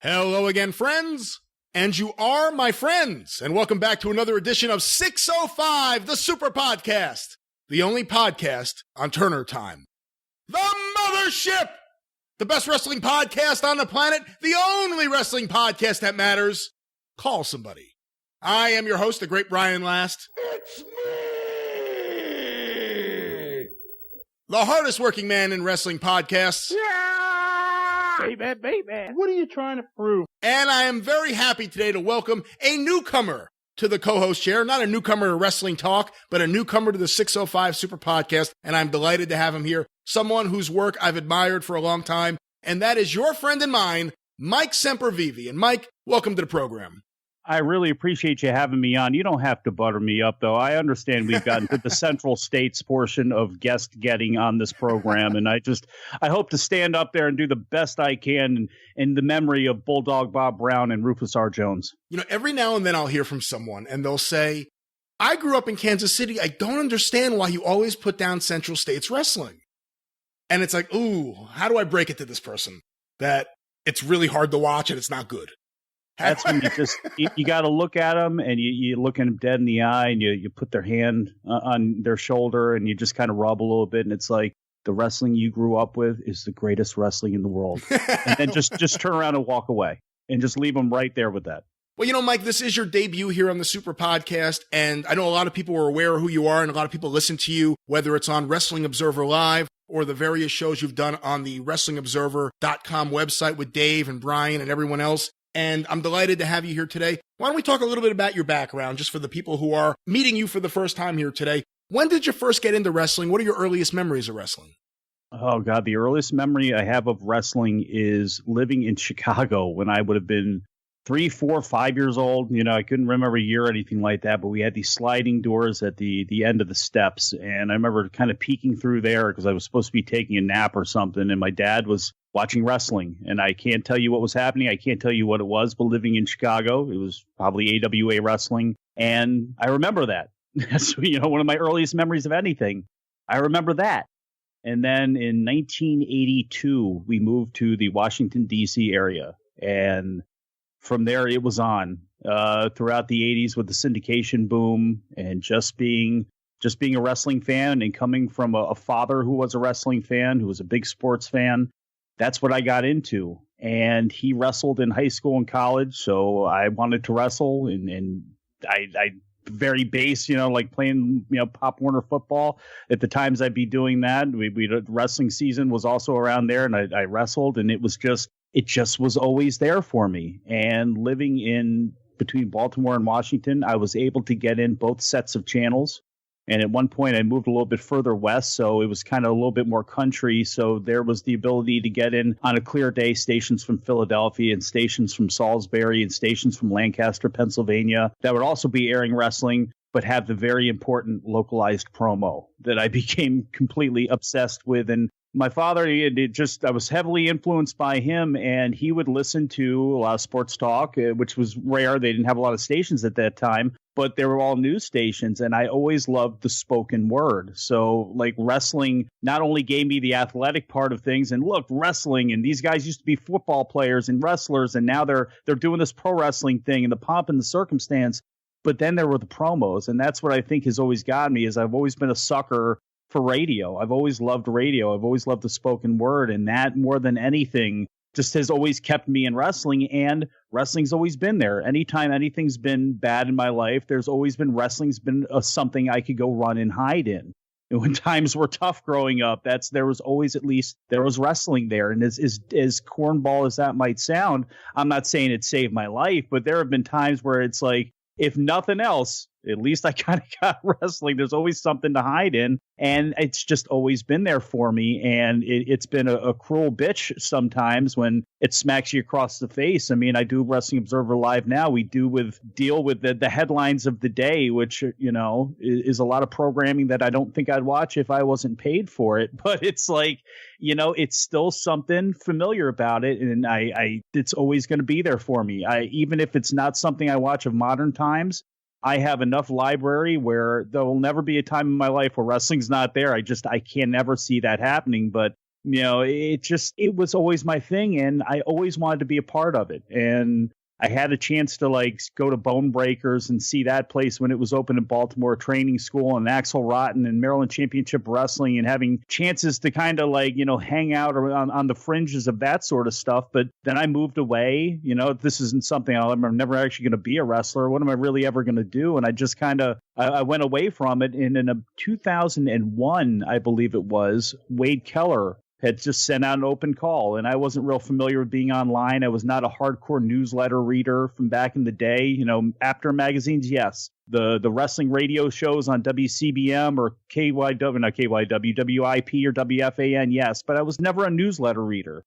Hello again, friends, and you are my friends, and welcome back to another edition of 605, the Superpodcast, the only podcast on Turner Time. The Mothership, the best wrestling podcast on the planet, the only wrestling podcast that matters. Call somebody. I am your host, the great Brian Last. It's me! The hardest working man in wrestling podcasts. Yeah! Baby. What are you trying to prove? And I am very happy today to welcome a newcomer to the co-host chair. Not a newcomer to Wrestling Talk, but a newcomer to the 605 Super Podcast. And I'm delighted to have him here. Someone whose work I've admired for a long time. And that is your friend and mine, Mike Sempervive. And Mike, welcome to the program. I really appreciate you having me on. You don't have to butter me up, though. I understand we've gotten to the Central States portion of guest getting on this program, and I hope to stand up there and do the best I can in the memory of Bulldog Bob Brown and Rufus R. Jones. You know, every now and then I'll hear from someone, and they'll say, I grew up in Kansas City. I don't understand why you always put down Central States wrestling. And it's like, ooh, how do I break it to this person that it's really hard to watch and it's not good? That's when you got to look at them and you look at them dead in the eye and you put their hand on their shoulder and you just kind of rub a little bit. And it's like, the wrestling you grew up with is the greatest wrestling in the world. And then just turn around and walk away and just leave them right there with that. Well, you know, Mike, this is your debut here on the Super Podcast, and I know a lot of people are aware of who you are, and a lot of people listen to you, whether it's on Wrestling Observer Live or the various shows you've done on the WrestlingObserver.com website with Dave and Brian and everyone else. And I'm delighted to have you here today. Why don't we talk a little bit about your background, just for the people who are meeting you for the first time here today. When did you first get into wrestling? What are your earliest memories of wrestling? Oh, God, the earliest memory I have of wrestling is living in Chicago when I would have been 3, 4, 5 years old. You know, I couldn't remember a year or anything like that, but we had these sliding doors at the end of the steps. And I remember kind of peeking through there because I was supposed to be taking a nap or something. And my dad was watching wrestling. And I can't tell you what was happening. I can't tell you what it was, but living in Chicago, it was probably AWA wrestling. And I remember that. That's, you know, one of my earliest memories of anything. I remember that. And then in 1982, we moved to the Washington, D.C. area. And from there, it was on throughout the 80s with the syndication boom and just being a wrestling fan and coming from a father who was a wrestling fan, who was a big sports fan. That's what I got into. And he wrestled in high school and college, so I wanted to wrestle. And I very base, you know, like playing, you know, Pop Warner football. At the times I'd be doing that. Wrestling season was also around there, and I wrestled, and it just was always there for me. And living in between Baltimore and Washington, I was able to get in both sets of channels. And at one point I moved a little bit further west, so it was kind of a little bit more country. So there was the ability to get in on a clear day stations from Philadelphia and stations from Salisbury and stations from Lancaster, Pennsylvania, that would also be airing wrestling, but have the very important localized promo that I became completely obsessed with. And my father, I was heavily influenced by him, and he would listen to a lot of sports talk, which was rare. They didn't have a lot of stations at that time, but they were all news stations, and I always loved the spoken word. So, like, wrestling not only gave me the athletic part of things, and look, wrestling, and these guys used to be football players and wrestlers, and now they're doing this pro wrestling thing and the pomp and the circumstance, but then there were the promos, and that's what I think has always got me, is I've always been a sucker for radio. I've always loved radio. I've always loved the spoken word, and that more than anything just has always kept me in wrestling, and wrestling's always been there. Anytime anything's been bad in my life, there's always been wrestling's been something I could go run and hide in. And when times were tough growing up, there was wrestling there. And as cornball as that might sound, I'm not saying it saved my life, but there have been times where it's like, if nothing else, at least I kind of got wrestling. There's always something to hide in, and it's just always been there for me. And it's been a cruel bitch sometimes when it smacks you across the face. I mean, I do Wrestling Observer Live now. We deal with the headlines of the day, which, you know, is a lot of programming that I don't think I'd watch if I wasn't paid for it. But it's like, you know, it's still something familiar about it, and it's always going to be there for me. Even if it's not something I watch of modern times, I have enough library where there will never be a time in my life where wrestling's not there. I can never see that happening. But it was always my thing, and I always wanted to be a part of it. And I had a chance to go to Bone Breakers and see that place when it was open in Baltimore, training school, and Axel Rotten and Maryland Championship Wrestling, and having chances to kind of hang out on the fringes of that sort of stuff. But then I moved away. This isn't something I'm never actually going to be a wrestler. What am I really ever going to do? And I just I went away from it. And in 2001, I believe it was, Wade Keller had just sent out an open call, and I wasn't real familiar with being online. I was not a hardcore newsletter reader from back in the day. After magazines, yes. The wrestling radio shows on WCBM or WIP or WFAN, yes. But I was never a newsletter reader.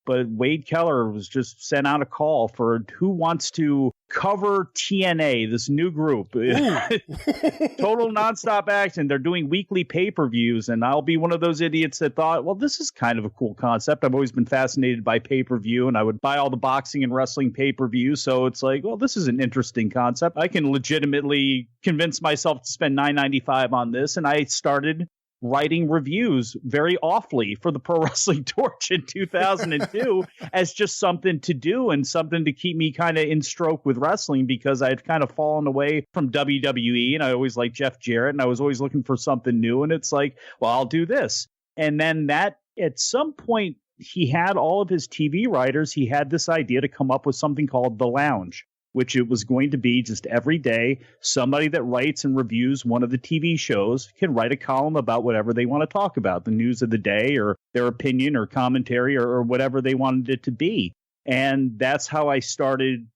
But Wade Keller was just sent out a call for who wants to cover TNA, this new group. Total nonstop action. They're doing weekly pay-per-views, and I'll be one of those idiots that thought, well, this is kind of a cool concept. I've always been fascinated by pay-per-view, and I would buy all the boxing and wrestling pay-per-views. So it's well, this is an interesting concept. I can legitimately convince myself to spend $9.95 on this, and I started writing reviews very awfully for the Pro Wrestling Torch in 2002 as just something to do and something to keep me kind of in stroke with wrestling, because I had kind of fallen away from WWE, and I always liked Jeff Jarrett, and I was always looking for something new. And it's well, I'll do this. And then that at some point, he had all of his TV writers. He had this idea to come up with something called The Lounge, which it was going to be just every day, somebody that writes and reviews one of the TV shows can write a column about whatever they want to talk about, the news of the day or their opinion or commentary or whatever they wanted it to be. And that's how I started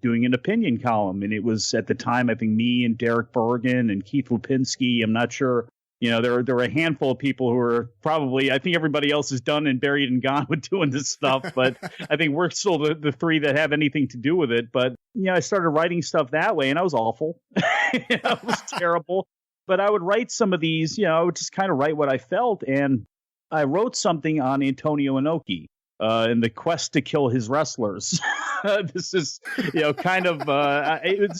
doing an opinion column. And it was at the time, I think me and Derek Bergen and Keith Lipinski, I'm not sure. There were a handful of people who were probably, I think everybody else is done and buried and gone with doing this stuff, but I think we're still the three that have anything to do with it. But, I started writing stuff that way, and I was awful. It was terrible. But I would write some of these, I would just kind of write what I felt. And I wrote something on Antonio Inoki in the quest to kill his wrestlers. This is, this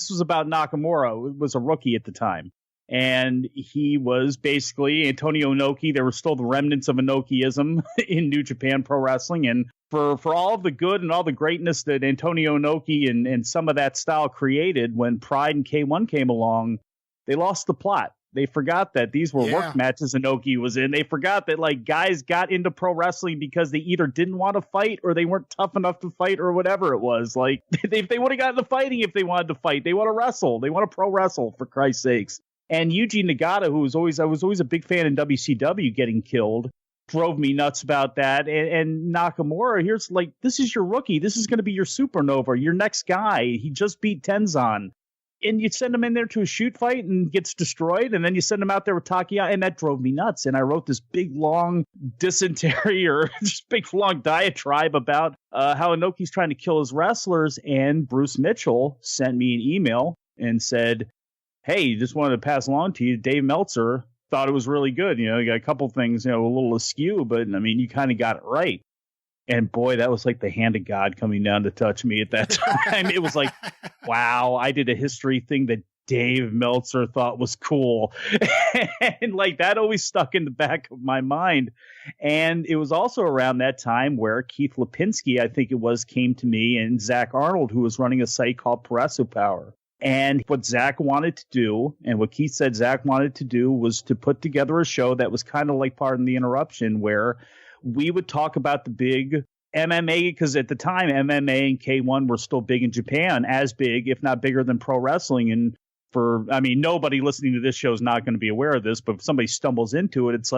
was about Nakamura. It was a rookie at the time. And he was basically Antonio Inoki. There were still the remnants of Inokiism in New Japan Pro Wrestling. And for all of the good and all the greatness that Antonio Inoki and some of that style created, when Pride and K1 came along, they lost the plot. They forgot that these were work matches Inoki was in. They forgot that guys got into pro wrestling because they either didn't want to fight or they weren't tough enough to fight or whatever it was. If they would have gotten to fighting if they wanted to fight, they want to wrestle. They want to pro wrestle, for Christ's sakes. And Yuji Nagata, I was always a big fan in WCW, getting killed, drove me nuts about that. And Nakamura, here's this is your rookie. This is going to be your supernova, your next guy. He just beat Tenzan. And you send him in there to a shoot fight and gets destroyed. And then you send him out there with Takiya. And that drove me nuts. And I wrote this big, long dysentery or just big, long diatribe about how Inoki's trying to kill his wrestlers. And Bruce Mitchell sent me an email and said, hey, just wanted to pass along to you, Dave Meltzer thought it was really good. You got a couple things, a little askew, but you kind of got it right. And boy, that was like the hand of God coming down to touch me at that time. It was wow, I did a history thing that Dave Meltzer thought was cool. And that always stuck in the back of my mind. And it was also around that time where Keith Lipinski, I think it was, came to me, and Zach Arnold, who was running a site called Progressive Power. And what Zach wanted to do, and what Keith said Zach wanted to do, was to put together a show that was kind of Pardon the Interruption, where we would talk about the big MMA, because at the time, MMA and K1 were still big in Japan, as big, if not bigger than pro wrestling. And nobody listening to this show is not going to be aware of this, but if somebody stumbles into it, it's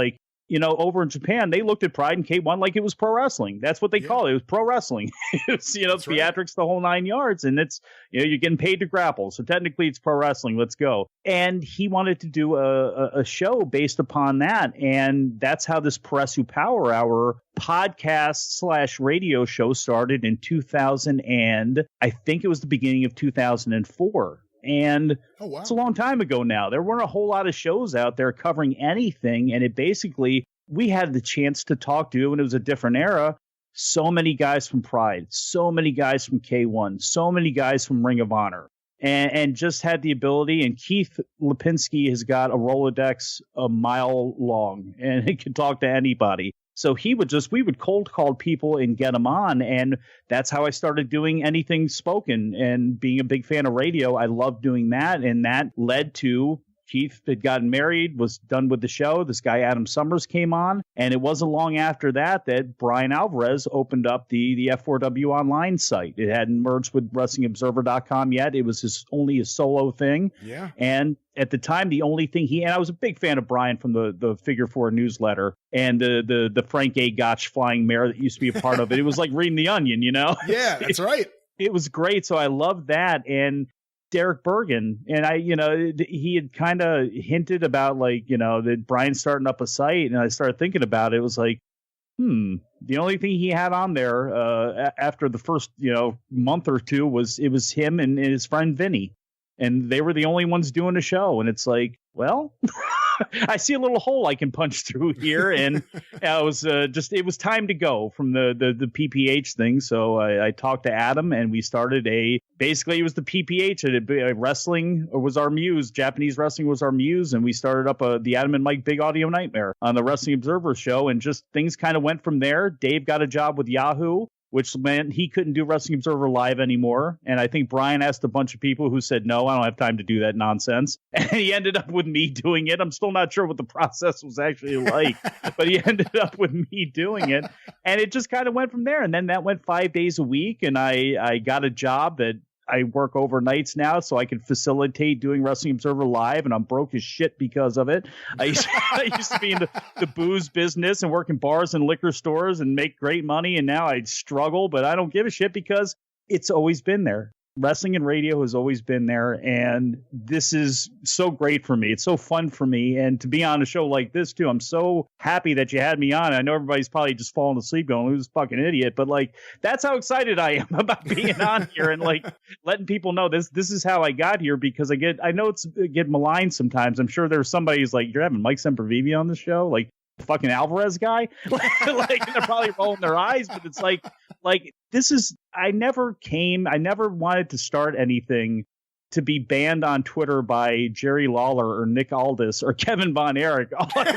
over in Japan, they looked at Pride and K1 like it was pro wrestling. That's what they call it. It was pro wrestling. It's, theatrics, right. The whole 9 yards. And it's, you're getting paid to grapple. So technically it's pro wrestling. Let's go. And he wanted to do a show based upon that. And that's how this Progressive Power Hour podcast / radio show started in 2000. And I think it was the beginning of 2004. And It's a long time ago now. There weren't a whole lot of shows out there covering anything. And it basically, we had the chance to talk to, and it was a different era, so many guys from Pride, so many guys from K1, so many guys from Ring of Honor, and just had the ability. And Keith Lipinski has got a Rolodex a mile long, and he can talk to anybody. So we would cold call people and get them on. And that's how I started doing anything spoken, and being a big fan of radio. I loved doing that. And that led to Keith had gotten married, was done with the show. This guy, Adam Summers, came on. And it wasn't long after that Brian Alvarez opened up the F4W online site. It hadn't merged with WrestlingObserver.com yet. It was only a solo thing. Yeah. And at the time, the only thing and I was a big fan of Brian from the Figure 4 newsletter and the Frank A. Gotch flying mare that used to be a part of it. It was like reading The Onion, you know? Yeah, that's right. It was great. So I loved that. And Derek Bergen, and he had kind of hinted about that Brian's starting up a site, and I started thinking about it. It was like, the only thing he had on there after the first month or two was him and his friend Vinny, and they were the only ones doing a show. And it's like, well, I see a little hole I can punch through here, and it was time to go from the PPH thing. So I talked to Adam, and we started basically it was the PPH, and wrestling was our muse. Japanese wrestling was our muse, and we started up the Adam and Mike Big Audio Nightmare on the Wrestling Observer show, and just things kind of went from there. Dave got a job with Yahoo, which meant he couldn't do Wrestling Observer Live anymore. And I think Brian asked a bunch of people who said, no, I don't have time to do that nonsense. And he ended up with me doing it. I'm still not sure what the process was actually like, but he ended up with me doing it. And it just kind of went from there. And then that went 5 days a week. And I got a job that I work overnights now, so I can facilitate doing Wrestling Observer Live, and I'm broke as shit because of it. I used to be in the booze business and work in bars and liquor stores and make great money, and now I struggle, but I don't give a shit because it's always been there. Wrestling and radio has always been there, and this is so great for me. It's so fun for me, and to be on a show like this, too. I'm so happy that you had me on. I know everybody's probably just falling asleep going, who's a fucking idiot, but, that's how excited I am about being on here and, letting people know this is how I got here, because I know it's get maligned sometimes. I'm sure there's somebody who's like, you're having Mike Sempervive on the show? Fucking Alvarez guy? They're probably rolling their eyes, but it's I never wanted to start anything to be banned on Twitter by Jerry Lawler or Nick Aldis or Kevin Von Erich. All I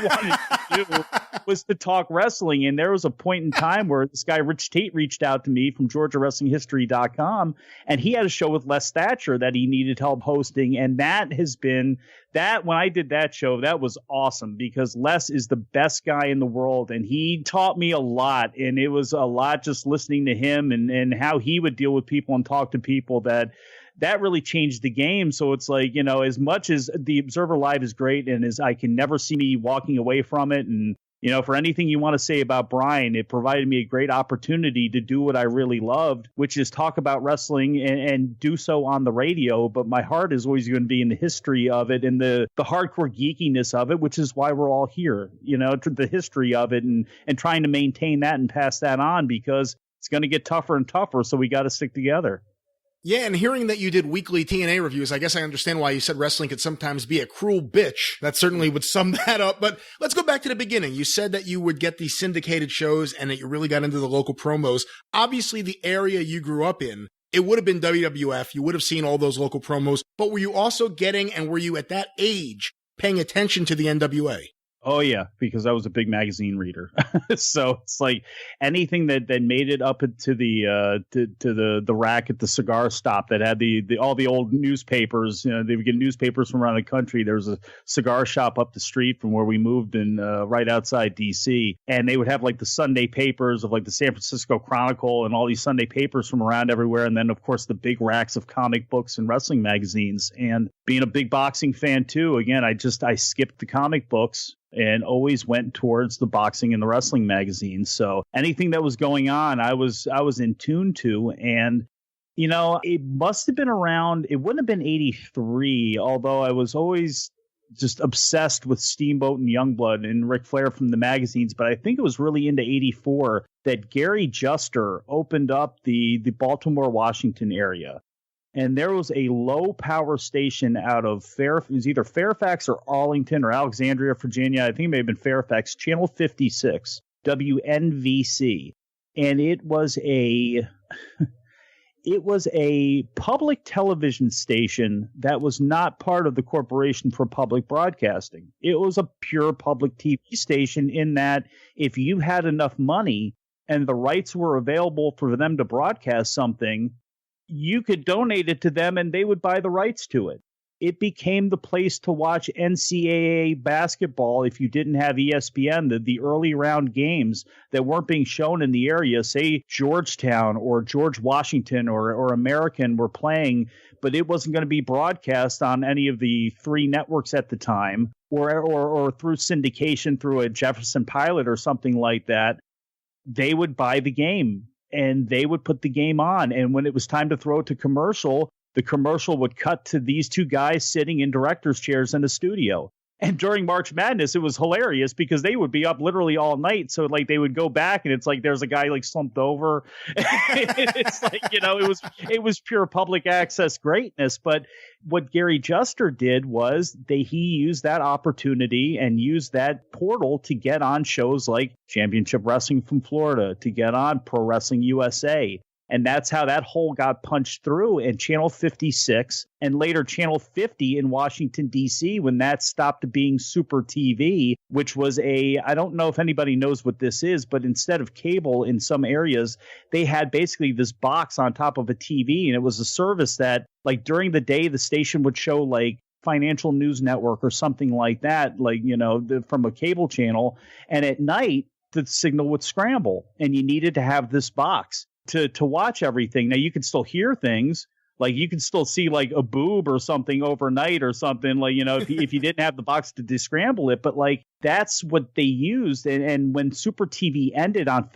wanted to do was to talk wrestling. And there was a point in time where this guy, Rich Tate, reached out to me from GeorgiaWrestlingHistory.com, and he had a show with Les Thatcher that he needed help hosting. And when I did that show, that was awesome, because Les is the best guy in the world, and he taught me a lot. And it was a lot just listening to him and how he would deal with people and talk to people that really changed the game. So it's as much as the Observer Live is great, and as I can never see me walking away from it, and for anything you want to say about Brian, it provided me a great opportunity to do what I really loved, which is talk about wrestling and do so on the radio. But my heart is always going to be in the history of it and the hardcore geekiness of it, which is why we're all here, the history of it and trying to maintain that and pass that on, because it's going to get tougher and tougher. So we got to stick together. Yeah, and hearing that you did weekly TNA reviews, I guess I understand why you said wrestling could sometimes be a cruel bitch. That certainly would sum that up. But let's go back to the beginning. You said that you would get these syndicated shows and that you really got into the local promos. Obviously, the area you grew up in, it would have been WWF. You would have seen all those local promos. But were you also were you at that age paying attention to the NWA? Oh, yeah, because I was a big magazine reader. So it's anything that made it up into the rack at the cigar stop that had all the old newspapers. They would get newspapers from around the country. There was a cigar shop up the street from where we moved in right outside D.C. And they would have the Sunday papers of the San Francisco Chronicle and all these Sunday papers from around everywhere. And then, of course, the big racks of comic books and wrestling magazines. And being a big boxing fan, too, again, I skipped the comic books and always went towards the boxing and the wrestling magazines. So anything that was going on, I was in tune to. And, it must have been around, it wouldn't have been 83, although I was always just obsessed with Steamboat and Youngblood and Ric Flair from the magazines. But I think it was really into 84 that Gary Juster opened up the Baltimore, Washington area. And there was a low power station out of it was either Fairfax or Arlington or Alexandria, Virginia. I think it may have been Fairfax, Channel 56, WNVC. And it was it was a public television station that was not part of the Corporation for Public Broadcasting. It was a pure public TV station in that if you had enough money and the rights were available for them to broadcast something, you could donate it to them and they would buy the rights to it. It became the place to watch NCAA basketball if you didn't have ESPN, the early round games that weren't being shown in the area, say Georgetown or George Washington or American were playing, but it wasn't going to be broadcast on any of the three networks at the time or through syndication through a Jefferson Pilot or something like that. They would buy the game and they would put the game on. And when it was time to throw it to commercial, the commercial would cut to these two guys sitting in director's chairs in a studio. And during March Madness, it was hilarious because they would be up literally all night. So like they would go back and it's like there's a guy like slumped over. It's like, you know, it was pure public access greatness. But what Gary Juster did was he used that opportunity and used that portal to get on shows like Championship Wrestling from Florida, to get on Pro Wrestling USA. And that's how that hole got punched through. And Channel 56 and later Channel 50 in Washington, D.C., when that stopped being Super TV, which was I don't know if anybody knows what this is, but instead of cable in some areas, they had basically this box on top of a TV. And it was a service that, like, during the day, the station would show, like, Financial News Network or something like that, like, you know, from a cable channel. And at night, the signal would scramble and you needed to have this box to watch everything. Now you can still hear things, like you can still see like a boob or something overnight or something, like, you know, if you didn't have the box to descramble it, but like that's what they used. And when Super TV ended on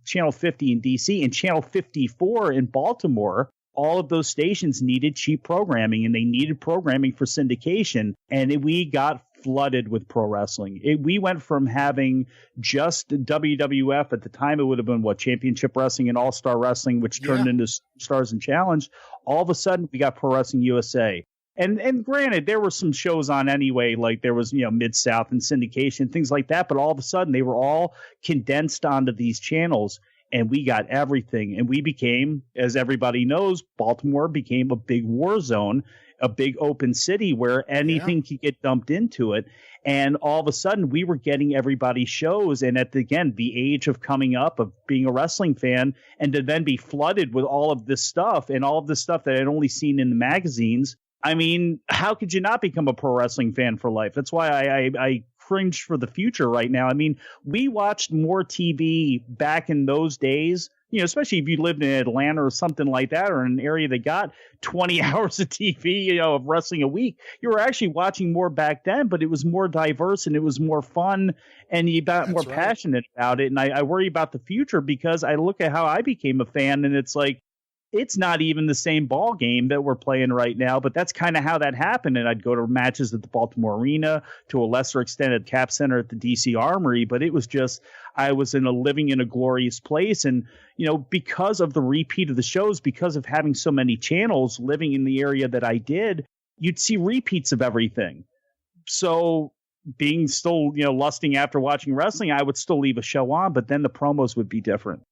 Channel 50 in DC and Channel 54 in Baltimore, all of those stations needed cheap programming and they needed programming for syndication. And we got flooded with pro wrestling. We went from having just WWF at the time, it would have been Championship Wrestling and All-Star Wrestling, which turned into Stars and Challenge. All of a sudden, we got Pro Wrestling USA. And granted, there were some shows on anyway, like there was, you know, Mid-South and syndication, things like that. But all of a sudden, they were all condensed onto these channels. And we got everything. And we became, as everybody knows, Baltimore became a big war zone, a big open city where anything could get dumped into it. And all of a sudden, we were getting everybody's shows. And again, the age of coming up, of being a wrestling fan, and to then be flooded with all of this stuff and all of this stuff that I'd only seen in the magazines. I mean, how could you not become a pro wrestling fan for life? That's why I cringe for the future right now. I mean, we watched more TV back in those days, you know, especially if you lived in Atlanta or something like that, or in an area that got 20 hours of TV, you know, of wrestling a week. You were actually watching more back then, but it was more diverse and it was more fun and you got more passionate about it. And I worry about the future because I look at how I became a fan and it's like, it's not even the same ball game that we're playing right now, but that's kind of how that happened. And I'd go to matches at the Baltimore Arena, to a lesser extent at Cap Center at the DC Armory, but it was just, I was living in a glorious place. And, you know, because of the repeat of the shows, because of having so many channels, living in the area that I did, you'd see repeats of everything. So being still, you know, lusting after watching wrestling, I would still leave a show on, but then the promos would be different.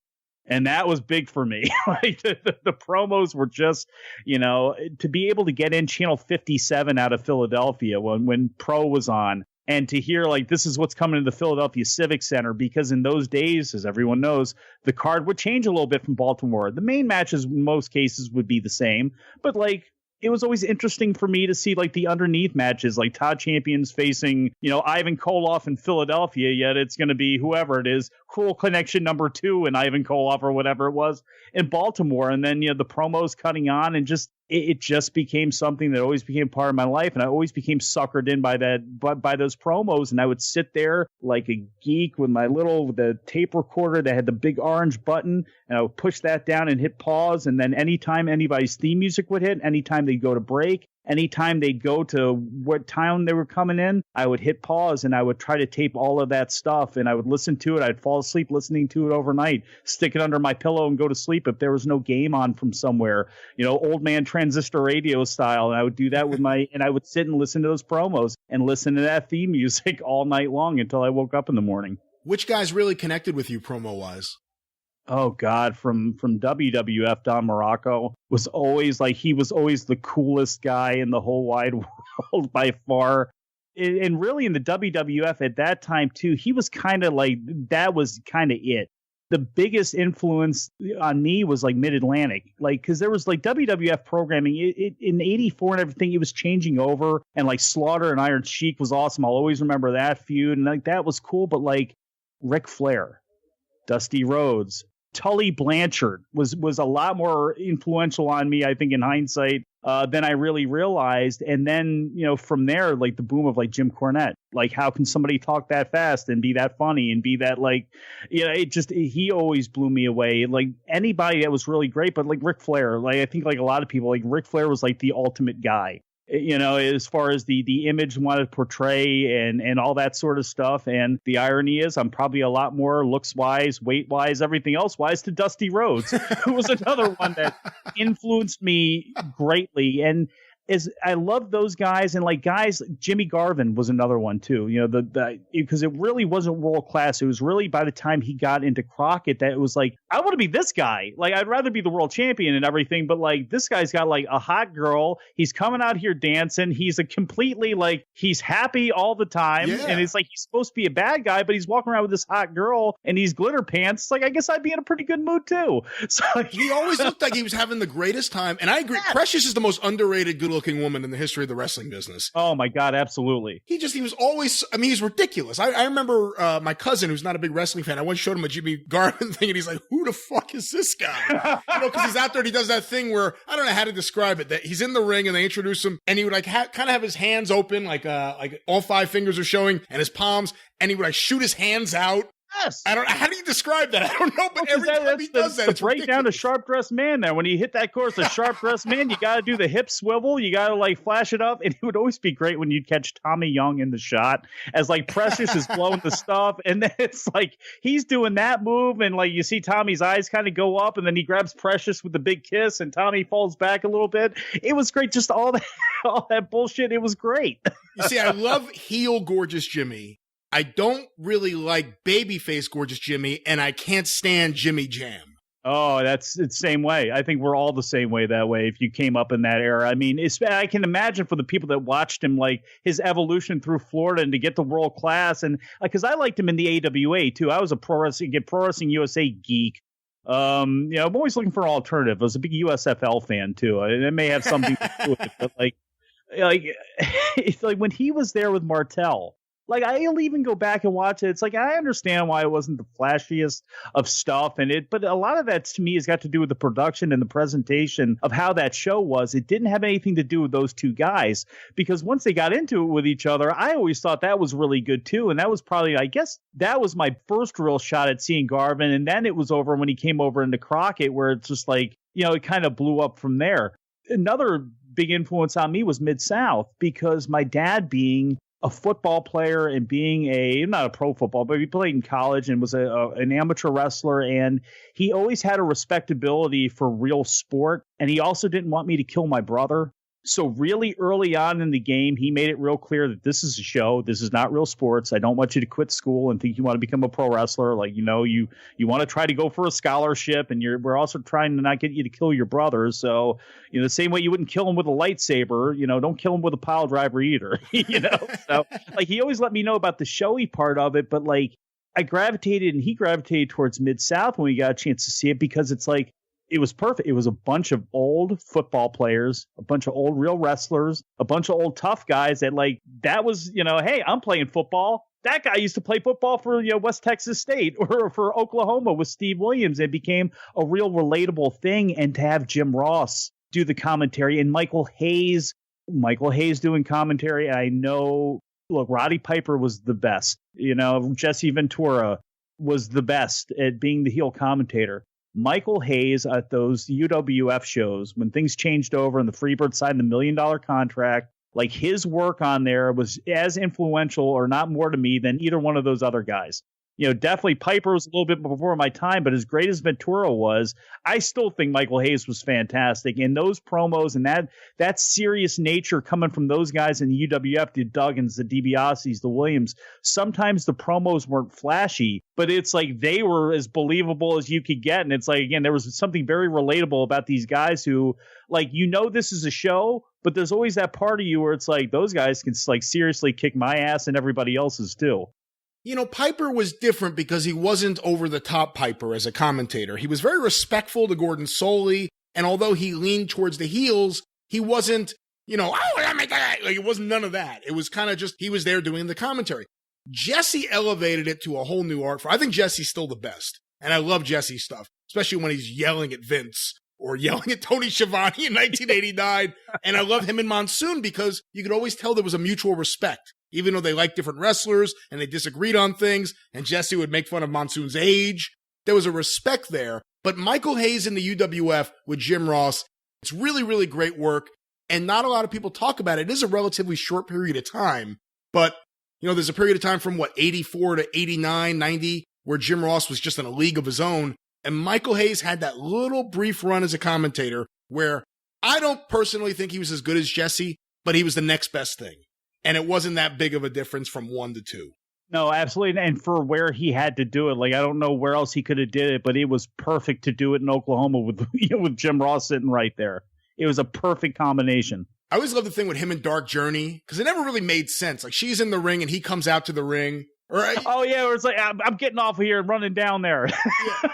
And that was big for me. Like the promos were just, you know, to be able to get in Channel 57 out of Philadelphia when Pro was on, and to hear like, this is what's coming to the Philadelphia Civic Center, because in those days, as everyone knows, the card would change a little bit from Baltimore. The main matches in most cases would be the same, but like, it was always interesting for me to see like the underneath matches, like Todd Champion's facing, you know, Ivan Koloff in Philadelphia, yet it's going to be whoever it is, Cruel Connection #2 and Ivan Koloff or whatever it was in Baltimore. And then, you know, the promos cutting on and just, it just became something that always became part of my life. And I always became suckered in by those promos. And I would sit there like a geek with the tape recorder that had the big orange button. And I would push that down and hit pause. And then anytime anybody's theme music would hit, anytime they'd go to break, anytime they'd go to what town they were coming in, I would hit pause and I would try to tape all of that stuff and I would listen to it. I'd fall asleep listening to it overnight, stick it under my pillow and go to sleep if there was no game on from somewhere, you know, old man transistor radio style. And I would do that and I would sit and listen to those promos and listen to that theme music all night long until I woke up in the morning. Which guys really connected with you promo wise? Oh God, from WWF, Don Morocco was always he was always the coolest guy in the whole wide world by far. And really in the WWF at that time too, he was kind of that was kind of it. The biggest influence on me was Mid-Atlantic, because there was WWF programming in '84 and everything. It was changing over, and Slaughter and Iron Sheik was awesome. I'll always remember that feud, and that was cool. But Ric Flair, Dusty Rhodes, Tully Blanchard was a lot more influential on me, I think, in hindsight, than I really realized. And then, from there, the boom of Jim Cornette, how can somebody talk that fast and be that funny and be that he always blew me away. Anybody that was really great, but Ric Flair, I think a lot of people, Ric Flair was the ultimate guy. As far as the image wanted to portray and all that sort of stuff. And the irony is I'm probably a lot more looks wise, weight wise, everything else wise to Dusty Rhodes, who was another one that influenced me greatly. And I love those guys, and guys, Jimmy Garvin was another one too. Because it really wasn't world class. It was really by the time he got into Crockett that it was I want to be this guy. I'd rather be the world champion and everything, but this guy's got a hot girl. He's coming out here dancing. He's a completely he's happy all the time, and it's he's supposed to be a bad guy, but he's walking around with this hot girl and these glitter pants. I guess I'd be in a pretty good mood too. So he always looked like he was having the greatest time, and I agree. Yeah. Precious is the most underrated good-looking woman in the history of the wrestling business. Oh my God, absolutely. He was always, he's ridiculous. I remember my cousin, who's not a big wrestling fan, I once showed him a Jimmy Garvin thing, and he's like, who the fuck is this guy? Because he's out there and he does that thing where, I don't know how to describe it, that he's in the ring and they introduce him, and he would kind of have his hands open, like all 5 fingers are showing, and his palms, and he would shoot his hands out. Yes. How do you describe that? I don't know, but every time he does that, it's break down a sharp dressed man there. When he hit that course, a sharp dressed man, you got to do the hip swivel. You got to flash it up. And it would always be great when you'd catch Tommy Young in the shot as Precious is blowing the stuff. And then it's he's doing that move. And you see Tommy's eyes kind of go up, and then he grabs Precious with the big kiss, and Tommy falls back a little bit. It was great. Just all that bullshit. It was great. You see, I love heel Gorgeous Jimmy. I don't really like babyface Gorgeous Jimmy, and I can't stand Jimmy Jam. Oh, it's the same way. I think we're all the same way that way if you came up in that era. I mean, I can imagine for the people that watched him, his evolution through Florida and to get to world class. And because I liked him in the AWA, too. I was a Pro Wrestling USA geek. I'm always looking for an alternative. I was a big USFL fan, too. And it may have something to do with it. But, it's when he was there with Martel. I'll even go back and watch it. It's I understand why it wasn't the flashiest of stuff but a lot of that to me has got to do with the production and the presentation of how that show was. It didn't have anything to do with those two guys, because once they got into it with each other, I always thought that was really good too. And that was probably, I guess that was my first real shot at seeing Garvin. And then it was over when he came over into Crockett, where it's just it kind of blew up from there. Another big influence on me was Mid-South, because my dad being a football player and being not a pro football, but he played in college and was an amateur wrestler. And he always had a respectability for real sport. And he also didn't want me to kill my brother. So really early on in the game, he made it real clear that this is a show. This is not real sports. I don't want you to quit school and think you want to become a pro wrestler. You want to try to go for a scholarship, and we're also trying to not get you to kill your brother. So, the same way you wouldn't kill him with a lightsaber, don't kill him with a pile driver either, So he always let me know about the showy part of it. But I gravitated and he gravitated towards Mid-South when we got a chance to see it, because it's it was perfect. It was a bunch of old football players, a bunch of old real wrestlers, a bunch of old tough guys that that was, hey, I'm playing football. That guy used to play football for, West Texas State or for Oklahoma with Steve Williams. It became a real relatable thing. And to have Jim Ross do the commentary and Michael Hayes doing commentary. I know, look, Roddy Piper was the best. Jesse Ventura was the best at being the heel commentator. Michael Hayes at those UWF shows, when things changed over and the Freebird signed the $1 million contract, his work on there was as influential or not more to me than either one of those other guys. Definitely Piper was a little bit before my time, but as great as Ventura was, I still think Michael Hayes was fantastic. And those promos and that serious nature coming from those guys in the UWF, the Duggins, the DiBiase's, the Williams, sometimes the promos weren't flashy, but it's like they were as believable as you could get. And it's like, again, there was something very relatable about these guys who, like, this is a show, but there's always that part of you where it's like, those guys can, like, seriously kick my ass and everybody else's too. Piper was different because he wasn't over the top Piper as a commentator. He was very respectful to Gordon Soley, and although he leaned towards the heels, he wasn't, it wasn't none of that. It was kind of just, he was there doing the commentary. Jesse elevated it to a whole new art form. I think Jesse's still the best, and I love Jesse's stuff, especially when he's yelling at Vince or yelling at Tony Schiavone in 1989. And I love him in Monsoon because you could always tell there was a mutual respect. Even though they liked different wrestlers and they disagreed on things, and Jesse would make fun of Monsoon's age, there was a respect there. But Michael Hayes in the UWF with Jim Ross, it's really, really great work, and not a lot of people talk about it. It is a relatively short period of time, but, there's a period of time from, 84 to 89, 90, where Jim Ross was just in a league of his own, and Michael Hayes had that little brief run as a commentator where I don't personally think he was as good as Jesse, but he was the next best thing. And it wasn't that big of a difference from 1 to 2. No, absolutely. And for where he had to do it, like, I don't know where else he could have did it, but it was perfect to do it in Oklahoma with Jim Ross sitting right there. It was a perfect combination. I always love the thing with him and Dark Journey, because it never really made sense. Like, she's in the ring and he comes out to the ring. Right? Oh, yeah, where it's like, I'm getting off of here and running down there. Yeah.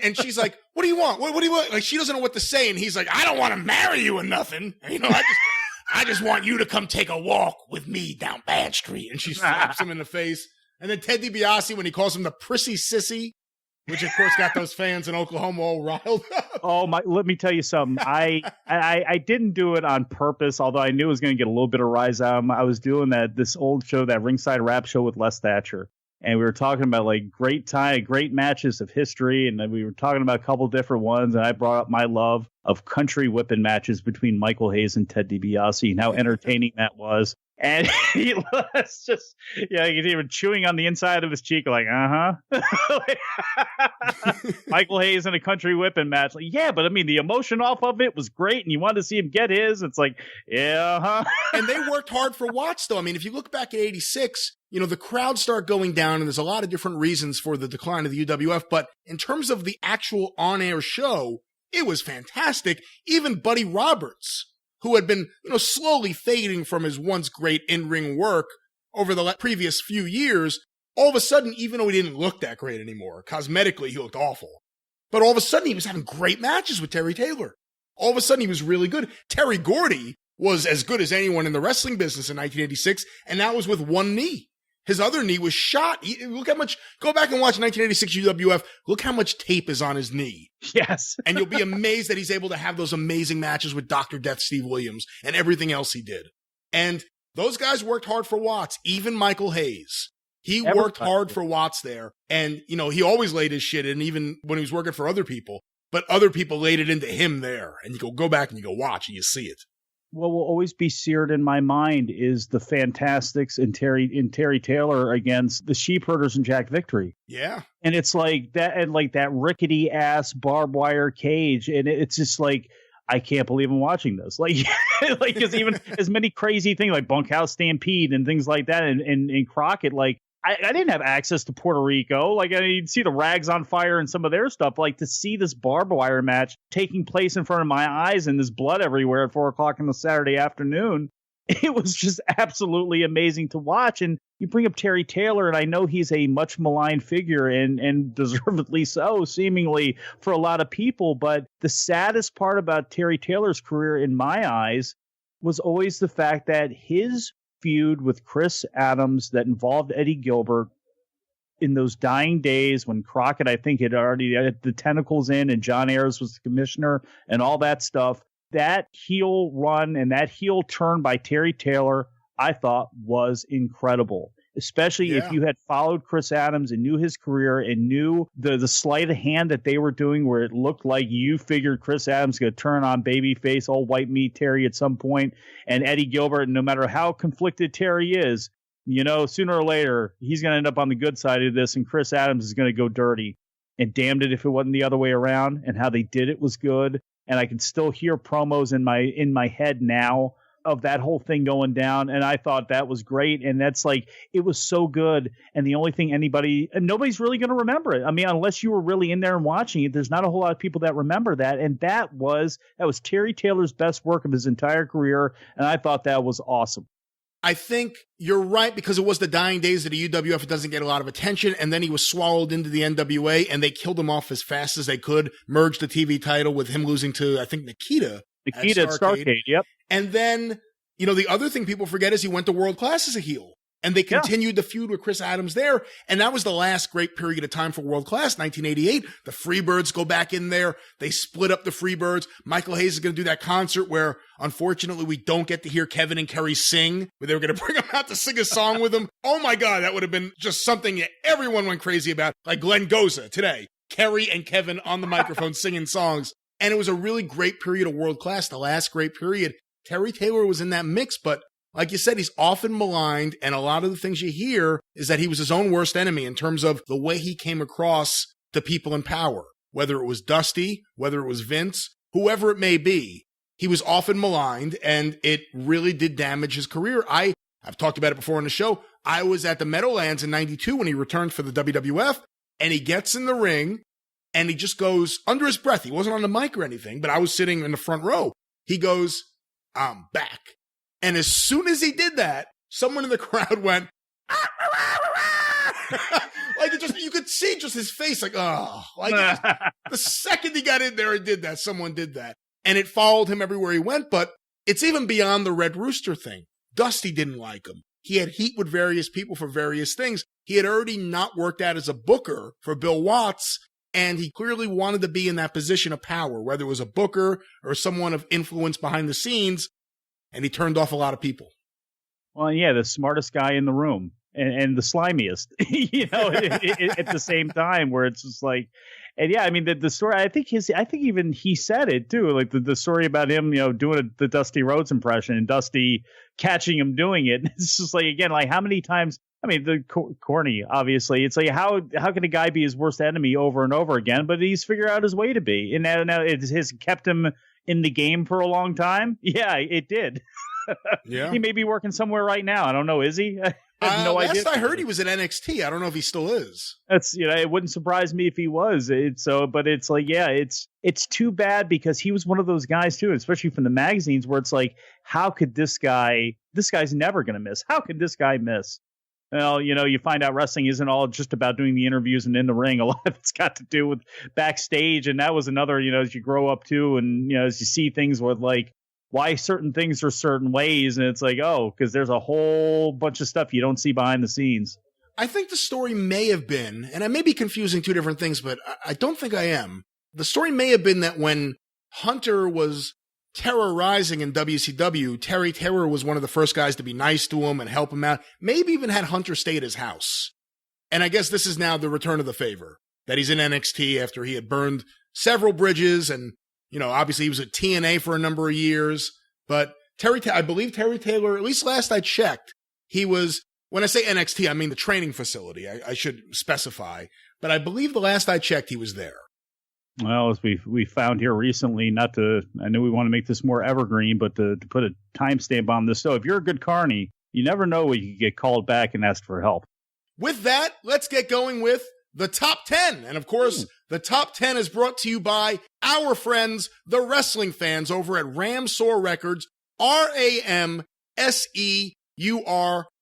And she's like, what do you want? What do you want? Like, she doesn't know what to say. And he's like, I don't want to marry you or nothing. I just want you to come take a walk with me down Bad Street. And she slaps him in the face. And then Ted DiBiase, when he calls him the prissy sissy, which of course got those fans in Oklahoma all riled up. Oh my! Let me tell you something. I didn't do it on purpose, although I knew it was going to get a little bit of rise out of him. I was doing this old show, that Ringside Rap Show with Les Thatcher, and we were talking about like great matches of history, and we were talking about a couple different ones, and I brought up my love of country whipping matches between Michael Hayes and Ted DiBiase, and how entertaining that was. And he was just, he's even chewing on the inside of his cheek, like, Michael Hayes in a country whipping match. Like, yeah, but I mean, the emotion off of it was great, and you wanted to see him get his. It's like, And they worked hard for Watts, though. I mean, if you look back at 86, the crowds start going down, and there's a lot of different reasons for the decline of the UWF. But in terms of the actual on-air show, it was fantastic. Even Buddy Roberts, who had been, slowly fading from his once great in-ring work over the previous few years, all of a sudden, even though he didn't look that great anymore, cosmetically, he looked awful. But all of a sudden, he was having great matches with Terry Taylor. All of a sudden, he was really good. Terry Gordy was as good as anyone in the wrestling business in 1986, and that was with one knee. His other knee was shot. Look how much, go back and watch 1986 UWF. Look how much tape is on his knee. Yes. And you'll be amazed that he's able to have those amazing matches with Dr. Death Steve Williams and everything else he did. And those guys worked hard for Watts, even Michael Hayes. He worked hard for Watts there. And, he always laid his shit in, even when he was working for other people. But other people laid it into him there. And you go back and you go watch and you see it. What will always be seared in my mind is the Fantastics and Terry Taylor against the Sheepherders and Jack Victory. Yeah. And it's like that, and like that rickety ass barbed wire cage. And it's just like, I can't believe I'm watching this. Like, because even as many crazy things like Bunkhouse Stampede and things like that, and Crockett, like, I didn't have access to Puerto Rico. Like, you'd see the Rags on Fire and some of their stuff. Like, to see this barbed wire match taking place in front of my eyes and there's blood everywhere at 4:00 on the Saturday afternoon, it was just absolutely amazing to watch. And you bring up Terry Taylor, and I know he's a much maligned figure and deservedly so, seemingly, for a lot of people. But the saddest part about Terry Taylor's career, in my eyes, was always the fact that his feud with Chris Adams that involved Eddie Gilbert in those dying days when Crockett, I think, had already had the tentacles in and John Ayers was the commissioner and all that stuff. That heel run and that heel turn by Terry Taylor, I thought, was incredible. Especially if you had followed Chris Adams and knew his career and knew the sleight of hand that they were doing, where it looked like you figured Chris Adams could turn on babyface, all white meat Terry at some point, and Eddie Gilbert, no matter how conflicted Terry is, sooner or later, he's going to end up on the good side of this, and Chris Adams is going to go dirty. And damned it if it wasn't the other way around. And how they did it was good. And I can still hear promos in my head now of that whole thing going down. And I thought that was great. And that's like, it was so good. And the only thing nobody's really going to remember it. I mean, unless you were really in there and watching it, there's not a whole lot of people that remember that. And that was Terry Taylor's best work of his entire career. And I thought that was awesome. I think you're right, because it was the dying days of the UWF. It doesn't get a lot of attention. And then he was swallowed into the NWA, and they killed him off as fast as they could, merged the TV title with him losing to, I think, Nikita at Starrcade, yep. And then, the other thing people forget is he went to World Class as a heel. And they continued the feud with Chris Adams there. And that was the last great period of time for World Class, 1988. The Freebirds go back in there. They split up the Freebirds. Michael Hayes is going to do that concert where, unfortunately, we don't get to hear Kevin and Kerry sing, where they were going to bring them out to sing a song with them. Oh, my God, that would have been just something that everyone went crazy about, like Glenn Goza today. Kerry and Kevin on the microphone singing songs. And it was a really great period of World Class, the last great period. Terry Taylor was in that mix, but like you said, he's often maligned, and a lot of the things you hear is that he was his own worst enemy in terms of the way he came across to people in power, whether it was Dusty, whether it was Vince, whoever it may be. He was often maligned, and it really did damage his career. I've talked about it before on the show. I was at the Meadowlands in 92 when he returned for the WWF, and he gets in the ring, and he just goes under his breath. He wasn't on the mic or anything, but I was sitting in the front row. He goes, "I'm back." And as soon as he did that, someone in the crowd went, "Ah, ah, ah, ah." Like you could see just his face, like, oh, like the second he got in there and did that, someone did that. And it followed him everywhere he went. But it's even beyond the Red Rooster thing. Dusty didn't like him. He had heat with various people for various things. He had already not worked out as a booker for Bill Watts, and he clearly wanted to be in that position of power, whether it was a booker or someone of influence behind the scenes. And he turned off a lot of people. Well, yeah, the smartest guy in the room and the slimiest, at the same time, where it's just like, and yeah, I mean, the story, I think even he said it too, like the story about him, doing the Dusty Rhodes impression and Dusty catching him doing it. It's just like, again, like how many times, I mean, the corny, obviously, it's like, how can a guy be his worst enemy over and over again? But he's figured out his way to be. And now it has kept him in the game for a long time. Yeah, it did. Yeah. He may be working somewhere right now. I don't know. Is he? I have no idea. Last I heard, he was at NXT. I don't know if he still is. That's, it wouldn't surprise me if he was. But it's like, yeah, it's too bad, because he was one of those guys too, especially from the magazines, where it's like, how could this guy's never going to miss. How could this guy miss? Well, you find out wrestling isn't all just about doing the interviews and in the ring. A lot of it's got to do with backstage. And that was another, as you grow up too, and, as you see things with like why certain things are certain ways. And it's like, oh, because there's a whole bunch of stuff you don't see behind the scenes. I think the story may have been, and I may be confusing two different things, but I don't think I am. The story may have been that when Hunter was terrorizing in WCW, Terry Taylor was one of the first guys to be nice to him and help him out. Maybe even had Hunter stay at his house. And I guess this is now the return of the favor, that he's in NXT after he had burned several bridges. And, obviously he was at TNA for a number of years. But I believe Terry Taylor, at least last I checked, he was, when I say NXT, I mean the training facility. I should specify. But I believe the last I checked, he was there. Well, as we found here recently, I know we want to make this more evergreen, but to put a timestamp on this. So if you're a good carny, you never know when you can get called back and ask for help. With that, let's get going with the top 10. And of course, the top 10 is brought to you by our friends, the wrestling fans over at Ramseur Records, RAMSEUR.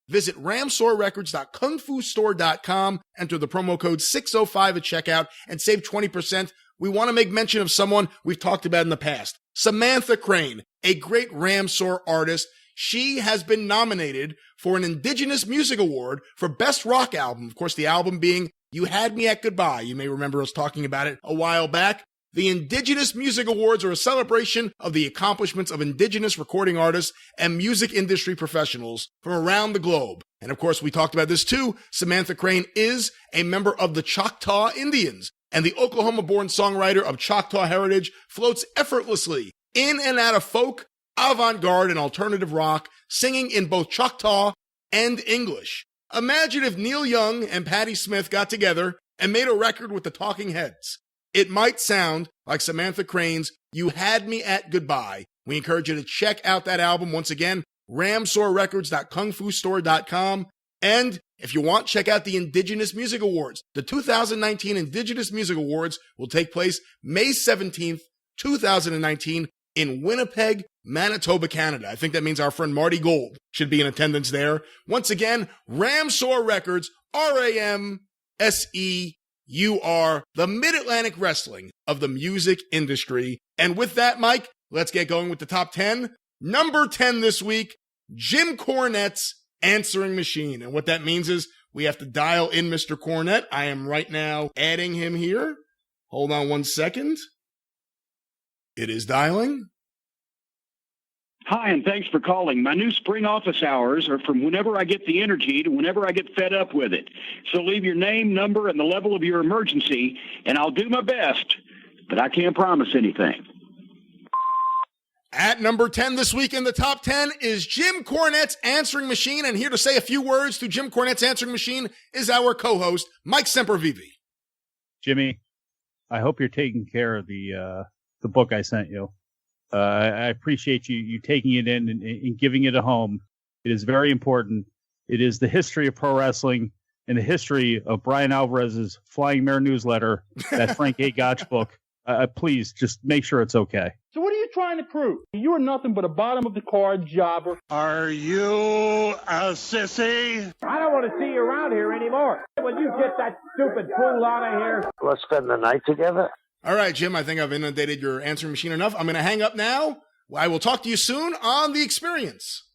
Visit ramseurrecords.kungfustore.com, enter the promo code 605 at checkout, and save 20%. We want to make mention of someone we've talked about in the past. Samantha Crane, a great Ramseur artist. She has been nominated for an Indigenous Music Award for Best Rock Album. Of course, the album being You Had Me at Goodbye. You may remember us talking about it a while back. The Indigenous Music Awards are a celebration of the accomplishments of Indigenous recording artists and music industry professionals from around the globe. And of course, we talked about this too. Samantha Crane is a member of the Choctaw Indians, and the Oklahoma-born songwriter of Choctaw heritage floats effortlessly in and out of folk, avant-garde, and alternative rock, singing in both Choctaw and English. Imagine if Neil Young and Patti Smith got together and made a record with the Talking Heads. It might sound like Samantha Crane's You Had Me at Goodbye. We encourage you to check out that album once again, ramsorerecords.kungfustore.com. And if you want, check out the Indigenous Music Awards. The 2019 Indigenous Music Awards will take place May 17th, 2019 in Winnipeg, Manitoba, Canada. I think that means our friend Marty Gold should be in attendance there. Once again, Ramsor Records, RAMSEUR, the Mid-Atlantic Wrestling of the music industry. And with that, Mike, let's get going with the top 10. Number 10 this week, Jim Cornette's Answering Machine. And what that means is we have to dial in Mr. Cornette. I am right now adding him here. Hold on one second. It is dialing. Hi, and thanks for calling. My new spring office hours are from whenever I get the energy to whenever I get fed up with it. So leave your name, number, and the level of your emergency, and I'll do my best, but I can't promise anything. At number 10 this week in the top 10 is Jim Cornette's Answering Machine, and here to say a few words to Jim Cornette's Answering Machine is our co-host, Mike Sempervive. Jimmy, I hope you're taking care of the book I sent you. I appreciate you taking it in and giving it a home. It is very important. It is the history of pro wrestling and the history of Brian Alvarez's Flying Mare newsletter, that Frank A. Gotch book. Please, just make sure it's okay. So what are you trying to prove? You are nothing but a bottom-of-the-card jobber. Are you a sissy? I don't want to see you around here anymore. When you get that stupid fool out of here. Let's spend the night together. All right, Jim, I think I've inundated your answering machine enough. I'm going to hang up now. I will talk to you soon on The Experience.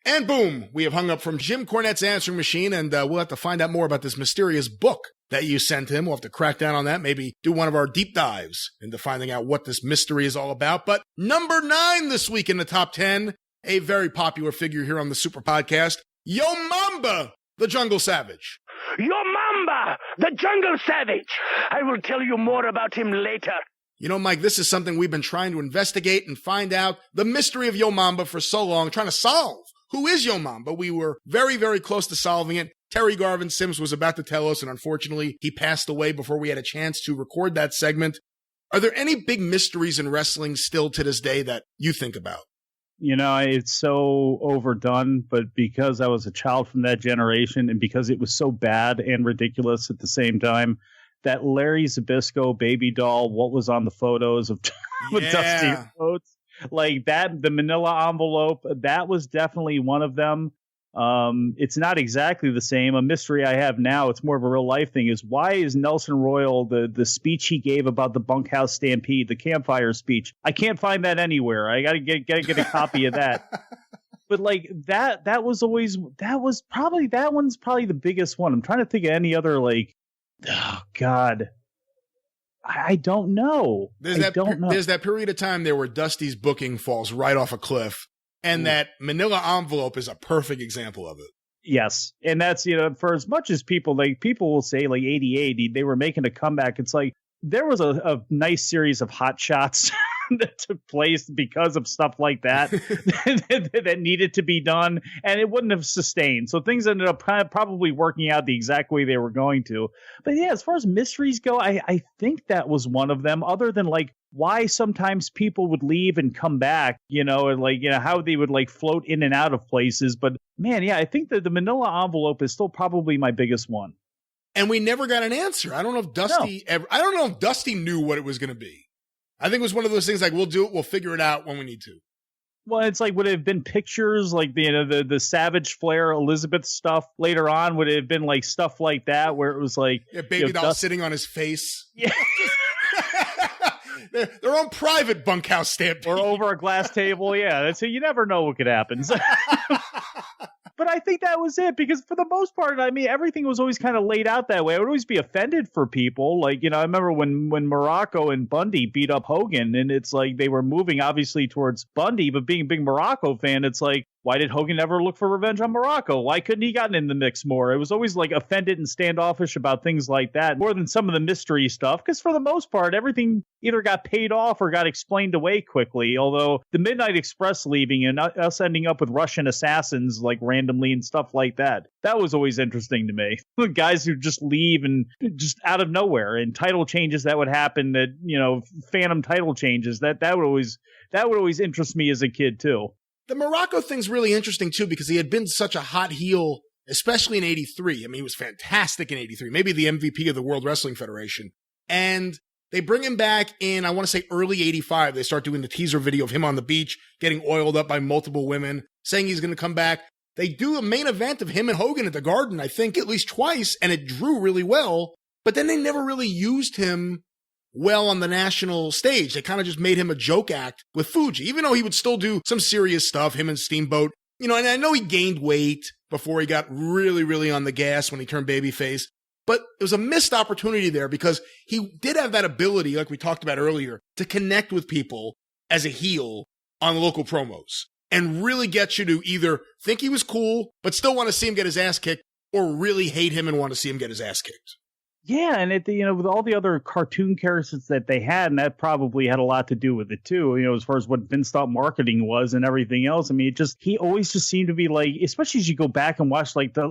And boom, we have hung up from Jim Cornette's answering machine, and we'll have to find out more about this mysterious book that you sent him. We'll have to crack down on that, maybe do one of our deep dives into finding out what this mystery is all about. But number 9 this week in the top 10, a very popular figure here on the Super Podcast, Yo Mamba, the Jungle Savage. Yo Mamba, the Jungle Savage. I will tell you more about him later. You know, Mike, this is something we've been trying to investigate and find out the mystery of Yo Mamba for so long, trying to solve. Who is Yo Mamba? We were very, very close to solving it. Terry Garvin Sims was about to tell us, and unfortunately, he passed away before we had a chance to record that segment. Are there any big mysteries in wrestling still to this day that you think about? You know, it's so overdone, but because I was a child from that generation and because it was so bad and ridiculous at the same time, that Larry Zbyszko baby doll, what was on the photos of Dusty Rhodes, like that, the manila envelope, that was definitely one of them. It's not exactly the same. A mystery I have now, it's more of a real life thing, is why is Nelson Royal, the speech he gave about the bunkhouse stampede, the campfire speech, I can't find that anywhere. I gotta get a copy of that. But like that one's probably the biggest one. I'm trying to think of any other, like, oh God, I don't know. There's that period of time there where Dusty's booking falls right off a cliff. And that manila envelope is a perfect example of it. Yes. And that's, you know, for as much as people will say like 88, they were making a comeback. It's like there was a nice series of hot shots that took place because of stuff like that that needed to be done, and it wouldn't have sustained. So things ended up probably working out the exact way they were going to. But yeah, as far as mysteries go, I think that was one of them, other than like why sometimes people would leave and come back, you know, and like, you know, how they would like float in and out of places. But man, yeah, I think that the manila envelope is still probably my biggest one. And we never got an answer. I don't know if Dusty knew what it was going to be. I think it was one of those things like, we'll do it, we'll figure it out when we need to. Well, it's like, would it have been pictures like the Savage Flair Elizabeth stuff later on? Would it have been like stuff like that where it was like baby doll sitting on his face? Yeah. Their own private bunkhouse stamp. Or over a glass table, yeah. So you never know what could happen. But I think that was it, because for the most part, I mean, everything was always kind of laid out that way. I would always be offended for people. Like, you know, I remember when Morocco and Bundy beat up Hogan, and it's like they were moving obviously towards Bundy, but being a big Morocco fan, it's like, why did Hogan never look for revenge on Morocco? Why couldn't he gotten in the mix more? It was always like offended and standoffish about things like that, more than some of the mystery stuff, because for the most part, everything either got paid off or got explained away quickly, although the Midnight Express leaving and us ending up with Russian assassins like randomly and stuff like that, that was always interesting to me. Guys who just leave and just out of nowhere, and title changes that would happen, that, you know, phantom title changes, that would always interest me as a kid too. The Morocco thing's really interesting too, because he had been such a hot heel, especially in 83. I mean, he was fantastic in 83, maybe the MVP of the World Wrestling Federation. And they bring him back in, I want to say early 85. They start doing the teaser video of him on the beach, getting oiled up by multiple women, saying he's going to come back. They do a main event of him and Hogan at the Garden, I think at least twice, and it drew really well. But then they never really used him well on the national stage. They kind of just made him a joke act with Fuji, even though he would still do some serious stuff, him and Steamboat. You know, and I know he gained weight before he got really, really on the gas when he turned babyface. But it was a missed opportunity there, because he did have that ability, like we talked about earlier, to connect with people as a heel on local promos and really get you to either think he was cool, but still want to see him get his ass kicked, or really hate him and want to see him get his ass kicked. Yeah, and with all the other cartoon characters that they had, and that probably had a lot to do with it too, as far as what Vince thought marketing was and everything else. I mean, he always just seemed to be like, especially as you go back and watch like the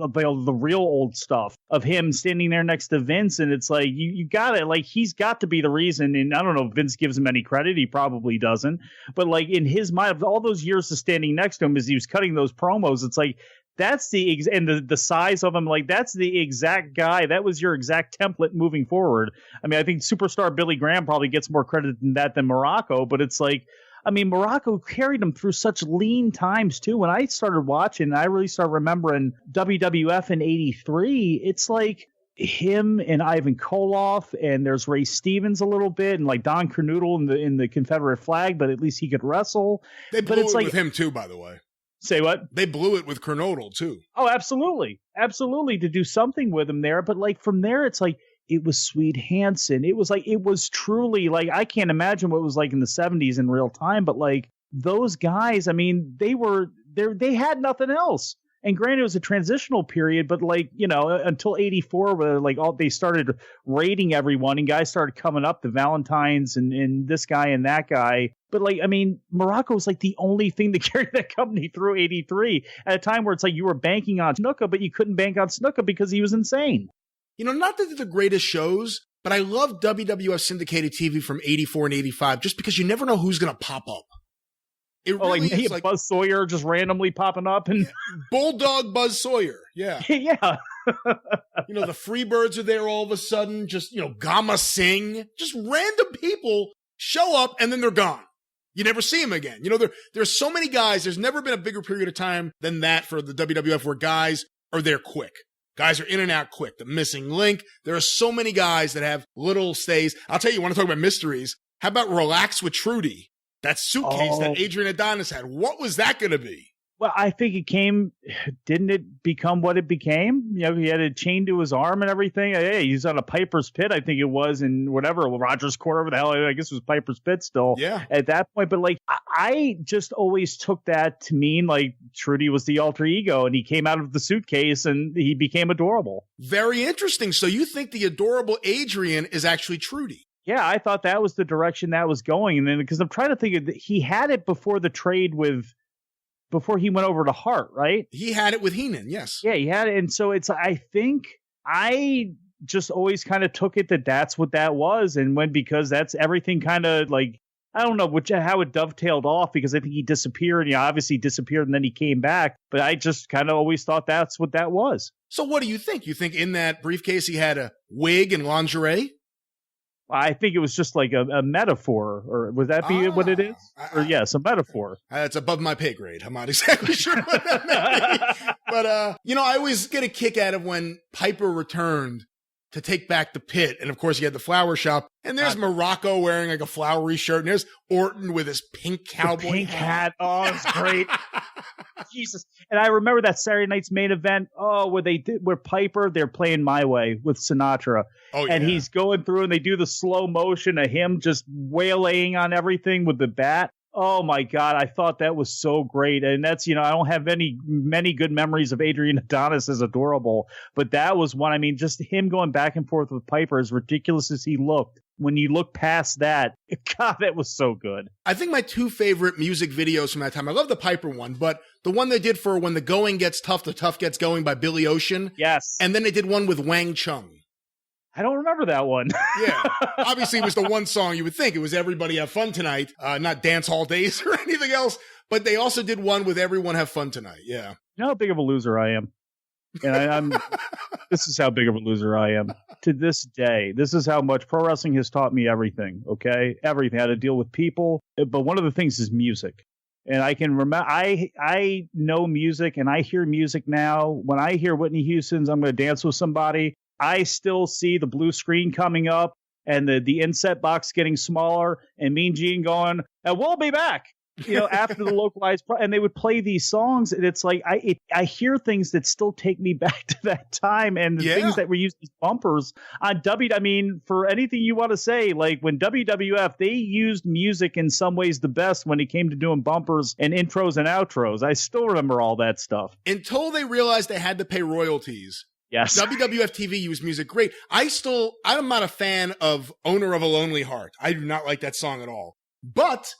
real old stuff of him standing there next to Vince, and it's like, you got it, like, he's got to be the reason. And I don't know if Vince gives him any credit, he probably doesn't, but like in his mind, all those years of standing next to him as he was cutting those promos, it's like, that's the size of him, like, that's the exact guy. That was your exact template moving forward. I mean, I think superstar Billy Graham probably gets more credit than Morocco, but it's like, I mean, Morocco carried him through such lean times too. When I started watching, I really started remembering WWF in 83. It's like him and Ivan Koloff, and there's Ray Stevens a little bit, and like Don Kernoodle in the Confederate flag, but at least he could wrestle. They blew it with him too, by the way. Say what? They blew it with Kernodle too. Oh, absolutely. Absolutely, to do something with him there. But like from there, it's like, it was Swede Hansen. It was truly like, I can't imagine what it was like in the 70s in real time. But like those guys, I mean, they had nothing else. And granted, it was a transitional period, but like, until 84, where like they started raiding everyone and guys started coming up, the Valentines and this guy and that guy. But like, I mean, Morocco was like the only thing that carried that company through 83 at a time where it's like you were banking on Snuka, but you couldn't bank on Snuka because he was insane. Not that they're the greatest shows, but I love WWF syndicated TV from 84 and 85 just because you never know who's going to pop up. It really is like Buzz Sawyer just randomly popping up, and Bulldog Buzz Sawyer. Yeah. Yeah. The Freebirds are there all of a sudden, just, Gama Singh, just random people show up and then they're gone. You never see them again. There's so many guys. There's never been a bigger period of time than that for the WWF where guys are there quick. Guys are in and out quick. The missing link. There are so many guys that have little stays. I'll tell you, want to talk about mysteries? How about Relax with Trudy? That suitcase that Adrian Adonis had. What was that going to be? Well, I think didn't it become what it became? He had it chained to his arm and everything. Hey, he's on a Piper's Pit, I think it was, in whatever, Rogers Court, over the hell, I guess it was Piper's Pit still. Yeah. At that point, but like, I just always took that to mean like Trudy was the alter ego and he came out of the suitcase and he became adorable. Very interesting. So you think the adorable Adrian is actually Trudy? Yeah, I thought that was the direction that was going. And then, because I'm trying to think, he had it before the trade before he went over to Hart, right? He had it with Heenan, yes. Yeah, he had it. And so I think I just always kind of took it that's what that was. And because that's everything kind of like, I don't know how it dovetailed off, because I think he disappeared. Obviously disappeared and then he came back. But I just kind of always thought that's what that was. So what do you think? You think in that briefcase he had a wig and lingerie? I think it was just like a metaphor, or would that be what it is? Yes, a metaphor. It's above my pay grade. I'm not exactly sure what that meant. But, I always get a kick out of when Piper returned to take back the pit. And of course, he had the flower shop. And there's Morocco wearing like a flowery shirt. And there's Orton with his pink cowboy pink hat. Oh, it's great. Jesus. And I remember that Saturday night's main event. Oh, where Piper, they're playing My Way with Sinatra. Oh, yeah. And he's going through and they do the slow motion of him just waylaying on everything with the bat. Oh my God, I thought that was so great. And that's, I don't have many good memories of Adrian Adonis as adorable, but that was one. I mean, just him going back and forth with Piper, as ridiculous as he looked. When you look past that, God, that was so good. I think my two favorite music videos from that time, I love the Piper one, but the one they did for When the Going Gets Tough, the Tough Gets Going by Billy Ocean. Yes. And then they did one with Wang Chung. I don't remember that one. Yeah. Obviously, it was the one song you would think. It was Everybody Have Fun Tonight, not Dance Hall Days or anything else. But they also did one with Everyone Have Fun Tonight. Yeah. You know how big of a loser I am? And this is how big of a loser I am. To this day, this is how much pro wrestling has taught me everything, okay? Everything. How to deal with people. But one of the things is music. And I can remember, I know music, and I hear music now. When I hear Whitney Houston's I'm Going to Dance With Somebody, I still see the blue screen coming up and the inset box getting smaller and Mean Gene going, and we'll be back, after the localized, and they would play these songs. And it's like, I hear things that still take me back to that time. And the things that were used as bumpers on for anything you want to say, like when WWF, they used music in some ways the best when it came to doing bumpers and intros and outros. I still remember all that stuff. Until they realized they had to pay royalties. Yes. WWF TV used music great. I'm not a fan of Owner of a Lonely Heart. I do not like that song at all. But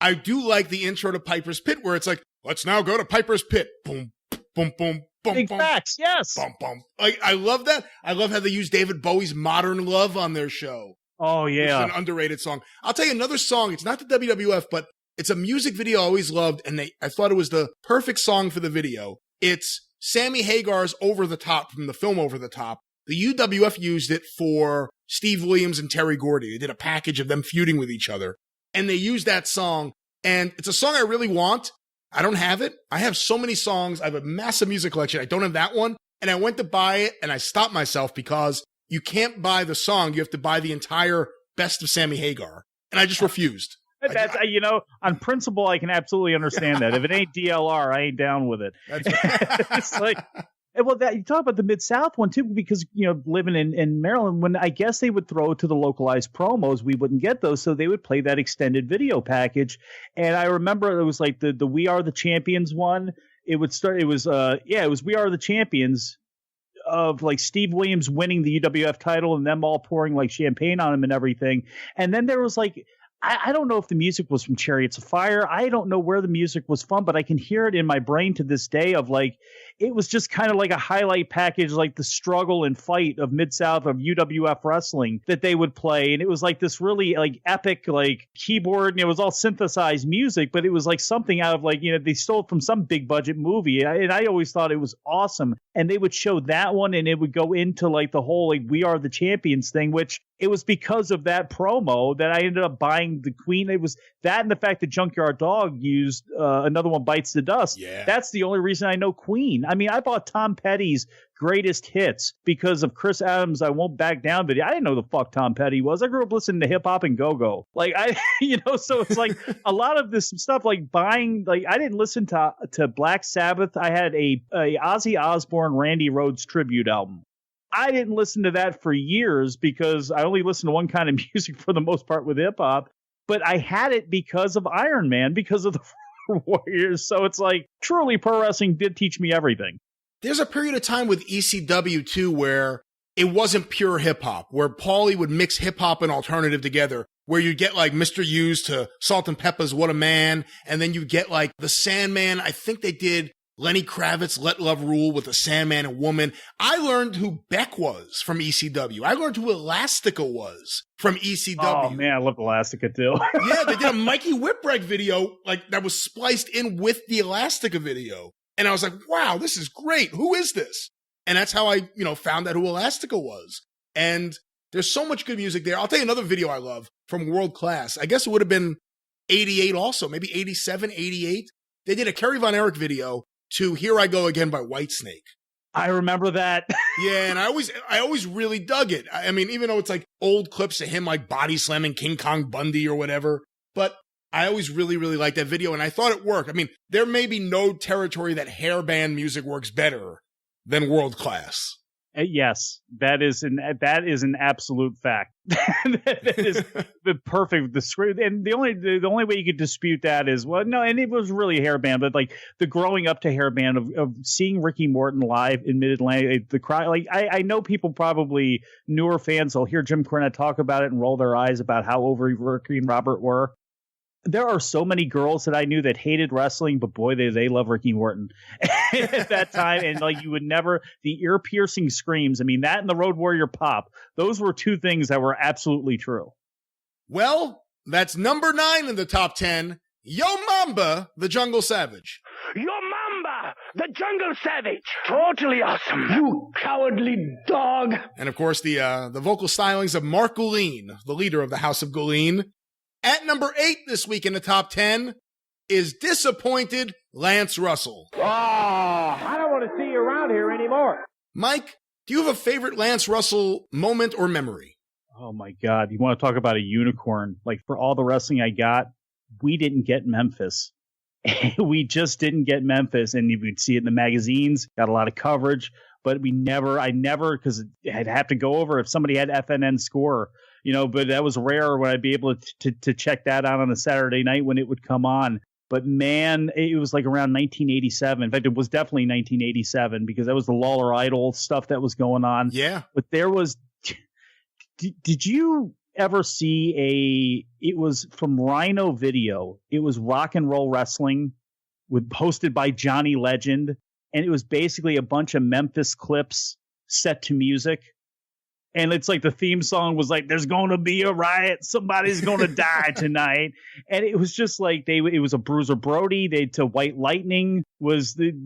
I do like the intro to Piper's Pit where it's like, let's now go to Piper's Pit. Boom, boom, boom, boom, big boom. Facts, yes. Boom, boom. I love that. I love how they use David Bowie's Modern Love on their show. Oh, yeah. It's an underrated song. I'll tell you another song. It's not the WWF, but it's a music video I always loved, and I thought it was the perfect song for the video. It's Sammy Hagar's Over the Top from the film Over the Top. The UWF used it for Steve Williams and Terry Gordy. They did a package of them feuding with each other. And they used that song. And it's a song I really want. I don't have it. I have so many songs. I have a massive music collection. I don't have that one. And I went to buy it and I stopped myself because you can't buy the song. You have to buy the entire Best of Sammy Hagar. And I just refused. That's, on principle, I can absolutely understand that. If it ain't DLR, I ain't down with it. It's like, well, you talk about the Mid-South one too, because, living in Maryland, when I guess they would throw it to the localized promos, we wouldn't get those. So they would play that extended video package. And I remember it was like the We Are the Champions one. It would start, it was We Are the Champions of like Steve Williams winning the UWF title and them all pouring like champagne on him and everything. And then there was like, I don't know if the music was from Chariots of Fire. I don't know where the music was from, but I can hear it in my brain to this day of like, it was just kind of like a highlight package, like the struggle and fight of Mid-South of UWF wrestling that they would play. And it was like this really like epic, like keyboard, and it was all synthesized music, but it was like something out of like, they stole it from some big budget movie. And I always thought it was awesome. And they would show that one and it would go into like the whole, like, We Are the Champions thing, which it was because of that promo that I ended up buying the Queen. It was that and the fact that Junkyard Dog used Another One Bites the Dust. Yeah. That's the only reason I know Queen. I mean, I bought Tom Petty's Greatest Hits because of Chris Adams' I Won't Back Down video. I didn't know the fuck Tom Petty was. I grew up listening to hip hop and go-go. Like, so it's like a lot of this stuff, like buying, like I didn't listen to Black Sabbath. I had a Ozzy Osbourne, Randy Rhoads tribute album. I didn't listen to that for years because I only listened to one kind of music for the most part with hip hop, but I had it because of Iron Man, because of the Warriors. So it's like truly pro wrestling did teach me everything. There's a period of time with ECW too where it wasn't pure hip hop, where Paulie would mix hip hop and alternative together, where you get like Mr. Hughes to Salt and Pepper's What a Man, and then you get like the Sandman. I think they did Lenny Kravitz, Let Love Rule with the Sandman and Woman. I learned who Beck was from ECW. I learned who Elastica was from ECW. Oh man, I love Elastica too. Yeah, they did a Mikey Whipwreck video like that was spliced in with the Elastica video. And I was like, wow, this is great. Who is this? And that's how I, found out who Elastica was. And there's so much good music there. I'll tell you another video I love from World Class. I guess it would have been 88 also, maybe 87, 88. They did a Kerry Von Erich video to Here I Go Again by Whitesnake. I remember that. Yeah, and I always really dug it. I mean, even though it's like old clips of him like body slamming King Kong Bundy or whatever, but I always really, really liked that video, and I thought it worked. I mean, there may be no territory that hair band music works better than World Class. Yes, that is an absolute fact. That is the perfect description. And the only way you could dispute that is, well, no, and it was really hairband, but like the growing up to hairband of seeing Ricky Morton live in Mid-Atlantic, the crowd. Like I know people probably newer fans will hear Jim Cornette talk about it and roll their eyes about how over Ricky and Robert were. There are so many girls that I knew that hated wrestling, but boy, they love Ricky Morton at that time. And like you would never, the ear piercing screams. I mean, that and the Road Warrior pop, those were two things that were absolutely true. Well, that's number 9 in the top 10. Yo Mamba, the Jungle Savage. Yo Mamba, the Jungle Savage. Totally awesome. You cowardly dog. And of course, the vocal stylings of Mark Gullene, the leader of the House of Gullene. At number 8 this week in the top 10 is disappointed Lance Russell. I don't want to see you around here anymore. Mike, do you have a favorite Lance Russell moment or memory? Oh my God. You want to talk about a unicorn? Like for all the wrestling I got, we didn't get Memphis. We just didn't get Memphis. And you would see it in the magazines, got a lot of coverage, but I never, because I'd have to go over if somebody had FNN score. But that was rare when I'd be able to check that out on a Saturday night when it would come on. But man, it was like around 1987. In fact, it was definitely 1987 because that was the Lawler Idol stuff that was going on. Yeah. But there was, did you ever see it was from Rhino Video. It was Rock and Roll Wrestling hosted by Johnny Legend. And it was basically a bunch of Memphis clips set to music. And it's like the theme song was like, there's going to be a riot. Somebody's going to die tonight. And it was just like it was a Bruiser Brody. To White Lightning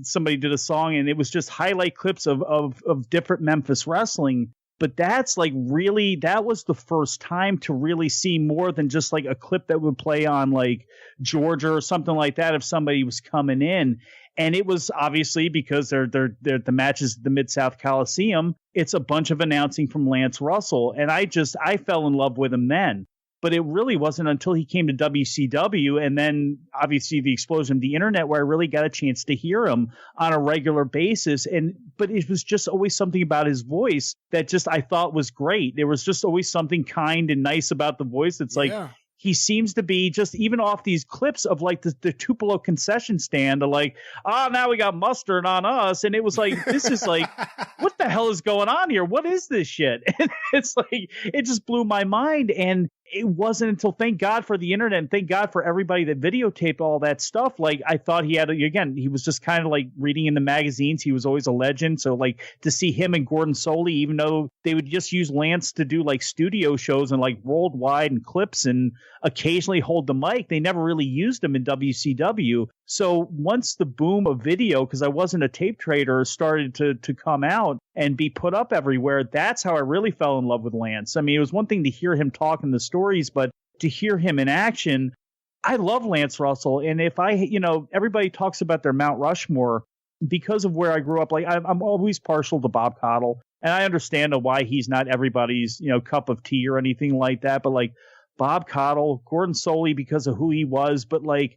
somebody did a song, and it was just highlight clips of different Memphis wrestling. But that's like really, that was the first time to really see more than just like a clip that would play on like Georgia or something like that if somebody was coming in. And it was obviously because they're the matches at the Mid-South Coliseum. It's a bunch of announcing from Lance Russell. And I fell in love with him then. But it really wasn't until he came to WCW and then obviously the explosion of the internet where I really got a chance to hear him on a regular basis. But it was just always something about his voice that just I thought was great. There was just always something kind and nice about the voice. It's like, he seems to be just even off these clips of like the Tupelo concession stand of like, now we got mustard on us. And it was like, this is like, what the hell is going on here? What is this shit? And it's like, it just blew my mind. And it wasn't until, thank God for the internet and thank God for everybody that videotaped all that stuff. Like I thought he was just kind of like reading in the magazines. He was always a legend. So like to see him and Gordon Soley, even though they would just use Lance to do like studio shows and like worldwide and clips and occasionally hold the mic, they never really used him in WCW. So once the boom of video, because I wasn't a tape trader, started to come out and be put up everywhere, that's how I really fell in love with Lance. I mean, it was one thing to hear him talk in the stories, but to hear him in action, I love Lance Russell. And if everybody talks about their Mount Rushmore because of where I grew up, like I'm always partial to Bob Caudle. And I understand why he's not everybody's, cup of tea or anything like that. But like Bob Caudle, Gordon Soley because of who he was, but like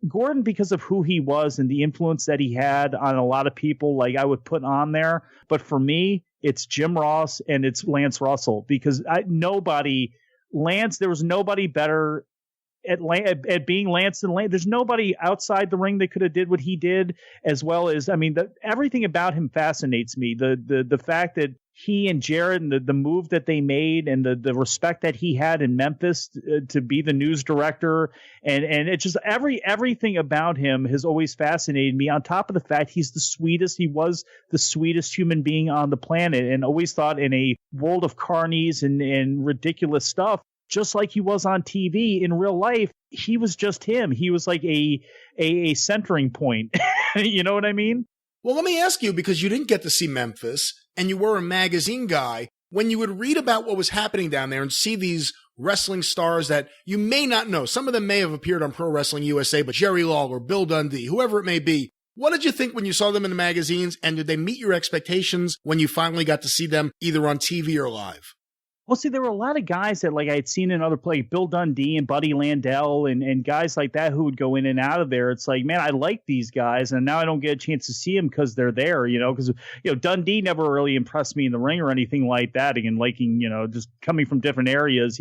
Gordon because of who he was and the influence that he had on a lot of people, like I would put on there. But for me, it's Jim Ross and it's Lance Russell because there was nobody better at being Lance than Lance. There's nobody outside the ring that could have did what he did, as well as, I mean, everything about him fascinates me. The fact that he and Jared and the move that they made and the respect that he had in Memphis to be the news director and it's just everything about him has always fascinated me, on top of the fact he was the sweetest human being on the planet, and always thought in a world of carnies and ridiculous stuff, just like he was on TV in real life, he was just him. He was like a centering point. You know what I mean? Well, let me ask you, because you didn't get to see Memphis and you were a magazine guy, when you would read about what was happening down there and see these wrestling stars that you may not know, some of them may have appeared on Pro Wrestling USA, but Jerry Lawler, Bill Dundee, whoever it may be, what did you think when you saw them in the magazines, and did they meet your expectations when you finally got to see them either on TV or live? Well, see, there were a lot of guys that, like, I had seen in other plays, Bill Dundee and Buddy Landell and guys like that who would go in and out of there. It's like, man, I like these guys, and now I don't get a chance to see them because they're there, because, Dundee never really impressed me in the ring or anything like that. Again, liking, just coming from different areas,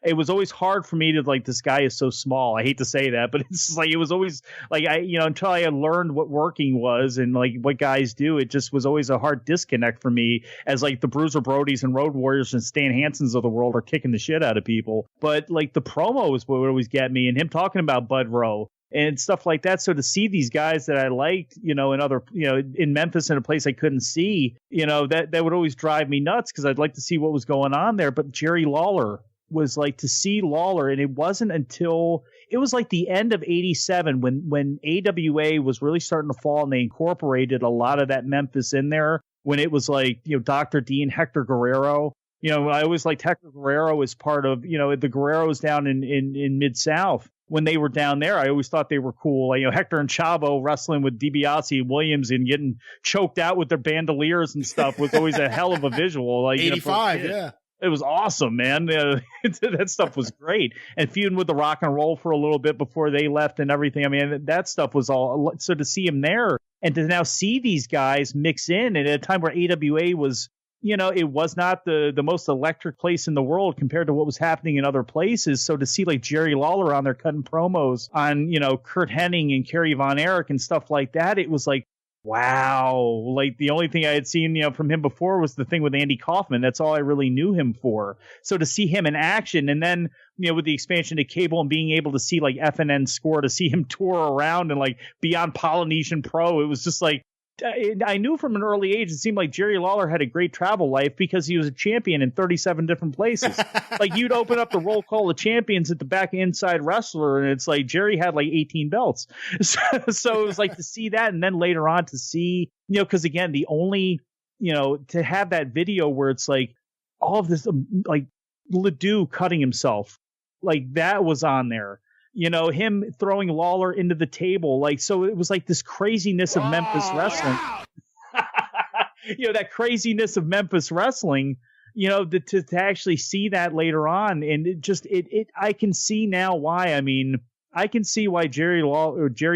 it was always hard for me to, like, this guy is so small. I hate to say that, but it's like, it was always like, until I had learned what working was and, like, what guys do, it just was always a hard disconnect for me as, like, the Bruiser Brodies and Road Warriors and Stan Hansons of the world are kicking the shit out of people. But, like, the promos would always get me, and him talking about Bud Rowe and stuff like that. So to see these guys that I liked, in other, in Memphis in a place I couldn't see, that would always drive me nuts because I'd like to see what was going on there. But Jerry Lawler was like, to see Lawler, and it wasn't until it was like the end of '87 when AWA was really starting to fall, and they incorporated a lot of that Memphis in there, when it was like, Dr. Dean, Hector Guerrero. I always liked Hector Guerrero as part of, the Guerreros down in Mid-South. When they were down there, I always thought they were cool. Hector and Chavo wrestling with DiBiase and Williams and getting choked out with their bandoliers and stuff was always a hell of a visual. Like 85, yeah. It was awesome, man. That stuff was great. And feuding with the Rock and Roll for a little bit before they left and everything. I mean, that stuff was all. So to see him there and to now see these guys mix in at a time where AWA was, it was not the most electric place in the world compared to what was happening in other places. So to see like Jerry Lawler on there cutting promos on, Kurt Hennig and Kerry Von Erich and stuff like that, it was like, wow. Like the only thing I had seen, from him before was the thing with Andy Kaufman. That's all I really knew him for. So to see him in action, and then, with the expansion to cable and being able to see like FNN Score, to see him tour around and like be on Polynesian Pro, it was just like, I knew from an early age, it seemed like Jerry Lawler had a great travel life because he was a champion in 37 different places. Like you'd open up the roll call of champions at the back of Inside Wrestler, and it's like Jerry had like 18 belts. So it was like to see that, and then later on to see, because again, the only, to have that video where it's like all of this, like Ledoux cutting himself, like that was on there. Him throwing Lawler into the table. Like, so it was like this craziness of Memphis wrestling. Yeah. That craziness of Memphis wrestling, to actually see that later on. And I can see now why. I mean, I can see why Jerry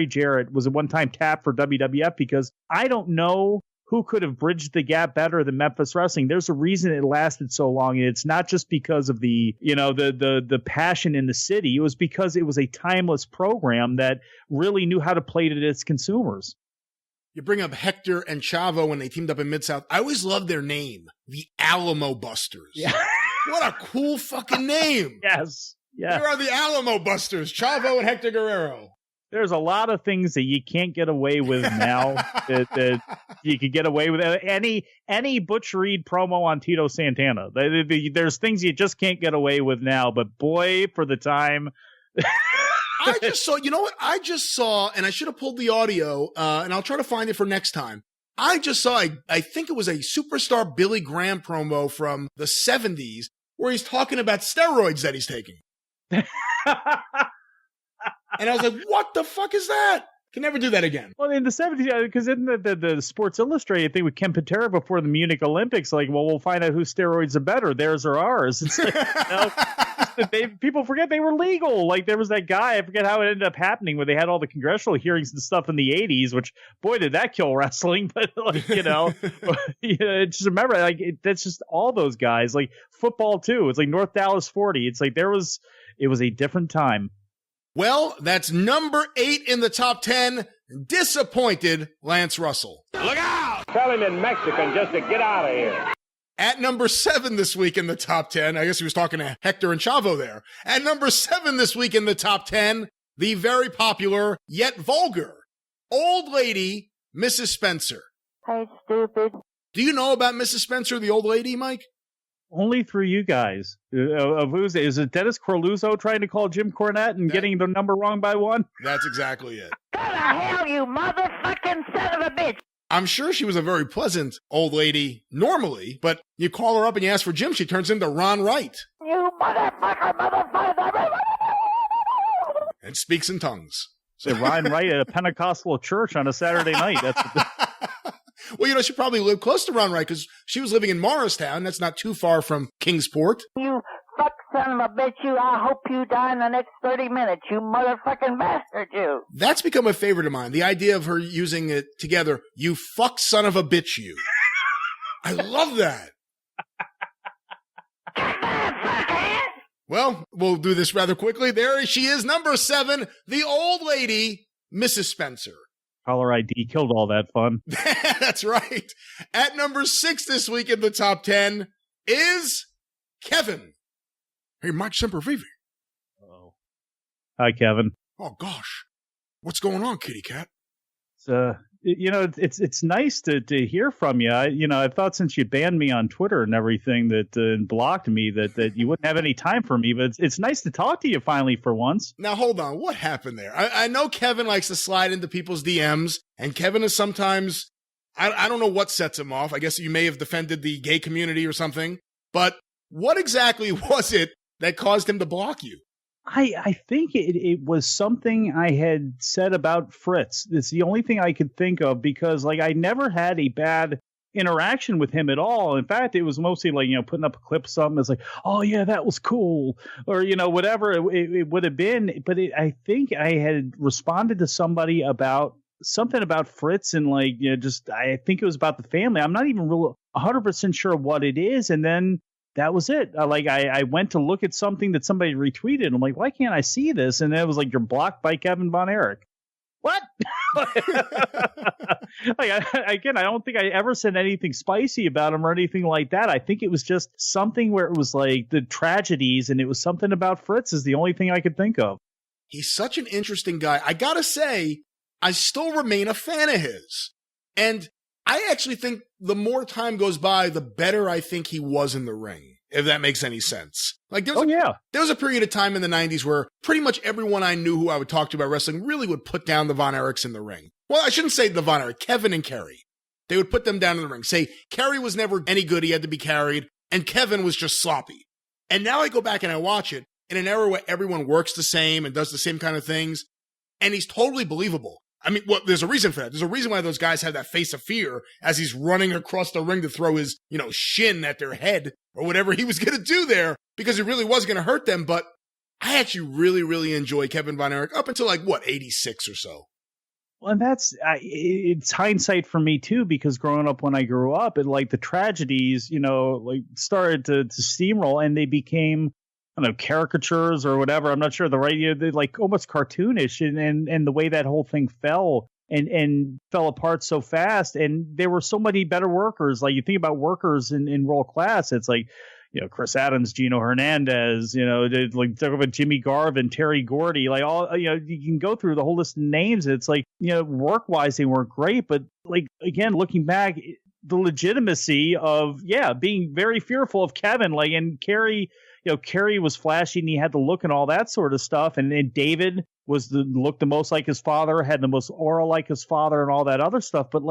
Jarrett was a one-time tap for WWF, because I don't know who could have bridged the gap better than Memphis wrestling. There's a reason it lasted so long. And it's not just because of the, the passion in the city. It was because it was a timeless program that really knew how to play to its consumers. You bring up Hector and Chavo when they teamed up in Mid-South. I always loved their name, the Alamo Busters. Yeah. What a cool fucking name. Yes. Yeah. Here are the Alamo Busters, Chavo and Hector Guerrero. There's a lot of things that you can't get away with now that you could get away with. Any Butch Reed promo on Tito Santana. There's things you just can't get away with now, but boy, for the time. I just saw, I just saw, and I should have pulled the audio, and I'll try to find it for next time. I just saw, I think it was a Superstar Billy Graham promo from the 70s where he's talking about steroids that he's taking. And I was like, what the fuck is that? Can never do that again. Well, in the 70s, because in the Sports Illustrated thing with Ken Patera before the Munich Olympics, like, well, we'll find out whose steroids are better, theirs or ours. It's like, people forget they were legal. Like, there was that guy, I forget how it ended up happening, where they had all the congressional hearings and stuff in the 80s, which, boy, did that kill wrestling. But, like, just remember, like, that's just all those guys. Like, football, too. It's like North Dallas 40. It's like it was a different time. Well, that's number 8 in the top 10. Disappointed Lance Russell. Look out! Tell him in Mexican just to get out of here. At number 7 this week in the top 10, I guess he was talking to Hector and Chavo there. At number 7 this week in the top 10, the very popular yet vulgar old lady, Mrs. Spencer. Hey, stupid. Do you know about Mrs. Spencer, the old lady, Mike? Only through you guys. Is it Dennis Corluzzo trying to call Jim Cornette and getting the number wrong by one? That's exactly it. Go to hell, you motherfucking son of a bitch. I'm sure she was a very pleasant old lady normally, but you call her up and you ask for Jim, she turns into Ron Wright. You motherfucker. And speaks in tongues. So Ron Wright at a Pentecostal church on a Saturday night. That's Well, she probably lived close to Ron Wright because she was living in Morristown. That's not too far from Kingsport. You fuck son of a bitch, you. I hope you die in the next 30 minutes, you motherfucking bastard, you. That's become a favorite of mine. The idea of her using it together, you fuck son of a bitch, you. I love that. Well, we'll do this rather quickly. There she is, number 7, the old lady, Mrs. Spencer. Caller ID killed all that fun. That's right. At number 6 this week in the top 10 is Kevin. Hey, Mike Sempervive. Oh. Hi, Kevin. Oh, gosh. What's going on, kitty cat? It's nice to hear from you. I thought since you banned me on Twitter and everything and blocked me that you wouldn't have any time for me, but it's nice to talk to you finally for once. Now, hold on. What happened there? I know Kevin likes to slide into people's DMs, and Kevin is sometimes, I don't know what sets him off. I guess you may have defended the gay community or something, but what exactly was it that caused him to block you? I think it was something I had said about Fritz. It's the only thing I could think of because, I never had a bad interaction with him at all. In fact, it was mostly putting up a clip, something. It's like, oh, yeah, that was cool. Or, whatever it would have been. But I think I had responded to somebody about something about Fritz and, I think it was about the family. I'm not even real 100% sure what it is. And then that was it. I went to look at something that somebody retweeted. I'm like, why can't I see this? And it was you're blocked by Kevin Von Erich. What? Again, I don't think I ever said anything spicy about him or anything like that. I think it was just something where it was the tragedies, and it was something about Fritz is the only thing I could think of. He's such an interesting guy. I gotta say, I still remain a fan of his. And I actually think the more time goes by, the better I think he was in the ring, if that makes any sense. There was a period of time in the 90s where pretty much everyone I knew who I would talk to about wrestling really would put down the Von Erichs in the ring. Well, I shouldn't say the Von Erich, Kevin and Kerry. They would put them down in the ring, say Kerry was never any good, he had to be carried, and Kevin was just sloppy. And now I go back and I watch it in an era where everyone works the same and does the same kind of things, and he's totally believable. I mean, there's a reason for that. There's a reason why those guys have that face of fear as he's running across the ring to throw his, shin at their head or whatever he was going to do there, because it really was going to hurt them. But I actually really, really enjoy Kevin Von Erich up until 86 or so. Well, and it's hindsight for me too, because growing up when I grew up, the tragedies, started to steamroll and they became, I don't know, caricatures or whatever. I'm not sure the right, they're almost cartoonish, and the way that whole thing fell and fell apart so fast. And there were so many better workers. You think about workers in world class, it's Chris Adams, Gino Hernandez, talk about Jimmy Garvin, Terry Gordy, you can go through the whole list of names. It's work wise, they weren't great, but again, looking back, the legitimacy of, being very fearful of Kevin, and Kerry, Kerry was flashy and he had the look and all that sort of stuff. And then David looked the most like his father, had the most aura like his father and all that other stuff. But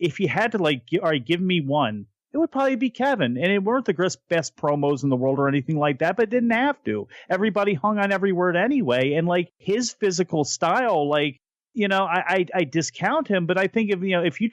if you had to all right, give me one, it would probably be Kevin. And it weren't the best promos in the world or anything like that, but it didn't have to. Everybody hung on every word anyway. And his physical style, I discount him, but I think if you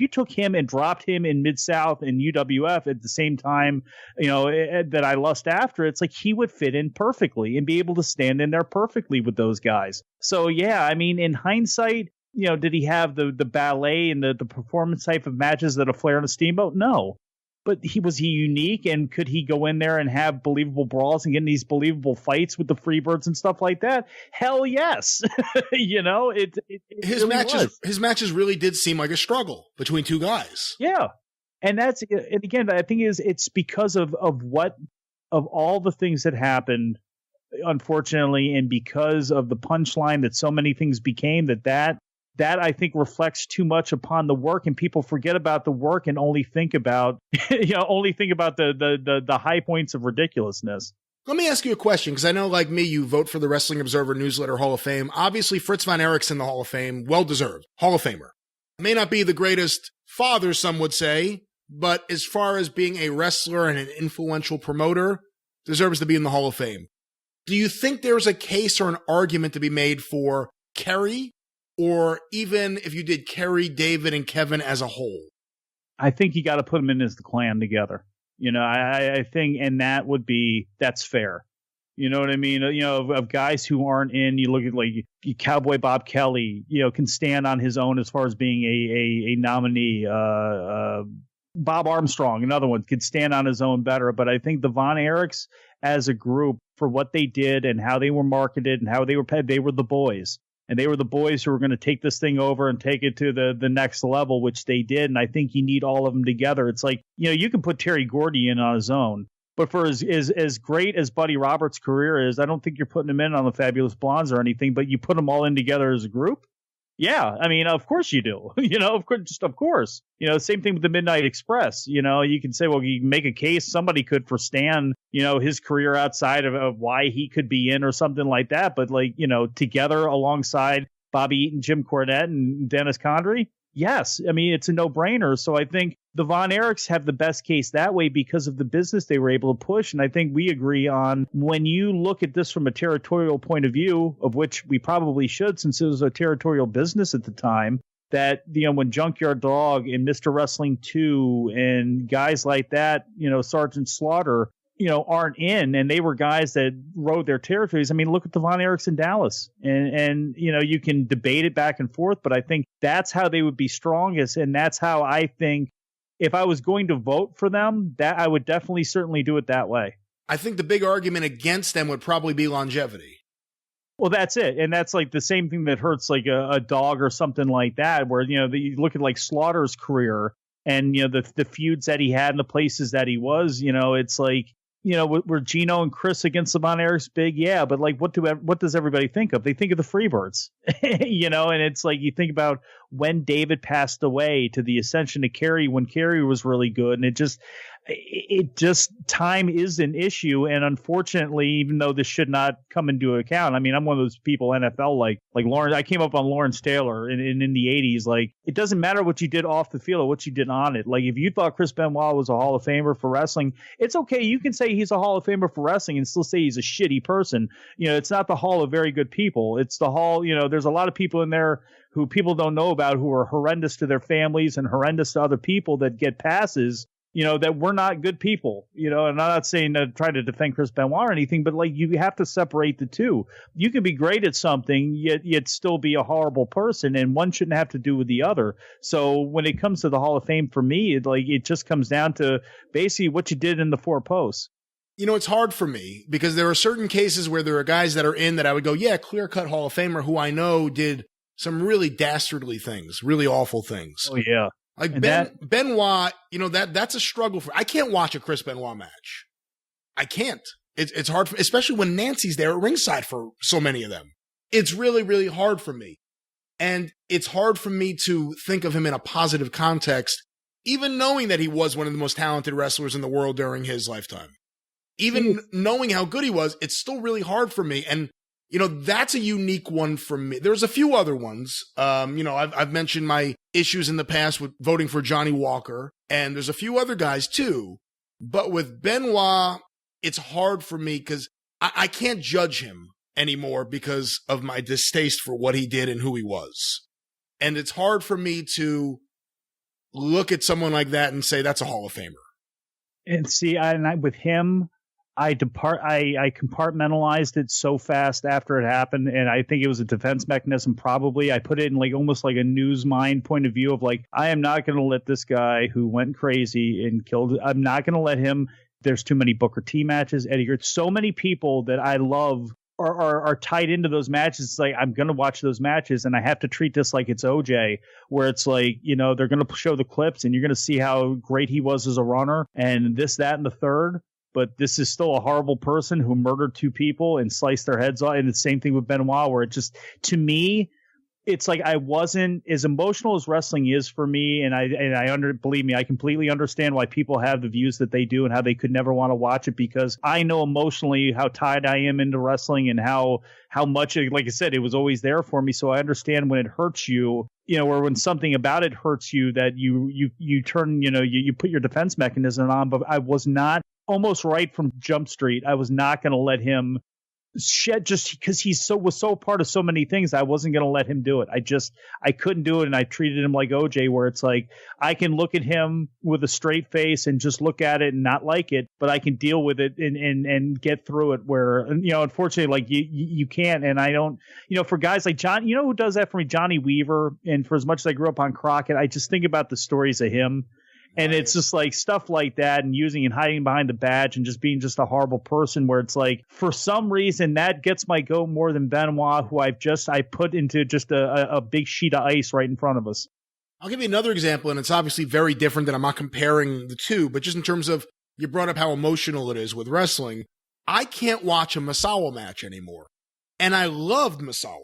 took him and dropped him in Mid-South and UWF at the same time, that I lust after, it's he would fit in perfectly and be able to stand in there perfectly with those guys. So in hindsight, did he have the ballet and the performance type of matches that a Flair and a Steamboat? No. But was he unique, and could he go in there and have believable brawls and get in these believable fights with the Freebirds and stuff like that? Hell yes. His matches really did seem like a struggle between two guys. Yeah. And again, I think it's because of all the things that happened, unfortunately, and because of the punchline that so many things became, that I think reflects too much upon the work, and people forget about the work and only think about, the high points of ridiculousness. Let me ask you a question, because I know, like me, you vote for the Wrestling Observer Newsletter Hall of Fame. Obviously, Fritz Von Erich's in the Hall of Fame. Well-deserved. Hall of Famer. May not be the greatest father, some would say, but as far as being a wrestler and an influential promoter, deserves to be in the Hall of Fame. Do you think there's a case or an argument to be made for Kerry, or even if you did Kerry, David, and Kevin as a whole? I think you got to put them in as the Clan together. I think, and that's fair. You know what I mean? Of guys who aren't in, you look at like Cowboy Bob Kelly, can stand on his own as far as being a nominee. Bob Armstrong, another one, could stand on his own better. But I think the Von Erichs as a group, for what they did and how they were marketed and how they were the boys. And they were the boys who were going to take this thing over and take it to the next level, which they did. And I think you need all of them together. It's like, you can put Terry Gordy in on his own. But for as great as Buddy Roberts' career is, I don't think you're putting him in on the Fabulous Blondes or anything, but you put them all in together as a group. Yeah, I mean, of course you do. Of course. Same thing with the Midnight Express. You can say, well, you can make a case. Somebody could for Stan, his career outside of why he could be in or something like that. But together alongside Bobby Eaton, Jim Cornette, and Dennis Condrey. Yes, I mean, it's a no-brainer. So I think the Von Erichs have the best case that way because of the business they were able to push. And I think we agree on, when you look at this from a territorial point of view, of which we probably should, since it was a territorial business at the time, that, when Junkyard Dog and Mr. Wrestling 2 and guys like that, Sergeant Slaughter, aren't in, and they were guys that rode their territories. I mean, look at the Von Erichs in Dallas, and you can debate it back and forth, but I think that's how they would be strongest, and that's how I think if I was going to vote for them, that I would definitely certainly do it that way. I think the big argument against them would probably be longevity. Well, that's it. And that's like the same thing that hurts like a dog or something like that, where, you look at like Slaughter's career and, the feuds that he had and the places that he was, it's like, were Gino and Chris against the Von Erichs big? Yeah, but like, what does everybody think of? They think of the Freebirds, and it's like, you think about when David passed away to the ascension of Kerry when Kerry was really good. And it just time is an issue. And unfortunately, even though this should not come into account, I mean, I'm one of those people, NFL, like Lawrence, I came up on Lawrence Taylor in the 80s. Like, it doesn't matter what you did off the field or what you did on it. Like, if you thought Chris Benoit was a Hall of Famer for wrestling, it's okay. You can say he's a Hall of Famer for wrestling and still say he's a shitty person. It's not the Hall of very good people. It's the Hall, there's a lot of people in there who people don't know about who are horrendous to their families and horrendous to other people that get passes, that we're not good people, and I'm not saying to try to defend Chris Benoit or anything, but like, you have to separate the two. You can be great at something, yet still be a horrible person, and one shouldn't have to do with the other. So when it comes to the Hall of Fame, for me, it just comes down to basically what you did in the four posts. It's hard for me because there are certain cases where there are guys that are in that I would go, yeah, clear-cut Hall of Famer who I know did some really dastardly things, really awful things. Oh, yeah. Like Benoit, that's a struggle for. I can't watch a Chris Benoit match. I can't. It's hard, especially when Nancy's there at ringside for so many of them. It's really, really hard for me. And it's hard for me to think of him in a positive context, even knowing that he was one of the most talented wrestlers in the world during his lifetime. Even knowing how good he was, it's still really hard for me. And that's a unique one for me. There's a few other ones. I've mentioned my issues in the past with voting for Johnny Walker, and there's a few other guys too. But with Benoit, it's hard for me because I can't judge him anymore because of my distaste for what he did and who he was. And it's hard for me to look at someone like that and say that's a Hall of Famer. And see, with him, I compartmentalized it so fast after it happened, and I think it was a defense mechanism. Probably I put it in like almost like a news mind point of view of like, I am not going to let this guy who went crazy and killed. I'm not going to let him. There's too many Booker T matches. Eddie Hurt. So many people that I love are tied into those matches. It's like, I'm going to watch those matches, and I have to treat this like it's OJ, where it's like, they're going to show the clips, and you're going to see how great he was as a runner, and this, that, and the third. But this is still a horrible person who murdered two people and sliced their heads off. And the same thing with Benoit, where it just, to me, it's like I wasn't as emotional as wrestling is for me. And believe me, I completely understand why people have the views that they do and how they could never want to watch it, because I know emotionally how tied I am into wrestling and how much, like I said, it was always there for me. So I understand when it hurts you, or when something about it hurts you, that you turn, you put your defense mechanism on. But I was not, almost right from Jump Street, I was not going to let him Shed, just because was so part of so many things, I wasn't going to let him do it. I couldn't do it, and I treated him like OJ, where it's like I can look at him with a straight face and just look at it and not like it, but I can deal with it and get through it. Where unfortunately, like you can't, and I don't. For guys like John, who does that for me, Johnny Weaver, and for as much as I grew up on Crockett, I just think about the stories of him. And it's just like stuff like that, and using and hiding behind the badge and just being just a horrible person, where it's like, for some reason, that gets my goat more than Benoit, who I put into just a big sheet of ice right in front of us. I'll give you another example, and it's obviously very different, and I'm not comparing the two, but just in terms of, you brought up how emotional it is with wrestling. I can't watch a Misawa match anymore. And I loved Misawa.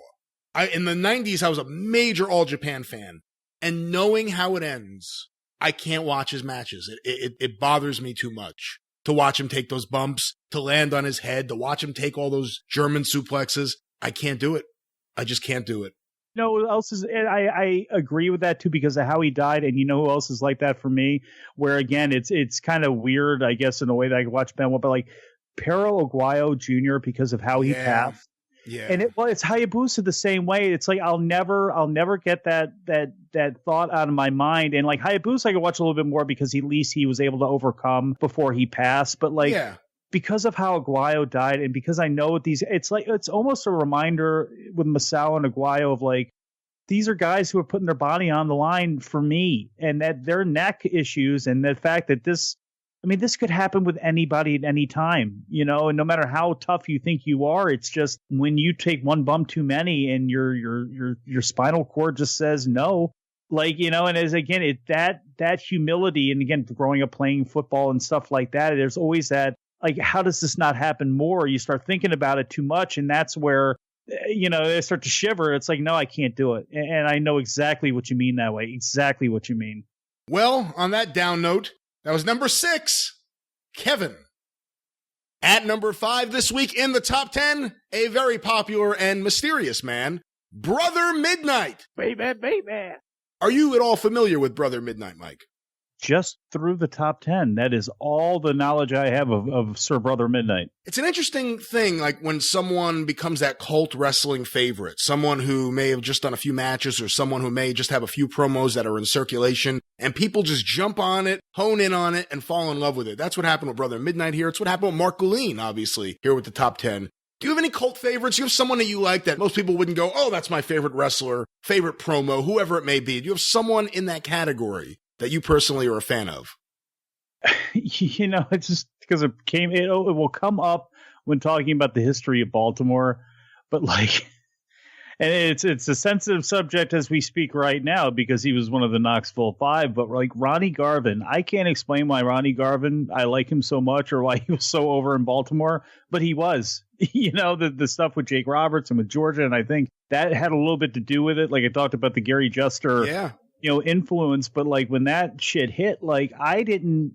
In the 90s, I was a major All Japan fan. And knowing how it ends, I can't watch his matches. It bothers me too much to watch him take those bumps, to land on his head, to watch him take all those German suplexes. I can't do it. I just can't do it. Who else is? I agree with that too, because of how he died. And who else is like that for me? Where again, it's kind of weird, I guess, in a way that I could watch Benoit, but like Pero Aguayo Jr. because of how he passed. Yeah. And it's Hayabusa the same way. It's like I'll never get that thought out of my mind. And like Hayabusa, I could watch a little bit more because at least he was able to overcome before he passed. But like because of how Aguayo died, and because I know it's almost a reminder with Misawa and Aguayo of like, these are guys who are putting their body on the line for me, and that their neck issues, and the fact that this could happen with anybody at any time, and no matter how tough you think you are, it's just when you take one bump too many and your spinal cord just says no, and as again, that humility, and again, growing up playing football and stuff like that, there's always that, like, how does this not happen more? You start thinking about it too much, and that's where, they start to shiver. It's like, no, I can't do it. And I know exactly what you mean that way. Exactly what you mean. Well, on that down note, that was number 6, Kevin. At number 5 this week in the top 10, a very popular and mysterious man, Brother Midnight. Baby. Are you at all familiar with Brother Midnight, Mike? Just through the top 10. That is all the knowledge I have of Sir Brother Midnight. It's an interesting thing, like when someone becomes that cult wrestling favorite, someone who may have just done a few matches, or someone who may just have a few promos that are in circulation, and people just jump on it, hone in on it, and fall in love with it. That's what happened with Brother Midnight here. It's what happened with Mark Gullin, obviously, here with the top 10. Do you have any cult favorites? Do you have someone that you like that most people wouldn't go, oh, that's my favorite wrestler, favorite promo, whoever it may be? Do you have someone in that category that you personally are a fan of? It's just because it will come up when talking about the history of Baltimore, but like, and it's a sensitive subject as we speak right now because he was one of the Knoxville 5, but like Ronnie Garvin, I can't explain why Ronnie Garvin, I like him so much, or why he was so over in Baltimore, but he was, the stuff with Jake Roberts and with Georgia. And I think that had a little bit to do with it. Like I talked about the Gary Juster, influence, but like when that shit hit, like I didn't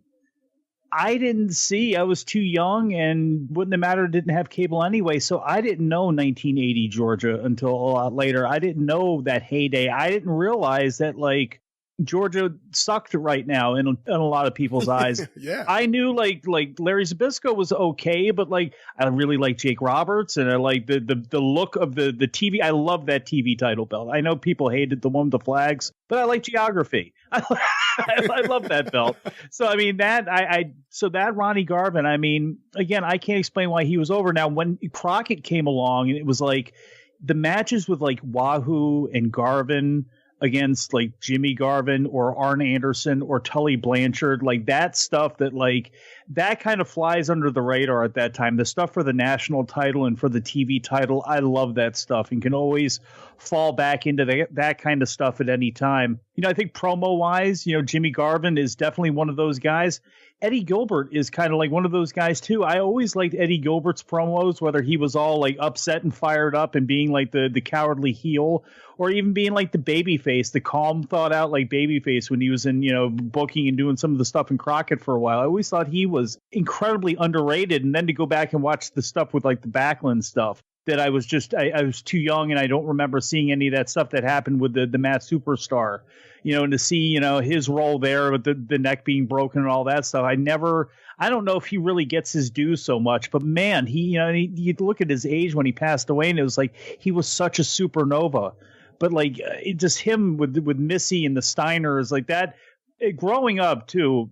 see, I was too young and wouldn't have mattered, didn't have cable anyway. So I didn't know 1980 Georgia until a lot later. I didn't know that heyday. I didn't realize that like Georgia sucked right now in a lot of people's eyes. Yeah. I knew like Larry Zbyszko was okay, but like I really like Jake Roberts, and I like the look of the TV. I love that TV title belt. I know people hated the one with the flags, but I like geography. I love that belt. So I mean that Ronnie Garvin, I mean, again, I can't explain why he was over. Now when Crockett came along, and it was like the matches with like Wahoo and Garvin against like Jimmy Garvin or Arn Anderson or Tully Blanchard, like that stuff that like that kind of flies under the radar at that time. The stuff for the national title and for the TV title, I love that stuff and can always fall back into that kind of stuff at any time. I think promo wise, Jimmy Garvin is definitely one of those guys. Eddie Gilbert is kind of like one of those guys too. I always liked Eddie Gilbert's promos, whether he was all like upset and fired up and being like the cowardly heel, or even being like the babyface, the calm, thought out like babyface when he was in, booking and doing some of the stuff in Crockett for a while. I always thought he was incredibly underrated. And then to go back and watch the stuff with like the Backlund stuff, that I was too young and I don't remember seeing any of that stuff that happened with the Matt Superstar, and to see, his role there with the neck being broken and all that stuff. I don't know if he really gets his due so much, but man, you look at his age when he passed away and it was like, he was such a supernova, but like just him with Missy and the Steiners like that growing up too,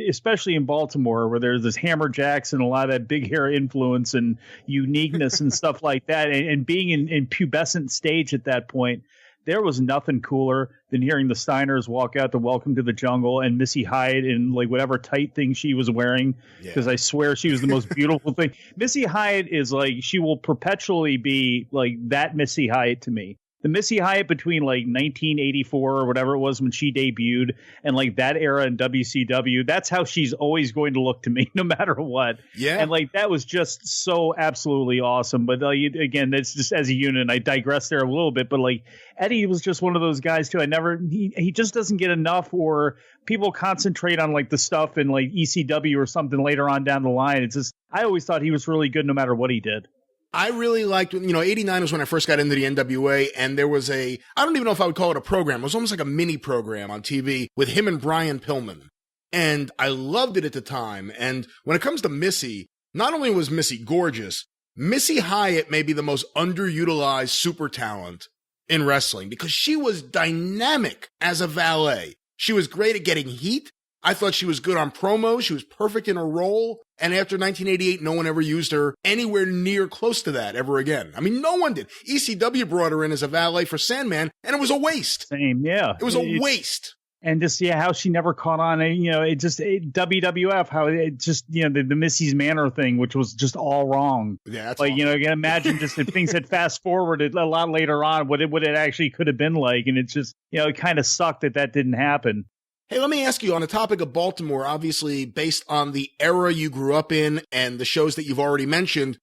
especially in Baltimore, where there's this Hammer Jackson, a lot of that big hair influence and uniqueness and stuff like that. And being in pubescent stage at that point, there was nothing cooler than hearing the Steiners walk out to Welcome to the Jungle and Missy Hyatt in like whatever tight thing she was wearing. Because I swear she was the most beautiful thing. Missy Hyatt is like, she will perpetually be like that Missy Hyatt to me. The Missy Hyatt between like 1984 or whatever it was when she debuted and like that era in WCW, that's how she's always going to look to me no matter what. Yeah. And like that was just so absolutely awesome. But again, that's just as a unit. I digress there a little bit, but like Eddie was just one of those guys too. He just doesn't get enough, or people concentrate on like the stuff in like ECW or something later on down the line. It's just, I always thought he was really good no matter what he did. I really liked, 89 was when I first got into the NWA, and there was I don't even know if I would call it a program. It was almost like a mini program on TV with him and Brian Pillman. And I loved it at the time. And when it comes to Missy, not only was Missy gorgeous, Missy Hyatt may be the most underutilized super talent in wrestling because she was dynamic as a valet. She was great at getting heat. I thought she was good on promos. She was perfect in her role. And after 1988, no one ever used her anywhere near close to that ever again. I mean, no one did. ECW brought her in as a valet for Sandman, and it was a waste. Same, yeah. It was a waste. And just, how she never caught on, WWF, how it just, the Missy's Manor thing, which was just all wrong. Yeah, that's like, awesome. You can imagine just if things had fast forwarded a lot later on, what it actually could have been like. And it's just, it kind of sucked that didn't happen. Hey, let me ask you, on the topic of Baltimore, obviously based on the era you grew up in and the shows that you've already mentioned,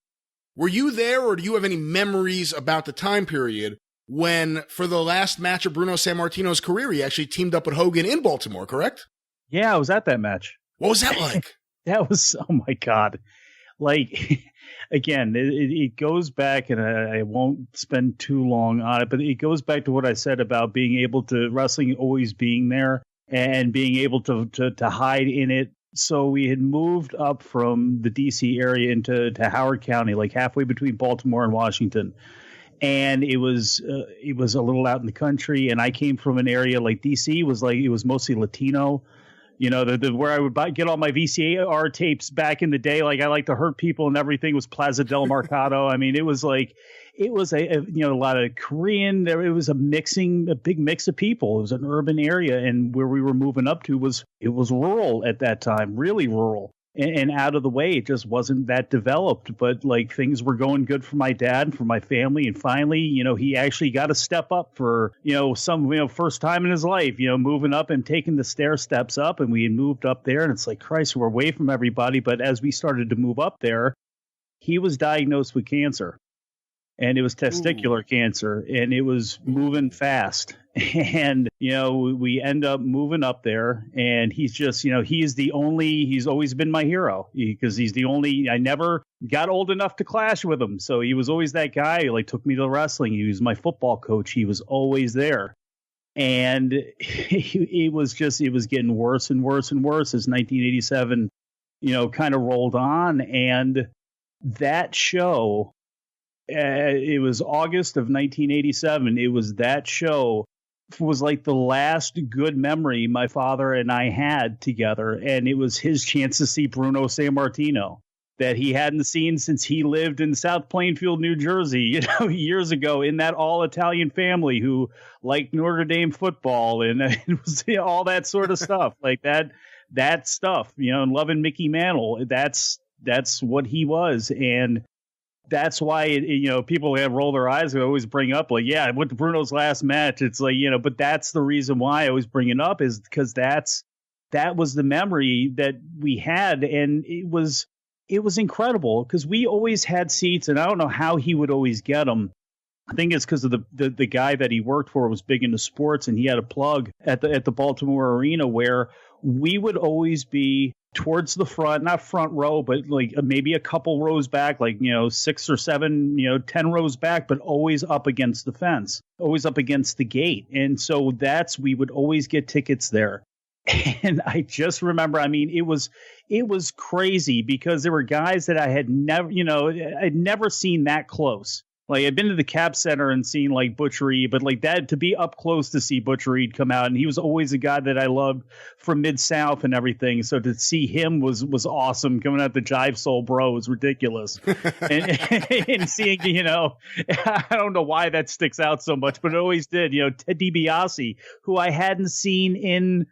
were you there, or do you have any memories about the time period when, for the last match of Bruno Sammartino's career, he actually teamed up with Hogan in Baltimore, correct? Yeah, I was at that match. What was that like? That was, oh my God. Like, again, it goes back, and I won't spend too long on it, but it goes back to what I said about being able to, wrestling always being there. And being able to hide in it. So we had moved up from the D.C. area into Howard County, like halfway between Baltimore and Washington. And it was a little out in the country. And I came from an area like D.C. was like, it was mostly Latino. Where I would get all my VCR tapes back in the day, like I like to hurt people and everything, was Plaza del Mercado. I mean, it was a lot of Korean. It was a big mix of people. It was an urban area, and where we were moving up to was rural at that time, really rural. And out of the way, it just wasn't that developed. But like things were going good for my dad and for my family. And finally, he actually got a step up for, first time in his life, moving up and taking the stair steps up. And we had moved up there, and it's like, Christ, we're away from everybody. But as we started to move up there, he was diagnosed with cancer. And it was testicular cancer, and it was moving fast. And, we end up moving up there, and he's just, he's always been my hero because he's the only, I never got old enough to clash with him. So he was always that guy who took me to wrestling. He was my football coach. He was always there. And it was getting worse and worse and worse as 1987, kind of rolled on. And that show, it was August of 1987. It was that show was like the last good memory my father and I had together. And it was his chance to see Bruno Sammartino that he hadn't seen since he lived in South Plainfield, New Jersey, years ago, in that all Italian family who liked Notre Dame football and it was all that sort of stuff like that stuff, and loving Mickey Mantle. That's what he was. And that's why, people have roll their eyes. They always bring up like, yeah, with Bruno's last match, it's like, but that's the reason why I always bring it up is because that was the memory that we had. And it was incredible because we always had seats, and I don't know how he would always get them. I think it's because of the guy that he worked for was big into sports, and he had a plug at the Baltimore Arena where we would always be towards the front, not front row, but like maybe a couple rows back, like, 6 or 7, 10 rows back, but always up against the fence, always up against the gate. And so we would always get tickets there. And I just remember, it was crazy because there were guys that I had never, I'd never seen that close. Like, I'd been to the Cap Center and seen like Butch Reed, but like that, to be up close to see Butch Reed come out, and he was always a guy that I loved from Mid-South and everything. So to see him was awesome. Coming out the Jive Soul Bro was ridiculous. and seeing, I don't know why that sticks out so much, but it always did. Ted DiBiase, who I hadn't seen in,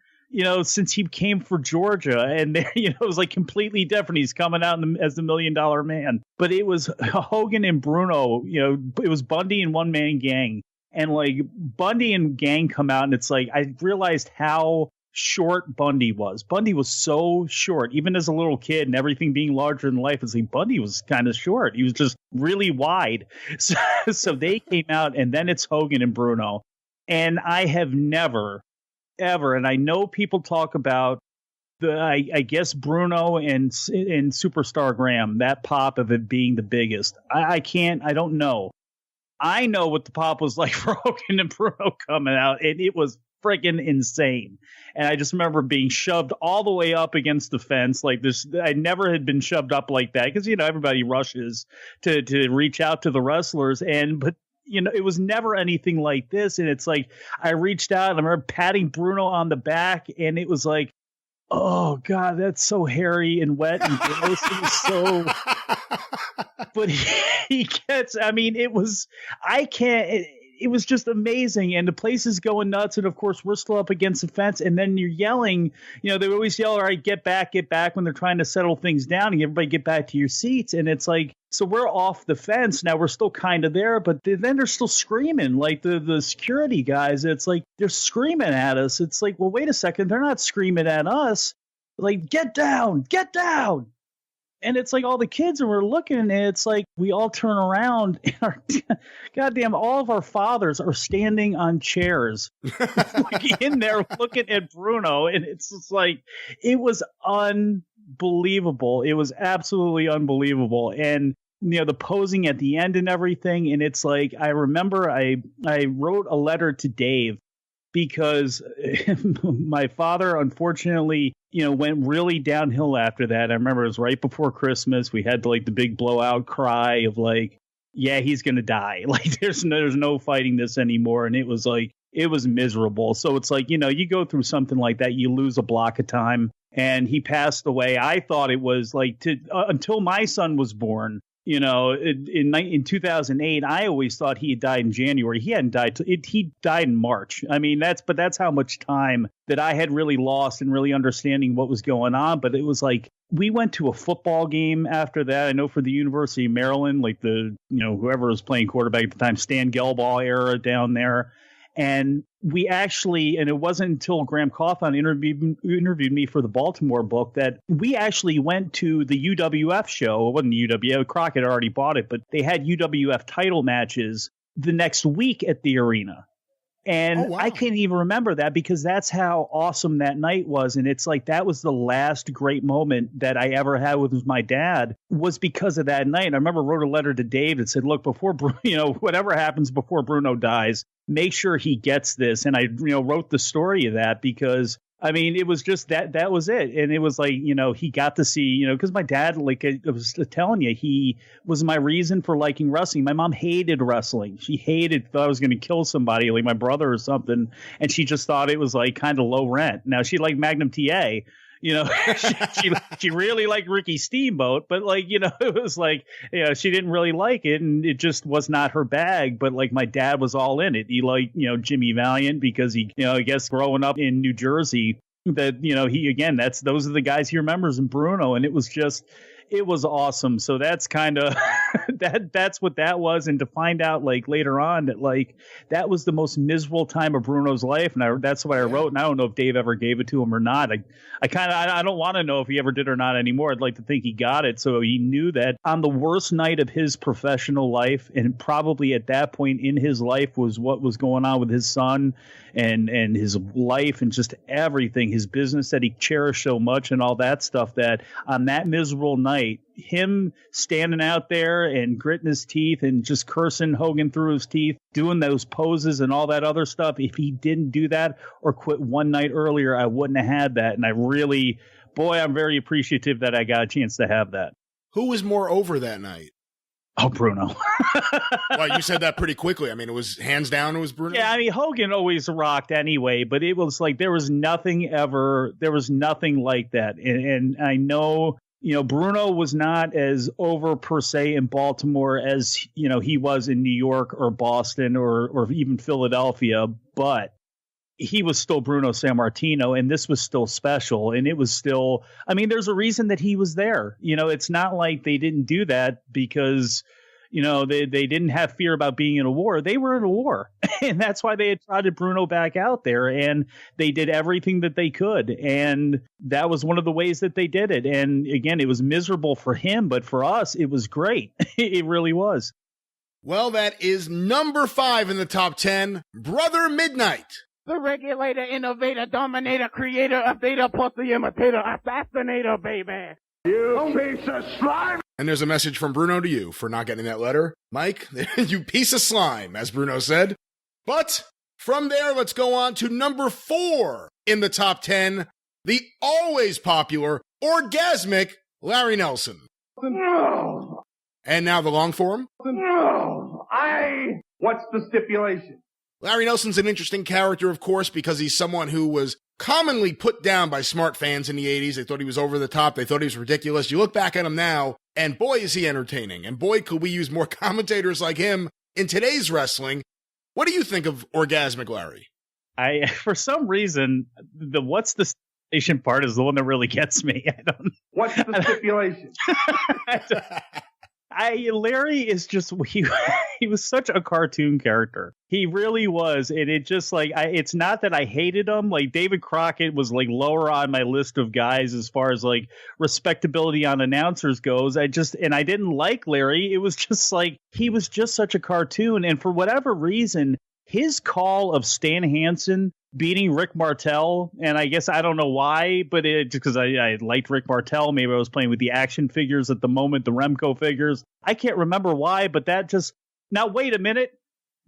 since he came for Georgia, and there, it was like completely different. He's coming out as the $1 Million Man, but it was Hogan and Bruno, it was Bundy and One Man Gang, and like Bundy and Gang come out, and it's like, I realized how short Bundy was. Bundy was so short, even as a little kid, and everything being larger than life. It's like Bundy was kind of short. He was just really wide. So they came out, and then it's Hogan and Bruno, and I have never ever, and I know people talk about I guess Bruno and Superstar Graham, that pop of it being the biggest. I don't know. I know what the pop was like for Hogan and Bruno coming out, and it was freaking insane. And I just remember being shoved all the way up against the fence like this. I never had been shoved up like that because, everybody rushes to reach out to the wrestlers, but it was never anything like this. And it's like, I reached out, and I remember patting Bruno on the back, and it was like, oh God, that's so hairy and wet and gross. It was so, but he gets, it was just amazing. And the place is going nuts. And of course we're still up against the fence, and then you're yelling, they always yell, all right, get back when they're trying to settle things down and everybody get back to your seats. And it's like, so we're off the fence now. We're still kind of there, but then they're still screaming, like the security guys. It's like they're screaming at us. It's like, well, wait a second. They're not screaming at us. Like, get down. And it's like all the kids, and we're looking, and it's like we all turn around, and all of our fathers are standing on chairs, like in there looking at Bruno. And it's just like, it was unbelievable. It was absolutely unbelievable. And, the posing at the end and everything. And it's like, I remember I wrote a letter to Dave because my father, unfortunately, went really downhill after that. I remember it was right before Christmas. We had like the big blowout cry of like, yeah, he's going to die. Like there's no fighting this anymore. And it was like, it was miserable. So it's like, you go through something like that, you lose a block of time, and he passed away. I thought it was like until my son was born. In 2008, I always thought he had died in January. He hadn't died. He died in March. That's how much time that I had really lost in really understanding what was going on. But it was like, we went to a football game after that. I know for the University of Maryland, like whoever was playing quarterback at the time, Stan Gelbaugh era down there. And we actually, and it wasn't until Graham Coughlin interviewed me for the Baltimore book that we actually went to the UWF show. It wasn't UWF, Crockett already bought it, but they had UWF title matches the next week at the arena. And I can't even remember that because that's how awesome that night was. And it's like, that was the last great moment that I ever had with my dad, was because of that night. And I remember I wrote a letter to Dave that said, look, before, whatever happens before Bruno dies, make sure he gets this. And I, wrote the story of that because, it was just that was it. And it was like, he got to see, because my dad, like I was telling you, he was my reason for liking wrestling. My mom hated wrestling. She thought I was going to kill somebody, like my brother or something. And she just thought it was like kind of low rent. Now she liked Magnum TA. She really liked Ricky Steamboat, but it was like, she didn't really like it, and it just was not her bag. But like my dad was all in it. He liked, Jimmy Valiant because he, I guess growing up in New Jersey, that, those are the guys he remembers, and Bruno. And it was just, It was awesome. So that's kind of that's what that was. And to find out like later on that like that was the most miserable time of Bruno's life. And that's what I wrote. And I don't know if Dave ever gave it to him or not. I don't want to know if he ever did or not anymore. I'd like to think he got it. So he knew that on the worst night of his professional life, and probably at that point in his life, was what was going on with his son and his life and just everything, his business that he cherished so much and all that stuff, that on that miserable night, him standing out there and gritting his teeth and just cursing Hogan through his teeth, doing those poses and all that other stuff. If he didn't do that or quit one night earlier, I wouldn't have had that. And I'm very appreciative that I got a chance to have that. Who was more over that night? Oh, Bruno. Well, you said that pretty quickly. I mean, it was hands down, it was Bruno. Yeah, I mean, Hogan always rocked anyway, but it was like there was nothing like that. And I know, Bruno was not as over per se in Baltimore as, he was in New York or Boston or even Philadelphia, but he was still Bruno Sammartino, and this was still special. And it was still, I mean, there's a reason that he was there. It's not like they didn't do that because, they didn't have fear about being in a war. They were in a war. And that's why they had trotted Bruno back out there, and they did everything that they could. And that was one of the ways that they did it. And again, it was miserable for him, but for us, it was great. It really was. Well, that is number 5 in the top 10, Brother Midnight. The regulator, innovator, dominator, creator, updater, pussy imitator, assassinator, baby. You piece of slime. And there's a message from Bruno to you for not getting that letter. Mike, you piece of slime, as Bruno said. But from there, let's go on to number 4 in the top 10, the always popular, orgasmic Larry Nelson. No. And now the long form. No. What's the stipulation? Larry Nelson's an interesting character, of course, because he's someone who was commonly put down by smart fans in the 80s. They thought he was over the top. They thought he was ridiculous. You look back at him now, and boy, is he entertaining. And boy, could we use more commentators like him in today's wrestling. What do you think of Orgasmic Larry? For some reason, the what's the stipulation part is the one that really gets me. What's the stipulation? Larry is just, he was such a cartoon character. He really was. And it just like, it's not that I hated him. Like David Crockett was like lower on my list of guys as far as like respectability on announcers goes. I didn't like Larry. It was just like, he was just such a cartoon. And for whatever reason, his call of Stan Hansen beating Rick Martel, and I guess I don't know why, but just because I liked Rick Martel, maybe I was playing with the action figures at the moment, the Remco figures. I can't remember why, but that just, now wait a minute.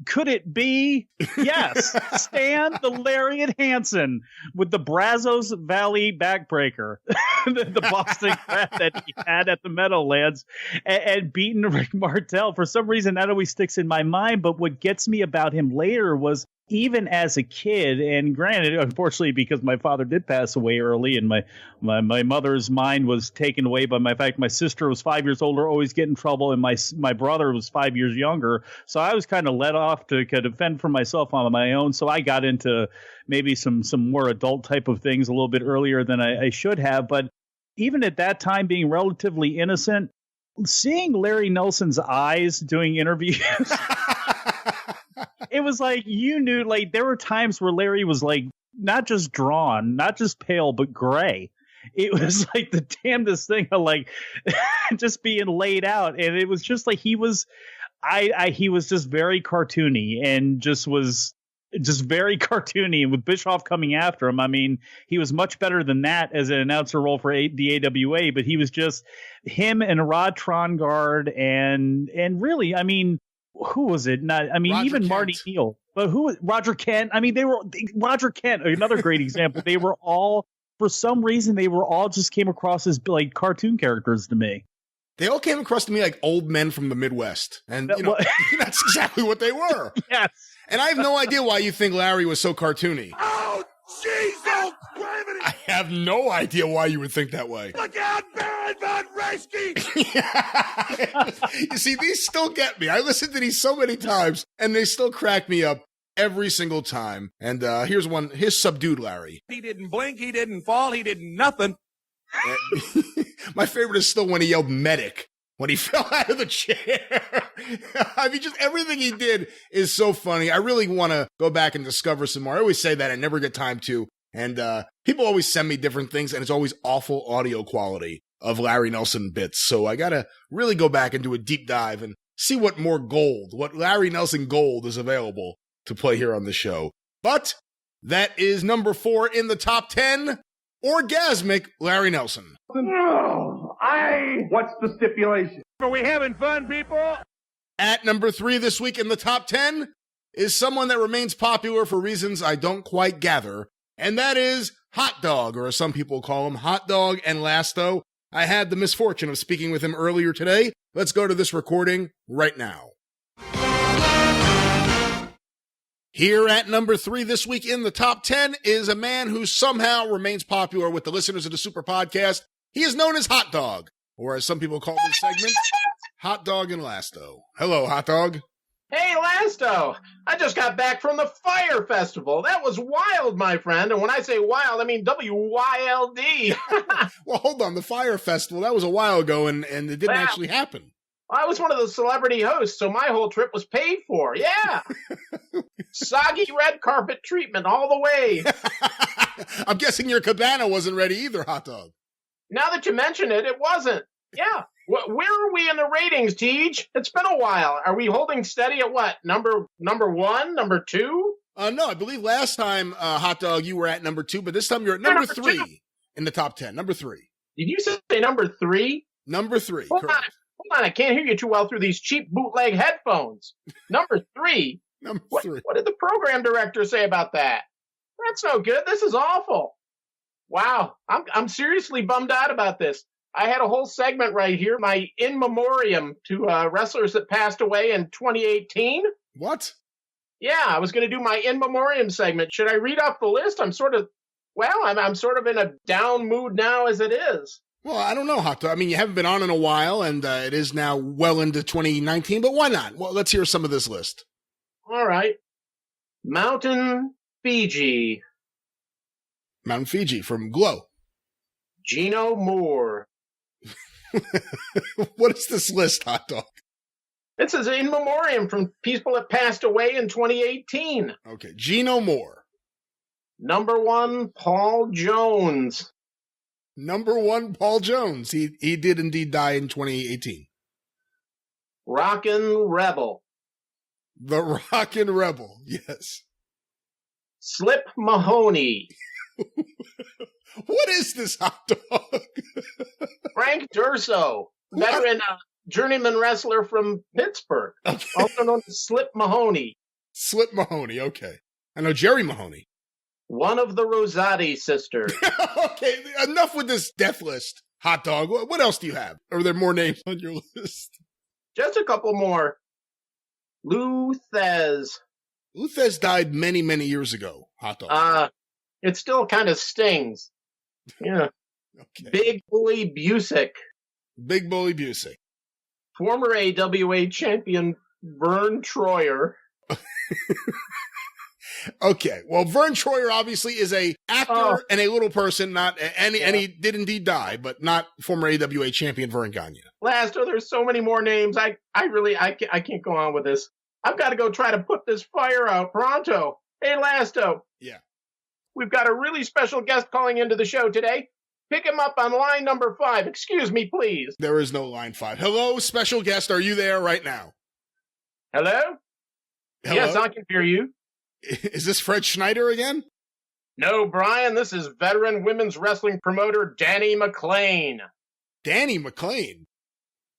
Could it be? Yes. Stan the Lariat Hansen with the Brazos Valley backbreaker, the Boston crap that he had at the Meadowlands, and beating Rick Martel. For some reason, that always sticks in my mind. But what gets me about him later was, even as a kid, and granted, unfortunately, because my father did pass away early, and my mother's mind was taken away by my fact my sister was 5 years older, always get in trouble, and my brother was 5 years younger. So I was kind of let off to kind of fend for myself on my own. So I got into maybe some more adult type of things a little bit earlier than I should have. But even at that time, being relatively innocent, seeing Larry Nelson's eyes doing interviews. It was like, you knew, like, there were times where Larry was like, not just drawn, not just pale, but gray. It was like the damnedest thing of like just being laid out. And it was just like, he was just very cartoony and was very cartoony. And with Bischoff coming after him, I mean, he was much better than that as an announcer role for the AWA, but he was just him and Rod Trongard and really, I mean, who was it? Roger even Kent. Marty Neal, but Roger Kent. I mean, Roger Kent, another great example. They were all, for some reason, just came across as like cartoon characters to me. They all came across to me like old men from the Midwest. And that's exactly what they were. Yes. And I have no idea why you think Larry was so cartoony. Oh, Jesus! I have no idea why you would think that way. Look out, Baron von Raschke! You see, these still get me. I listen to these so many times, and they still crack me up every single time. And here's subdued Larry. He didn't blink, he didn't fall, he didn't nothing. My favorite is still when he yelled medic when he fell out of the chair. I mean, just everything he did is so funny. I really want to go back and discover some more. I always say that. I never get time to. And people always send me different things, and it's always awful audio quality of Larry Nelson bits. So I got to really go back and do a deep dive and see what more gold, what Larry Nelson gold is available to play here on the show. But that is number 4 in the top 10, Orgasmic Larry Nelson. What's the stipulation? Are we having fun, people? At number 3 this week in the top 10 is someone that remains popular for reasons I don't quite gather, and that is Hot Dog, or as some people call him, Hot Dog and Lasto. I had the misfortune of speaking with him earlier today. Let's go to this recording right now. Here at number 3 this week in the top 10 is a man who somehow remains popular with the listeners of the Super Podcast. He is known as Hot Dog, or as some people call this segment, Hot Dog and Lasto. Hello, Hot Dog. Hey, Lasto! I just got back from the Fire Festival. That was wild, my friend. And when I say wild, I mean W-Y-L-D. Well, hold on. The Fire Festival, that was a while ago, and it didn't actually happen. I was one of the celebrity hosts, so my whole trip was paid for. Yeah. Soggy red carpet treatment all the way. I'm guessing your cabana wasn't ready either, Hot Dog. Now that you mention it, it wasn't. Yeah. Where are we in the ratings, Tej? It's been a while. Are we holding steady at what? Number 1? Number 2? No, I believe last time, Hot Dog, you were at number 2, but this time you're at number 3 2. In the top 10. Number 3. Did you say number 3? Number 3. Hold on. I can't hear you too well through these cheap bootleg headphones. Number 3? Number 3. What did the program director say about that? That's no good. This is awful. Wow. I'm seriously bummed out about this. I had a whole segment right here, my in memoriam to wrestlers that passed away in 2018. What? Yeah, I was going to do my in memoriam segment. Should I read off the list? I'm sort of in a down mood now as it is. Well, I don't know, Hot Dog. I mean, you haven't been on in a while, and it is now well into 2019, but why not? Well, let's hear some of this list. All right. Mountain Fiji. Mountain Fiji from Glow. Gino Moore. What is this list, Hot Dog? It says in memoriam from people that passed away in 2018. Okay, Gino Moore. Number 1, Paul Jones. Number 1, Paul Jones. He did indeed die in 2018. Rockin' Rebel. The Rockin' Rebel, yes. Slip Mahoney. What is this, Hot Dog? Frank Durso, veteran journeyman wrestler from Pittsburgh. Okay. Also known as Slip Mahoney. Slip Mahoney, okay. I know Jerry Mahoney. One of the Rosati sisters. Okay, enough with this death list, Hot Dog. What else do you have? Are there more names on your list? Just a couple more. Lou Thez. Lou Thez died many, many years ago, Hot Dog. It still kind of stings. Yeah. Okay. Big Bully Busick. Big Bully Busick. Former AWA champion Vern Troyer. Okay, well, Vern Troyer obviously is a actor and a little person, and he did indeed die, but not former AWA champion Vern Gagne. Lasto, there's so many more names. I can't go on with this. I've got to go try to put this fire out pronto. Hey, Lasto. Yeah. We've got a really special guest calling into the show today. Pick him up on line number 5. Excuse me, please. There is no line 5. Hello, special guest. Are you there right now? Hello? Yes, I can hear you. Is this Fred Schneider again? No, Brian. This is veteran women's wrestling promoter Danny McLean. Danny McLean?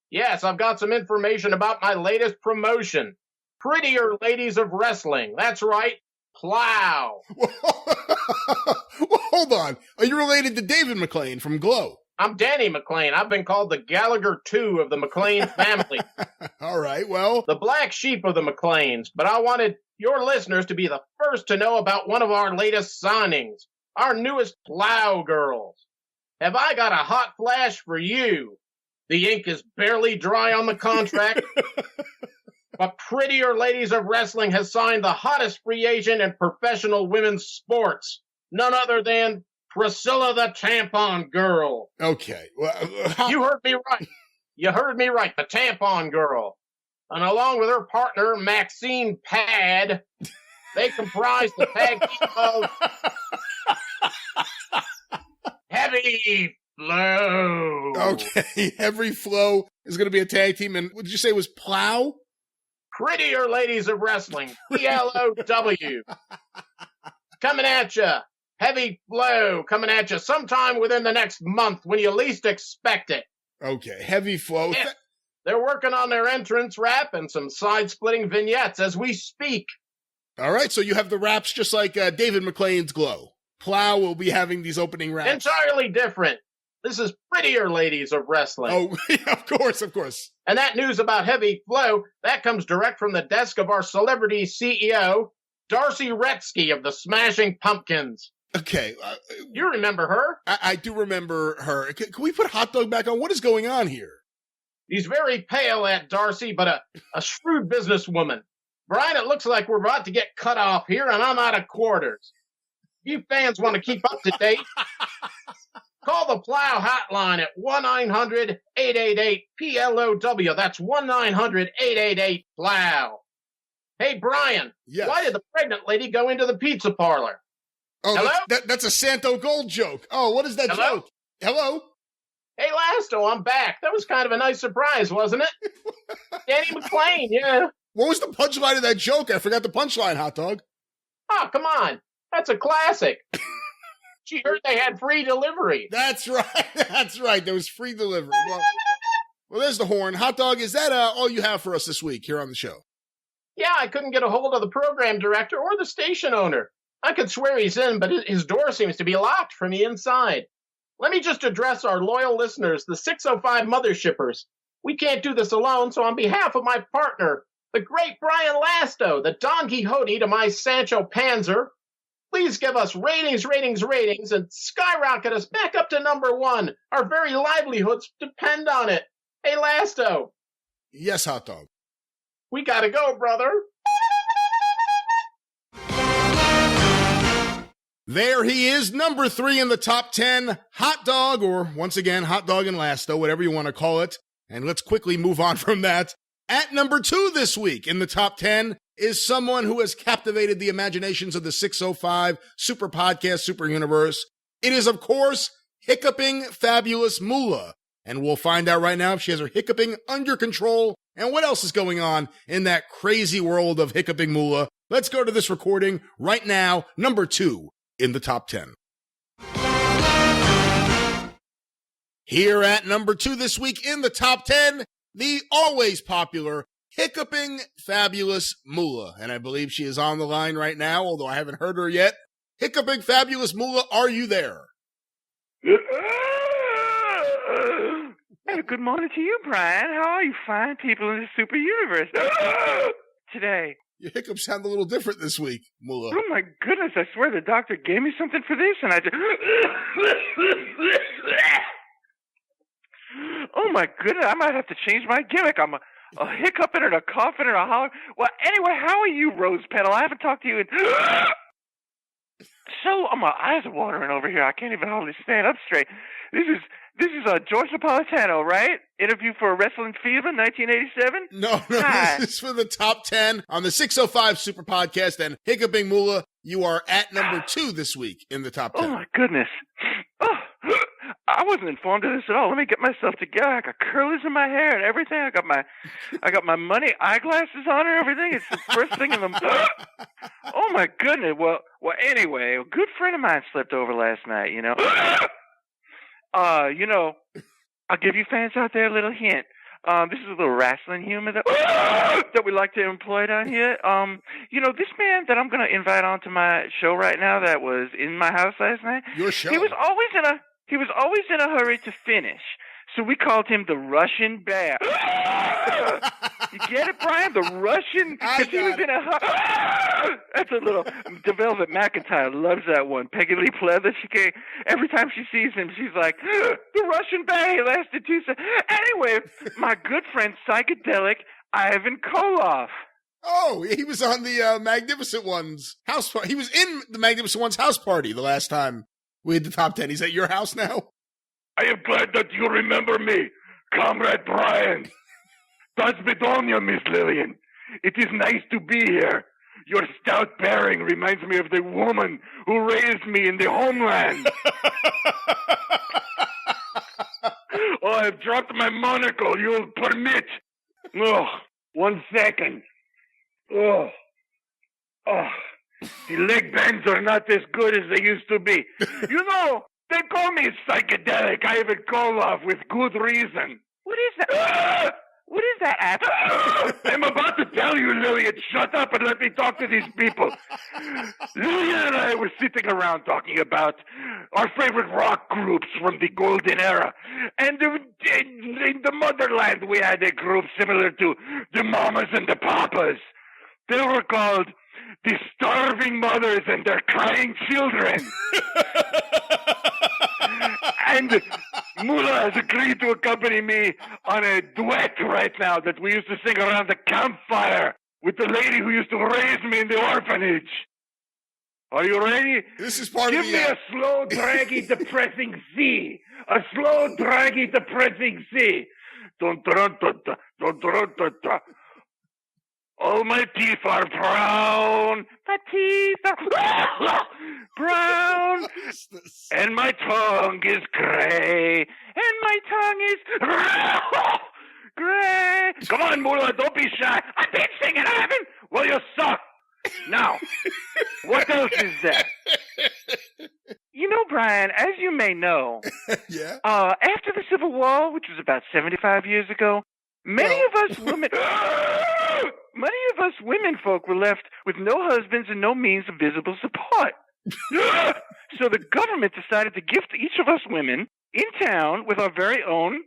Yes, I've got some information about my latest promotion. Prettier Ladies of Wrestling. That's right. Plow. Well, hold on. Are you related to David McLean from Glow? I'm Danny McLean. I've been called the Gallagher II of the McLean family. All right, well. The black sheep of the McLeans. But I wanted your listeners to be the first to know about one of our latest signings. Our newest Plow Girls. Have I got a hot flash for you? The ink is barely dry on the contract. But Prettier Ladies of Wrestling has signed the hottest free agent in professional women's sports. None other than Priscilla the Tampon Girl. Okay. Well, You heard me right. You heard me right. The Tampon Girl. And along with her partner, Maxine Pad, they comprise the tag team of Heavy Flow. Okay. Heavy Flow is going to be a tag team. And what did you say was Plow? Prettier Ladies of Wrestling. PLOW. Coming at you. Heavy Flow coming at you sometime within the next month when you least expect it. Okay. Heavy Flow. Yeah. They're working on their entrance rap and some side-splitting vignettes as we speak. All right, so you have the raps just like David McLean's Glow. Plow will be having these opening raps. Entirely different. This is Prettier Ladies of Wrestling. Oh, of course, of course. And that news about Heavy Flow, that comes direct from the desk of our celebrity CEO, Darcy Retzky of the Smashing Pumpkins. Okay. You remember her? I do remember her. Can we put Hot Dog back on? What is going on here? He's very pale, Aunt Darcy, but a shrewd businesswoman. Brian, it looks like we're about to get cut off here, and I'm out of quarters. You fans want to keep up to date? Call the Plow hotline at 1-900-888-PLOW. That's 1-900-888-PLOW. Hey, Brian, yes. Why did the pregnant lady go into the pizza parlor? Oh, hello? That's a Santo Gold joke. Oh, what is that hello? joke? Hello? Hey, Lasto, I'm back. That was kind of a nice surprise, wasn't it? Danny McClain, yeah. What was the punchline of that joke? I forgot the punchline, Hot Dog. Oh, come on. That's a classic. She heard they had free delivery. That's right. That's right. There was free delivery. Well, there's the horn. Hot Dog, is that all you have for us this week here on the show? Yeah, I couldn't get a hold of the program director or the station owner. I could swear he's in, but his door seems to be locked from the inside. Let me just address our loyal listeners, the 605 Mothershippers. We can't do this alone, so on behalf of my partner, the great Brian Lasto, the Don Quixote to my Sancho Panzer, please give us ratings, and skyrocket us back up to number one. Our very livelihoods depend on it. Hey, Lasto. Yes, Hot Dog. We gotta go, brother. There he is, number 3 in the top 10, Hot Dog, or once again, Hot Dog and Lasto, whatever you want to call it. And let's quickly move on from that. At number 2 this week in the top 10 is someone who has captivated the imaginations of the 605 Super Podcast Super Universe. It is, of course, Hiccuping Fabulous Moolah. And we'll find out right now if she has her hiccuping under control and what else is going on in that crazy world of Hiccuping Moolah. Let's go to this recording right now, number 2 in the top 10. Here at number 2 this week in the top 10, the always popular Hiccuping Fabulous Moolah. And I believe she is on the line right now, although I haven't heard her yet. Hiccuping Fabulous Moolah, are you there? Hey, good morning to you, Brian. How are you fine people in the super universe today? Your hiccups sound a little different this week, Moolah. Oh, my goodness. I swear the doctor gave me something for this, and I just... Oh, my goodness. I might have to change my gimmick. I'm a hiccuping and a coughing and a holler. Well, anyway, how are you, Rose Petal? I haven't talked to you in... So, my eyes are watering over here. I can't even hardly stand up straight. This is George Napolitano, right? Interview for Wrestling Fever, 1987? No, Hi. This is for the top 10 on the 605 Super Podcast, and Hiccuping Moolah, you are at number 2 this week in the top 10. Oh, my goodness. Oh, I wasn't informed of this at all. Let me get myself together. I got curlers in my hair and everything. I got my money eyeglasses on and everything. It's the first thing in the... Oh, my goodness. Well, anyway, a good friend of mine slept over last night, you know. I'll give you fans out there a little hint. This is a little wrestling humor that we like to employ down here. This man that I'm going to invite onto my show right now that was in my house last night. Your show? He was always in a hurry to finish. So we called him the Russian Bear. You get it, Brian? The Russian, because he was in a hurry. That's a little, the Velvet McIntyre loves that one. Peggy Lee Pleather, every time she sees him, she's like, the Russian Bear, he lasted 2 seconds. Anyway, my good friend, Psychedelic Ivan Koloff. Oh, he was on the Magnificent One's house party. He was in the Magnificent One's house party the last time We had the top 10. He's at your house now? I am glad that you remember me, Comrade Brian. Das Bedonia, Miss Lillian. It is nice to be here. Your stout bearing reminds me of the woman who raised me in the homeland. Oh, I've dropped my monocle. You'll permit. Oh, 1 second. Oh. The leg bends are not as good as they used to be. You know, they call me psychedelic, Ivan Koloff, with good reason. What is that? What is that, App? I'm about to tell you, Lillian. Shut up and let me talk to these people. Lillian and I were sitting around talking about our favorite rock groups from the golden era. And in the motherland, we had a group similar to the Mamas and the Papas. They were called the Starving Mothers and Their Crying Children. And Mula has agreed to accompany me on a duet right now that we used to sing around the campfire with the lady who used to raise me in the orphanage. Are you ready? This is part Give of the... me a slow, draggy, depressing C. A slow, draggy, depressing C. Dun, dun, dun, dun, dun, dun, dun, dun. All my teeth are brown. My teeth are brown. And my tongue is gray. And my tongue is gray. Come on, Mula, don't be shy. I've been singing, I haven't. Well, you suck. Now, what else is there? You know, Brian, as you may know, Yeah? after the Civil War, which was about 75 years ago, many of us women folk were left with no husbands and no means of visible support. So the government decided to gift each of us women in town with our very own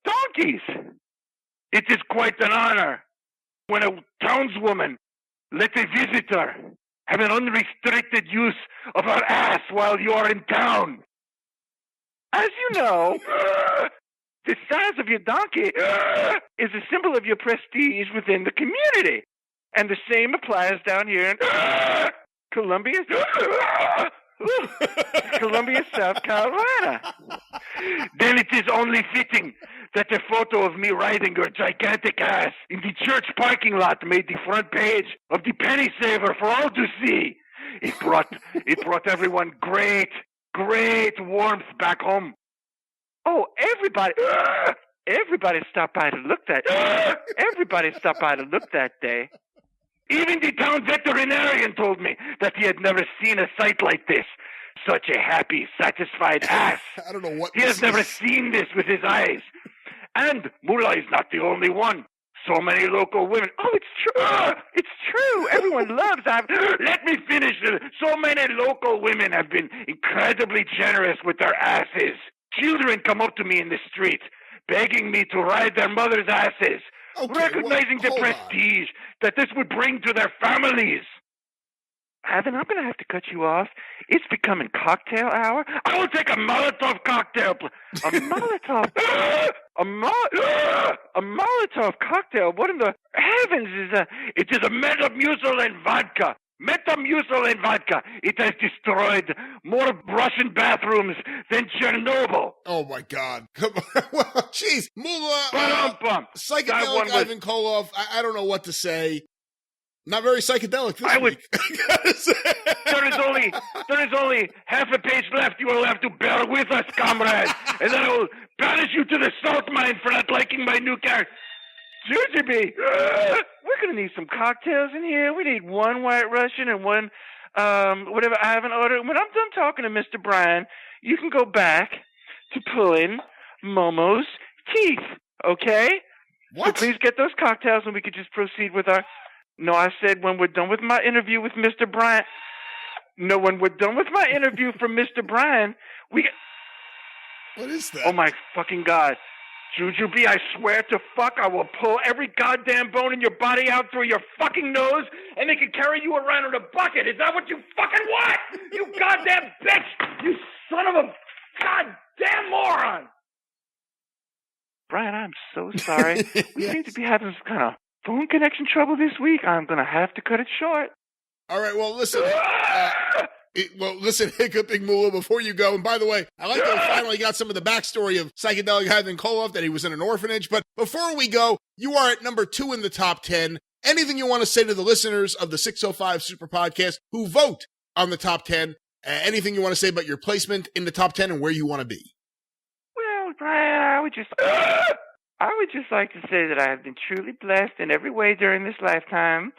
donkeys. It is quite an honor when a townswoman let a visitor have an unrestricted use of her ass while you are in town. As you know, the size of your donkey is a symbol of your prestige within the community. And the same applies down here in Columbia, South Carolina. Then it is only fitting that a photo of me riding your gigantic ass in the church parking lot made the front page of the Penny Saver for all to see. It brought everyone great warmth back home. Oh, everybody stopped by to look that. Everybody stopped by to look that day. Even the town veterinarian told me that he had never seen a sight like this. Such a happy, satisfied ass. I don't know what he has never seen this with his eyes. And Mula is not the only one. So many local women. Oh, it's true. It's true. Everyone loves. Let me finish. So many local women have been incredibly generous with their asses. Children come up to me in the street, begging me to ride their mother's asses, recognizing the prestige that this would bring to their families. Ivan, I'm going to have to cut you off. It's becoming cocktail hour. I will take a Molotov cocktail. A Molotov? A Molotov cocktail? What in the heavens is that? It is a Metamucil and vodka. Metamucil and vodka. It has destroyed more Russian bathrooms than Chernobyl. Oh, my God. Come on. Well, jeez. Mula, psychedelic Ivan Koloff, I don't know what to say. Not very psychedelic this week. There is only half a page left. You will have to bear with us, comrade. And then I will banish you to the salt mine for not liking my new character. Jujubee, we're going to need some cocktails in here. We need one White Russian and one whatever I haven't ordered. When I'm done talking to Mr. Brian, you can go back to pulling Momo's teeth, okay? What? So please get those cocktails and we could just proceed with our... No, I said when we're done with my interview with Mr. Brian. No, when we're done with my interview from Mr. Brian, we... What is that? Oh, my fucking God. Jujubee, I swear to fuck, I will pull every goddamn bone in your body out through your fucking nose, and they can carry you around in a bucket. Is that what you fucking want? You goddamn bitch! You son of a goddamn moron! Brian, I'm so sorry. We seem to be having some kind of phone connection trouble this week. I'm going to have to cut it short. All right, well, listen. Well, listen, Hiccuping Moolah, before you go, and by the way, I like that we finally got some of the backstory of Psychedelic Ivan Koloff, that he was in an orphanage. But before we go, you are at number 2 in the top 10. Anything you want to say to the listeners of the 605 Super Podcast who vote on the top 10? Anything you want to say about your placement in the top 10 and where you want to be? Well, Brian, I would just like to say that I have been truly blessed in every way during this lifetime.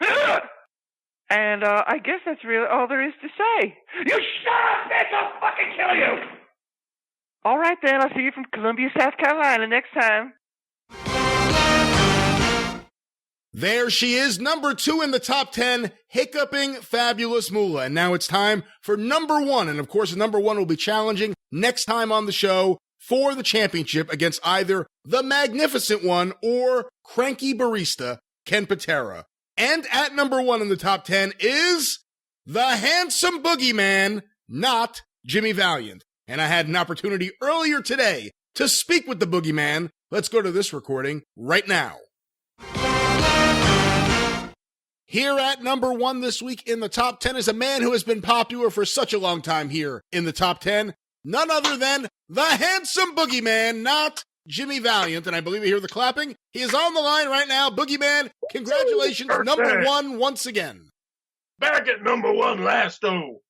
And I guess that's really all there is to say. You shut up, bitch! I'll fucking kill you! All right, then. I'll see you from Columbia, South Carolina next time. There she is, number 2 in the top 10, Hiccuping Fabulous Moolah. And now it's time for number 1. And of course, number 1 will be challenging next time on the show for the championship against either the Magnificent One or Cranky Barista, Ken Patera. And at number 1 in the top 10 is the Handsome Boogeyman, not Jimmy Valiant. And I had an opportunity earlier today to speak with the Boogeyman. Let's go to this recording right now. Here at number 1 this week in the top 10 is a man who has been popular for such a long time here in the top 10. None other than the Handsome Boogeyman, not Jimmy Valiant. And I believe you hear the clapping. He is on the line right now. Boogeyman, congratulations, number 1 once again. Back at number 1 last, oh.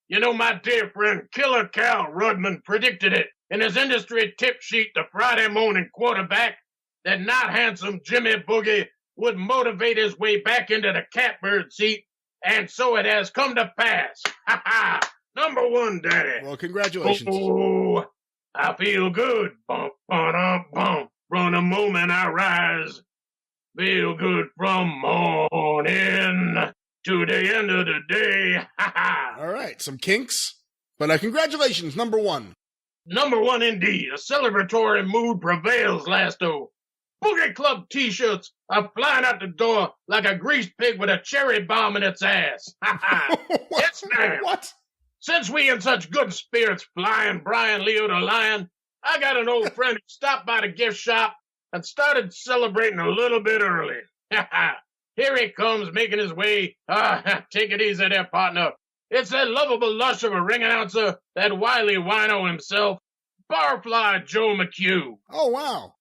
You know, my dear friend Killer Cal Rudman predicted it in his industry tip sheet, the Friday morning quarterback, that not handsome Jimmy Boogie would motivate his way back into the catbird seat, and so it has come to pass. Ha ha! Number 1, Daddy. Well, congratulations. Oh, I feel good. Bump, bump, bump. From the moment I rise, feel good from morning to the end of the day. Ha ha! All right, some kinks, but congratulations, number 1. Number 1 indeed. A celebratory mood prevails, Lasto. Boogie Club T-shirts are flying out the door like a greased pig with a cherry bomb in its ass. Ha ha! Yes, ma'am. What? Since we in such good spirits flying Brian Leo the Lion, I got an old friend who stopped by the gift shop and started celebrating a little bit early. Ha ha! Here he comes, making his way. Take it easy there, partner. It's that lovable lush of a ring announcer, that wily wino himself, Barfly Joe McHugh. Oh, wow.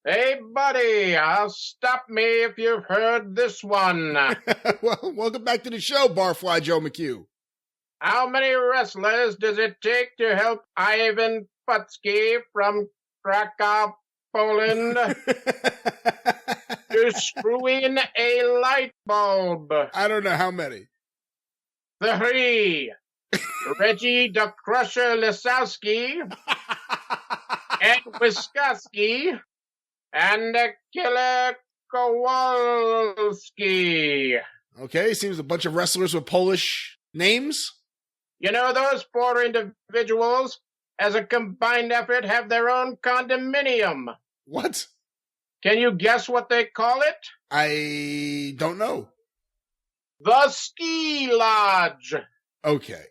Hey, buddy, stop me if you've heard this one. Well, welcome back to the show, Barfly Joe McHugh. How many wrestlers does it take to help Ivan Putski from Krakow, Poland, to screw in a light bulb? I don't know how many. 3. Reggie the Crusher Lisowski, Ed Wiskoski, and Killer Kowalski. Okay, seems a bunch of wrestlers with Polish names. You know, those 4 individuals, as a combined effort, have their own condominium. What? Can you guess what they call it? I don't know. The Ski Lodge. Okay.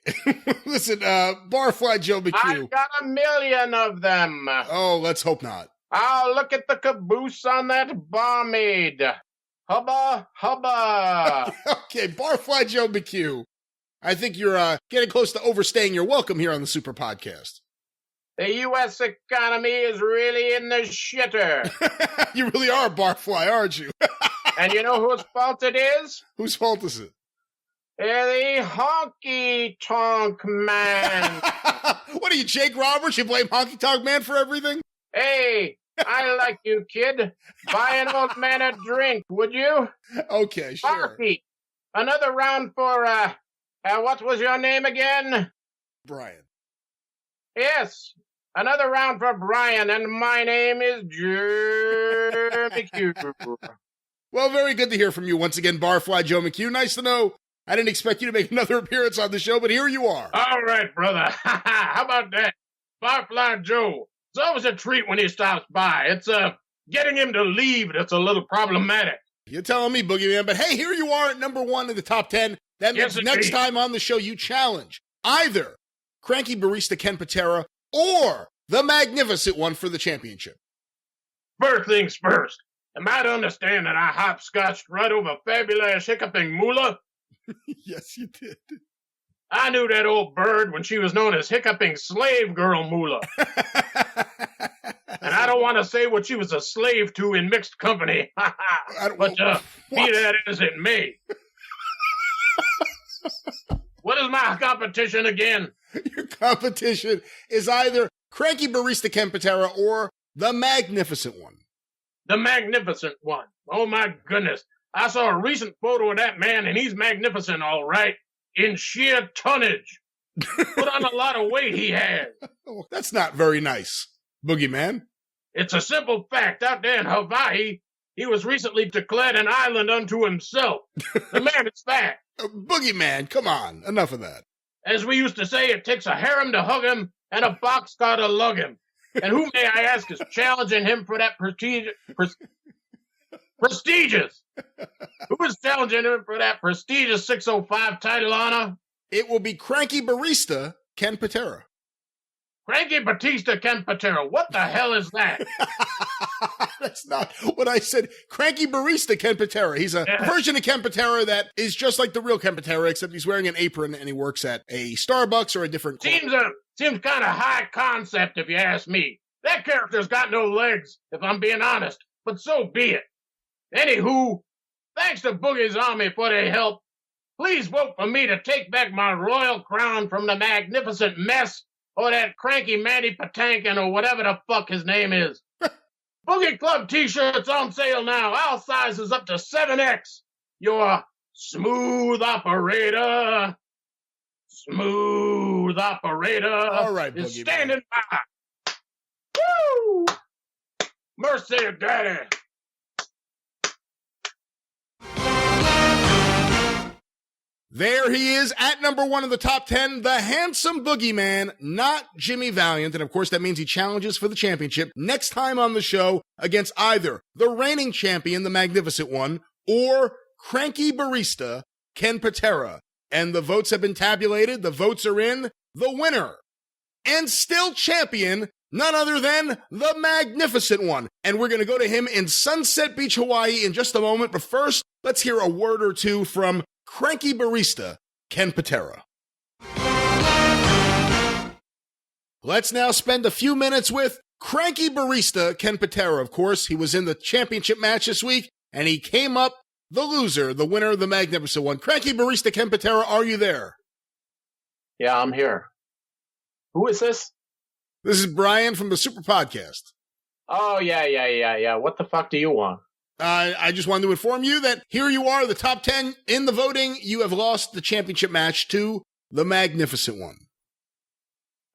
Listen, Barfly Joe McHugh. I've got 1 million of them. Oh, let's hope not. Oh, look at the caboose on that barmaid. Hubba, hubba. Okay, Barfly Joe McHugh. I think you're getting close to overstaying your welcome here on the Super Podcast. The U.S. economy is really in the shitter. You really are, Barfly, aren't you? And you know whose fault it is? Whose fault is it? The Honky Tonk Man. What are you, Jake Roberts? You blame Honky Tonk Man for everything? Hey, I like you, kid. Buy an old man a drink, would you? Okay, sure. Barkeep, another round for, what was your name again? Brian. Yes, another round for Brian, and my name is Joe McHugh. Well, very good to hear from you once again, Barfly Joe McHugh. Nice to know. I didn't expect you to make another appearance on the show, but here you are. All right, brother. How about that? Barfly Joe. It's always a treat when he stops by. It's getting him to leave that's a little problematic. You're telling me, Boogeyman, but hey, here you are at number 1 in the top 10. That means next time on the show you challenge either Cranky Barista Ken Patera or the Magnificent One for the championship. First things first. Am I to understand that I hopscotched right over fabulous hiccuping Moolah? Yes, you did. I knew that old bird when she was known as Hiccuping Slave Girl Moolah. And I don't want to say what she was a slave to in mixed company. But be that as it may. What is my competition again? Your competition is either Cranky Barista Ken Patera or the Magnificent One. The Magnificent One. Oh, my goodness. I saw a recent photo of that man, and he's magnificent, all right, in sheer tonnage. Put on a lot of weight he has. Oh, that's not very nice, Boogeyman. It's a simple fact. Out there in Hawaii, he was recently declared an island unto himself. The man is fat. Boogeyman, come on. Enough of that. As we used to say, it takes a harem to hug him and a boxcar to lug him. And who, may I ask, is challenging him for that prestigious? Who is challenging him for that prestigious 605 title honor? It will be Cranky Barista Ken Patera. Cranky Batista Ken Patera. What the hell is that? That's not what I said. Cranky Barista Ken Patera. He's a version of Ken Patera that is just like the real Ken Patera, except he's wearing an apron and he works at a Starbucks or a different club. Seems kind of high concept, if you ask me. That character's got no legs, if I'm being honest, but so be it. Anywho, thanks to Boogie's Army for their help. Please vote for me to take back my royal crown from the magnificent mess or that cranky Manny Patinkin or whatever the fuck his name is. Boogie Club t-shirts on sale now. All sizes up to 7X. Your smooth operator. Smooth operator. All right, is Boogie standing by. Woo! Mercy, daddy. There he is at number 1 in the top 10, the handsome Boogeyman, not Jimmy Valiant. And of course, that means he challenges for the championship next time on the show against either the reigning champion, the Magnificent One, or Cranky Barista, Ken Patera. And the votes have been tabulated. The votes are in. The winner and still champion, none other than the Magnificent One. And we're going to go to him in Sunset Beach, Hawaii in just a moment. But first, let's hear a word or two from Cranky Barista Ken Patera. Let's now spend a few minutes with Cranky Barista Ken Patera. Of course, he was in the championship match this week, and he came up the loser, the winner of the Magnificent One. Cranky Barista Ken Patera, are you there? Yeah, I'm here. Who is this? This is Brian from the Superpodcast. Oh, yeah. What the fuck do you want? I just wanted to inform you that here you are, the top 10 in the voting. You have lost the championship match to the Magnificent One.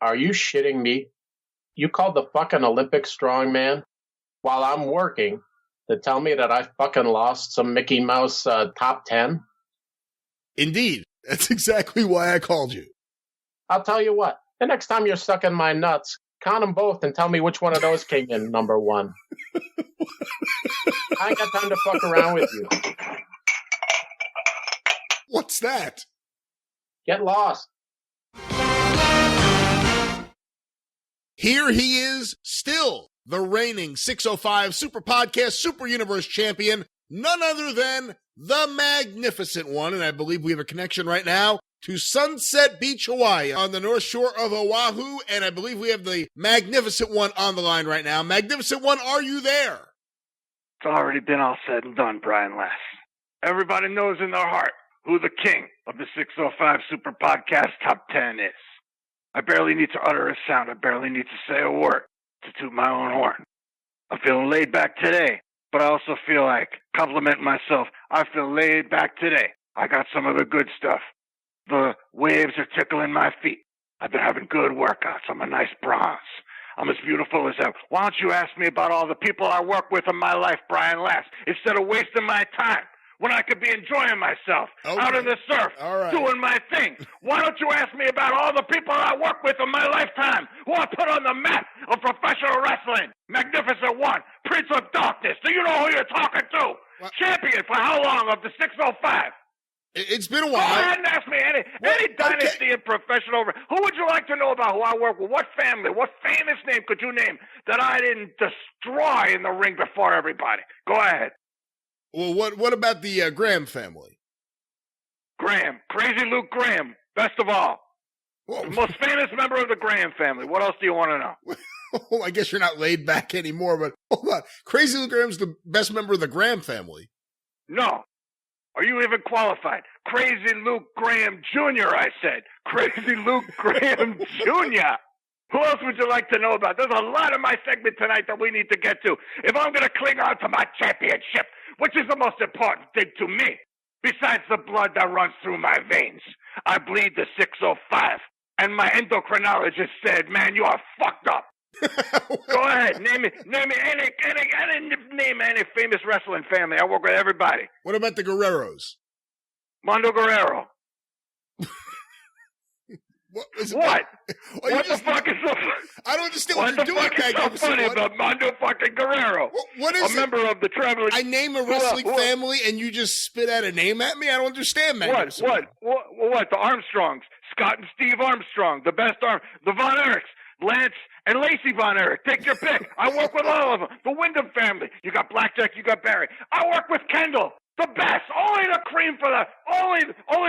Are you shitting me? You called the fucking Olympic strongman while I'm working to tell me that I fucking lost some Mickey Mouse top 10? Indeed. That's exactly why I called you. I'll tell you what. The next time you're sucking my nuts, count them both and tell me which one of those came in number 1. I ain't got time to fuck around with you. What's that? Get lost. Here he is, still the reigning 605 Super Podcast Super Universe champion, none other than the Magnificent One. And I believe we have a connection right now to Sunset Beach, Hawaii, on the north shore of Oahu. And I believe we have the Magnificent One on the line right now. Magnificent One, are you there? It's already been all said and done, Brian Lass. Everybody knows in their heart who the king of the 605 Super Podcast Top 10 is. I barely need to utter a sound. I barely need to say a word to toot my own horn. I'm feeling laid back today, but I also feel like complimenting myself. I feel laid back today. I got some of the good stuff. The waves are tickling my feet. I've been having good workouts. I'm a nice bronze. I'm as beautiful as ever. Why don't you ask me about all the people I work with in my life, Brian Lass, instead of wasting my time when I could be enjoying myself out in the surf, doing my thing? Why don't you ask me about all the people I work with in my lifetime who I put on the map of professional wrestling? Magnificent One, Prince of Darkness. Do you know who you're talking to? What? Champion for how long of the 605? It's been a while. Go ahead and ask me any dynasty in professional. Who would you like to know about who I work with? What family? What famous name could you name that I didn't destroy in the ring before everybody? Go ahead. Well, what about the Graham family? Graham. Crazy Luke Graham. Best of all, Whoa. the most famous member of the Graham family. What else do you want to know? Well, I guess you're not laid back anymore, but hold on. Crazy Luke Graham's the best member of the Graham family. No. Are you even qualified? Crazy Luke Graham Jr., I said. Crazy Luke Graham Jr. Who else would you like to know about? There's a lot of my segment tonight that we need to get to. If I'm going to cling on to my championship, which is the most important thing to me, besides the blood that runs through my veins, I bleed the 605. And my endocrinologist said, man, you are fucked up. Go ahead, name any famous wrestling family. I work with everybody. What about the Guerreros? Mondo Guerrero. What? What the fuck is so funny? I don't understand what you're doing. What the fuck is so funny about Mondo fucking Guerrero? What is a member of the traveling... I name a wrestling family and you just spit out a name at me? I don't understand, man. What? The Armstrongs. Scott and Steve Armstrong. The best the Von Erichs. Lance and Lacey Von Erich. Take your pick. I work with all of them. The Wyndham family. You got Blackjack, you got Barry. I work with Kendall. The best. Only the cream for only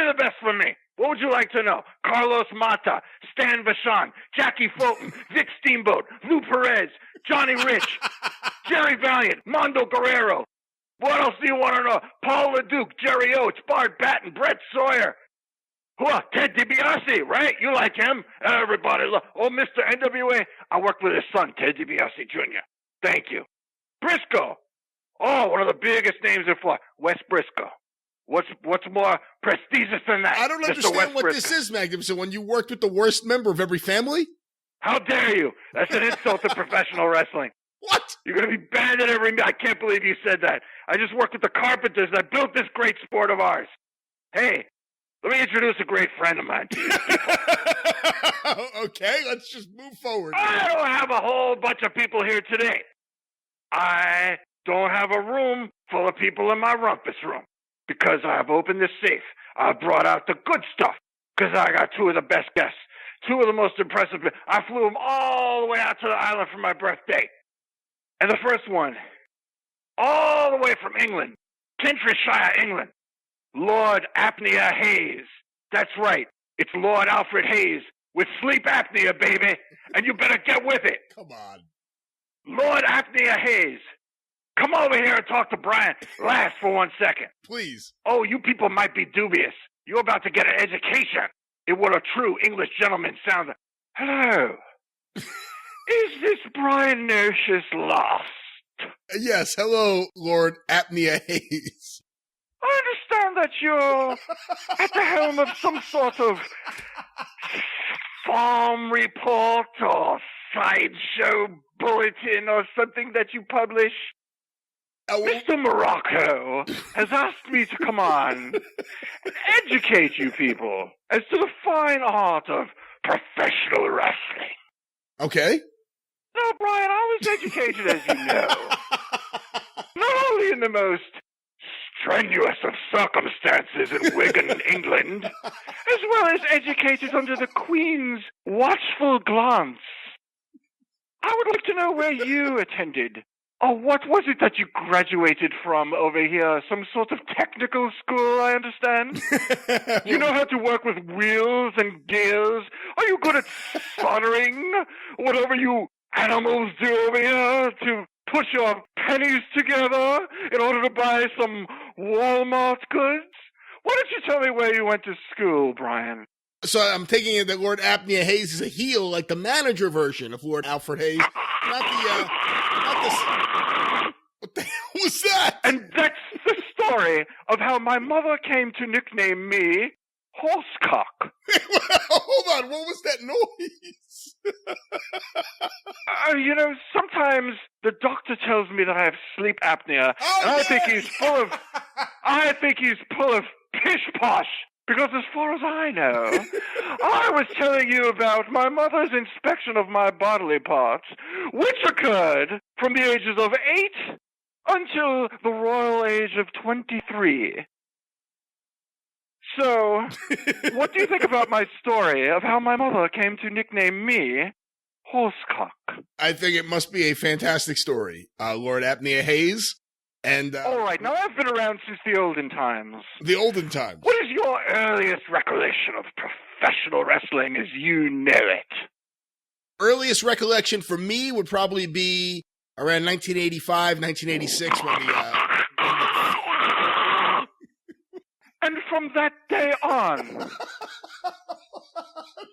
the best for me. What would you like to know? Carlos Mata, Stan Vachon, Jackie Fulton, Vic Steamboat, Lou Perez, Johnny Rich, Jerry Valiant, Mondo Guerrero. What else do you want to know? Paul LeDuc, Jerry Oates, Bart Batten, Brett Sawyer. Ted DiBiase, right? You like him? Everybody Mr. NWA. I work with his son, Ted DiBiase Jr. Thank you. Briscoe. Oh, one of the biggest names in Florida. Wes Briscoe. What's more prestigious than that? I don't understand what this is, Magnificent. When you worked with the worst member of every family? How dare you? That's an insult to professional wrestling. What? You're going to be banned at every... I can't believe you said that. I just worked with the Carpenters that built this great sport of ours. Hey, let me introduce a great friend of mine to you. Okay, let's just move forward. I don't have a whole bunch of people here today. I don't have a room full of people in my rumpus room because I've opened the safe. I've brought out the good stuff because I got two of the best guests, two of the most impressive. I flew them all the way out to the island for my birthday. And the first one, all the way from England, Shire, England, Lord Apnea Hayes. That's right. It's Lord Alfred Hayes with sleep apnea, baby. And you better get with it. Come on. Lord Apnea Hayes. Come over here and talk to Brian. Last for 1 second. Please. Oh, you people might be dubious. You're about to get an education in what a true English gentleman sounds. Hello. Is this Brian Nocious lost? Yes. Hello, Lord Apnea Hayes. I understand that you're at the helm of some sort of farm report or sideshow bulletin or something that you publish. Mr. Morocco has asked me to come on and educate you people as to the fine art of professional wrestling. Okay. Now, Brian, I was educated, as you know, not only in the most strenuous of circumstances in Wigan, England, as well as educated under the Queen's watchful glance. I would like to know where you attended. Oh, what was it that you graduated from over here? Some sort of technical school, I understand? You know how to work with wheels and gears? Are you good at soldering? Whatever you animals do over here to put your pennies together in order to buy some Walmart goods? Why don't you tell me where you went to school, Brian? So I'm taking it that Lord Apnea Hayes is a heel, like the manager version of Lord Alfred Hayes. Not the... What the hell was that? And that's the story of how my mother came to nickname me Horsecock. Hold on, what was that noise? You know, sometimes the doctor tells me that I have sleep apnea, and I think he's full of pish-posh. Because as far as I know, I was telling you about my mother's inspection of my bodily parts, which occurred from the ages of 8 until the royal age of 23. So, what do you think about my story of how my mother came to nickname me Horsecock? I think it must be a fantastic story, Lord Apnea Hayes. And all right, now I've been around since the olden times. The olden times. What is your earliest recollection of professional wrestling as you know it? Earliest recollection for me would probably be around 1985, 1986 when And from that day on,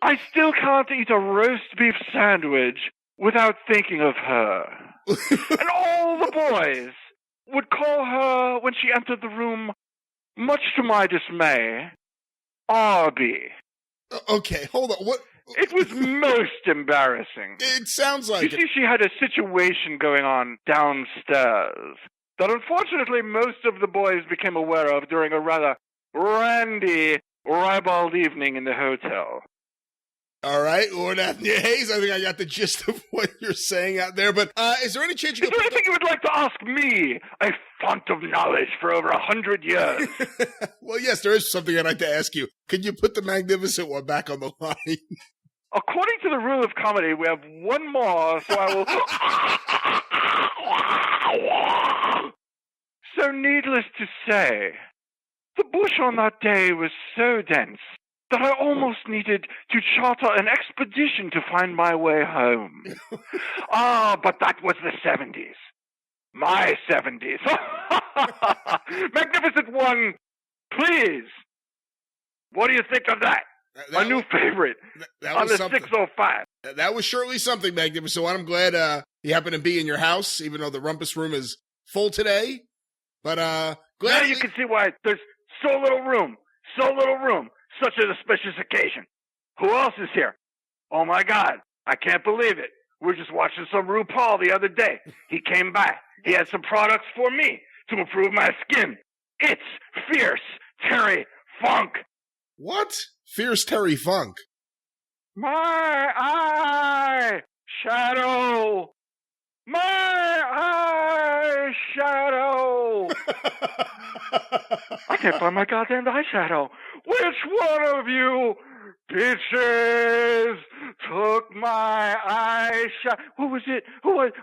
I still can't eat a roast beef sandwich without thinking of her. And all the boys would call her, when she entered the room, much to my dismay, Arby. Okay, hold on. What? It was most embarrassing. It sounds like You see, she had a situation going on downstairs that unfortunately most of the boys became aware of during a rather randy, ribald evening in the hotel. All right, Lord Anthony Hayes, I think I got the gist of what you're saying out there, but is there any chance you Is there anything you would like to ask me, a font of knowledge for over 100 years? Well, yes, there is something I'd like to ask you. Could you put the Magnificent One back on the line? According to the rule of comedy, we have one more, so I will... So needless to say, the bush on that day was so dense that I almost needed to charter an expedition to find my way home. But that was the 70s. My 70s. Magnificent One, please. What do you think of that? A new favorite on the 605. That was surely something, Magnificent One. I'm glad you happened to be in your house, even though the rumpus room is full today. But glad now you can see why there's so little room. Such an auspicious occasion. Who else is here? Oh, my God. I can't believe it. We were just watching some RuPaul the other day. He came by. He had some products for me to improve my skin. It's Fierce Terry Funk. What? Fierce Terry Funk? My eye shadow. My eye shadow. I can't find my goddamn eyeshadow. Which one of you bitches took my eyeshadow? Who was it?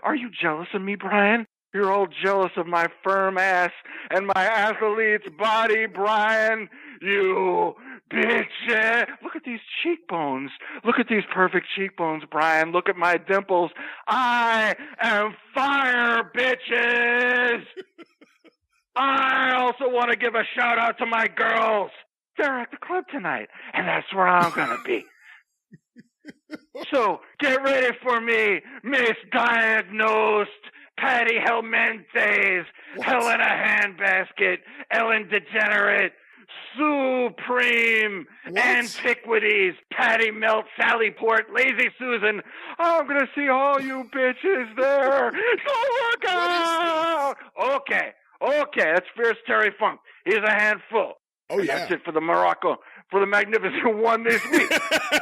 Are you jealous of me, Brian? You're all jealous of my firm ass and my athlete's body, Brian. You bitches. Look at these cheekbones. Look at these perfect cheekbones, Brian. Look at my dimples. I am fire, bitches. I also want to give a shout out to my girls. They're at the club tonight, and that's where I'm going to be. So get ready for me, misdiagnosed Patty Helmentes, Hell in a Handbasket, Ellen Degenerate, Supreme, Antiquities, Patty Melt, Sally Port, Lazy Susan. I'm going to see all you bitches there. So look out! Okay, that's Fierce Terry Funk. He's a handful. Oh, yeah. That's it for the Magnificent One this week. Do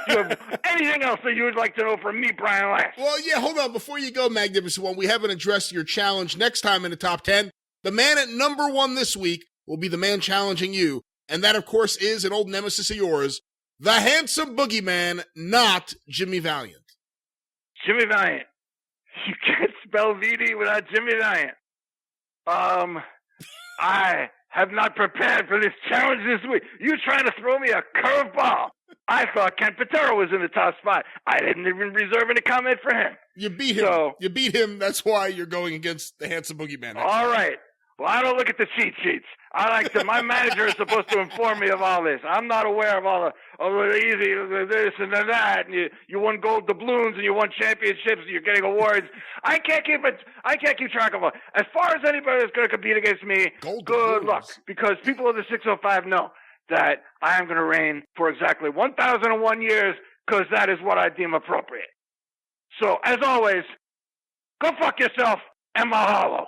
you have anything else that you would like to know from me, Brian Lash? Well, yeah, hold on. Before you go, Magnificent One, we haven't addressed your challenge next time in the top 10. The man at number 1 this week will be the man challenging you. And that, of course, is an old nemesis of yours, the handsome boogeyman, not Jimmy Valiant. Jimmy Valiant. You can't spell VD without Jimmy Valiant. I have not prepared for this challenge this week. You trying to throw me a curveball. I thought Ken Patero was in the top spot. I didn't even reserve any comment for him. You beat him. So, you beat him. That's why you're going against the handsome boogeyman. All right. Well, I don't look at the cheat sheets. I like to. My manager is supposed to inform me of all this. I'm not aware of all the easy this and that. And you won gold doubloons and you won championships and you're getting awards. I can't keep track of it. As far as anybody that's going to compete against me, good luck. Because people of the 605 know that I am going to reign for exactly 1,001 years because that is what I deem appropriate. So, as always, go fuck yourself and mahalo.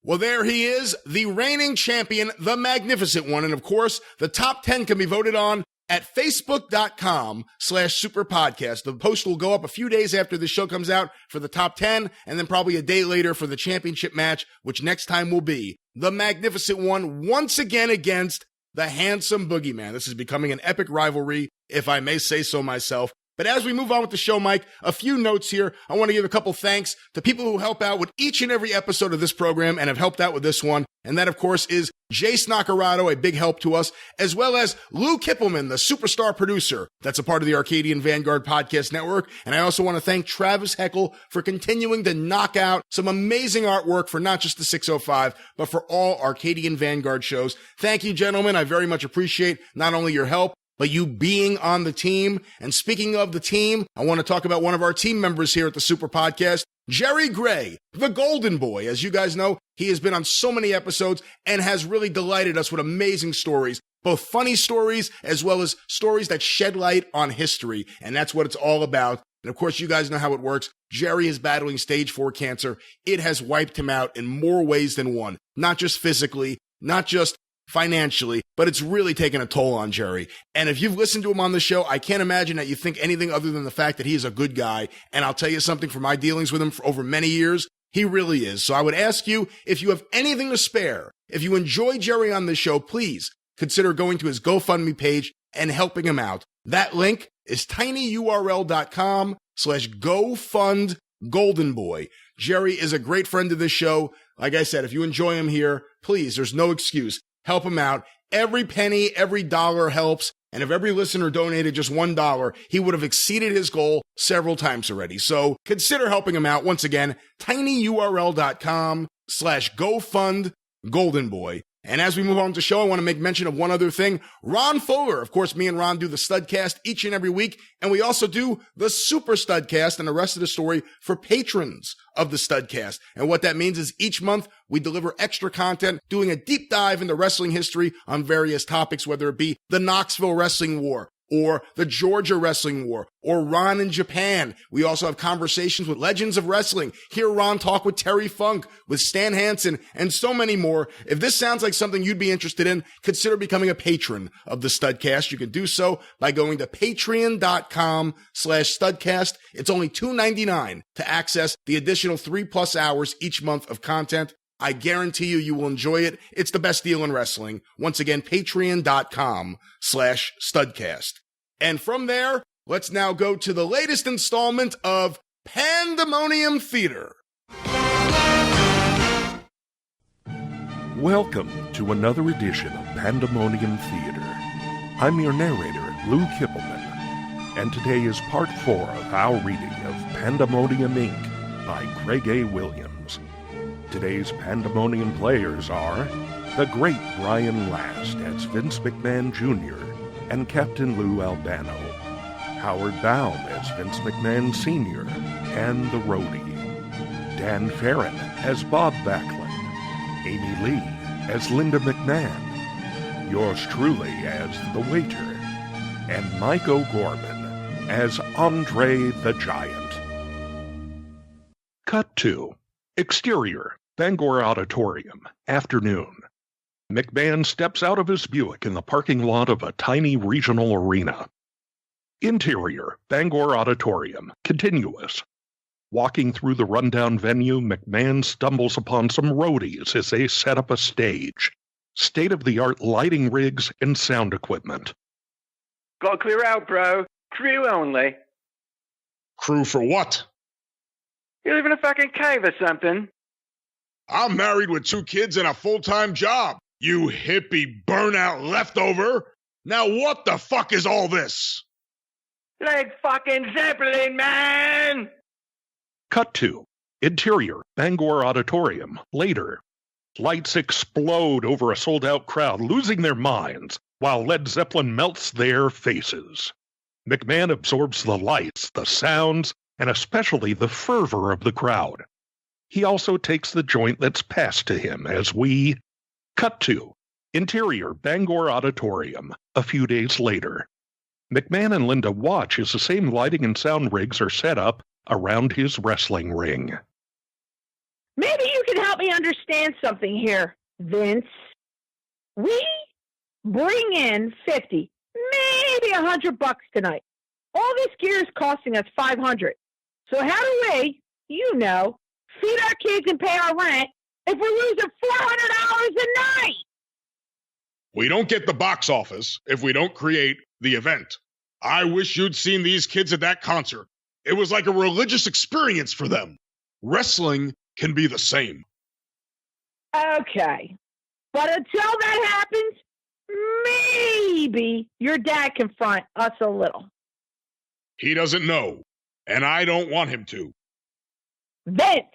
Well, there he is, the reigning champion, the Magnificent One. And of course, the top 10 can be voted on at facebook.com/superpodcast. The post will go up a few days after the show comes out for the top 10, and then probably a day later for the championship match, which next time will be the Magnificent One once again against the handsome boogeyman. This is becoming an epic rivalry, if I may say so myself. But as we move on with the show, Mike, a few notes here. I want to give a couple thanks to people who help out with each and every episode of this program and have helped out with this one. And that, of course, is Jace Nacarado, a big help to us, as well as Lou Kippelman, the superstar producer that's a part of the Arcadian Vanguard Podcast Network. And I also want to thank Travis Heckel for continuing to knock out some amazing artwork for not just the 605, but for all Arcadian Vanguard shows. Thank you, gentlemen. I very much appreciate not only your help, but you being on the team. And speaking of the team, I want to talk about one of our team members here at the Super Podcast, Jerry Gray, the Golden Boy. As you guys know, he has been on so many episodes and has really delighted us with amazing stories, both funny stories as well as stories that shed light on history. And that's what it's all about. And of course, you guys know how it works. Jerry is battling stage 4 cancer. It has wiped him out in more ways than one, not just physically, not just financially, but it's really taken a toll on Jerry. And if you've listened to him on the show, I can't imagine that you think anything other than the fact that he is a good guy. And I'll tell you something from my dealings with him for over many years, he really is. So I would ask you, if you have anything to spare, if you enjoy Jerry on this show, please consider going to his GoFundMe page and helping him out. That link is tinyurl.com/GoFundGoldenBoy. Jerry is a great friend of this show. Like I said, if you enjoy him here, please, there's no excuse. Help him out. Every penny, every dollar helps. And if every listener donated just $1, he would have exceeded his goal several times already. So consider helping him out. Once again, tinyurl.com/GoFundGoldenBoy. And as we move on to the show, I want to make mention of one other thing. Ron Fuller. Of course, me and Ron do the Studcast each and every week. And we also do the Super Studcast and the rest of the story for patrons of the Studcast. And what that means is each month we deliver extra content, doing a deep dive into wrestling history on various topics, whether it be the Knoxville Wrestling War, or the Georgia Wrestling War, or Ron in Japan. We also have conversations with legends of wrestling. Hear Ron talk with Terry Funk, with Stan Hansen, and so many more. If this sounds like something you'd be interested in, consider becoming a patron of the Studcast. You can do so by going to patreon.com/Studcast. It's only $2.99 to access the additional 3+ hours each month of content. I guarantee you will enjoy it. It's the best deal in wrestling. Once again, patreon.com/Studcast. And from there, let's now go to the latest installment of Pandemonium Theater. Welcome to another edition of Pandemonium Theater. I'm your narrator, Lou Kippelman, and today is part 4 of our reading of Pandemonium Inc. by Craig A. Williams. Today's Pandemonium players are the great Brian Last as Vince McMahon Jr. and Captain Lou Albano, Howard Baum as Vince McMahon Sr. and the Roadie, Dan Farron as Bob Backlund, Amy Lee as Linda McMahon, yours truly as the Waiter, and Mike O'Gorman as Andre the Giant. Cut 2. Exterior, Bangor Auditorium, afternoon. McMahon steps out of his Buick in the parking lot of a tiny regional arena. Interior, Bangor Auditorium, continuous. Walking through the rundown venue, McMahon stumbles upon some roadies as they set up a stage. State-of-the-art lighting rigs and sound equipment. Gotta clear out, bro. Crew only. Crew for what? You live in a fucking cave or something? I'm married with 2 kids and a full-time job. You hippie burnout leftover. Now what the fuck is all this? Like fucking Zeppelin, man! Cut 2. Interior, Bangor Auditorium, later. Lights explode over a sold-out crowd, losing their minds, while Led Zeppelin melts their faces. McMahon absorbs the lights, the sounds, and especially the fervor of the crowd. He also takes the joint that's passed to him as we... Cut 2. Interior, Bangor Auditorium, a few days later. McMahon and Linda watch as the same lighting and sound rigs are set up around his wrestling ring. Maybe you can help me understand something here, Vince. We bring in 50, maybe $100 tonight. All this gear is costing us $500. So how do we, feed our kids and pay our rent if we're losing $400 a night? We don't get the box office if we don't create the event. I wish you'd seen these kids at that concert. It was like a religious experience for them. Wrestling can be the same. Okay. But until that happens, maybe your dad can front us a little. He doesn't know, and I don't want him to. Vince!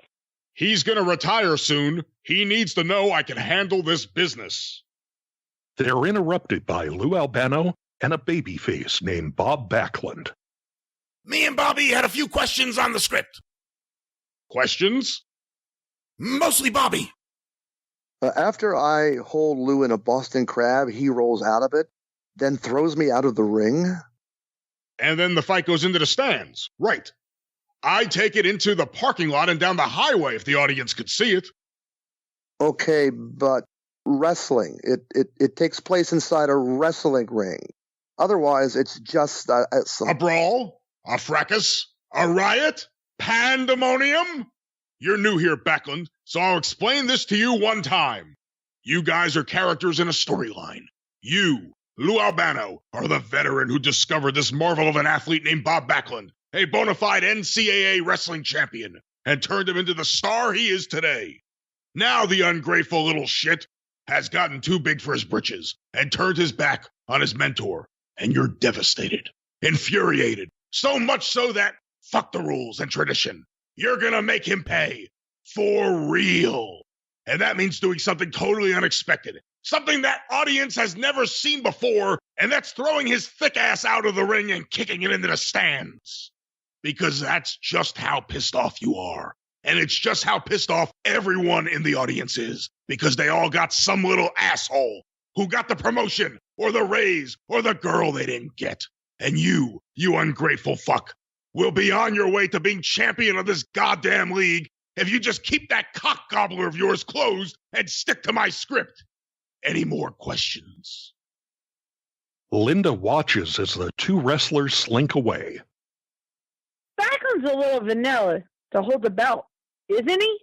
He's going to retire soon. He needs to know I can handle this business. They're interrupted by Lou Albano and a babyface named Bob Backlund. Me and Bobby had a few questions on the script. Questions? Mostly Bobby. After I hold Lou in a Boston Crab, he rolls out of it, then throws me out of the ring. And then the fight goes into the stands. Right. I take it into the parking lot and down the highway if the audience could see it. Okay, but wrestling, it takes place inside a wrestling ring. Otherwise, it's just a brawl? A fracas? A riot? Pandemonium? You're new here, Backlund, so I'll explain this to you one time. You guys are characters in a storyline. You, Lou Albano, are the veteran who discovered this marvel of an athlete named Bob Backlund, a bona fide NCAA wrestling champion, and turned him into the star he is today. Now the ungrateful little shit has gotten too big for his britches and turned his back on his mentor, and you're devastated, infuriated, so much so that, fuck the rules and tradition, you're gonna make him pay. For real. And that means doing something totally unexpected. Something that audience has never seen before, and that's throwing his thick ass out of the ring and kicking it into the stands. Because that's just how pissed off you are. And it's just how pissed off everyone in the audience is. Because they all got some little asshole who got the promotion, or the raise, or the girl they didn't get. And you ungrateful fuck, will be on your way to being champion of this goddamn league if you just keep that cock gobbler of yours closed and stick to my script. Any more questions? Linda watches as the two wrestlers slink away. Backlund's a little vanilla to hold the belt, isn't he?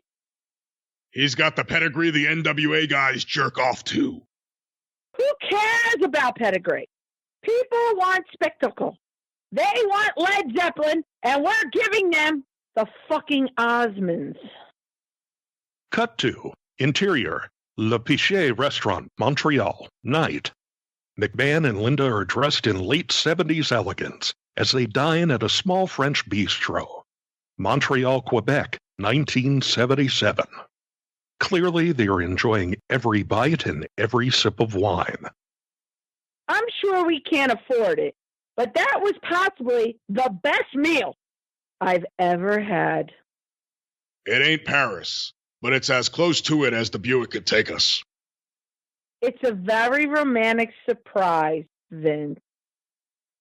He's got the pedigree the NWA guys jerk off to. Who cares about pedigree? People want spectacle. They want Led Zeppelin, and we're giving them the fucking Osmonds. Cut to interior, Le Pichet Restaurant, Montreal, night. McMahon and Linda are dressed in late 70s elegance as they dine at a small French bistro. Montreal, Quebec, 1977. Clearly, they are enjoying every bite and every sip of wine. I'm sure we can't afford it, but that was possibly the best meal I've ever had. It ain't Paris, but it's as close to it as the Buick could take us. It's a very romantic surprise, Vince.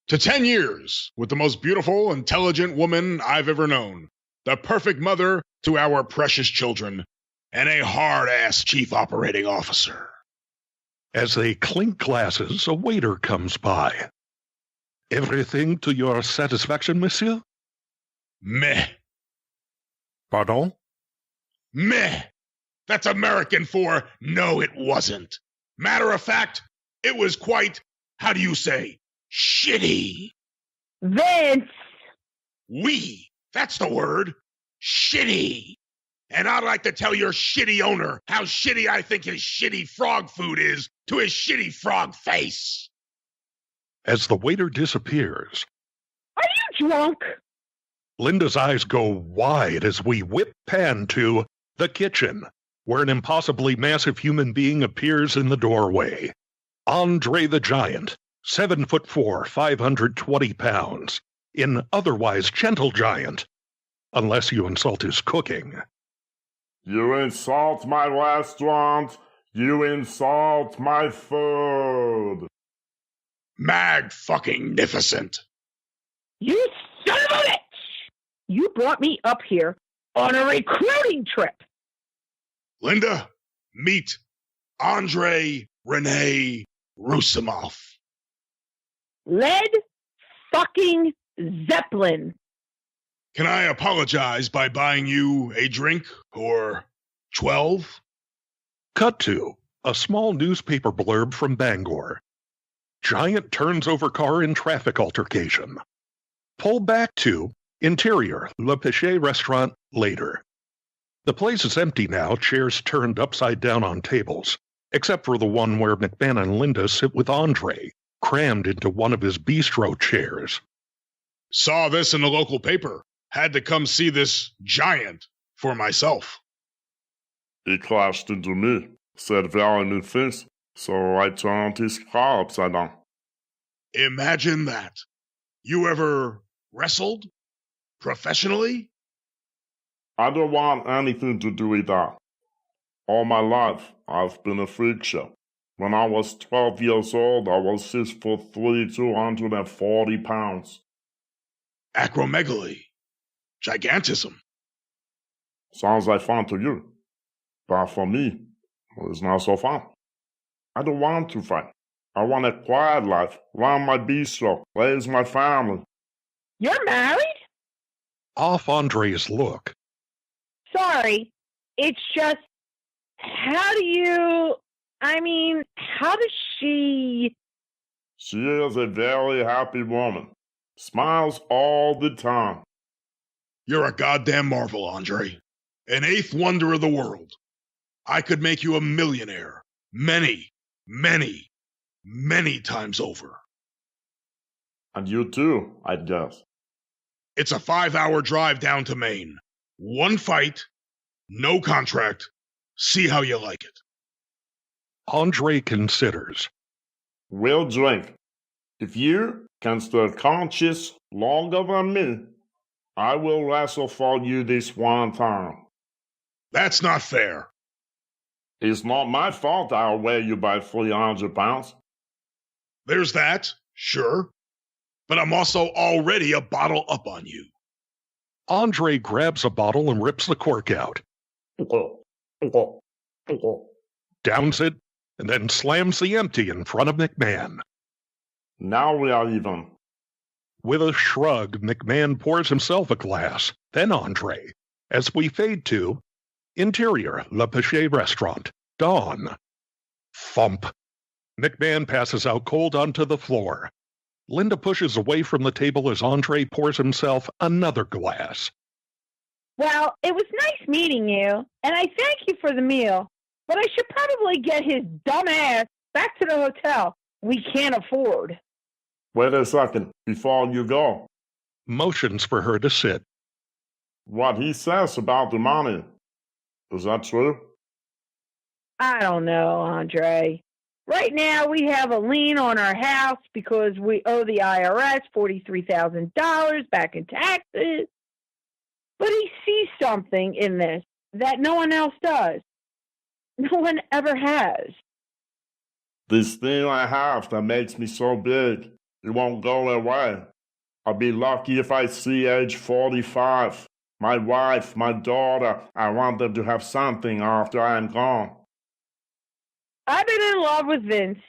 To 10 years with the most beautiful, intelligent woman I've ever known, the perfect mother to our precious children, and a hard-ass chief operating officer. As they clink glasses, a waiter comes by. Everything to your satisfaction, monsieur? Meh. Pardon? Meh. That's American for no, it wasn't. Matter of fact, it was quite, how do you say, shitty. Vince! That's the word. Shitty. And I'd like to tell your shitty owner how shitty I think his shitty frog food is to his shitty frog face. As the waiter disappears, are you drunk? Linda's eyes go wide as we whip pan to the kitchen, where an impossibly massive human being appears in the doorway. Andre the Giant, 7'4", 520 pounds, in otherwise gentle giant, unless you insult his cooking. You insult my restaurant, you insult my food. Mag-fucking-nificent. You son of a bitch! You brought me up here on a recruiting trip. Linda, meet Andre Rene Roussimoff. Led fucking Zeppelin. Can I apologize by buying you a drink or 12? Cut to a small newspaper blurb from Bangor. Giant turns over car in traffic altercation. Pull back to interior Le Pichet restaurant later. The place is empty now, chairs turned upside down on tables, except for the one where McMahon and Linda sit with Andre, crammed into one of his bistro chairs. Saw this in the local paper. Had to come see this giant for myself. He crashed into me, said very mean things, so I turned his car upside down. Imagine that. You ever wrestled? Professionally? I don't want anything to do with that. All my life, I've been a freak show. When I was 12 years old, I was 6'3", 240 pounds. Acromegaly. Gigantism. Sounds like fun to you. But for me, it's not so fun. I don't want to fight. I want a quiet life, run my bistro, raise my family. You're married? Off Andre's look. Sorry, it's just, how does she... She is a very happy woman. Smiles all the time. You're a goddamn marvel, Andre. An eighth wonder of the world. I could make you a millionaire. Many, many, many times over. And you too, I guess. It's a 5-hour drive down to Maine. One fight, no contract. See how you like it. Andre considers. We'll drink. If you can stay conscious longer than me, I will wrestle for you this one time. That's not fair. It's not my fault I'll weigh you by 300 pounds. There's that, sure. But I'm also already a bottle up on you. Andre grabs a bottle and rips the cork out. Downs it, and then slams the empty in front of McMahon. Now we are even. With a shrug, McMahon pours himself a glass, then Andre, as we fade to interior Le Pichet restaurant, dawn. Thump. McMahon passes out cold onto the floor. Linda pushes away from the table as Andre pours himself another glass. Well, it was nice meeting you, and I thank you for the meal, but I should probably get his dumb ass back to the hotel we can't afford. Wait a second, before you go. Motions for her to sit. What he says about the money, is that true? I don't know, Andre. Right now, we have a lien on our house because we owe the IRS $43,000 back in taxes. But he sees something in this that no one else does. No one ever has. This thing I have that makes me so big, it won't go away. I'll be lucky if I see age 45. My wife, my daughter, I want them to have something after I'm gone. I've been in love with Vince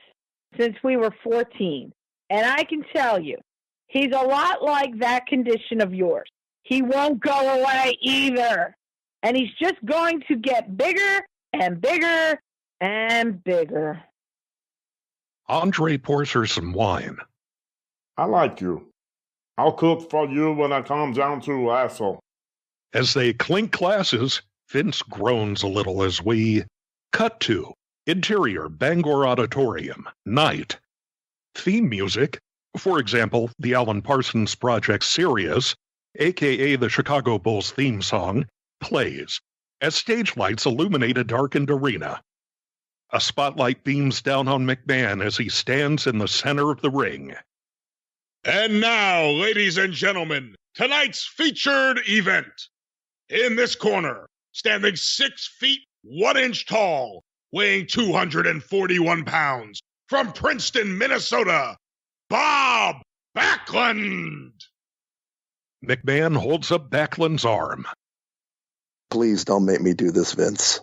since we were 14, and I can tell you, he's a lot like that condition of yours. He won't go away either, and he's just going to get bigger and bigger and bigger. Andre pours her some wine. I like you. I'll cook for you when I come down to wrestle. As they clink glasses, Vince groans a little as we cut to interior Bangor Auditorium, night. Theme music, for example, the Alan Parsons Project Sirius, a.k.a. the Chicago Bulls theme song, plays as stage lights illuminate a darkened arena. A spotlight beams down on McMahon as he stands in the center of the ring. And now, ladies and gentlemen, tonight's featured event. In this corner, standing 6 feet 1 inch tall, weighing 241 pounds, from Princeton, Minnesota, Bob Backlund. McMahon holds up Backlund's arm. Please don't make me do this, Vince.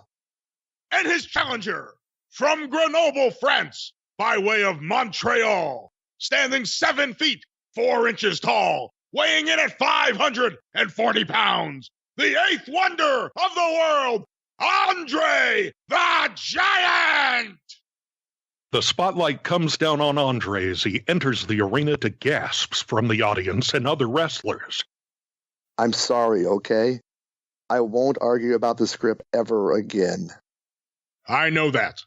And his challenger, from Grenoble, France, by way of Montreal, standing 7 feet 4 inches tall, weighing in at 540 pounds, the eighth wonder of the world, Andre the Giant! The spotlight comes down on Andre as he enters the arena to gasps from the audience and other wrestlers. I'm sorry, okay? I won't argue about the script ever again. I know that.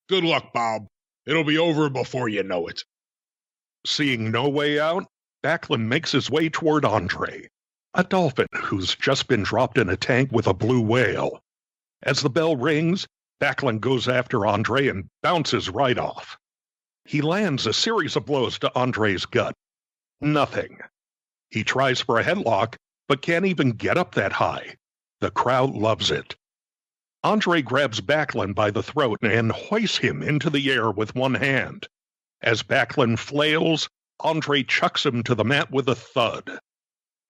Good luck, Bob. It'll be over before you know it. Seeing no way out, Backlund makes his way toward Andre, a dolphin who's just been dropped in a tank with a blue whale. As the bell rings, Backlund goes after Andre and bounces right off. He lands a series of blows to Andre's gut. Nothing. He tries for a headlock, but can't even get up that high. The crowd loves it. Andre grabs Backlund by the throat and hoists him into the air with one hand. As Backlund flails, Andre chucks him to the mat with a thud.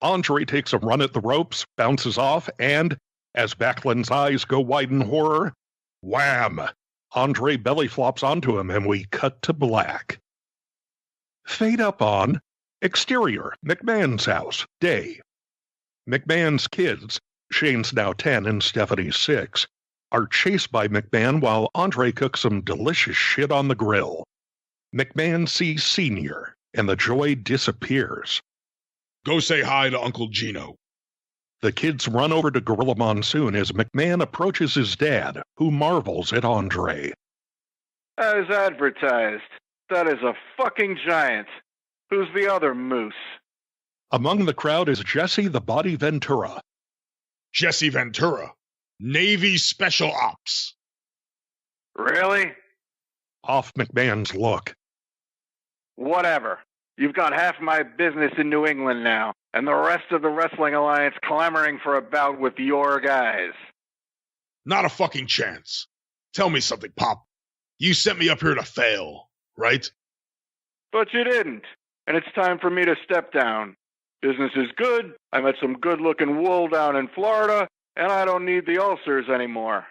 Andre takes a run at the ropes, bounces off, and, as Backlund's eyes go wide in horror, wham! Andre belly flops onto him and we cut to black. Fade up on exterior, McMahon's house, day. McMahon's kids, Shane's now 10 and Stephanie's 6, are chased by McMahon while Andre cooks some delicious shit on the grill. McMahon sees Senior, and the joy disappears. Go say hi to Uncle Gino. The kids run over to Gorilla Monsoon as McMahon approaches his dad, who marvels at Andre. As advertised, that is a fucking giant. Who's the other moose? Among the crowd is Jesse the Body Ventura. Jesse Ventura, Navy Special Ops. Really? Off McMahon's look. Whatever. You've got half my business in New England now, and the rest of the Wrestling Alliance clamoring for a bout with your guys. Not a fucking chance. Tell me something, Pop. You sent me up here to fail, right? But you didn't, and it's time for me to step down. Business is good, I met some good-looking wool down in Florida, and I don't need the ulcers anymore.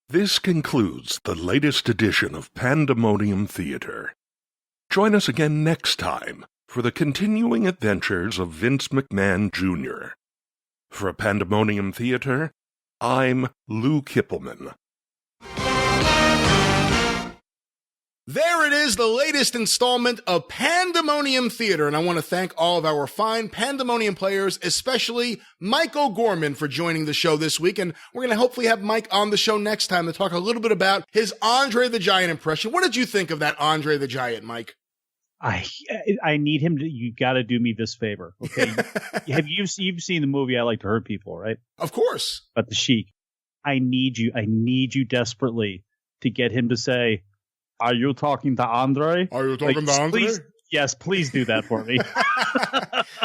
This concludes the latest edition of Pandemonium Theater. Join us again next time for the continuing adventures of Vince McMahon Jr. For Pandemonium Theater, I'm Lou Kippelman. There it is, the latest installment of Pandemonium Theater, and I want to thank all of our fine Pandemonium players, especially Mike O'Gorman, for joining the show this week, and we're going to hopefully have Mike on the show next time to talk a little bit about his Andre the Giant impression. What did you think of that Andre the Giant, Mike? I need him to. You got to do me this favor, okay? You've seen the movie I Like to Hurt People, right? Of course. But the Sheik. I need you desperately to get him to say, "Are you talking to Andre? Are you talking to Andre?" Please, yes, please do that for me.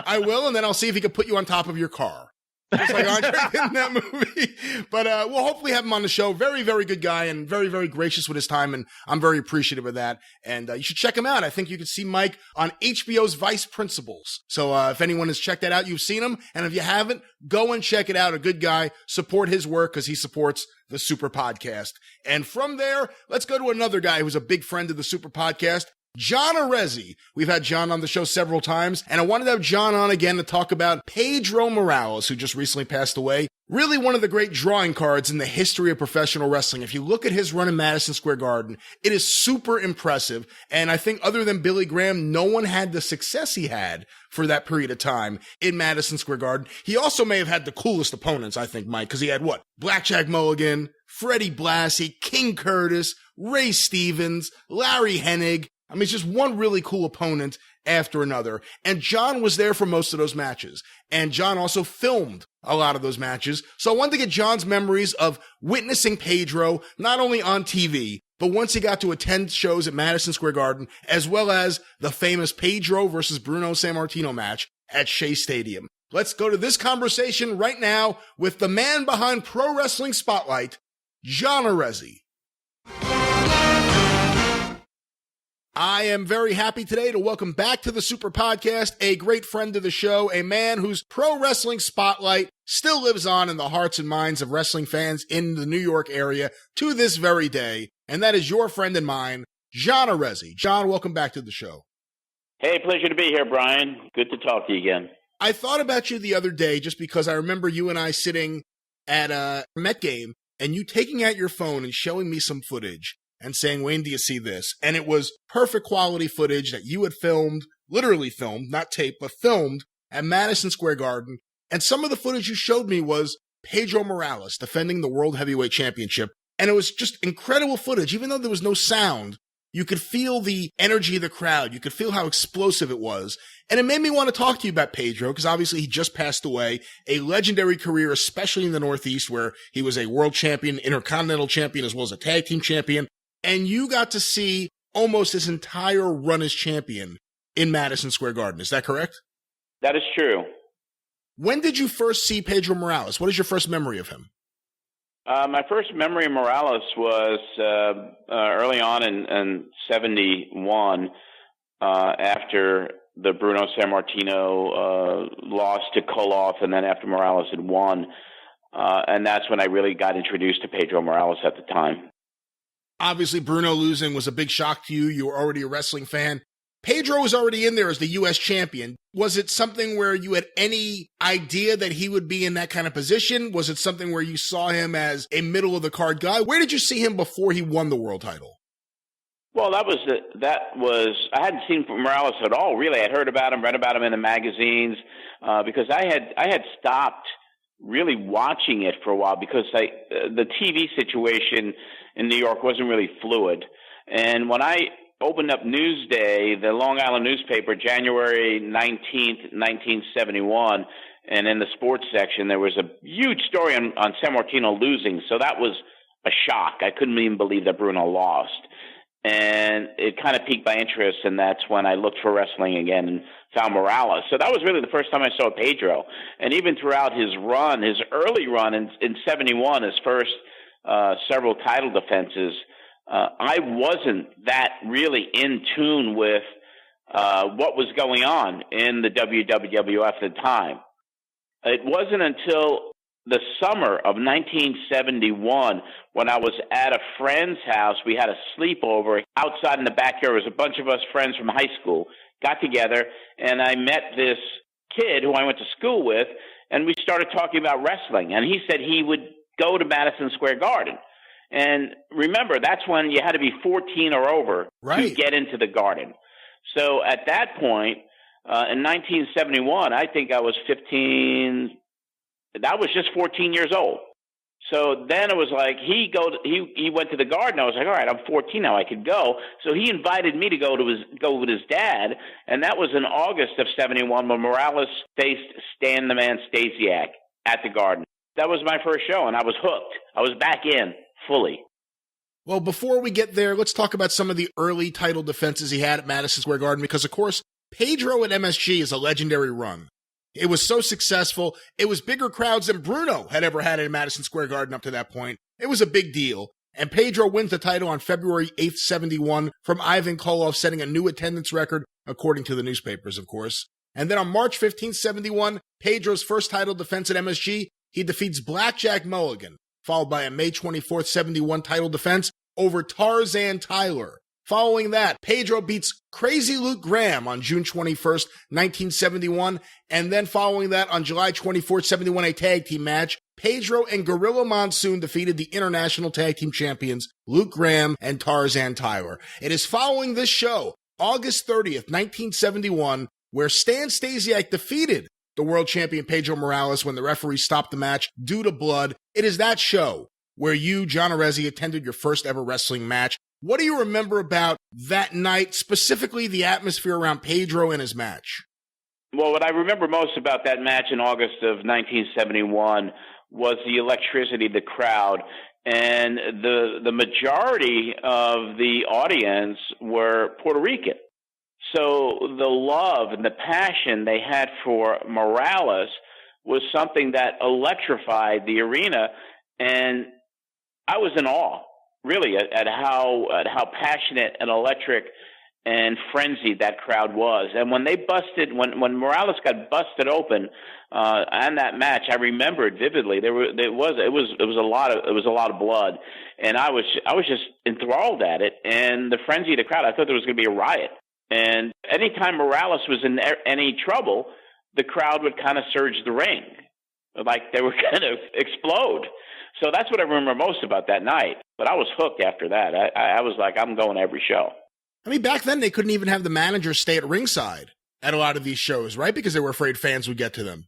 I will, and then I'll see if he can put you on top of your car. Just like Andre did in that movie. But we'll hopefully have him on the show. Very, very good guy and very, very gracious with his time, and I'm very appreciative of that. And you should check him out. I think you could see Mike on HBO's Vice Principals. So if anyone has checked that out, you've seen him. And if you haven't, go and check it out. A good guy. Support his work because he supports the Super Podcast. And from there, let's go to another guy who's a big friend of the Super Podcast, John Arezzi. We've had John on the show several times, and I wanted to have John on again to talk about Pedro Morales, who just recently passed away. Really one of the great drawing cards in the history of professional wrestling. If you look at his run in Madison Square Garden, it is super impressive, and I think other than Billy Graham, no one had the success he had for that period of time in Madison Square Garden. He also may have had the coolest opponents, I think, Mike, because he had what? Blackjack Mulligan, Freddie Blassie, King Curtis, Ray Stevens, Larry Hennig. I mean, it's just one really cool opponent after another. And John was there for most of those matches. And John also filmed a lot of those matches. So I wanted to get John's memories of witnessing Pedro, not only on TV, but once he got to attend shows at Madison Square Garden, as well as the famous Pedro versus Bruno Sammartino match at Shea Stadium. Let's go to this conversation right now with the man behind Pro Wrestling Spotlight, John Arezzi. I am very happy today to welcome back to the Super Podcast a great friend of the show, a man whose Pro Wrestling Spotlight still lives on in the hearts and minds of wrestling fans in the New York area to this very day, and that is your friend and mine, John Arezzi. John, welcome back to the show. Hey, pleasure to be here, Brian. Good to talk to you again. I thought about you the other day just because I remember you and I sitting at a Met game and you taking out your phone and showing me some footage and saying, Wayne, do you see this? And it was perfect quality footage that you had filmed, literally filmed, not taped, but filmed at Madison Square Garden. And some of the footage you showed me was Pedro Morales defending the World Heavyweight Championship. And it was just incredible footage. Even though there was no sound, you could feel the energy of the crowd. You could feel how explosive it was. And it made me want to talk to you about Pedro, because obviously he just passed away. A legendary career, especially in the Northeast, where he was a world champion, intercontinental champion, as well as a tag team champion. And you got to see almost his entire run as champion in Madison Square Garden. Is that correct? That is true. When did you first see Pedro Morales? What is your first memory of him? My first memory of Morales was early on in 71, after the Bruno Sammartino loss to Koloff, and then after Morales had won. And that's when I really got introduced to Pedro Morales at the time. Obviously, Bruno losing was a big shock to you. You were already a wrestling fan. Pedro was already in there as the U.S. champion. Was it something where you had any idea that he would be in that kind of position? Was it something where you saw him as a middle-of-the-card guy? Where did you see him before he won the world title? Well, I hadn't seen Morales at all, really. I'd heard about him, read about him in the magazines, because I had stopped really watching it for a while, because the TV situation in New York wasn't really fluid. And when I opened up Newsday, the Long Island newspaper, January 19th, 1971, and in the sports section, there was a huge story on Sammartino losing. So that was a shock. I couldn't even believe that Bruno lost. And it kind of piqued my interest, and that's when I looked for wrestling again and found Morales. So that was really the first time I saw Pedro. And even throughout his run, his early run in 71, his first several title defenses, I wasn't that really in tune with what was going on in the WWF at the time. It wasn't until the summer of 1971 when I was at a friend's house. We had a sleepover outside in the backyard. There was a bunch of us friends from high school got together, and I met this kid who I went to school with, and we started talking about wrestling. And he said he would go to Madison Square Garden. And remember, that's when you had to be 14 or over to get into the Garden. So at that point, in 1971, I think I was 15. That was just 14 years old. So then it was like he went to the Garden. I was like, all right, I'm 14 now. I could go. So he invited me to go with his dad, and that was in August of 71 when Morales faced Stan the Man Stasiak at the Garden. That was my first show, and I was hooked. I was back in fully. Well, before we get there, let's talk about some of the early title defenses he had at Madison Square Garden, because, of course, Pedro at MSG is a legendary run. It was so successful. It was bigger crowds than Bruno had ever had at Madison Square Garden up to that point. It was a big deal. And Pedro wins the title on February 8th, 71 from Ivan Koloff, setting a new attendance record, according to the newspapers, of course. And then on March 15th, 71, Pedro's first title defense at MSG, he defeats Blackjack Mulligan, followed by a May 24th, 71 title defense over Tarzan Tyler. Following that, Pedro beats Crazy Luke Graham on June 21st, 1971. And then following that, on July 24th, 71, a tag team match, Pedro and Gorilla Monsoon defeated the international tag team champions Luke Graham and Tarzan Tyler. It is following this show, August 30th, 1971, where Stan Stasiak defeated the world champion Pedro Morales when the referee stopped the match due to blood. It is that show where you, John Arezzi, attended your first ever wrestling match. What do you remember about that night, specifically the atmosphere around Pedro and his match? Well, what I remember most about that match in August of 1971 was the electricity of the crowd. And the majority of the audience were Puerto Rican. So the love and the passion they had for Morales was something that electrified the arena. And I was in awe, really, at how passionate and electric and frenzied that crowd was. And when when Morales got busted open on that match, I remember it vividly. It was a lot of blood, and I was just enthralled at it. And the frenzy of the crowd, I thought there was going to be a riot. And anytime Morales was in any trouble, the crowd would kind of surge the ring. like they were going to explode. So that's what I remember most about that night. But I was hooked after that. I was like, I'm going to every show. I mean, back then they couldn't even have the managers stay at ringside at a lot of these shows, right? Because they were afraid fans would get to them.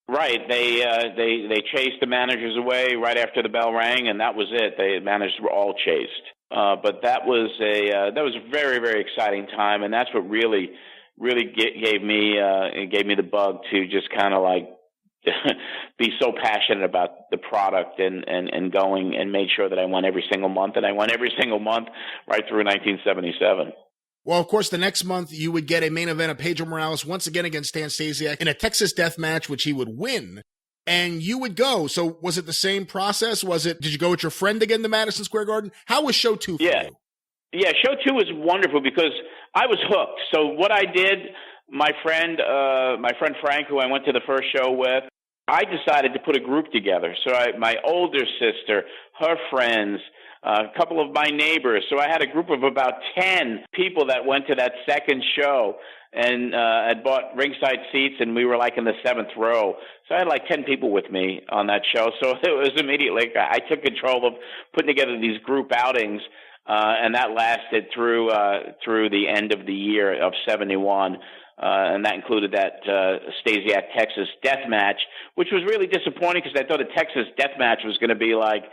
Right. They chased the managers away right after the bell rang, and that was it. The managers were all chased. But that was a very, very exciting time, and that's what really gave me the bug to just kind of like be so passionate about the product and going and made sure that I won every single month, and I won every single month right through 1977. Well, of course, the next month you would get a main event of Pedro Morales once again against Stan Stasiak in a Texas death match, which he would win, and you would go. So was it the same process? Did you go with your friend again to Madison Square Garden? How was show 2 for you? Yeah, show 2 was wonderful because I was hooked. So what I did, my friend Frank, who I went to the first show with, I decided to put a group together. So my older sister, her friends, a couple of my neighbors. So I had a group of about 10 people that went to that second show and had bought ringside seats, and we were like in the 7th row. So I had like 10 people with me on that show. So it was immediately, I took control of putting together these group outings, and that lasted through the end of the year of 71. And that included that Stasiak Texas death match, which was really disappointing because I thought a Texas death match was going to be like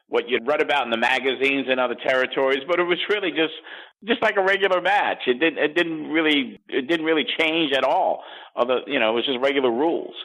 what you'd read about in the magazines in other territories, but it was really just like a regular match. It didn't really change at all. Although it was just regular rules.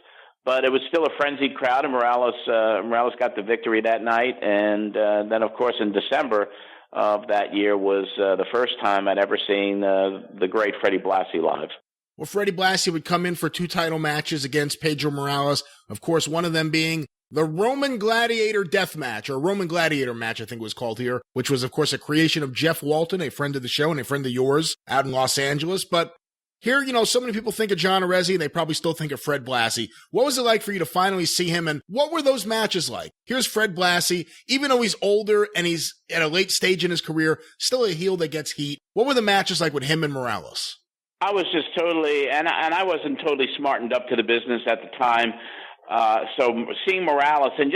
But it was still a frenzied crowd, and Morales got the victory that night. And then, of course, in December of that year was the first time I'd ever seen the great Freddie Blassie live. Well, Freddie Blassie would come in for 2 title matches against Pedro Morales. Of course, one of them being the Roman Gladiator death match, or Roman Gladiator match, I think it was called here, which was, of course, a creation of Jeff Walton, a friend of the show and a friend of yours out in Los Angeles. But here, so many people think of John Arezzi, they probably still think of Fred Blassie. What was it like for you to finally see him, and what were those matches like? Here's Fred Blassie, even though he's older and he's at a late stage in his career, still a heel that gets heat. What were the matches like with him and Morales? I was just totally, and I wasn't totally smartened up to the business at the time. So seeing Morales and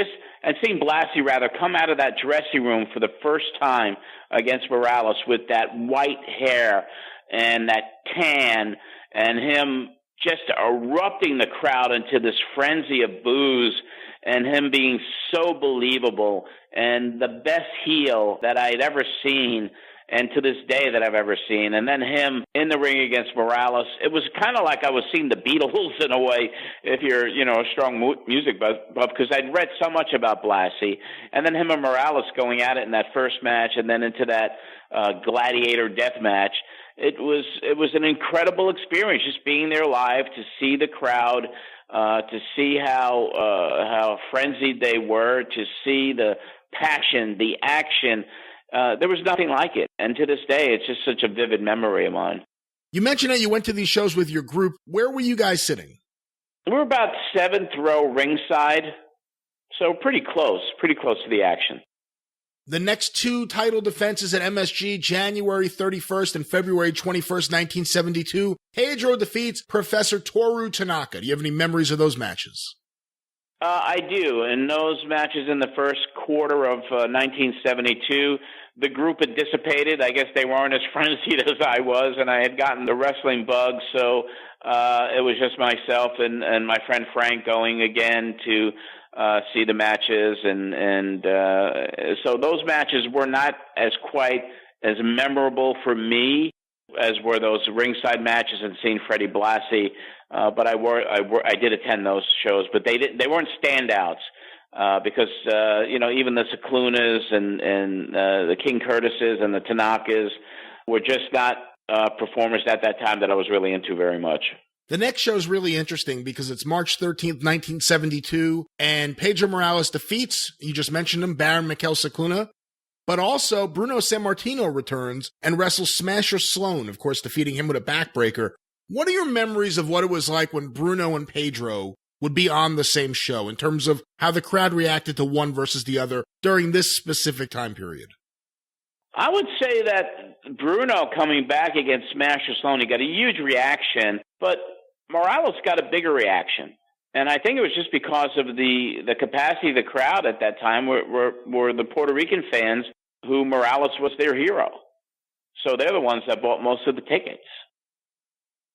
seeing Blassie rather come out of that dressing room for the first time against Morales with that white hair and that tan, and him just erupting the crowd into this frenzy of boos, and him being so believable and the best heel that I'd ever seen, and to this day that I've ever seen. And then him in the ring against Morales, it was kind of like I was seeing the Beatles in a way, if you're, a strong music buff, because I'd read so much about Blassie. And then him and Morales going at it in that first match, and then into that Gladiator death match. It was an incredible experience, just being there live, to see the crowd, to see how frenzied they were, to see the passion, the action. There was nothing like it. And to this day, it's just such a vivid memory of mine. You mentioned that you went to these shows with your group. Where were you guys sitting? We're about 7th row ringside, so pretty close to the action. The next 2 title defenses at MSG, January 31st and February 21st, 1972. Pedro defeats Professor Toru Tanaka. Do you have any memories of those matches? I do. In those matches in the first quarter of 1972, the group had dissipated. I guess they weren't as frenzied as I was, and I had gotten the wrestling bug, so it was just myself and my friend Frank going again to see the matches, and so those matches were not quite as memorable for me as were those ringside matches and seeing Freddie Blassie. But I did attend those shows, but they weren't standouts because even the Ciclunas and the King Curtises and the Tanakas were just not performers at that time that I was really into very much. The next show is really interesting because it's March 13th, 1972, and Pedro Morales defeats, you just mentioned him, Baron Mikel Cicluna, but also Bruno Sammartino returns and wrestles Smasher Sloan, of course, defeating him with a backbreaker. What are your memories of what it was like when Bruno and Pedro would be on the same show in terms of how the crowd reacted to one versus the other during this specific time period? I would say that Bruno coming back against Smasher Sloan, he got a huge reaction, but Morales got a bigger reaction. And I think it was just because of the capacity of the crowd at that time were the Puerto Rican fans who Morales was their hero. So they're the ones that bought most of the tickets.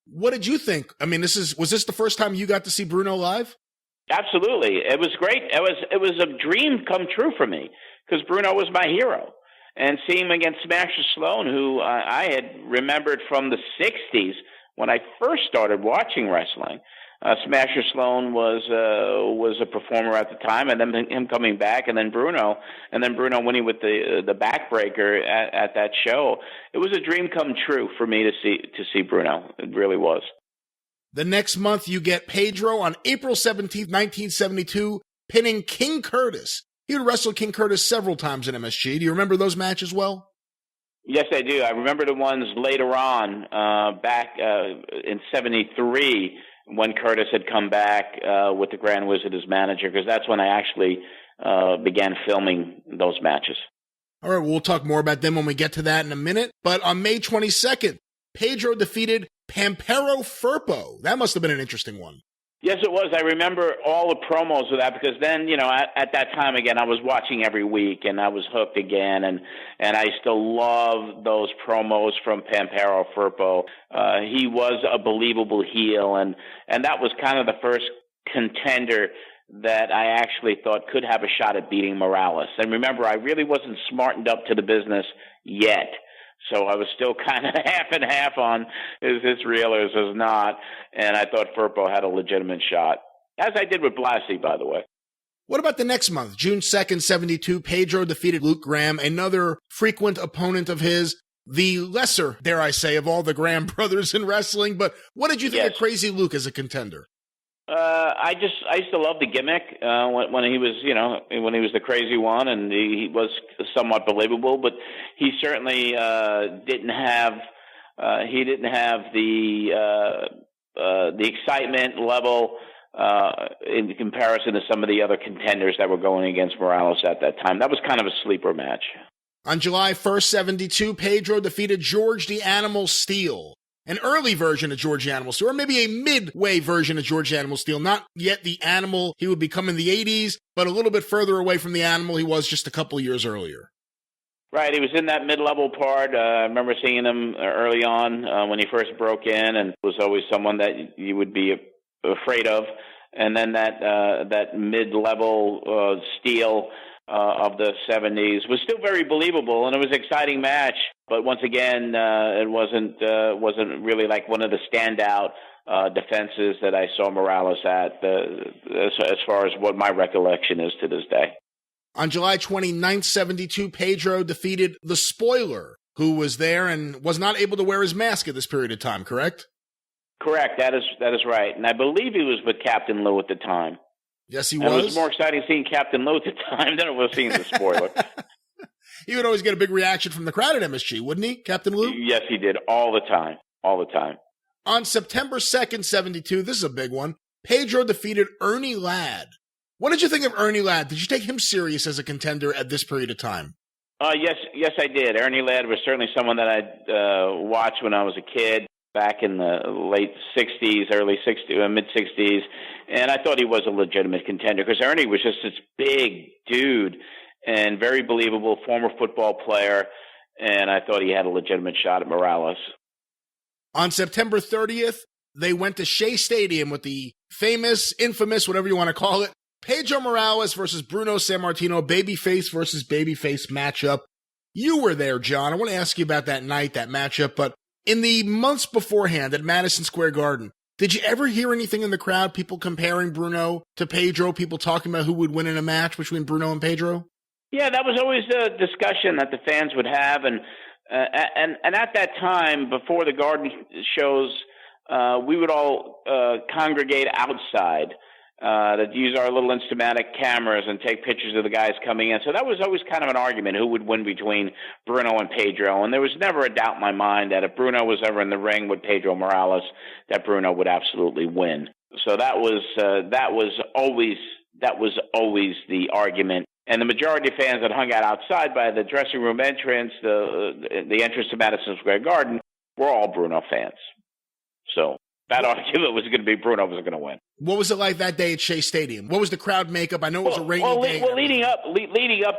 What did you think? I mean, was this the first time you got to see Bruno live? Absolutely. It was great. It was a dream come true for me because Bruno was my hero. And seeing him against Smasher Sloan, who I had remembered from the 60s when I first started watching wrestling. Smasher Sloan was a performer at the time, and then him coming back, and then Bruno winning with the backbreaker at that show. It was a dream come true for me to see Bruno. It really was. The next month, you get Pedro on April 17th, 1972, pinning King Curtis. He would wrestle King Curtis several times in MSG. Do you remember those matches well? Yes, I do. I remember the ones later on, back in 73, when Curtis had come back with the Grand Wizard as manager, because that's when I actually began filming those matches. All right, we'll talk more about them when we get to that in a minute. But on May 22nd, Pedro defeated Pampero Firpo. That must have been an interesting one. Yes, it was. I remember all the promos of that because then, at that time, again, I was watching every week and I was hooked again. And I still love those promos from Pampero Firpo. He was a believable heel. And that was kind of the first contender that I actually thought could have a shot at beating Morales. And remember, I really wasn't smartened up to the business yet. So I was still kind of half and half on is this real or is this not? And I thought Firpo had a legitimate shot, as I did with Blassie, by the way. What about the next month? June 2nd, 72, Pedro defeated Luke Graham, another frequent opponent of his, the lesser, dare I say, of all the Graham brothers in wrestling. But what did you think of Crazy Luke as a contender? I used to love the gimmick when he was, when he was the crazy one, and he was somewhat believable. But he certainly didn't have the excitement level in comparison to some of the other contenders that were going against Morales at that time. That was kind of a sleeper match. On July 1st, 72, Pedro defeated George the Animal Steele. An early version of George the Animal Steele, or maybe a midway version of George the Animal Steele. Not yet the Animal he would become in the 80s, but a little bit further away from the Animal he was just a couple of years earlier. Right, he was in that mid-level part. I remember seeing him early on when he first broke in, and was always someone that you would be afraid of. And then that mid-level Steele of the 70s was still very believable, and it was an exciting match. But once again, it wasn't really like one of the standout defenses that I saw Morales at, as far as what my recollection is to this day. On July 29th, 72, Pedro defeated The Spoiler, who was there and was not able to wear his mask at this period of time, correct? Correct, that is right. And I believe he was with Captain Lou at the time. Yes, he was. And it was more exciting seeing Captain Lou at the time than it was seeing The Spoiler. He would always get a big reaction from the crowd at MSG, wouldn't he, Captain Lou? Yes, he did, all the time. On September 2nd, 72, this is a big one, Pedro defeated Ernie Ladd. What did you think of Ernie Ladd? Did you take him serious as a contender at this period of time? Yes, I did. Ernie Ladd was certainly someone that I'd watched when I was a kid, back in the late 60s, early 60s, mid-60s, and I thought he was a legitimate contender because Ernie was just this big dude and very believable, former football player, and I thought he had a legitimate shot at Morales. On September 30th, they went to Shea Stadium with the famous, infamous, whatever you want to call it, Pedro Morales versus Bruno Sammartino, babyface versus babyface matchup. You were there, John. I want to ask you about that night, that matchup, but in the months beforehand at Madison Square Garden, did you ever hear anything in the crowd, people comparing Bruno to Pedro, people talking about who would win in a match between Bruno and Pedro? Yeah, that was always a discussion that the fans would have, and at that time, before the Garden shows, we would all congregate outside to use our little Instamatic cameras and take pictures of the guys coming in. So that was always kind of an argument, who would win between Bruno and Pedro. And there was never a doubt in my mind that if Bruno was ever in the ring with Pedro Morales, that Bruno would absolutely win. So that was always the argument. And the majority of fans that hung out outside by the dressing room entrance, the entrance to Madison Square Garden, were all Bruno fans. So that argument was going to be Bruno was going to win. What was it like that day at Shea Stadium? What was the crowd makeup? I know it was a rainy day. Well, leading up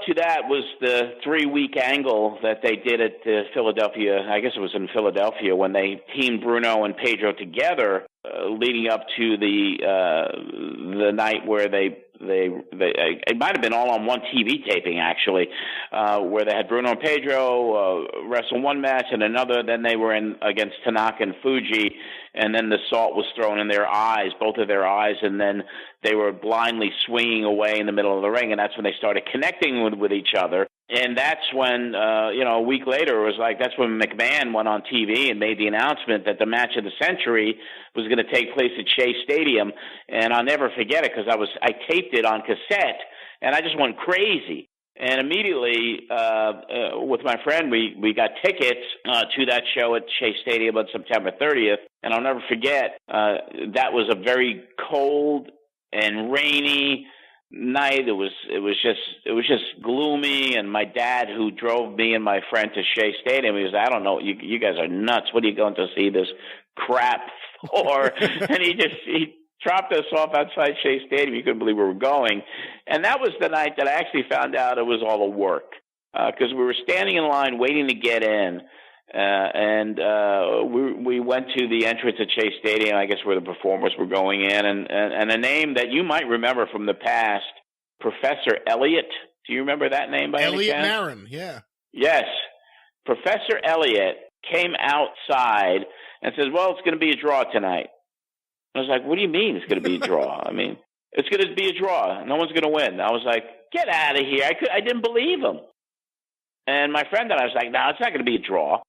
to that was the 3-week angle that they did at Philadelphia. I guess it was in Philadelphia when they teamed Bruno and Pedro together, leading up to the night where they it might have been all on one TV taping actually, where they had Bruno and Pedro wrestle one match and another. Then they were in against Tanaka and Fuji, and then the salt was thrown in their eyes, both of their eyes, and then they were blindly swinging away in the middle of the ring, and that's when they started connecting with each other. And that's when, a week later, it was like that's when McMahon went on TV and made the announcement that the match of the century was going to take place at Shea Stadium. And I'll never forget it because I taped it on cassette, and I just went crazy. And immediately, with my friend, we got tickets to that show at Shea Stadium on September 30th. And I'll never forget, that was a very cold and rainy night. It was just gloomy. And my dad, who drove me and my friend to Shea Stadium, he was, I don't know, you guys are nuts. What are you going to see this crap for? And he dropped us off outside Shea Stadium. You couldn't believe where we were going. And that was the night that I actually found out it was all a work, because we were standing in line waiting to get in. We went to the entrance at Shea Stadium, I guess where the performers were going in, and a name that you might remember from the past, Professor Elliott. Do you remember that name by any chance? Elliott Marin, yeah. Yes. Professor Elliott came outside and says, well, it's going to be a draw tonight. I was like, what do you mean it's going to be a draw? I mean, it's going to be a draw. No one's going to win. I was like, get out of here. I didn't believe him. And my friend and I was like, no, it's not going to be a draw.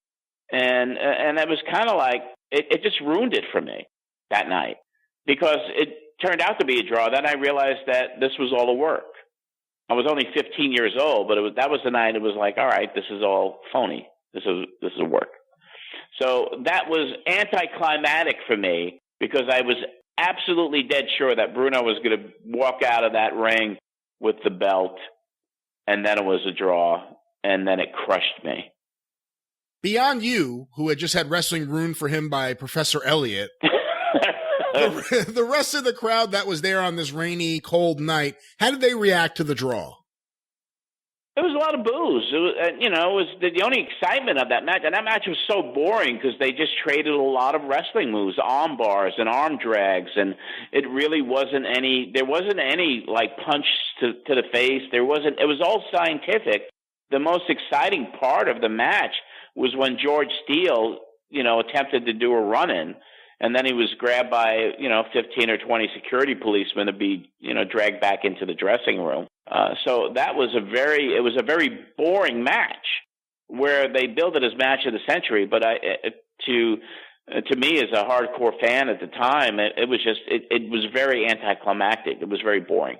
And it was kind of like, it just ruined it for me that night because it turned out to be a draw. Then I realized that this was all a work. I was only 15 years old, but that was the night it was like, all right, this is all phony. This is a work. So that was anticlimactic for me because I was absolutely dead sure that Bruno was going to walk out of that ring with the belt, and then it was a draw, and then it crushed me. Beyond you, who had just had wrestling ruined for him by Professor Elliott, the rest of the crowd that was there on this rainy, cold night, how did they react to the draw? There was a lot of boos. It was the only excitement of that match. And that match was so boring because they just traded a lot of wrestling moves, arm bars and arm drags. And it really wasn't there wasn't any like punch to the face. It was all scientific. The most exciting part of the match was when George Steele, attempted to do a run-in, and then he was grabbed by, 15 or 20 security policemen to be, dragged back into the dressing room. So that was it was a very boring match where they billed it as match of the century. But to me as a hardcore fan at the time, it was very anticlimactic. It was very boring.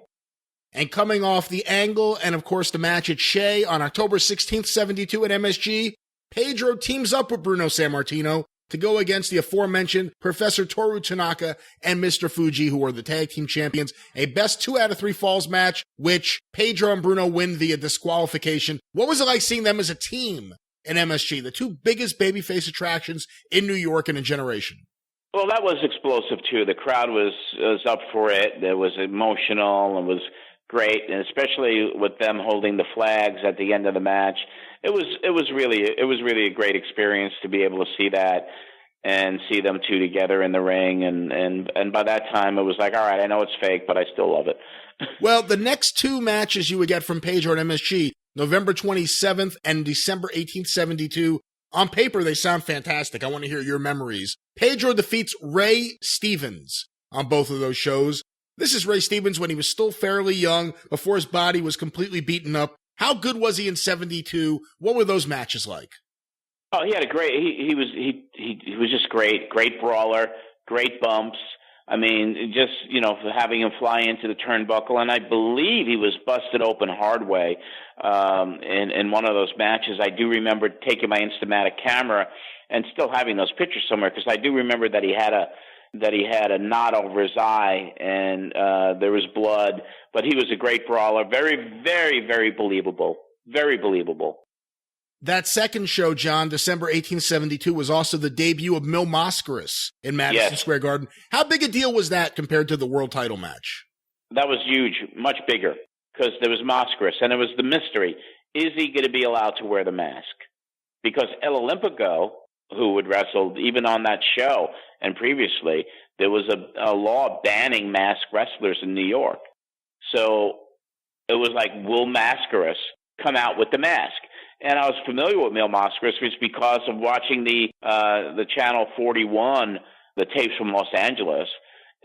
And coming off the angle and, of course, the match at Shea on October 16th, 72 at MSG, Pedro teams up with Bruno Sammartino to go against the aforementioned Professor Toru Tanaka and Mr. Fuji, who are the tag team champions. A best 2 out of 3 falls match, which Pedro and Bruno win via disqualification. What was it like seeing them as a team in MSG, the two biggest babyface attractions in New York in a generation? Well, that was explosive, too. The crowd was up for it. It was emotional and was great, and especially with them holding the flags at the end of the match. It was really a great experience to be able to see that and see them two together in the ring. And by that time, it was like, all right, I know it's fake, but I still love it. Well, the next 2 matches you would get from Pedro at MSG, November 27th and December 18th, 72. On paper, they sound fantastic. I want to hear your memories. Pedro defeats Ray Stevens on both of those shows. This is Ray Stevens when he was still fairly young, before his body was completely beaten up. How good was he in 72? What were those matches like? Oh, he had a great. He was just great brawler, great bumps. I mean, just having him fly into the turnbuckle, and I believe he was busted open hard way in one of those matches. I do remember taking my Instamatic camera and still having those pictures somewhere because I do remember that he had a knot over his eye and there was blood, but he was a great brawler. Very, very, very believable. Very believable. That second show, John, December 1872, was also the debut of Mil Mascaras in Madison Square Garden. How big a deal was that compared to the world title match? That was huge, much bigger, because there was Mascaras, and it was the mystery. Is he going to be allowed to wear the mask? Because El Olympico, who would wrestle even on that show and previously, there was a law banning masked wrestlers in New York. So it was like, will Mascaras come out with the mask? And I was familiar with Mil Mascaras because of watching the Channel 41, the tapes from Los Angeles,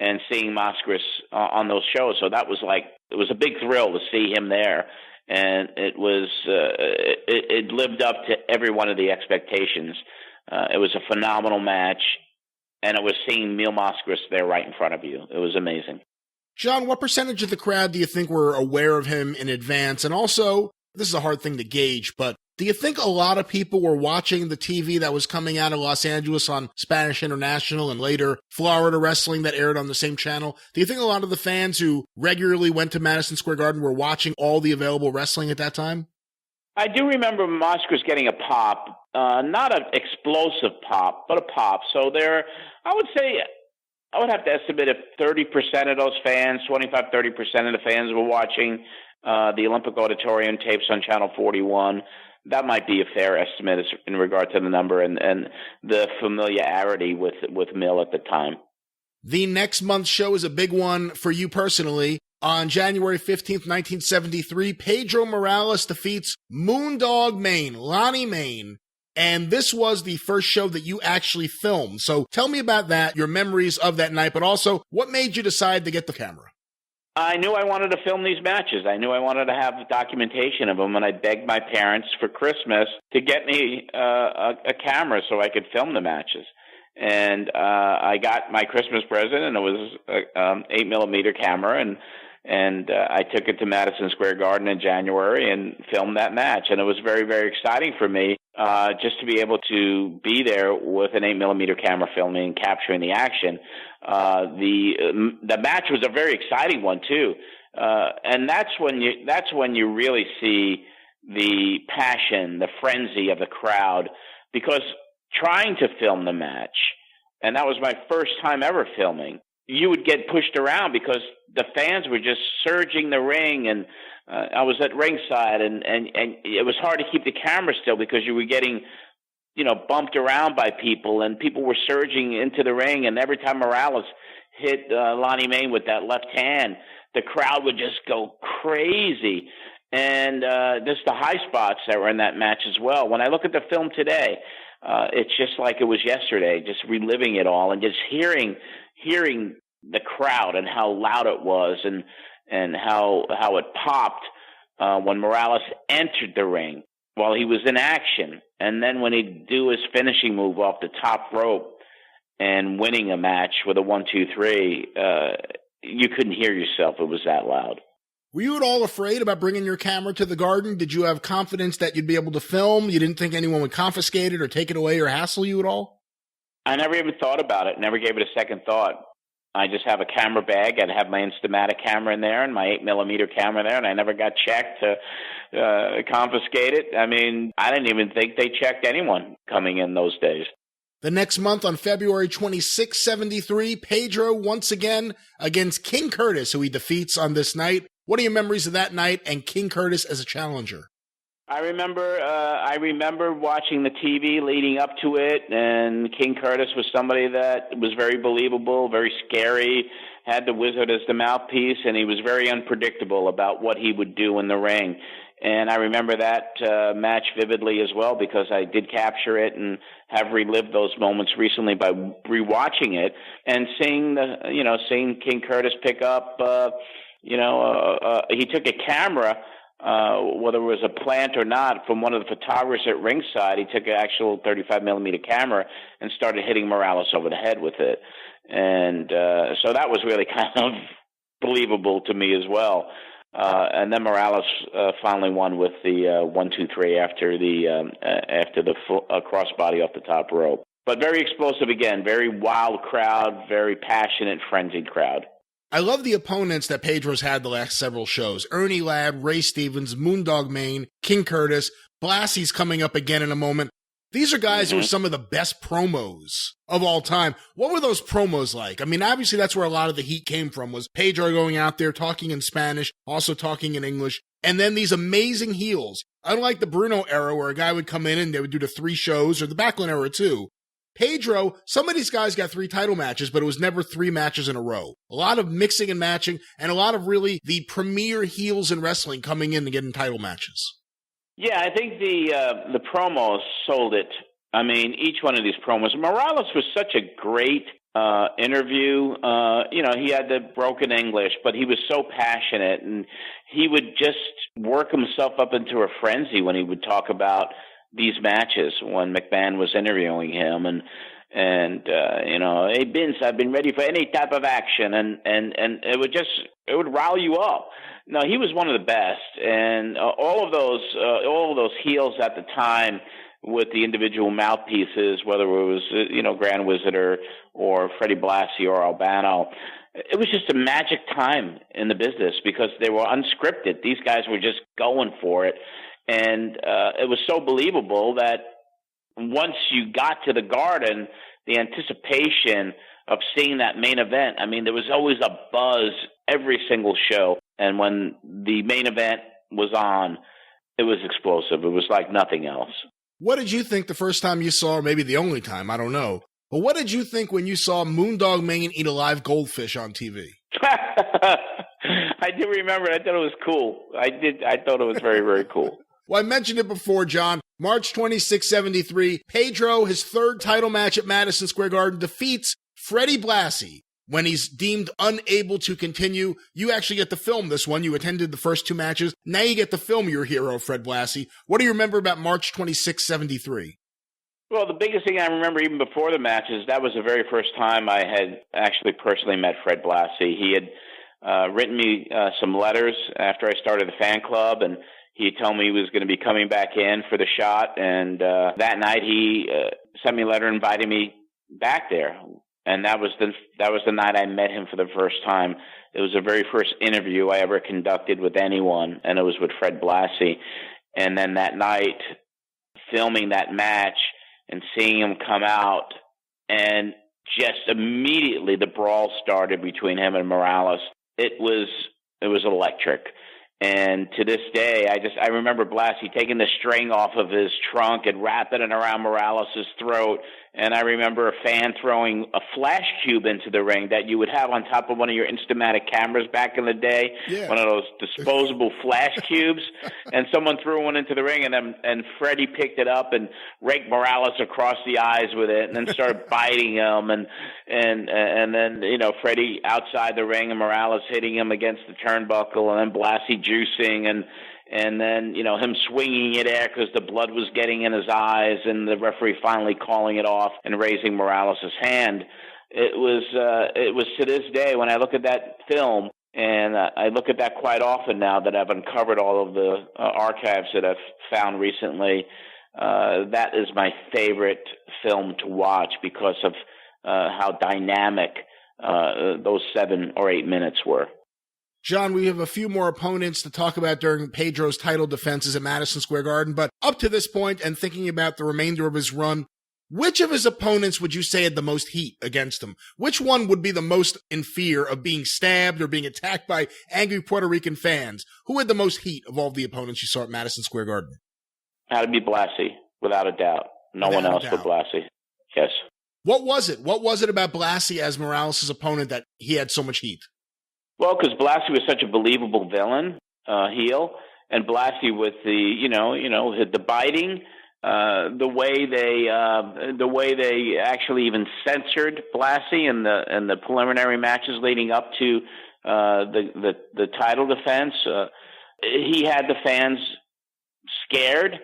and seeing Mascaras on those shows. So that was like, it was a big thrill to see him there. And it was, it lived up to every one of the expectations. It was a phenomenal match, and it was seeing Mil Mascaras there right in front of you. It was amazing. John, what percentage of the crowd do you think were aware of him in advance? And also, this is a hard thing to gauge, but do you think a lot of people were watching the TV that was coming out of Los Angeles on Spanish International and later Florida Wrestling that aired on the same channel? Do you think a lot of the fans who regularly went to Madison Square Garden were watching all the available wrestling at that time? I do remember Mascaras getting a pop, not an explosive pop, but a pop. So there, I would say, I would have to estimate if 30% of those fans, 25-30% of the fans were watching the Olympic Auditorium tapes on Channel 41. That might be a fair estimate in regard to the number and the familiarity with Mil at the time. The next month's show is a big one for you personally. On January 15th, 1973, Pedro Morales defeats Moondog Mayne, Lonnie Mayne. And this was the first show that you actually filmed. So tell me about that, your memories of that night, but also what made you decide to get the camera? I knew I wanted to film these matches. I knew I wanted to have documentation of them, and I begged my parents for Christmas to get me a camera so I could film the matches. And I got my Christmas present, and it was an 8mm camera, and I took it to Madison Square Garden in January and filmed that match. And it was very, very exciting for me just to be able to be there with an 8mm camera filming and capturing the action. The match was a very exciting one too, and that's when you really see the passion, the frenzy of the crowd. Because trying to film the match, and that was my first time ever filming, you would get pushed around because the fans were just surging the ring, and I was at ringside, and it was hard to keep the camera still because you were getting, bumped around by people, and people were surging into the ring, and every time Morales hit Lonnie Mayne with that left hand, the crowd would just go crazy. And just the high spots that were in that match as well. When I look at the film today, it's just like it was yesterday, just reliving it all and just hearing the crowd and how loud it was and how it popped when Morales entered the ring while he was in action. And then when he'd do his finishing move off the top rope and winning a match with a 1-2-3, you couldn't hear yourself. It was that loud. Were you at all afraid about bringing your camera to the Garden? Did you have confidence that you'd be able to film? You didn't think anyone would confiscate it or take it away or hassle you at all? I never even thought about it, never gave it a second thought. I just have a camera bag. I'd have my Instamatic camera in there and my 8mm camera there, and I never got checked to confiscate it. I mean, I didn't even think they checked anyone coming in those days. The next month, on February 26, 73, Pedro once again against King Curtis, who he defeats on this night. What are your memories of that night and King Curtis as a challenger? I remember watching the TV leading up to it, and King Curtis was somebody that was very believable, very scary, had the Wizard as the mouthpiece, and he was very unpredictable about what he would do in the ring. And I remember that match vividly as well because I did capture it and have relived those moments recently by rewatching it and seeing King Curtis pick up. He took a camera, whether it was a plant or not, from one of the photographers at ringside. He took an actual 35mm camera and started hitting Morales over the head with it. And so that was really kind of believable to me as well. And then Morales finally won with the 1-2-3 after the crossbody off the top rope. But very explosive again, very wild crowd, very passionate, frenzied crowd. I love the opponents that Pedro's had the last several shows. Ernie Ladd, Ray Stevens, Moondog Mayne, King Curtis. Blassie's coming up again in a moment. These are guys who are some of the best promos of all time. What were those promos like? I mean, obviously that's where a lot of the heat came from, was Pedro going out there talking in Spanish, also talking in English, and then these amazing heels. Unlike the Bruno era where a guy would come in and they would do the 3 shows, or the Backlund era too. Pedro, some of these guys got 3 title matches, but it was never 3 matches in a row. A lot of mixing and matching, and a lot of really the premier heels in wrestling coming in and getting title matches. Yeah, I think the promos sold it. I mean, each one of these promos. Morales was such a great interview. He had the broken English, but he was so passionate, and he would just work himself up into a frenzy when he would talk about these matches when McMahon was interviewing him, and hey Vince, I've been ready for any type of action, and it would rile you up. No, he was one of the best, and all of those heels at the time with the individual mouthpieces, whether it was Grand Wizard or Freddie Blassie or Albano, it was just a magic time in the business because they were unscripted. These guys were just going for it, and it was so believable that once you got to the Garden, the anticipation of seeing that main event, I mean, there was always a buzz every single show. And when the main event was on, it was explosive. It was like nothing else. What did you think the first time you saw, or maybe the only time, I don't know, but what did you think when you saw Moondog Mayne eat a live goldfish on TV? I do remember. I thought it was cool. I thought it was very, very cool. Well, I mentioned it before, John. March 26, 73, Pedro, his 3rd title match at Madison Square Garden, defeats Freddie Blassie. When he's deemed unable to continue, you actually get to film this one. You attended the first 2 matches. Now you get to film your hero, Fred Blassie. What do you remember about March 26, 73? Well, the biggest thing I remember even before the matches, that was the very first time I had actually personally met Fred Blassie. He had written me some letters after I started the fan club, and he told me he was going to be coming back in for the shot. And that night he sent me a letter inviting me back there. And that was the night I met him for the first time. It was the very first interview I ever conducted with anyone, and it was with Fred Blassie. And then that night, filming that match and seeing him come out, and just immediately the brawl started between him and Morales. It was electric. And to this day, I remember Blassie taking the string off of his trunk and wrapping it around Morales' throat. And I remember a fan throwing a flash cube into the ring that you would have on top of one of your Instamatic cameras back in the day, one of those disposable flash cubes. And someone threw one into the ring, and Freddie picked it up and raked Morales across the eyes with it, and then started biting him. And then Freddie outside the ring, and Morales hitting him against the turnbuckle, and then Blassie juicing, and then him swinging it there because the blood was getting in his eyes, and the referee finally calling it off and raising Morales' hand. It was to this day when I look at that film, and I look at that quite often now that I've uncovered all of the archives that I've found recently. That is my favorite film to watch because of how dynamic those 7 or 8 minutes were. John, we have a few more opponents to talk about during Pedro's title defenses at Madison Square Garden, but up to this point and thinking about the remainder of his run, which of his opponents would you say had the most heat against him? Which one would be the most in fear of being stabbed or being attacked by angry Puerto Rican fans? Who had the most heat of all the opponents you saw at Madison Square Garden? Had to be Blassie, without a doubt. No one else but Blassie. Yes. What was it? What was it about Blassie as Morales' opponent that he had so much heat? Well, because Blassie was such a believable villain, heel, and Blassie with the biting, the way they actually even censored Blassie in the preliminary matches leading up to the title defense. He had the fans scared,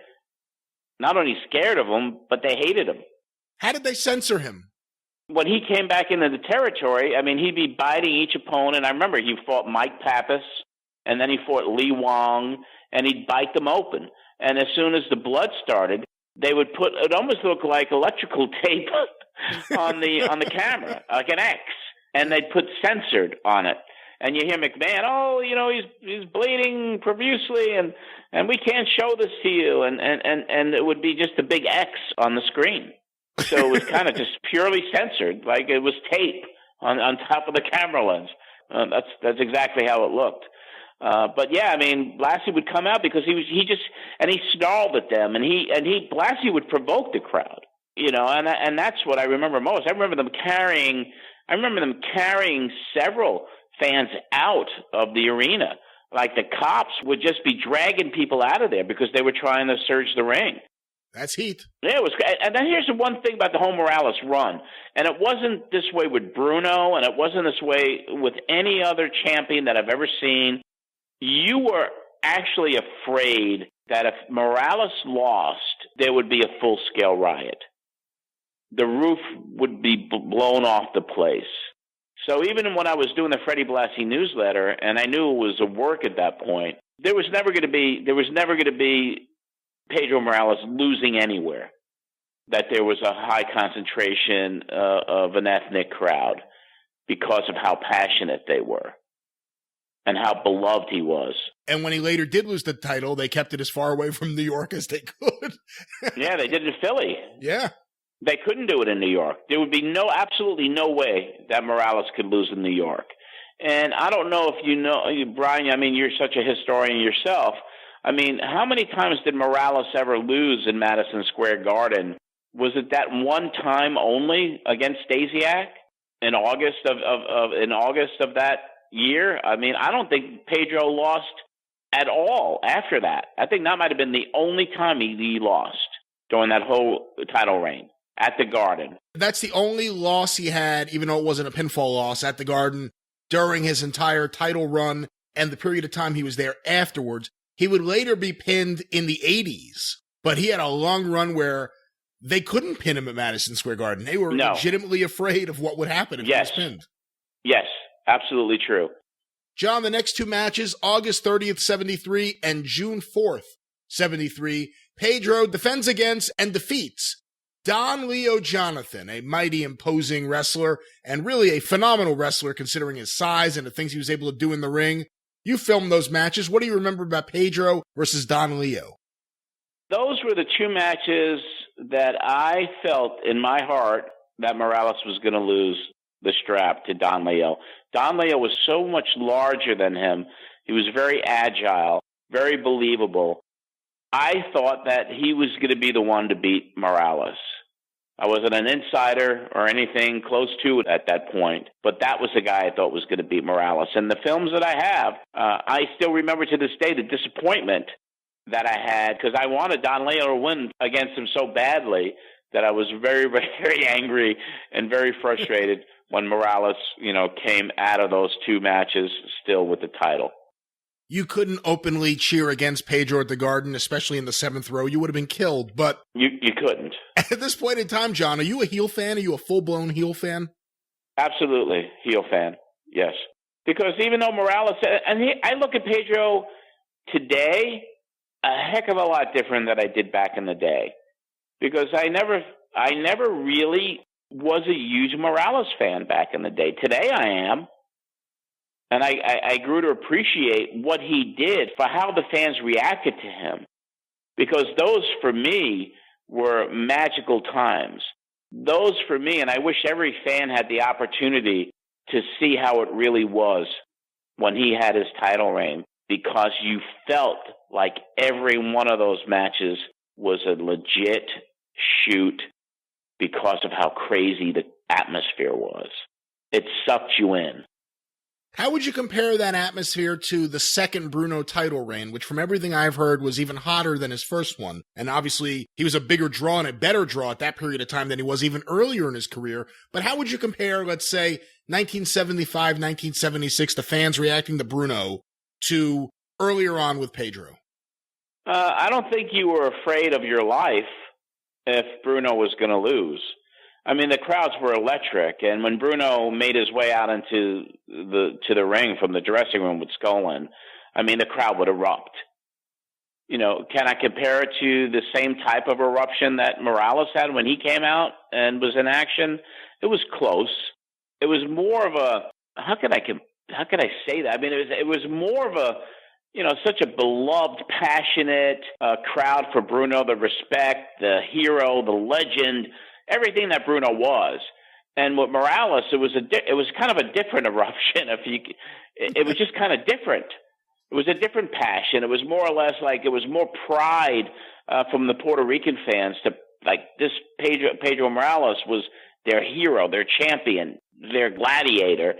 not only scared of him, but they hated him. How did they censor him? When he came back into the territory, I mean, he'd be biting each opponent. I remember he fought Mike Pappas, and then he fought Lee Wong, and he'd bite them open. And as soon as the blood started, they would put, it almost looked like electrical tape on the camera, like an X, and they'd put censored on it. And you hear McMahon, oh, he's bleeding profusely, and we can't show this to you, and it would be just a big X on the screen. So it was kind of just purely censored, like it was tape on top of the camera lens. That's exactly how it looked. But yeah, I mean, Blassie would come out because he snarled at them, and Blassie would provoke the crowd, and that's what I remember most. I remember them carrying several fans out of the arena. Like the cops would just be dragging people out of there because they were trying to surge the ring. That's heat. Yeah, it was. And then here's the one thing about the whole Morales run. And it wasn't this way with Bruno, and it wasn't this way with any other champion that I've ever seen. You were actually afraid that if Morales lost, there would be a full-scale riot. The roof would be blown off the place. So even when I was doing the Freddie Blassie newsletter, and I knew it was a work at that point, there was never going to be Pedro Morales losing anywhere. That there was a high concentration of an ethnic crowd because of how passionate they were and how beloved he was. And when he later did lose the title, they kept it as far away from New York as they could. Yeah, they did it in Philly. Yeah. They couldn't do it in New York. There would be absolutely no way that Morales could lose in New York. And I don't know if you know, Brian, I mean, you're such a historian yourself. I mean, how many times did Morales ever lose in Madison Square Garden? Was it that one time only against Stasiak in August of that year? I mean, I don't think Pedro lost at all after that. I think that might have been the only time he lost during that whole title reign. At the Garden. That's the only loss he had, even though it wasn't a pinfall loss, at the Garden during his entire title run and the period of time he was there afterwards. He would later be pinned in the 80s, but he had a long run where they couldn't pin him at Madison Square Garden. They were legitimately afraid of what would happen if he was pinned. Yes, absolutely true. John, the next two matches, August 30th, 73 and June 4th, 73, Pedro defends against and defeats Don Leo Jonathan, a mighty imposing wrestler and really a phenomenal wrestler considering his size and the things he was able to do in the ring. You filmed those matches. What do you remember about Pedro versus Don Leo? Those were the two matches that I felt in my heart that Morales was going to lose the strap to Don Leo. Don Leo was so much larger than him. He was very agile, very believable. I thought that he was going to be the one to beat Morales. I wasn't an insider or anything close to it at that point, but that was the guy I thought was going to beat Morales. And the films that I have, I still remember to this day the disappointment that I had because I wanted Don Leo to win against him so badly that I was very, very, very angry and very frustrated when Morales, came out of those two matches still with the title. You couldn't openly cheer against Pedro at the Garden, especially in the seventh row. You would have been killed, but... You couldn't. At this point in time, John, are you a heel fan? Are you a full-blown heel fan? Absolutely. Heel fan, yes. Because even though Morales... I look at Pedro today a heck of a lot different than I did back in the day. Because I never really was a huge Morales fan back in the day. Today I am. And I grew to appreciate what he did for how the fans reacted to him. Because those, for me, were magical times. Those, for me, and I wish every fan had the opportunity to see how it really was when he had his title reign. Because you felt like every one of those matches was a legit shoot because of how crazy the atmosphere was. It sucked you in. How would you compare that atmosphere to the second Bruno title reign, which from everything I've heard was even hotter than his first one? And obviously he was a bigger draw and a better draw at that period of time than he was even earlier in his career. But how would you compare, let's say, 1975, 1976, the fans reacting to Bruno to earlier on with Pedro? I don't think you were afraid of your life if Bruno was going to lose. I mean, the crowds were electric, and when Bruno made his way out into the ring from the dressing room with Scullin, I mean, the crowd would erupt. Can I compare it to the same type of eruption that Morales had when he came out and was in action? It was close. It was more of a, how can I how can I say that? I mean, it was more of a, such a beloved, passionate crowd for Bruno, the respect, the hero, the legend, everything that Bruno was. And with Morales, it was kind of a different eruption. It was just kind of different. It was a different passion. It was more or less like it was more pride from the Puerto Rican fans to like this. Pedro Morales was their hero, their champion, their gladiator.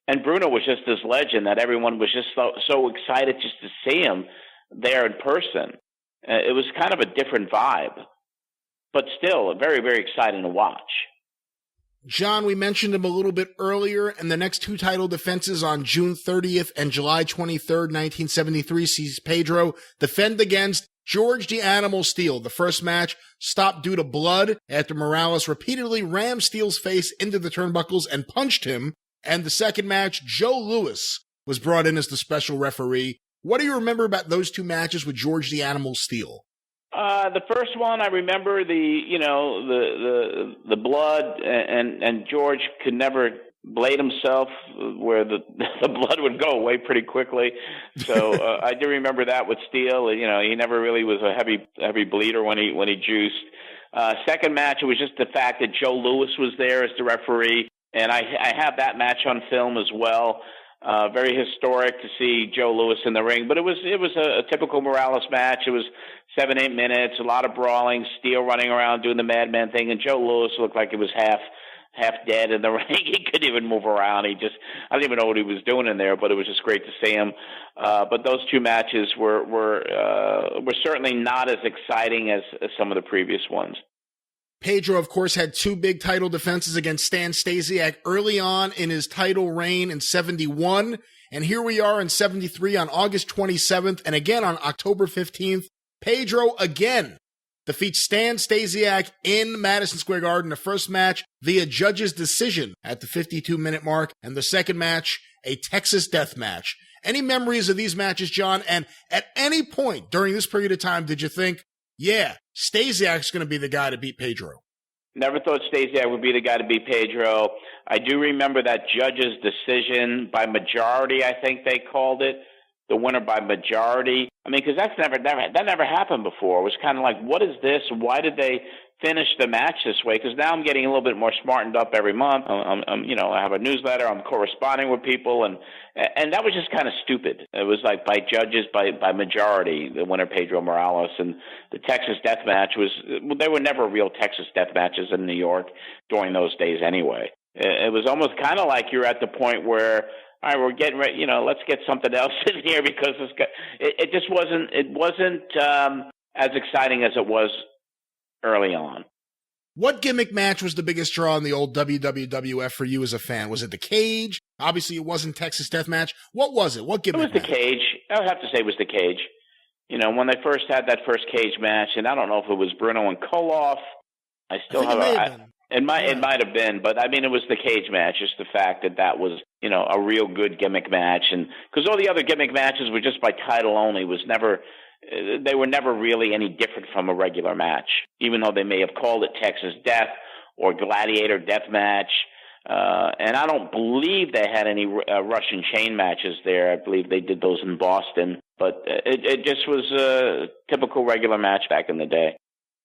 And Bruno was just this legend that everyone was just so excited just to see him there in person. It was kind of a different vibe, but still very, very exciting to watch. John, we mentioned him a little bit earlier, and the next two title defenses on June 30th and July 23rd, 1973 sees Pedro defend against George the Animal Steele. The first match stopped due to blood after Morales repeatedly rammed Steele's face into the turnbuckles and punched him. And the second match, Joe Louis was brought in as the special referee. What do you remember about those two matches with George the Animal Steele? The first one, I remember the blood, and George could never blade himself where the blood would go away pretty quickly. So I do remember that with Steele. He never really was a heavy bleeder when he juiced. Second match, it was just the fact that Joe Louis was there as the referee. And I have that match on film as well. Very historic to see Joe Louis in the ring. But it was a typical Morales match. It was 7-8 minutes, a lot of brawling, Steele running around doing the madman thing, and Joe Louis looked like he was half dead in the ring. He couldn't even move around. I didn't even know what he was doing in there, but it was just great to see him. But those two matches were certainly not as exciting as some of the previous ones. Pedro, of course, had two big title defenses against Stan Stasiak early on in his title reign in 71. And here we are in 73 on August 27th. And again on October 15th, Pedro again defeats Stan Stasiak in Madison Square Garden. The first match via judge's decision at the 52-minute mark. And the second match, a Texas death match. Any memories of these matches, John? And at any point during this period of time, did you think, yeah, Stasiak's going to be the guy to beat Pedro? Never thought Stasiak would be the guy to beat Pedro. I do remember that judge's decision by majority, I think they called it, the winner by majority. I mean, because that never happened before. It was kind of like, what is this? Why did they finish the match this way? Because now I'm getting a little bit more smartened up every month. I have a newsletter. I'm corresponding with people, and that was just kind of stupid. It was like by judges, by majority, the winner Pedro Morales, and the Texas death match they were never real Texas death matches in New York during those days anyway. It was almost kind of like you're at the point where, all right, we're getting ready, let's get something else in here because it just wasn't as exciting as it was early on. What gimmick match was the biggest draw in the old WWF for you as a fan? Was it the cage? Obviously, it wasn't Texas Death Match. What was it? What gimmick? It was the cage. I would have to say it was the cage. When they first had that first cage match, and I don't know if it was Bruno and Koloff. It might have been, but I mean, it was the cage match. Just the fact that was, a real good gimmick match, and because all the other gimmick matches were just by title only, they were never really any different from a regular match, even though they may have called it Texas Death or Gladiator Death Match. And I don't believe they had any Russian chain matches there. I believe they did those in Boston, but it just was a typical regular match back in the day.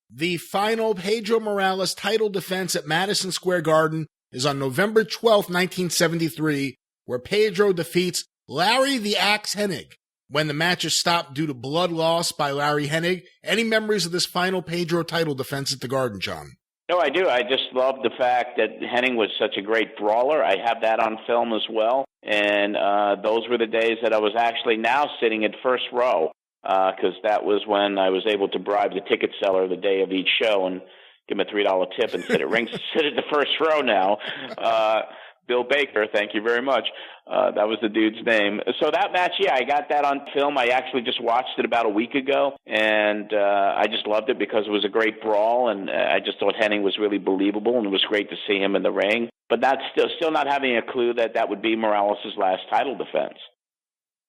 The final Pedro Morales title defense at Madison Square Garden is on November 12th, 1973, where Pedro defeats Larry the Axe Hennig. When the match is stopped due to blood loss by Larry Hennig, any memories of this final Pedro title defense at the Garden, John? No, I do. I just love the fact that Hennig was such a great brawler. I have that on film as well. And those were the days that I was actually now sitting at first row, because that was when I was able to bribe the ticket seller the day of each show and give him a $3 tip and sit at the first row now. Bill Baker, thank you very much. That was the dude's name. So that match, yeah, I got that on film. I actually just watched it about a week ago, and I just loved it because it was a great brawl, and I just thought Hennig was really believable, and it was great to see him in the ring. But that's still not having a clue that would be Morales' last title defense.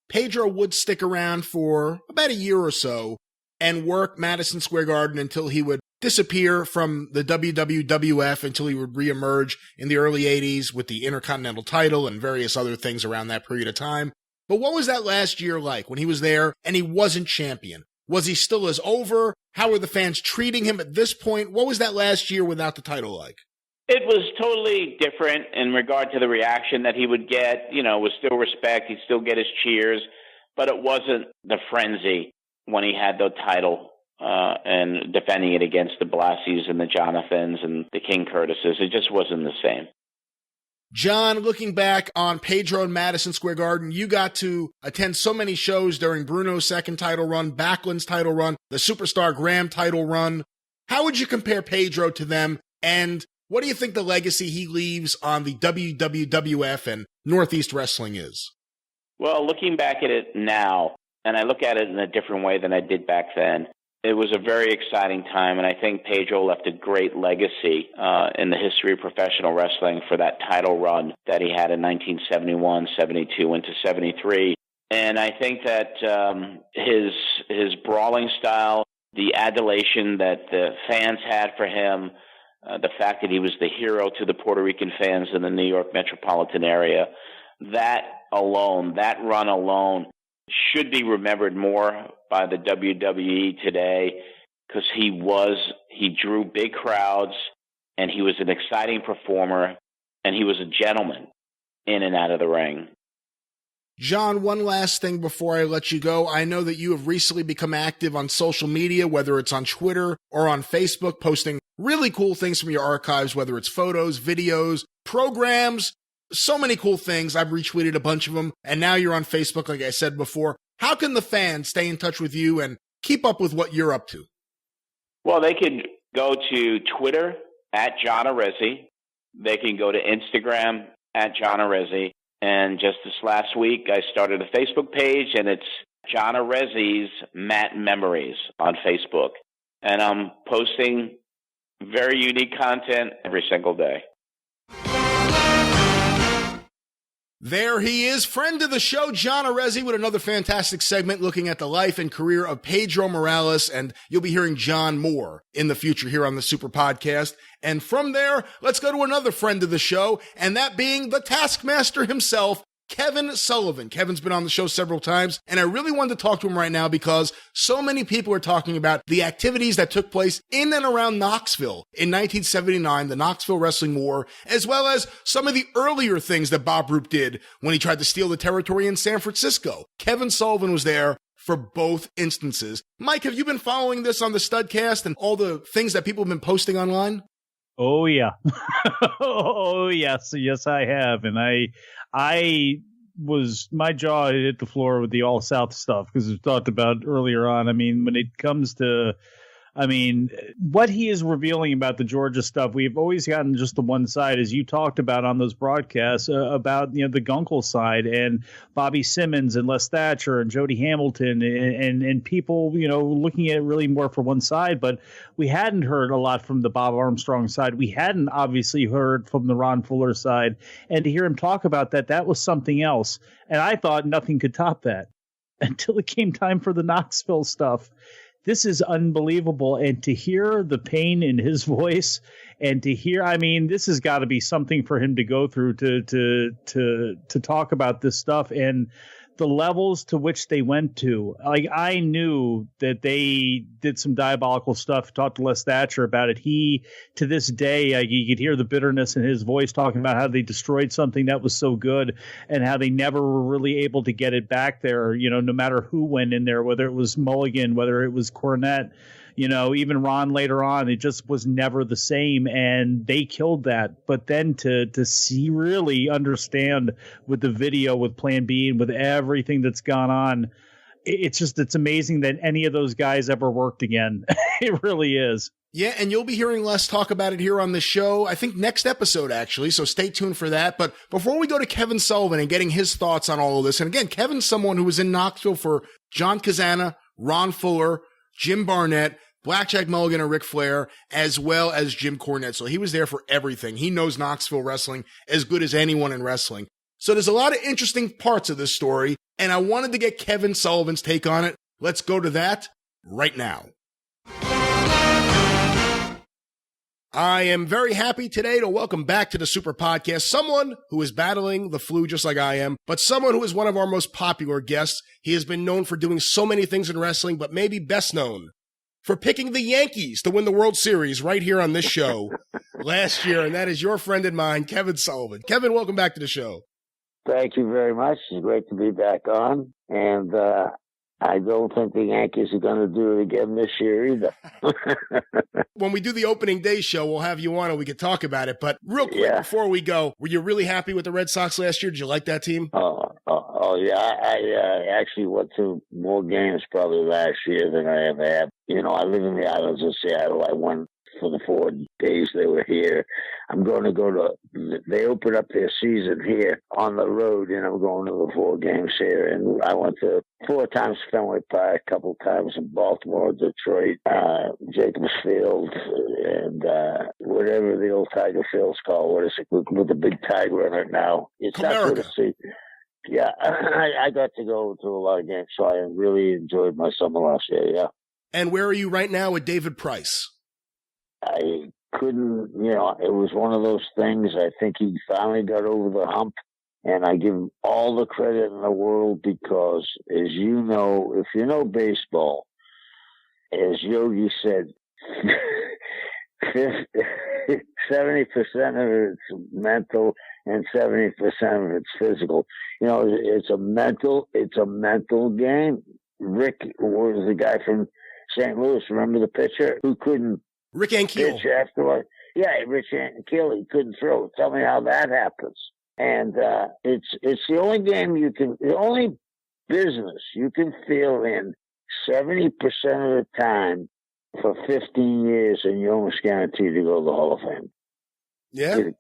Pedro would stick around for about a year or so and work Madison Square Garden until he would disappear from the WWF until he would reemerge in the early 80s with the Intercontinental title and various other things around that period of time. But what was that last year like when he was there and he wasn't champion? Was he still as over? How were the fans treating him at this point? What was that last year without the title like? It was totally different in regard to the reaction that he would get. You know, with still respect, he'd still get his cheers, but it wasn't the frenzy when he had the title and defending it against the Blassies and the Jonathans and the King Curtises. It just wasn't the same. John, looking back on Pedro and Madison Square Garden, you got to attend so many shows during Bruno's second title run, Backlund's title run, the Superstar Graham title run. How would you compare Pedro to them, and what do you think the legacy he leaves on the WWF and Northeast Wrestling is? Well, looking back at it now, and I look at it in a different way than I did back then, it was a very exciting time, and I think Pedro left a great legacy in the history of professional wrestling for that title run that he had in 1971, 72, into 73. And I think that his brawling style, the adulation that the fans had for him, the fact that he was the hero to the Puerto Rican fans in the New York metropolitan area, that alone, that run alone, should be remembered more by the WWE today because he drew big crowds and he was an exciting performer and he was a gentleman in and out of the ring. John, one last thing before I let you go. I know that you have recently become active on social media, whether it's on Twitter or on Facebook, posting really cool things from your archives, whether it's photos, videos, programs, so many cool things. I've retweeted a bunch of them, and now you're on Facebook, like I said before. How can the fans stay in touch with you and keep up with what you're up to? Well, they could go to Twitter at John Arezzi. They can go to Instagram at John Arezzi. And just this last week, I started a Facebook page, and it's John Arezzi's Matt Memories on Facebook. And I'm posting very unique content every single day. There he is, friend of the show, John Arezzi, with another fantastic segment looking at the life and career of Pedro Morales, and you'll be hearing John more in the future here on the Super Podcast. And from there, let's go to another friend of the show, and that being the Taskmaster himself, Kevin Sullivan. Kevin's been on the show several times, and I really wanted to talk to him right now because so many people are talking about the activities that took place in and around Knoxville in 1979, the Knoxville Wrestling War, as well as some of the earlier things that Bob Roop did when he tried to steal the territory in San Francisco. Kevin Sullivan was there for both instances. Mike, have you been following this on the Studcast and all the things that people have been posting online? Oh, yeah. Oh, yes. Yes, I have. And my jaw hit the floor with the All South stuff because we talked about earlier on. I mean, when it comes to, what he is revealing about the Georgia stuff, we've always gotten just the one side, as you talked about on those broadcasts, about, the Gunkel side and Bobby Simmons and Les Thatcher and Jody Hamilton and people, looking at it really more for one side. But we hadn't heard a lot from the Bob Armstrong side. We hadn't obviously heard from the Ron Fuller side. And to hear him talk about that was something else. And I thought nothing could top that until it came time for the Knoxville stuff. This is unbelievable. And to hear the pain in his voice and to hear, this has got to be something for him to go through to talk about this stuff and the levels to which they went to. Like, I knew that they did some diabolical stuff, talked to Les Thatcher about it. He, to this day, you could hear the bitterness in his voice talking about how they destroyed something that was so good and how they never were really able to get it back there, no matter who went in there, whether it was Mulligan, whether it was Cornette, even Ron later on, it just was never the same, and they killed that. But then to see, really understand with the video, with Plan B, and with everything that's gone on, it's amazing that any of those guys ever worked again. It really is. Yeah, and you'll be hearing Les talk about it here on the show, I think next episode, actually, so stay tuned for that. But before we go to Kevin Sullivan and getting his thoughts on all of this, and again, Kevin's someone who was in Knoxville for John Cazana, Ron Fuller, Jim Barnett, Blackjack Mulligan and Ric Flair, as well as Jim Cornette. So he was there for everything. He knows Knoxville wrestling as good as anyone in wrestling. So there's a lot of interesting parts of this story, and I wanted to get Kevin Sullivan's take on it. Let's go to that right now. I am very happy today to welcome back to the Super Podcast someone who is battling the flu just like I am, but someone who is one of our most popular guests. He has been known for doing so many things in wrestling, but maybe best known for picking the Yankees to win the World Series right here on this show last year, and that is your friend and mine, Kevin Sullivan. Kevin, welcome back to the show. Thank you very much. It's great to be back on, and I don't think the Yankees are going to do it again this year either. When we do the opening day show, we'll have you on and we can talk about it. But real quick, before we go, were you really happy with the Red Sox last year? Did you like that team? Oh yeah. I actually went to more games probably last year than I ever have. You know, I live in the islands of Seattle. I won for the 4 days they were here. I'm going to go to, they open up their season here on the road, and I'm going to the 4 games here. And I went to 4 times Fenway Park, a couple times in Baltimore, Detroit, Jacobs Field, and whatever the old Tiger Field's called. What is it? With the big tiger in it now. It's not good to see. Yeah, I got to go to a lot of games, so I really enjoyed my summer last year, yeah. And where are you right now with David Price? I couldn't, you know, it was one of those things. I think he finally got over the hump, and I give him all the credit in the world because, as you know, if you know baseball, as Yogi said, 70% of it's mental and 70% of it's physical. You know, it's a mental game. Rick was the guy from St. Louis. Remember the pitcher who couldn't Rick Ankiel. pitch afterward? Yeah, Rick Ankiel. He couldn't throw. Tell me how that happens. And it's the only game the only business you can feel in 70% of the time for 15 years, and you're almost guaranteed to go to the Hall of Fame. Yeah.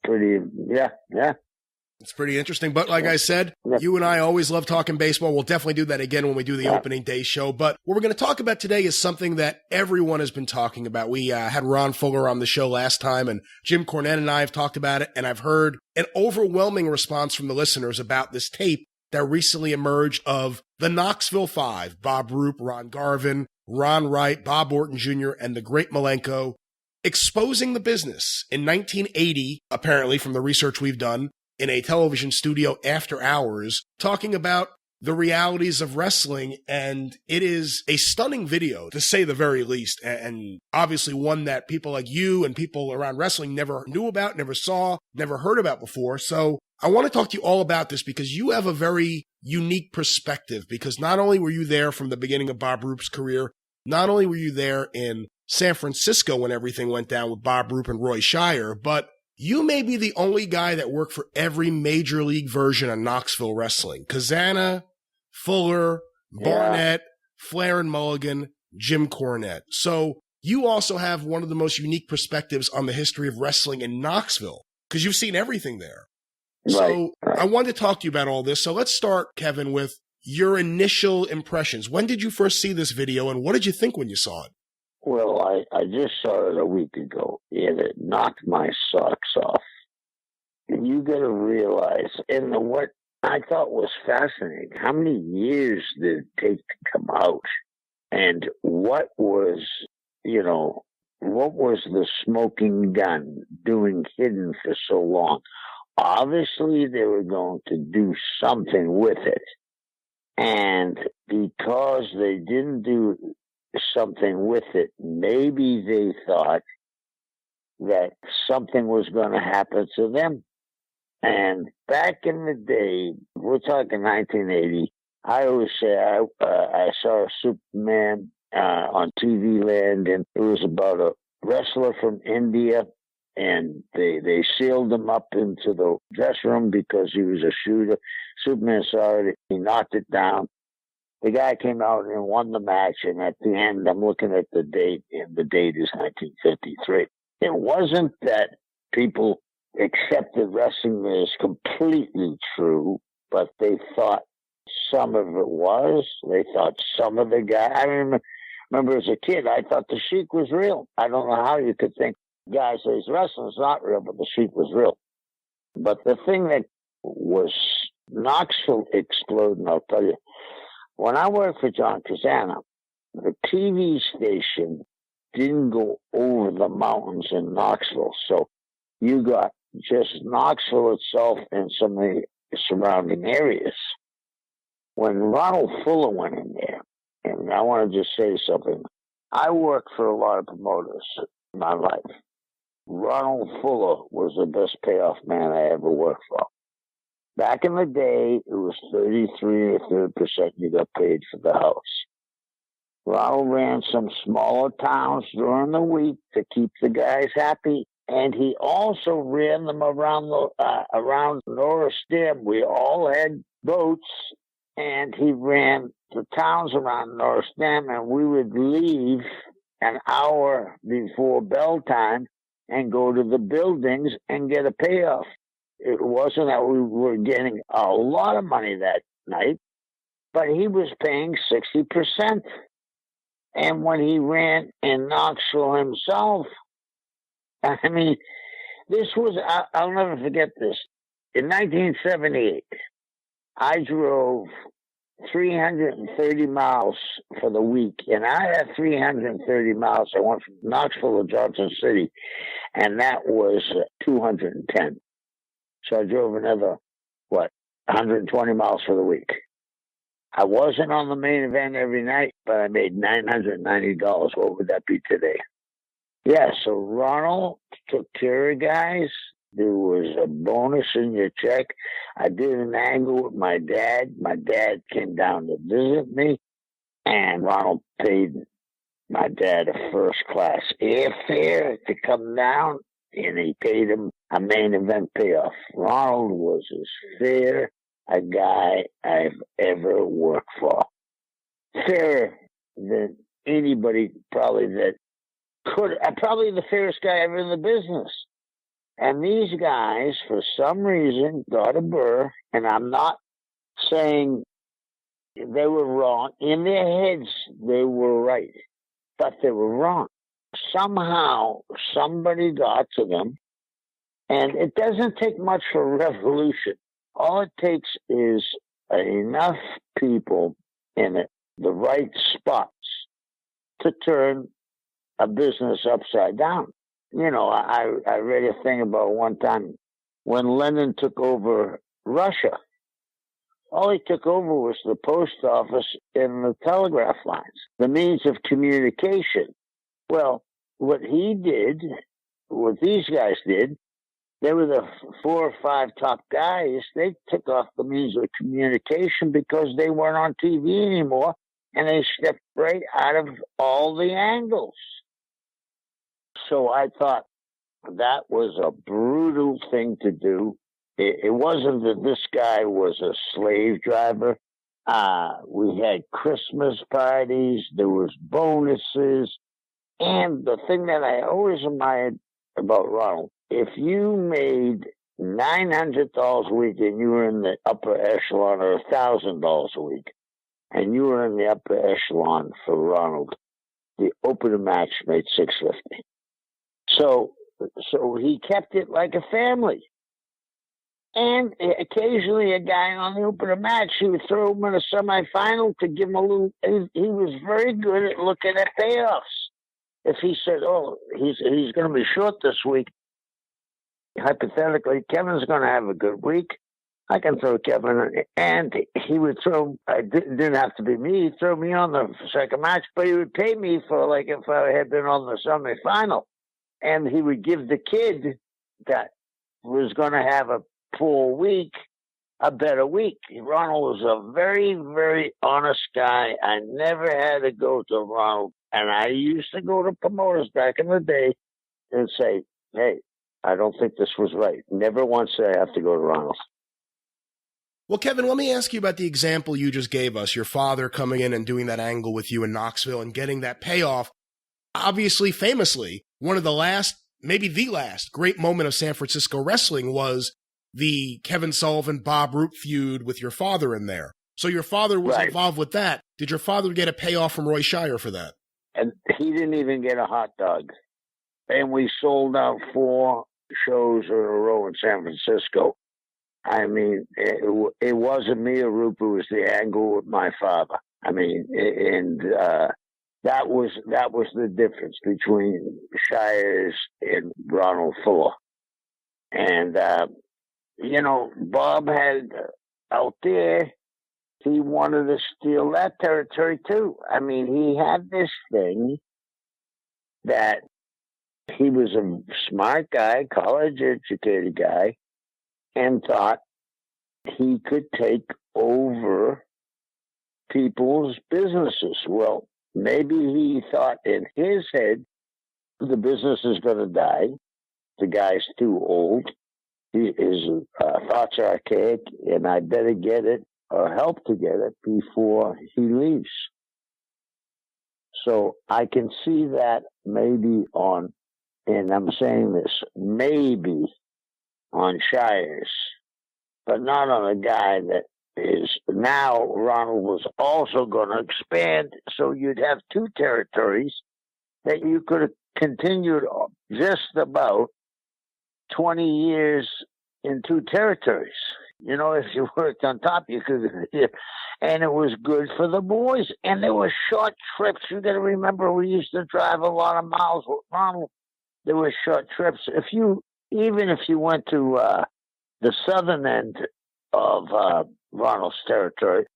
Yeah. It's pretty interesting. But like I said, you and I always love talking baseball. We'll definitely do that again when we do the opening day show. But what we're going to talk about today is something that everyone has been talking about. We had Ron Fuller on the show last time, and Jim Cornette and I have talked about it. And I've heard an overwhelming response from the listeners about this tape that recently emerged of the Knoxville Five: Bob Roop, Ron Garvin, Ron Wright, Bob Orton Jr., and the Great Malenko, exposing the business in 1980, apparently from the research we've done, in a television studio after hours, talking about the realities of wrestling. And it is a stunning video, to say the very least, and obviously one that people like you and people around wrestling never knew about, never saw, never heard about before. So I want to talk to you all about this because you have a very unique perspective, because not only were you there from the beginning of Bob Roop's career, not only were you there in San Francisco when everything went down with Bob Roop and Roy Shire, but you may be the only guy that worked for every major league version of Knoxville wrestling. Cazana, Fuller, Barnett, Flair and Mulligan, Jim Cornette. So you also have one of the most unique perspectives on the history of wrestling in Knoxville, because you've seen everything there. So I wanted to talk to you about all this. So let's start, Kevin, with your initial impressions. When did you first see this video, and what did you think when you saw it? Well, I just saw it a week ago, and it knocked my socks off. And you got to realize, and what I thought was fascinating, how many years did it take to come out? And what was the smoking gun doing hidden for so long? Obviously, they were going to do something with it. And because they didn't do something with it, maybe they thought that something was going to happen to them. And back in the day, we're talking 1980, I always say I saw a Superman on TV Land, and it was about a wrestler from India, and they sealed him up into the dressing room because he was a shooter. Superman saw it, he knocked it down. The guy came out and won the match, and at the end, I'm looking at the date, and the date is 1953. It wasn't that people accepted wrestling as completely true, but they thought some of it was. They thought some of the guy. I remember as a kid, I thought the Sheik was real. I don't know how you could think guy says wrestling's not real, but the Sheik was real. But the thing that was Knoxville exploding, I'll tell you, when I worked for John Cazana, the TV station didn't go over the mountains in Knoxville. So you got just Knoxville itself and some of the surrounding areas. When Ronald Fuller went in there, and I want to just say something, I worked for a lot of promoters in my life. Ronald Fuller was the best payoff man I ever worked for. Back in the day, it was 33 or 30% you got paid for the house. Ronald ran some smaller towns during the week to keep the guys happy, and he also ran them around Norris Dam. We all had boats, and he ran the towns around Norris Dam, and we would leave an hour before bell time and go to the buildings and get a payoff. It wasn't that we were getting a lot of money that night, but he was paying 60%. And when he ran in Knoxville himself, I mean, this was, I'll never forget this. In 1978, I drove 330 miles for the week, and I had 330 miles. I went from Knoxville to Johnson City, and that was 210. So I drove another, 120 miles for the week. I wasn't on the main event every night, but I made $990. What would that be today? Yeah, so Ronald took care of guys. There was a bonus in your check. I did an angle with my dad. My dad came down to visit me, and Ronald paid my dad a first-class airfare to come down, and he paid him a main event payoff. Ronald was as fair a guy I've ever worked for. Fairer than anybody probably that could. Probably the fairest guy ever in the business. And these guys, for some reason, got a burr, and I'm not saying they were wrong. In their heads, they were right, but they were wrong. Somehow, somebody got to them, and it doesn't take much for a revolution. All it takes is enough people in the right spots to turn a business upside down. You know, I read a thing about one time when Lenin took over Russia. All he took over was the post office and the telegraph lines, the means of communication. Well, what he did, what these guys did, they were the 4 or 5 top guys. They took off the means of communication because they weren't on TV anymore, and they stepped right out of all the angles. So I thought that was a brutal thing to do. It wasn't that this guy was a slave driver. We had Christmas parties. There was bonuses. And the thing that I always admired about Ronald, if you made $900 a week and you were in the upper echelon, or $1,000 a week, and you were in the upper echelon for Ronald, the opener match made $650. So he kept it like a family. And occasionally a guy on the opener match, he would throw him in a semifinal to give him a little. He was very good at looking at payoffs. If he said, "Oh, he's going to be short this week," hypothetically, Kevin's going to have a good week, I can throw Kevin, and he would throw. It didn't have to be me. He'd throw me on the second match, but he would pay me for like if I had been on the semifinal, and he would give the kid that was going to have a poor week a better week. Ronald was a very, very honest guy. I never had to go to Ronald, and I used to go to promoters back in the day and say, "Hey, I don't think this was right." Never once did I have to go to Ronald. Well, Kevin, let me ask you about the example you just gave us, your father coming in and doing that angle with you in Knoxville and getting that payoff. Obviously, famously, one of the last, maybe the last, great moment of San Francisco wrestling was the Kevin Sullivan, Bob Roop feud with your father in there. So your father was involved with that. Did your father get a payoff from Roy Shire for that? And he didn't even get a hot dog. And we sold out 4 shows in a row in San Francisco. I mean, it wasn't me or Roop, it was the angle with my father. I mean, and That was the difference between Shires and Ronald Fuller. And, Bob had out there, he wanted to steal that territory too. I mean, he had this thing that he was a smart guy, college-educated guy, and thought he could take over people's businesses. Well, maybe he thought in his head, the business is going to die. The guy's too old. His thoughts are archaic, and I better get it or help to get it before he leaves. So I can see that maybe on, and I'm saying this, maybe on Shires, but not on a guy that is now. Ronald was also going to expand, so you'd have two territories that you could have continued just about 20 years in two territories. If you worked on top, you could, and it was good for the boys. And there were short trips. You got to remember, we used to drive a lot of miles with Ronald. There were short trips. Even if you went to the southern end of Ronald's territory,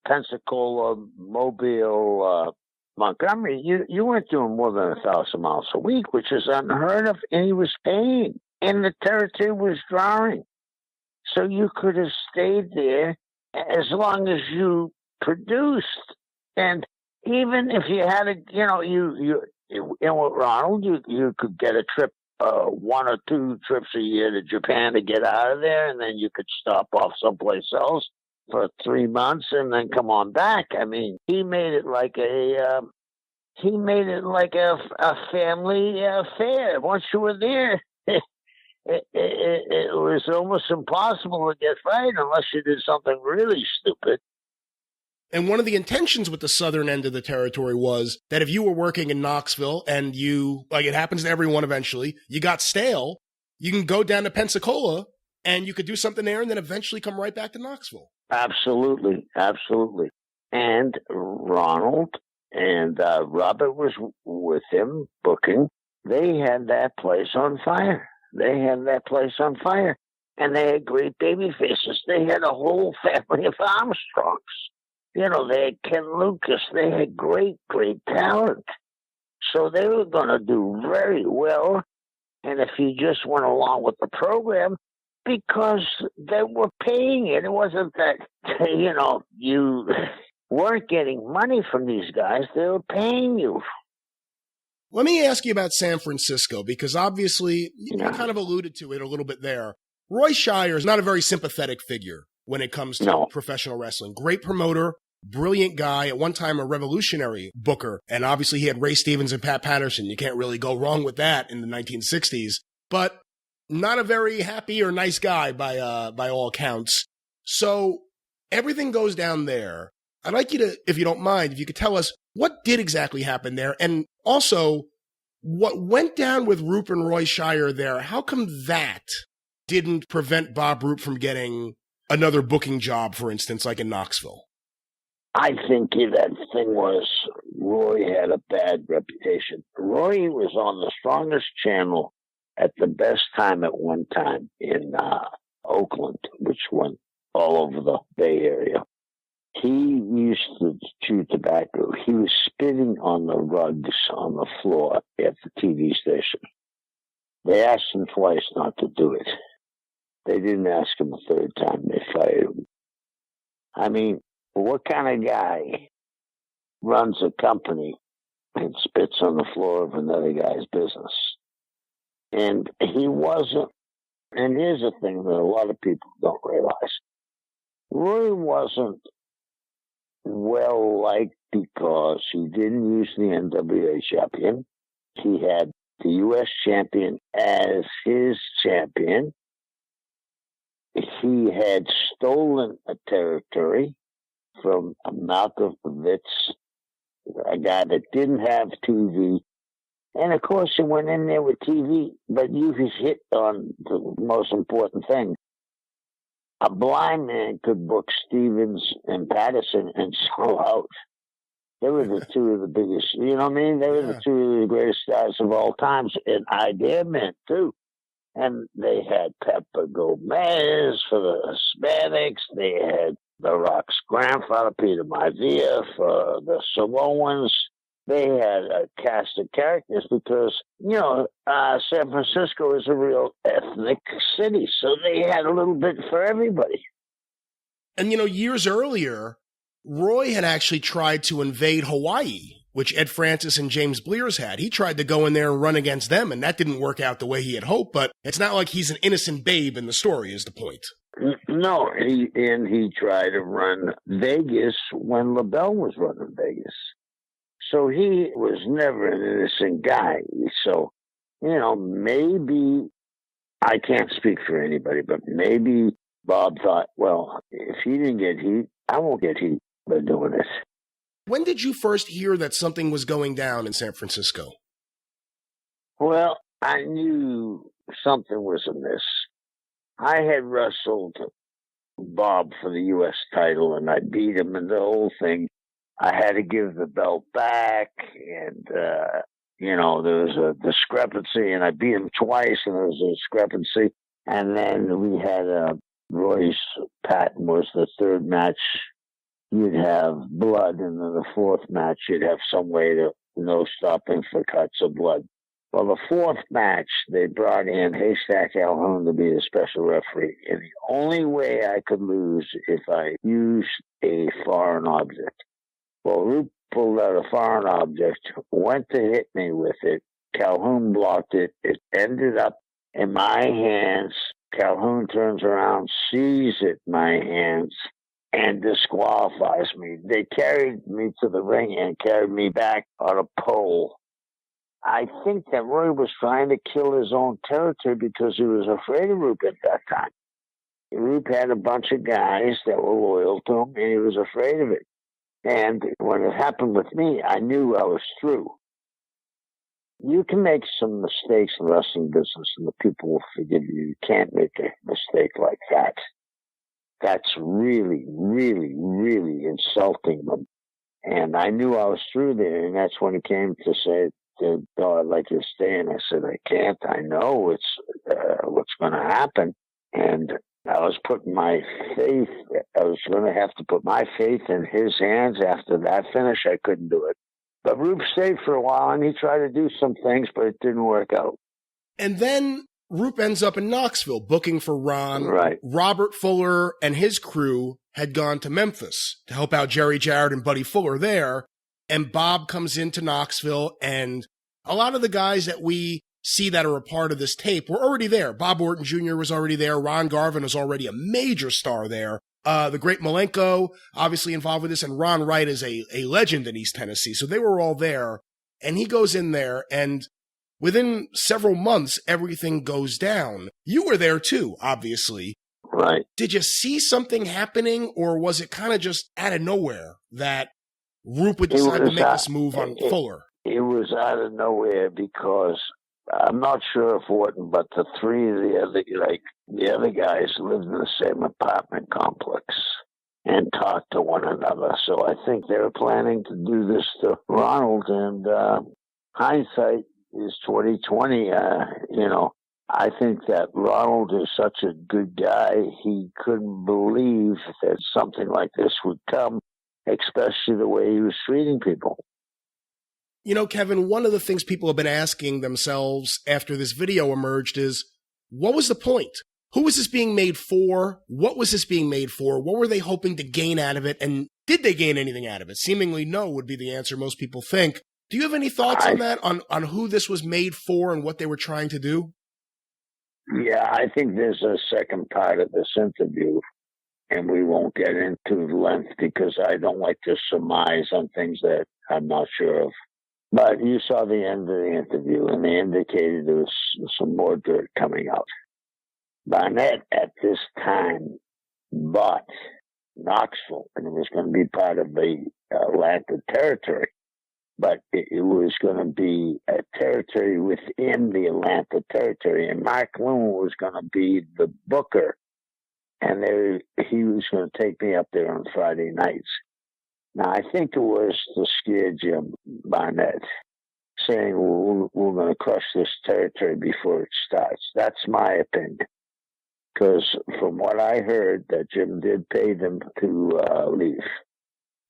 Pensacola, Mobile, Montgomery, you weren't doing more than 1,000 miles a week, which is unheard of, and he was paying, and the territory was drawing. So you could have stayed there as long as you produced. And even if you had and with Ronald, you could get a trip, 1 or 2 trips a year to Japan to get out of there, and then you could stop off someplace else for 3 months and then come on back. I mean, he made it like a family affair. Once you were there, it was almost impossible to get fired unless you did something really stupid. And one of the intentions with the southern end of the territory was that if you were working in Knoxville and you, like it happens to everyone eventually, you got stale, you can go down to Pensacola and you could do something there and then eventually come right back to Knoxville. Absolutely. Absolutely. And Ronald and Robert was with him booking. They had that place on fire. And they had great baby faces. They had a whole family of Armstrongs. They had Ken Lucas. They had great, great talent. So they were going to do very well. And if you just went along with the program, because they were paying it, it wasn't that, you weren't getting money from these guys. They were paying you. Let me ask you about San Francisco, because obviously you kind of alluded to it a little bit there. Roy Shire is not a very sympathetic figure when it comes to professional wrestling. Great promoter, brilliant guy, at one time a revolutionary booker. And obviously he had Ray Stevens and Pat Patterson. You can't really go wrong with that in the 1960s. But not a very happy or nice guy by all accounts. So everything goes down there. I'd like you to, if you don't mind, if you could tell us what did exactly happen there, and also what went down with Roop and Roy Shire there. How come that didn't prevent Bob Roop from getting another booking job, for instance, like in Knoxville? I think that thing was Roy had a bad reputation. Roy was on the strongest channel at the best time at one time in Oakland, which went all over the Bay Area. He used to chew tobacco. He was spitting on the rugs on the floor at the TV station. They asked him twice not to do it. They didn't ask him a third time. They fired him. I mean, what kind of guy runs a company and spits on the floor of another guy's business? And he wasn't, and here's the thing that a lot of people don't realize. Roy wasn't well liked because he didn't use the NWA champion. He had the U.S. champion as his champion. He had stolen a territory from Malkovich, a guy that didn't have TV. And, of course, he went in there with TV, but you hit on the most important thing. A blind man could book Stevens and Patterson and sell out. They were the two of the biggest, you know what I mean? They were the two of the greatest stars of all times, and Idea Men, too. And they had Pepper Gomez for the Hispanics. They had The Rock's grandfather, Peter Maivia, for the Samoans. They had a cast of characters because, San Francisco is a real ethnic city, so they had a little bit for everybody. And, years earlier, Roy had actually tried to invade Hawaii, which Ed Francis and James Blears had. He tried to go in there and run against them, and that didn't work out the way he had hoped, but it's not like he's an innocent babe in the story, is the point. No, he tried to run Vegas when LaBelle was running Vegas. So he was never an innocent guy. So, maybe, I can't speak for anybody, but maybe Bob thought, well, if he didn't get heat, I won't get heat by doing this. When did you first hear that something was going down in San Francisco? Well, I knew something was amiss. I had wrestled Bob for the U.S. title, and I beat him in the whole thing. I had to give the belt back, and, there was a discrepancy, and I beat him twice, and there was a discrepancy. And then we had Roy's patent was the third match. You'd have blood, and then the fourth match, you'd have some way to no stopping for cuts of blood. Well, the fourth match, they brought in Haystack Calhoun to be the special referee, and the only way I could lose if I used a foreign object. Well, Roop pulled out a foreign object, went to hit me with it. Calhoun blocked it. It ended up in my hands. Calhoun turns around, sees it in my hands, and disqualifies me. They carried me to the ring and carried me back on a pole. I think that Roy was trying to kill his own territory because he was afraid of Roop at that time. Roop had a bunch of guys that were loyal to him, and he was afraid of it. And when it happened with me, I knew I was through. You can make some mistakes in the wrestling business, and the people will forgive you. You can't make a mistake like that. That's really, really, really insulting them. And I knew I was through there, and that's when he came to say, "Oh, I'd like you to stay." And I said, "I can't. I know it's what's going to happen." And I was putting my faith, I was going to have to put my faith in his hands. After that finish, I couldn't do it. But Roop stayed for a while, and he tried to do some things, but it didn't work out. And then Roop ends up in Knoxville, booking for Ron. Right. Robert Fuller and his crew had gone to Memphis to help out Jerry Jarrett and Buddy Fuller there. And Bob comes into Knoxville, and a lot of the guys that we see that are a part of this tape were already there. Bob Orton Jr. was already there. Ron Garvin was already a major star there. The great Malenko, obviously involved with this, and Ron Wright is a legend in East Tennessee. So they were all there. And he goes in there, and within several months, everything goes down. You were there too, obviously. Right. Did you see something happening, or was it kind of just out of nowhere that Roop would decide to make this move on Fuller? It was out of nowhere because I'm not sure if Orton, but the three of the other guys lived in the same apartment complex and talked to one another. So I think they were planning to do this to Ronald, and hindsight is 2020. I think that Ronald is such a good guy. He couldn't believe that something like this would come, especially the way he was treating people. Kevin, one of the things people have been asking themselves after this video emerged is, what was the point? Who was this being made for? What was this being made for? What were they hoping to gain out of it? And did they gain anything out of it? Seemingly no would be the answer most people think. Do you have any thoughts on that, on who this was made for and what they were trying to do? Yeah, I think there's a second part of this interview, and we won't get into length because I don't like to surmise on things that I'm not sure of. But you saw the end of the interview, and they indicated there was some more dirt coming out. Barnett, at this time, bought Knoxville, and it was going to be part of the Atlanta territory. But it was going to be a territory within the Atlanta territory, and Mark Loomis was going to be the booker, and he was going to take me up there on Friday nights. Now, I think it was to scare Jim Barnett, saying, we're going to crush this territory before it starts. That's my opinion. Because from what I heard, that Jim did pay them to leave.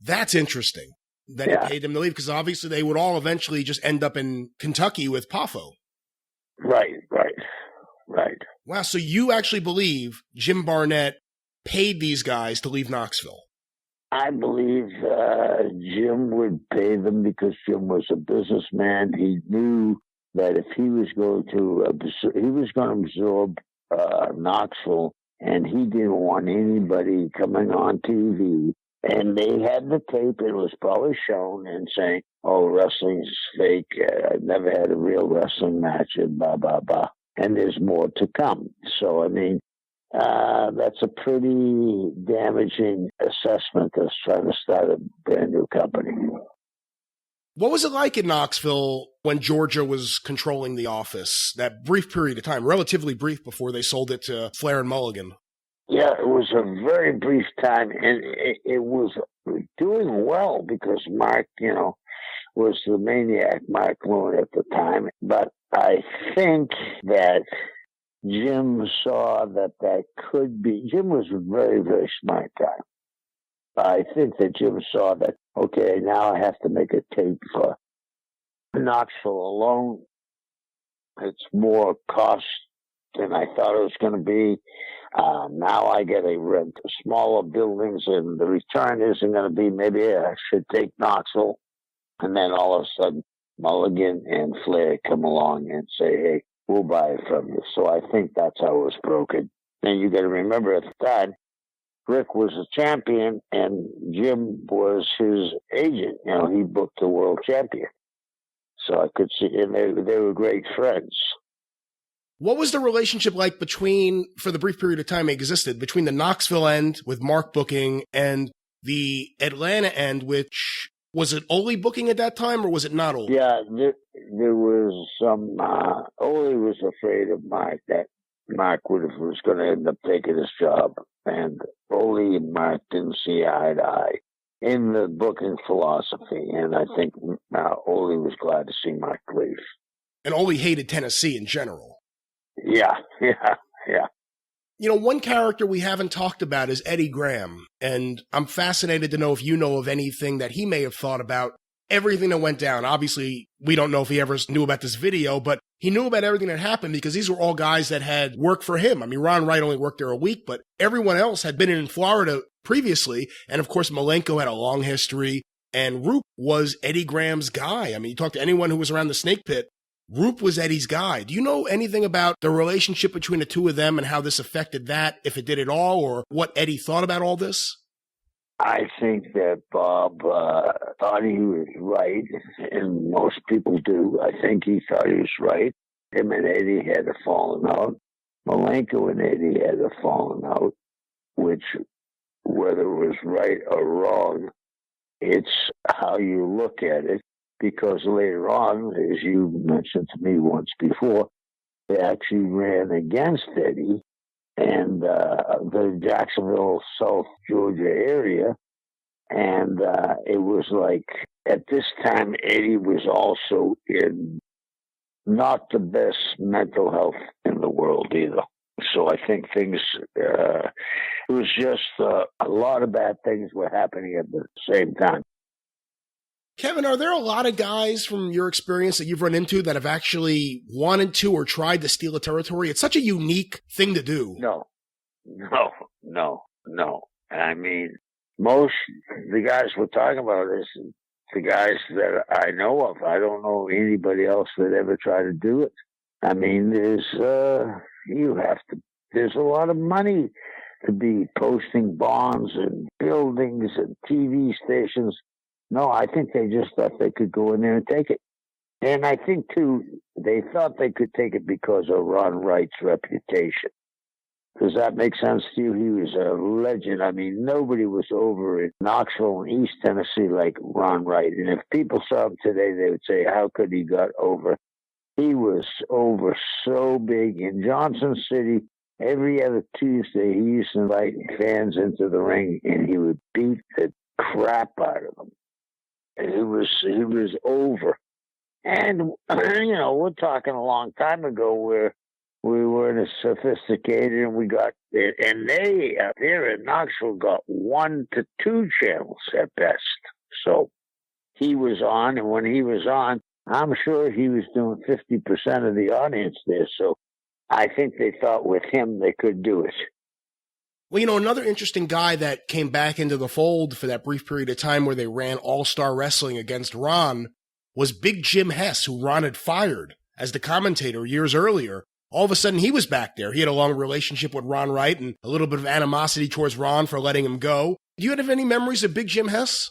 That's interesting that he paid them to leave, because obviously they would all eventually just end up in Kentucky with Poffo. Right. Wow, so you actually believe Jim Barnett paid these guys to leave Knoxville? I believe Jim would pay them because Jim was a businessman. He knew that if he was going to absorb Knoxville, and he didn't want anybody coming on TV. And they had the tape, it was probably shown, and saying, oh, wrestling's fake, I've never had a real wrestling match, and blah, blah, blah. And there's more to come. So, I mean, that's a pretty damaging assessment of trying to start a brand new company. What was it like in Knoxville when Georgia was controlling the office, that brief period of time, relatively brief before they sold it to Flair and Mulligan? Yeah, it was a very brief time, and it was doing well because Mark, was the maniac, Mark Loon, at the time. But I think that Jim saw that could be. Jim was a very, very smart guy. I think that Jim saw that, okay, now I have to make a tape for Knoxville alone. It's more cost than I thought it was going to be. Now I get to rent smaller buildings, and the return isn't going to be, maybe I should take Knoxville. And then all of a sudden, Mulligan and Flair come along and say, hey, we'll buy it from you. So I think that's how it was broken. And you got to remember at the time, Rick was a champion and Jim was his agent. He booked the world champion. So I could see, and they were great friends. What was the relationship like for the brief period of time it existed, between the Knoxville end with Mark booking and the Atlanta end, which, was it Ole booking at that time or was it not Ole? Yeah, there was some, Ole was afraid of Mark, that Mark was going to end up taking his job. And Ole and Mark didn't see eye to eye in the booking philosophy. And I think Ole was glad to see Mark leave. And Ole hated Tennessee in general. Yeah. One character we haven't talked about is Eddie Graham. And I'm fascinated to know if you know of anything that he may have thought about everything that went down. Obviously, we don't know if he ever knew about this video, but he knew about everything that happened because these were all guys that had worked for him. I mean, Ron Wright only worked there a week, but everyone else had been in Florida previously. And of course, Malenko had a long history, and Roop was Eddie Graham's guy. I mean, you talk to anyone who was around the Snake Pit, Roop was Eddie's guy. Do you know anything about the relationship between the two of them and how this affected that, if it did at all, or what Eddie thought about all this? I think that Bob thought he was right, and most people do. I think he thought he was right. Him and Eddie had a falling out. Malenko and Eddie had a falling out, which, whether it was right or wrong, it's how you look at it. Because later on, as you mentioned to me once before, they actually ran against Eddie and the Jacksonville, South Georgia area. And it was like, at this time, Eddie was also in not the best mental health in the world either. So I think things, it was just a lot of bad things were happening at the same time. Kevin, are there a lot of guys from your experience that you've run into that have actually wanted to or tried to steal a territory? It's such a unique thing to do. No. I mean, most the guys we're talking about is the guys that I know of. I don't know anybody else that ever tried to do it. I mean, there's a lot of money to be posting bonds and buildings and TV stations. No, I think they just thought they could go in there and take it. And I think, too, they thought they could take it because of Ron Wright's reputation. Does that make sense to you? He was a legend. I mean, nobody was over in Knoxville and East Tennessee like Ron Wright. And if people saw him today, they would say, how could he got over? He was over so big. In Johnson City, every other Tuesday, he used to invite fans into the ring, and he would beat the crap out of him. He was over. And, we're talking a long time ago where we weren't as sophisticated, and they out there in Knoxville got 1 to 2 channels at best. So he was on, and when he was on, I'm sure he was doing 50% of the audience there. So I think they thought with him they could do it. Well, another interesting guy that came back into the fold for that brief period of time where they ran All-Star Wrestling against Ron was Big Jim Hess, who Ron had fired as the commentator years earlier. All of a sudden, he was back there. He had a long relationship with Ron Wright and a little bit of animosity towards Ron for letting him go. Do you have any memories of Big Jim Hess?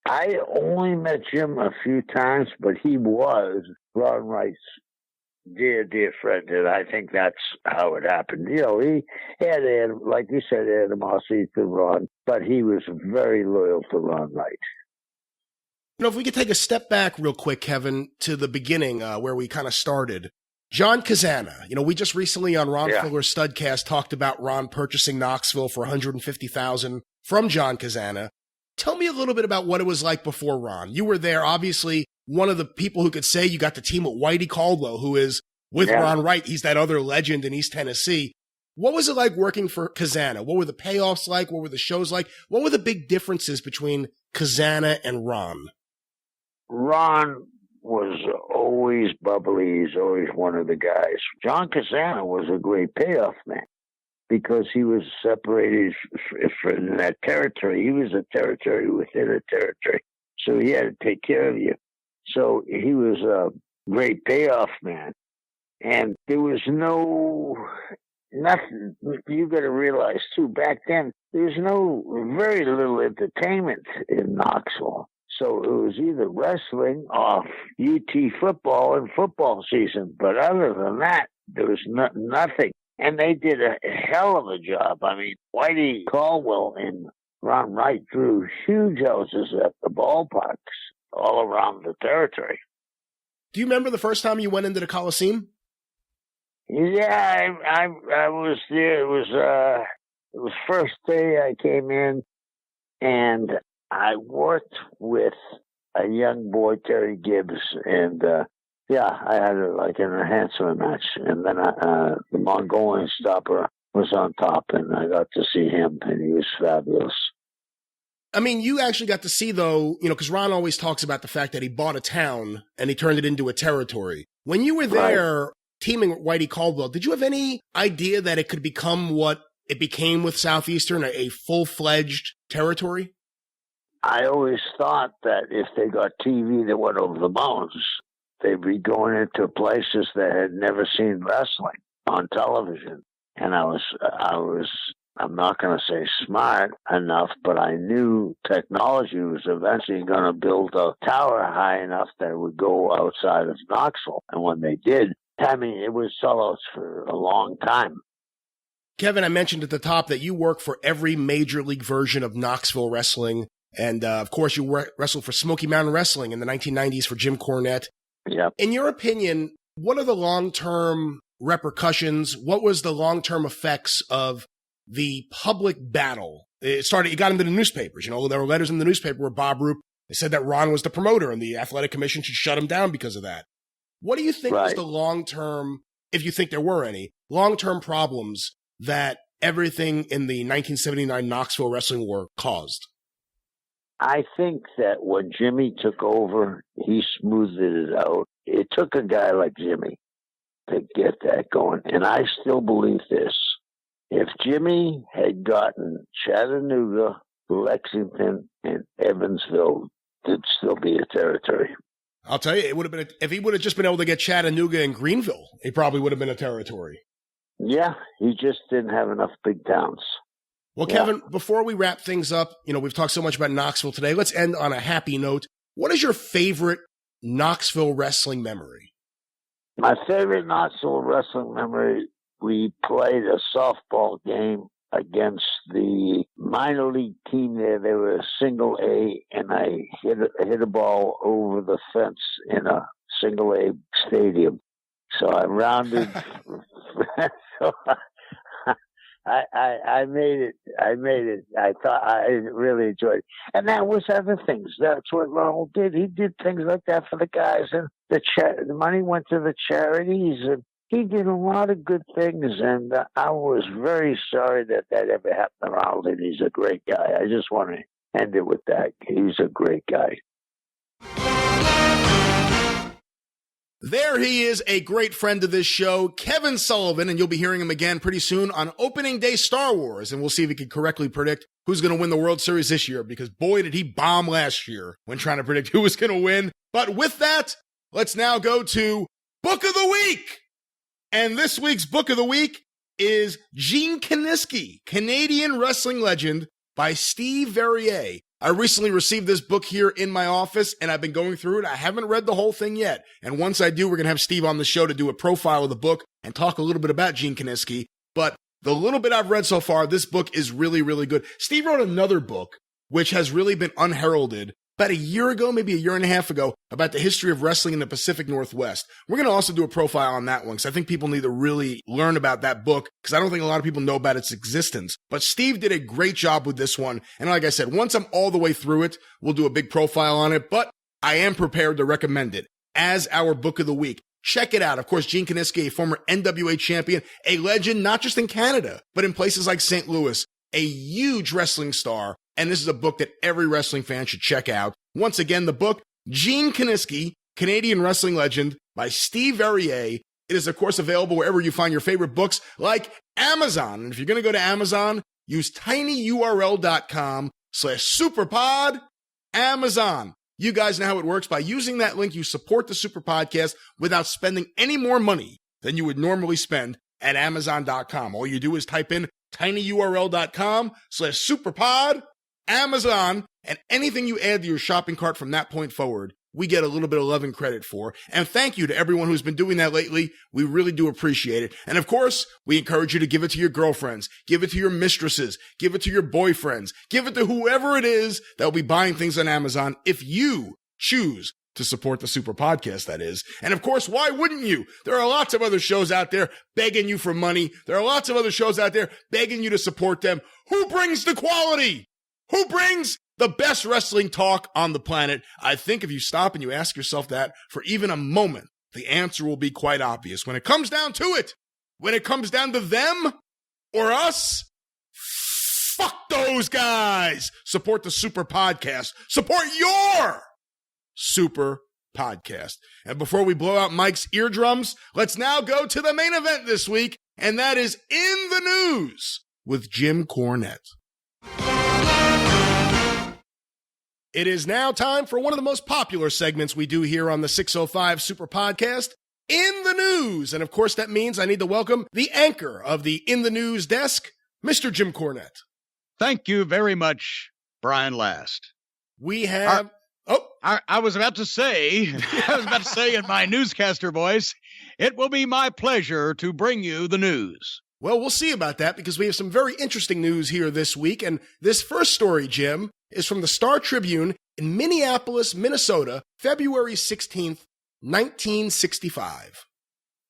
I only met Jim a few times, but he was Ron Wright's dear, dear friend, and I think that's how it happened. He had, like you said, animosity to Ron, but he was very loyal to Ron Wright. If we could take a step back real quick, Kevin, to the beginning where we kind of started. John Cazana, we just recently on Ron Fuller's Studcast talked about Ron purchasing Knoxville for $150,000 from John Cazana. Tell me a little bit about what it was like before Ron. You were there, obviously, one of the people who could say you got the team with Whitey Caldwell, who is with Ron Wright. He's that other legend in East Tennessee. What was it like working for Cazana? What were the payoffs like? What were the shows like? What were the big differences between Cazana and Ron? Ron was always bubbly. He's always one of the guys. John Cazana was a great payoff man because he was separated from that territory. He was a territory within a territory, so he had to take care of you. So he was a great payoff man. And there was nothing, you got to realize too, back then, there was very little entertainment in Knoxville. So it was either wrestling or UT football and football season. But other than that, there was nothing. And they did a hell of a job. I mean, Whitey Caldwell and Ron Wright threw huge houses at the ballparks all around the territory. Do you remember the first time you went into the Coliseum? Yeah, I was there. It was first day I came in, and I worked with a young boy, Terry Gibbs, and I had an enhancement match, and then the Mongolian stopper was on top, and I got to see him, and he was fabulous. I mean, you actually got to see, though, because Ron always talks about the fact that he bought a town and he turned it into a territory. When you were there teaming with Whitey Caldwell, did you have any idea that it could become what it became with Southeastern, a full-fledged territory? I always thought that if they got TV that went over the mountains, they'd be going into places that had never seen wrestling on television. And I'm not going to say smart enough, but I knew technology was eventually going to build a tower high enough that it would go outside of Knoxville. And when they did, it was sellouts for a long time. Kevin, I mentioned at the top that you work for every major league version of Knoxville wrestling. And, of course, you wrestled for Smoky Mountain Wrestling in the 1990s for Jim Cornette. Yep. In your opinion, what are the long-term repercussions? What was the long-term effects of the public battle? It got into the newspapers. There were letters in the newspaper where Bob Roop, they said that Ron was the promoter and the athletic commission should shut him down because of that. What do you think was the long-term, if you think there were any, long-term problems that everything in the 1979 Knoxville Wrestling War caused? I think that when Jimmy took over, he smoothed it out. It took a guy like Jimmy to get that going. And I still believe this. If Jimmy had gotten Chattanooga, Lexington, and Evansville, it'd still be a territory. I'll tell you, it would have been, if he would have just been able to get Chattanooga and Greenville, it probably would have been a territory. Yeah, he just didn't have enough big towns. Well, Kevin, before we wrap things up, we've talked so much about Knoxville today. Let's end on a happy note. What is your favorite Knoxville wrestling memory? My favorite Knoxville wrestling memory, we played a softball game against the minor league team there. They were single A, and I hit a ball over the fence in a single A stadium. So I rounded... I made it. I thought I really enjoyed it. And that was other things. That's what Ronald did. He did things like that for the guys, and the money went to the charities, and he did a lot of good things. And I was very sorry that ever happened to Ronald. And he's a great guy. I just want to end it with that. He's a great guy. There he is, a great friend of this show, Kevin Sullivan, and you'll be hearing him again pretty soon on Opening Day Star Wars, and we'll see if he can correctly predict who's going to win the World Series this year, because boy, did he bomb last year when trying to predict who was going to win. But with that, let's now go to Book of the Week. And this week's Book of the Week is Gene Kiniski, Canadian wrestling legend, by Steve Verrier. I recently received this book here in my office, and I've been going through it. I haven't read the whole thing yet. And once I do, we're going to have Steve on the show to do a profile of the book and talk a little bit about Gene Kiniski. But the little bit I've read so far, this book is really, really good. Steve wrote another book, which has really been unheralded, about a year ago, maybe a year and a half ago, about the history of wrestling in the Pacific Northwest. We're going to also do a profile on that one, because I think people need to really learn about that book, because I don't think a lot of people know about its existence. But Steve did a great job with this one. And like I said, once I'm all the way through it, we'll do a big profile on it. But I am prepared to recommend it as our Book of the Week. Check it out. Of course, Gene Kiniski, a former NWA champion, a legend not just in Canada, but in places like St. Louis, a huge wrestling star. And this is a book that every wrestling fan should check out. Once again, the book, Gene Kiniski, Canadian wrestling legend, by Steve Verrier. It is, of course, available wherever you find your favorite books, like Amazon. And if you're going to go to Amazon, use tinyurl.com/superpod Amazon. You guys know how it works. By using that link, you support the Super Podcast without spending any more money than you would normally spend at Amazon.com. All you do is type in tinyurl.com/superpod Amazon, and anything you add to your shopping cart from that point forward, we get a little bit of love and credit for. And thank you to everyone who's been doing that lately. We really do appreciate it. And of course, we encourage you to give it to your girlfriends, give it to your mistresses, give it to your boyfriends, give it to whoever it is that will be buying things on Amazon if you choose to support the Super Podcast, that is. And of course, why wouldn't you? There are lots of other shows out there begging you for money. There are lots of other shows out there begging you to support them. Who brings the quality? Who brings the best wrestling talk on the planet? I think if you stop and you ask yourself that for even a moment, the answer will be quite obvious. When it comes down to it, when it comes down to them or us, fuck those guys. Support the Super Podcast. Support your Super Podcast. And before we blow out Mike's eardrums, let's now go to the main event this week, and that is In the News with Jim Cornette. It is now time for one of the most popular segments we do here on the 605 Super Podcast, In the News. And of course, that means I need to welcome the anchor of the In the News desk, Mr. Jim Cornette. Thank you very much, Brian Last. We have... I was about to say in my newscaster voice, it will be my pleasure to bring you the news. Well, we'll see about that, because we have some very interesting news here this week. And this first story, Jim, is from the Star Tribune in Minneapolis, Minnesota, February 16th, 1965.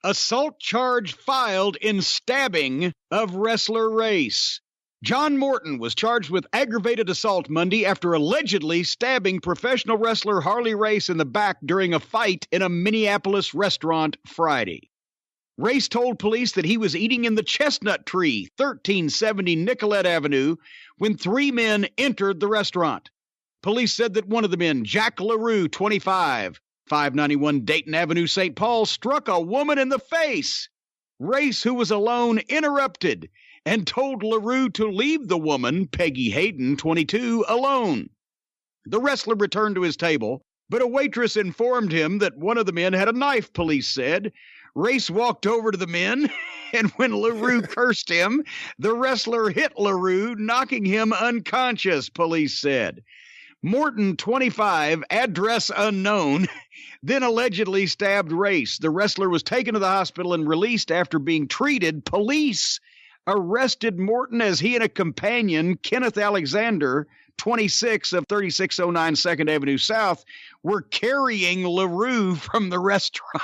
Assault charge filed in stabbing of wrestler Race. John Morton was charged with aggravated assault Monday after allegedly stabbing professional wrestler Harley Race in the back during a fight in a Minneapolis restaurant Friday. Race told police that he was eating in the Chestnut Tree, 1370 Nicollet Avenue, when three men entered the restaurant. Police said that one of the men, Jack LaRue, 25, 591 Dayton Avenue, St. Paul, struck a woman in the face. Race, who was alone, interrupted and told LaRue to leave the woman, Peggy Hayden, 22, alone. The wrestler returned to his table, but a waitress informed him that one of the men had a knife, police said. Race walked over to the men, and when LaRue cursed him, the wrestler hit LaRue, knocking him unconscious, police said. Morton, 25, address unknown, then allegedly stabbed Race. The wrestler was taken to the hospital and released after being treated. Police arrested Morton as he and a companion, Kenneth Alexander, 26 of 3609 2nd Avenue South, were carrying LaRue from the restaurant.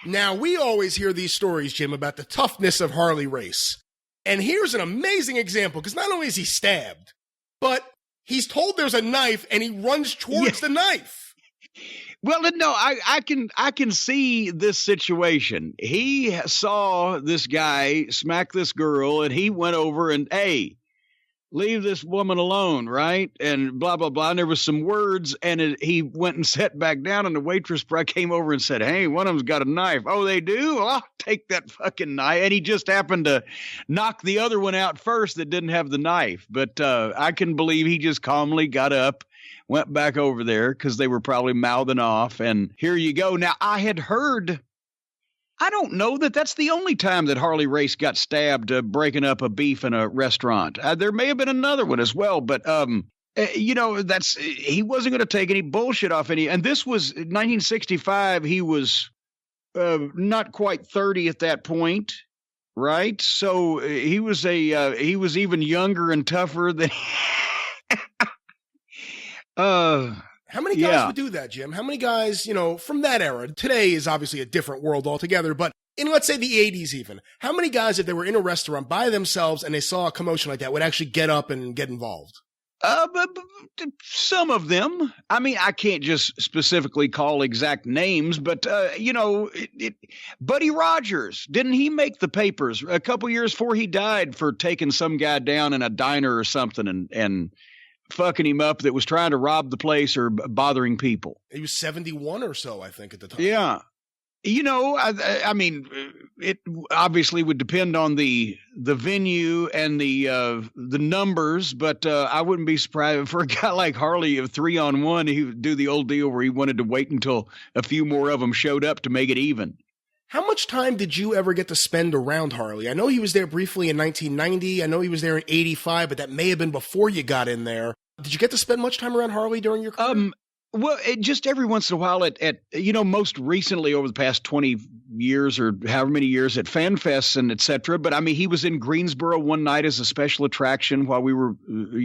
Now, we always hear these stories, Jim, about the toughness of Harley Race. And here's an amazing example, because not only is he stabbed, but he's told there's a knife and he runs towards the knife. Well, no, I can see this situation. He saw this guy smack this girl, and he went over and, hey, leave this woman alone, right? And blah, blah, blah. And there was some words, and he went and sat back down, and the waitress came over and said, hey, one of them's got a knife. Oh, they do? Well, I'll take that fucking knife. And he just happened to knock the other one out first that didn't have the knife. But I can believe he just calmly got up, went back over there because they were probably mouthing off, and here you go. Now, I had heard, I don't know that that's the only time that Harley Race got stabbed breaking up a beef in a restaurant. There may have been another one as well, but he wasn't going to take any bullshit off any. And this was 1965. He was not quite 30 at that point, right? So he was even younger and tougher than. How many guys would do that, Jim? How many guys, from that era? Today is obviously a different world altogether, but in, let's say, the 80s even, how many guys, if they were in a restaurant by themselves and they saw a commotion like that, would actually get up and get involved? But some of them. I mean, I can't just specifically call exact names, but, Buddy Rogers, didn't he make the papers a couple years before he died for taking some guy down in a diner or something and fucking him up that was trying to rob the place or bothering people? He was 71 or so, I think, at the time. Yeah. I mean, it obviously would depend on the venue and the numbers, but I wouldn't be surprised for a guy like Harley of 3-on-1, he would do the old deal where he wanted to wait until a few more of them showed up to make it even. How much time did you ever get to spend around Harley? I know he was there briefly in 1990. I know he was there in 85, but that may have been before you got in there. Did you get to spend much time around Harley during your career? Well, just every once in a while at most recently over the past 20 years or however many years at Fan Fests and et cetera. But I mean, he was in Greensboro one night as a special attraction while we were,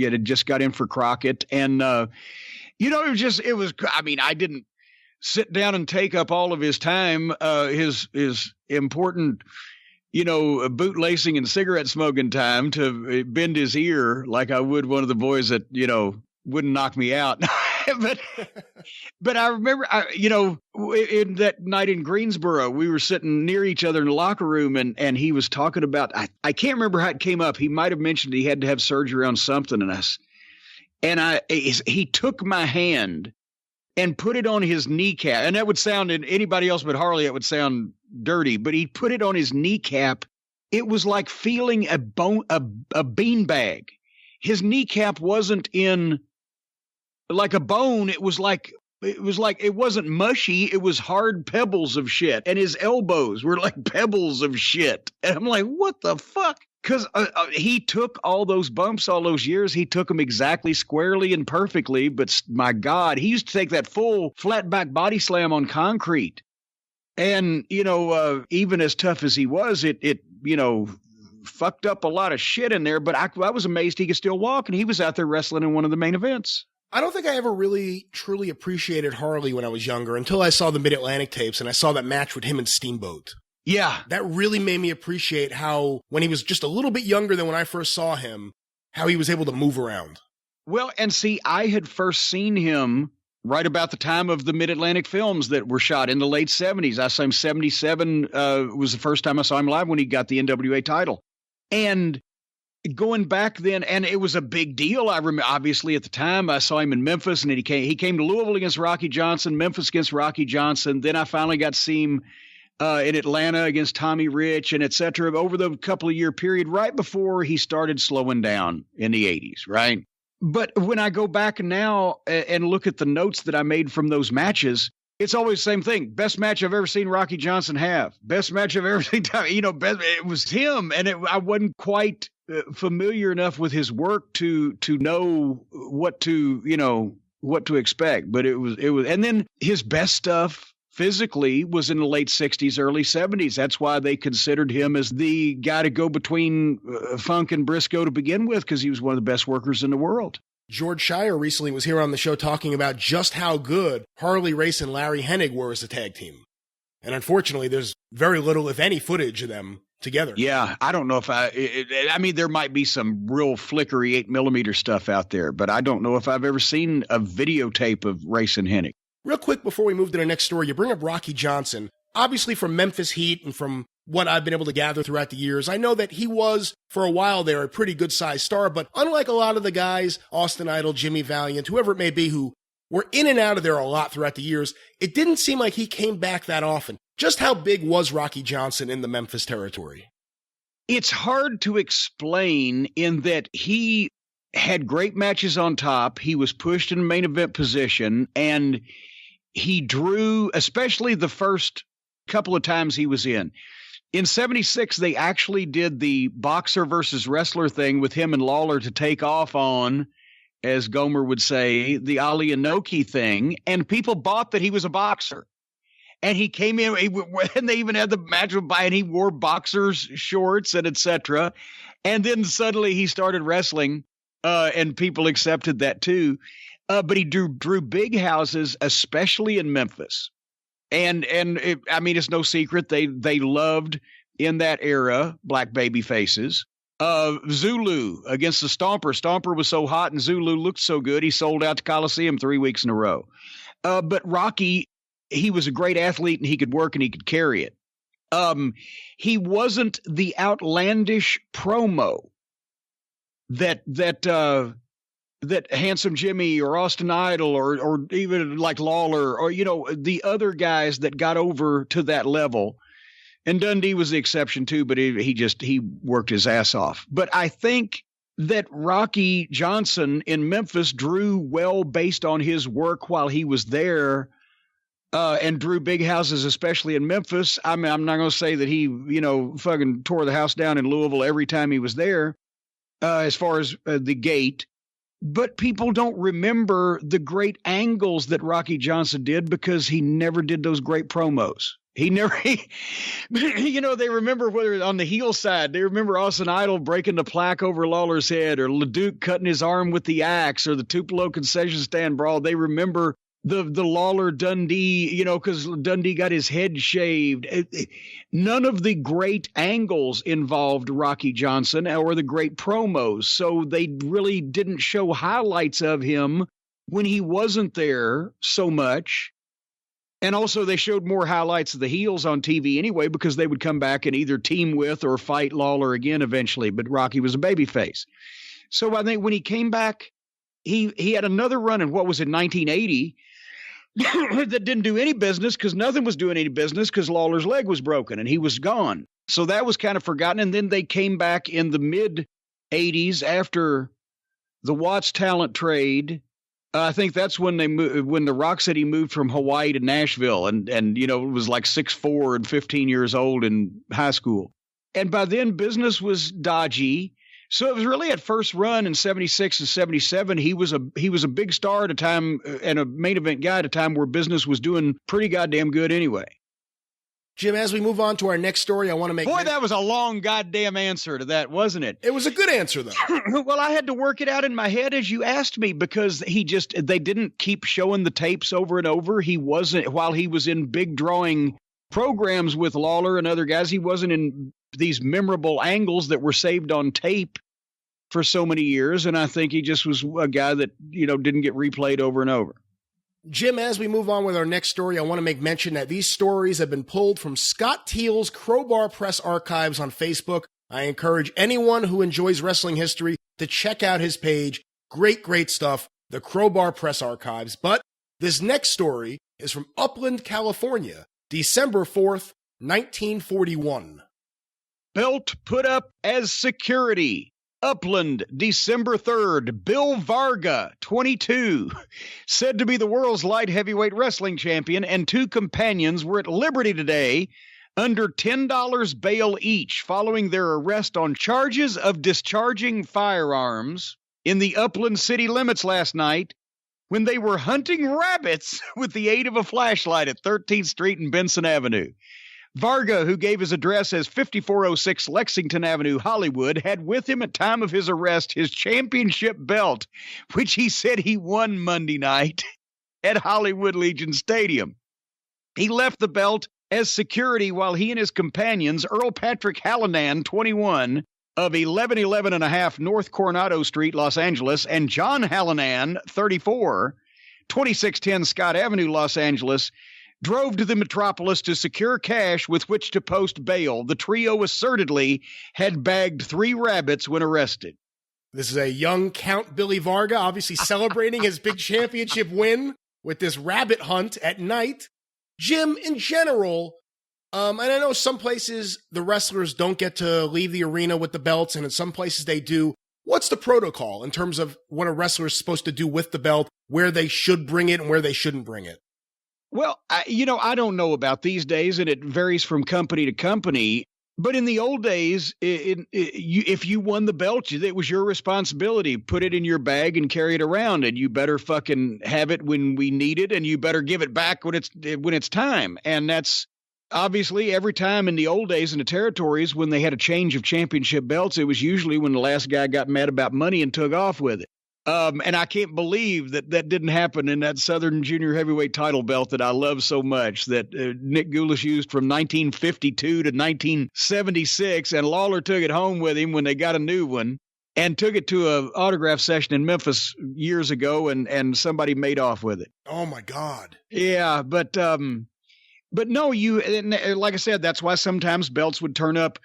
had just got in for Crockett. And, I didn't sit down and take up all of his time, his important, bootlaces and cigarette smoking time to bend his ear like I would one of the boys that, wouldn't knock me out. But I remember, in that night in Greensboro, we were sitting near each other in the locker room, and he was talking about, I can't remember how it came up. He might have mentioned he had to have surgery on something, and he took my hand and put it on his kneecap. And that would sound, in anybody else but Harley, it would sound dirty, but he put it on his kneecap. It was like feeling a beanbag. His kneecap wasn't in like a bone. It wasn't mushy. It was hard pebbles of shit. And his elbows were like pebbles of shit. And I'm like, what the fuck? Because he took all those bumps all those years. He took them exactly squarely and perfectly. But my God, he used to take that full flat back body slam on concrete. And, even as tough as he was, it fucked up a lot of shit in there. But I was amazed he could still walk. And he was out there wrestling in one of the main events. I don't think I ever really truly appreciated Harley when I was younger until I saw the Mid-Atlantic tapes and I saw that match with him and Steamboat. Yeah. That really made me appreciate how, when he was just a little bit younger than when I first saw him, how he was able to move around. Well, and see, I had first seen him right about the time of the Mid-Atlantic films that were shot in the late 70s. I saw him 77 was the first time I saw him live when he got the NWA title. And going back then, and it was a big deal. I remember, obviously, at the time, I saw him in Memphis, and then he came to Louisville against Rocky Johnson, Memphis against Rocky Johnson. Then I finally got to see him in Atlanta against Tommy Rich and et cetera over the couple of year period right before he started slowing down in the 80s, right? But when I go back now and look at the notes that I made from those matches, it's always the same thing. Best match I've ever seen Rocky Johnson have. Best match I've ever seen. It was him, and I wasn't quite familiar enough with his work to know what to expect. But it was, and then his best stuff physically was in the late 60s, early 70s. That's why they considered him as the guy to go between Funk and Briscoe to begin with, because he was one of the best workers in the world. George Shire recently was here on the show talking about just how good Harley Race and Larry Hennig were as a tag team. And unfortunately, there's very little, if any, footage of them together. Yeah, I don't know if I mean, there might be some real flickery 8mm stuff out there, but I don't know if I've ever seen a videotape of Race and Hennig. Real quick before we move to the next story, you bring up Rocky Johnson. Obviously from Memphis Heat and from what I've been able to gather throughout the years, I know that he was, for a while there, a pretty good-sized star, but unlike a lot of the guys, Austin Idol, Jimmy Valiant, whoever it may be, who were in and out of there a lot throughout the years, it didn't seem like he came back that often. Just how big was Rocky Johnson in the Memphis territory? It's hard to explain in that he had great matches on top. He was pushed in main event position, and he drew, especially the first couple of times he was in. In 76, they actually did the boxer versus wrestler thing with him and Lawler to take off on, as Gomer would say, the Ali Inoki thing, and people bought that he was a boxer. And he came in, and they even had the match with and he wore boxers shorts and etc. And then suddenly he started wrestling, and people accepted that too. But he drew big houses, especially in Memphis. And I mean, it's no secret they loved in that era black baby faces. Zulu against the Stomper. Stomper was so hot and Zulu looked so good, he sold out to Coliseum 3 weeks in a row. But Rocky, he was a great athlete and he could work and he could carry it. He wasn't the outlandish promo that Handsome Jimmy or Austin Idol or even like Lawler or, the other guys that got over to that level. And Dundee was the exception too, but he worked his ass off. But I think that Rocky Johnson in Memphis drew well based on his work while he was there, and drew big houses, especially in Memphis. I mean, I'm not going to say that he, fucking tore the house down in Louisville every time he was there, as far as the gate. But people don't remember the great angles that Rocky Johnson did because he never did those great promos. They remember whether on the heel side, they remember Austin Idol breaking the plaque over Lawler's head, or LeDuc cutting his arm with the axe, or the Tupelo concession stand brawl. They remember the Lawler Dundee, because Dundee got his head shaved. None of the great angles involved Rocky Johnson or the great promos. So they really didn't show highlights of him when he wasn't there so much. And also they showed more highlights of the heels on TV anyway, because they would come back and either team with or fight Lawler again eventually. But Rocky was a babyface. So I think when he came back, he had another run in 1980 that didn't do any business because nothing was doing any business because Lawler's leg was broken and he was gone. So that was kind of forgotten. And then they came back in the mid-'80s after the Watts talent trade. I think that's when when the Rock City moved from Hawaii to Nashville, and it was like 6'4" and 15 years old in high school. And by then business was dodgy. So it was really at first run in 76 and 77. He was a big star at a time and a main event guy at a time where business was doing pretty goddamn good anyway. Jim, as we move on to our next story, I want to make... Boy, that was a long goddamn answer to that, wasn't it? It was a good answer, though. Well, I had to work it out in my head as you asked me, because they didn't keep showing the tapes over and over. While he was in big drawing programs with Lawler and other guys, he wasn't in these memorable angles that were saved on tape for so many years. And I think he just was a guy that, didn't get replayed over and over. Jim, as we move on with our next story, I want to make mention that these stories have been pulled from Scott Teal's Crowbar Press archives on Facebook. I encourage anyone who enjoys wrestling history to check out his page. Great stuff, the Crowbar Press archives. But this next story is from Upland, California, December 4th, 1941. Belt put up as security. Upland, December 3rd, Bill Varga, 22, said to be the world's light heavyweight wrestling champion, and two companions were at liberty today under $10 bail each following their arrest on charges of discharging firearms in the Upland city limits last night when they were hunting rabbits with the aid of a flashlight at 13th Street and Benson Avenue. Varga, who gave his address as 5406 Lexington Avenue, Hollywood, had with him at time of his arrest his championship belt, which he said he won Monday night at Hollywood Legion Stadium. He left the belt as security while he and his companions, Earl Patrick Hallinan, 21, of 1111.5 North Coronado Street, Los Angeles, and John Hallinan, 34, 2610 Scott Avenue, Los Angeles, drove to the metropolis to secure cash with which to post bail. The trio assertedly had bagged 3 rabbits when arrested. This is a young Count Billy Varga, obviously celebrating his big championship win with this rabbit hunt at night. Jim, in general, and I know some places the wrestlers don't get to leave the arena with the belts, and in some places they do. What's the protocol in terms of what a wrestler is supposed to do with the belt, where they should bring it and where they shouldn't bring it? Well, I don't know about these days, and it varies from company to company. But in the old days, if you won the belt, it was your responsibility. Put it in your bag and carry it around, and you better fucking have it when we need it, and you better give it back when it's time. And that's obviously every time in the old days in the territories when they had a change of championship belts, it was usually when the last guy got mad about money and took off with it. And I can't believe that didn't happen in that Southern Junior Heavyweight title belt that I love so much that Nick Gulas used from 1952 to 1976, and Lawler took it home with him when they got a new one and took it to an autograph session in Memphis years ago, and somebody made off with it. Oh, my God. Yeah, but no, like I said, that's why sometimes belts would turn up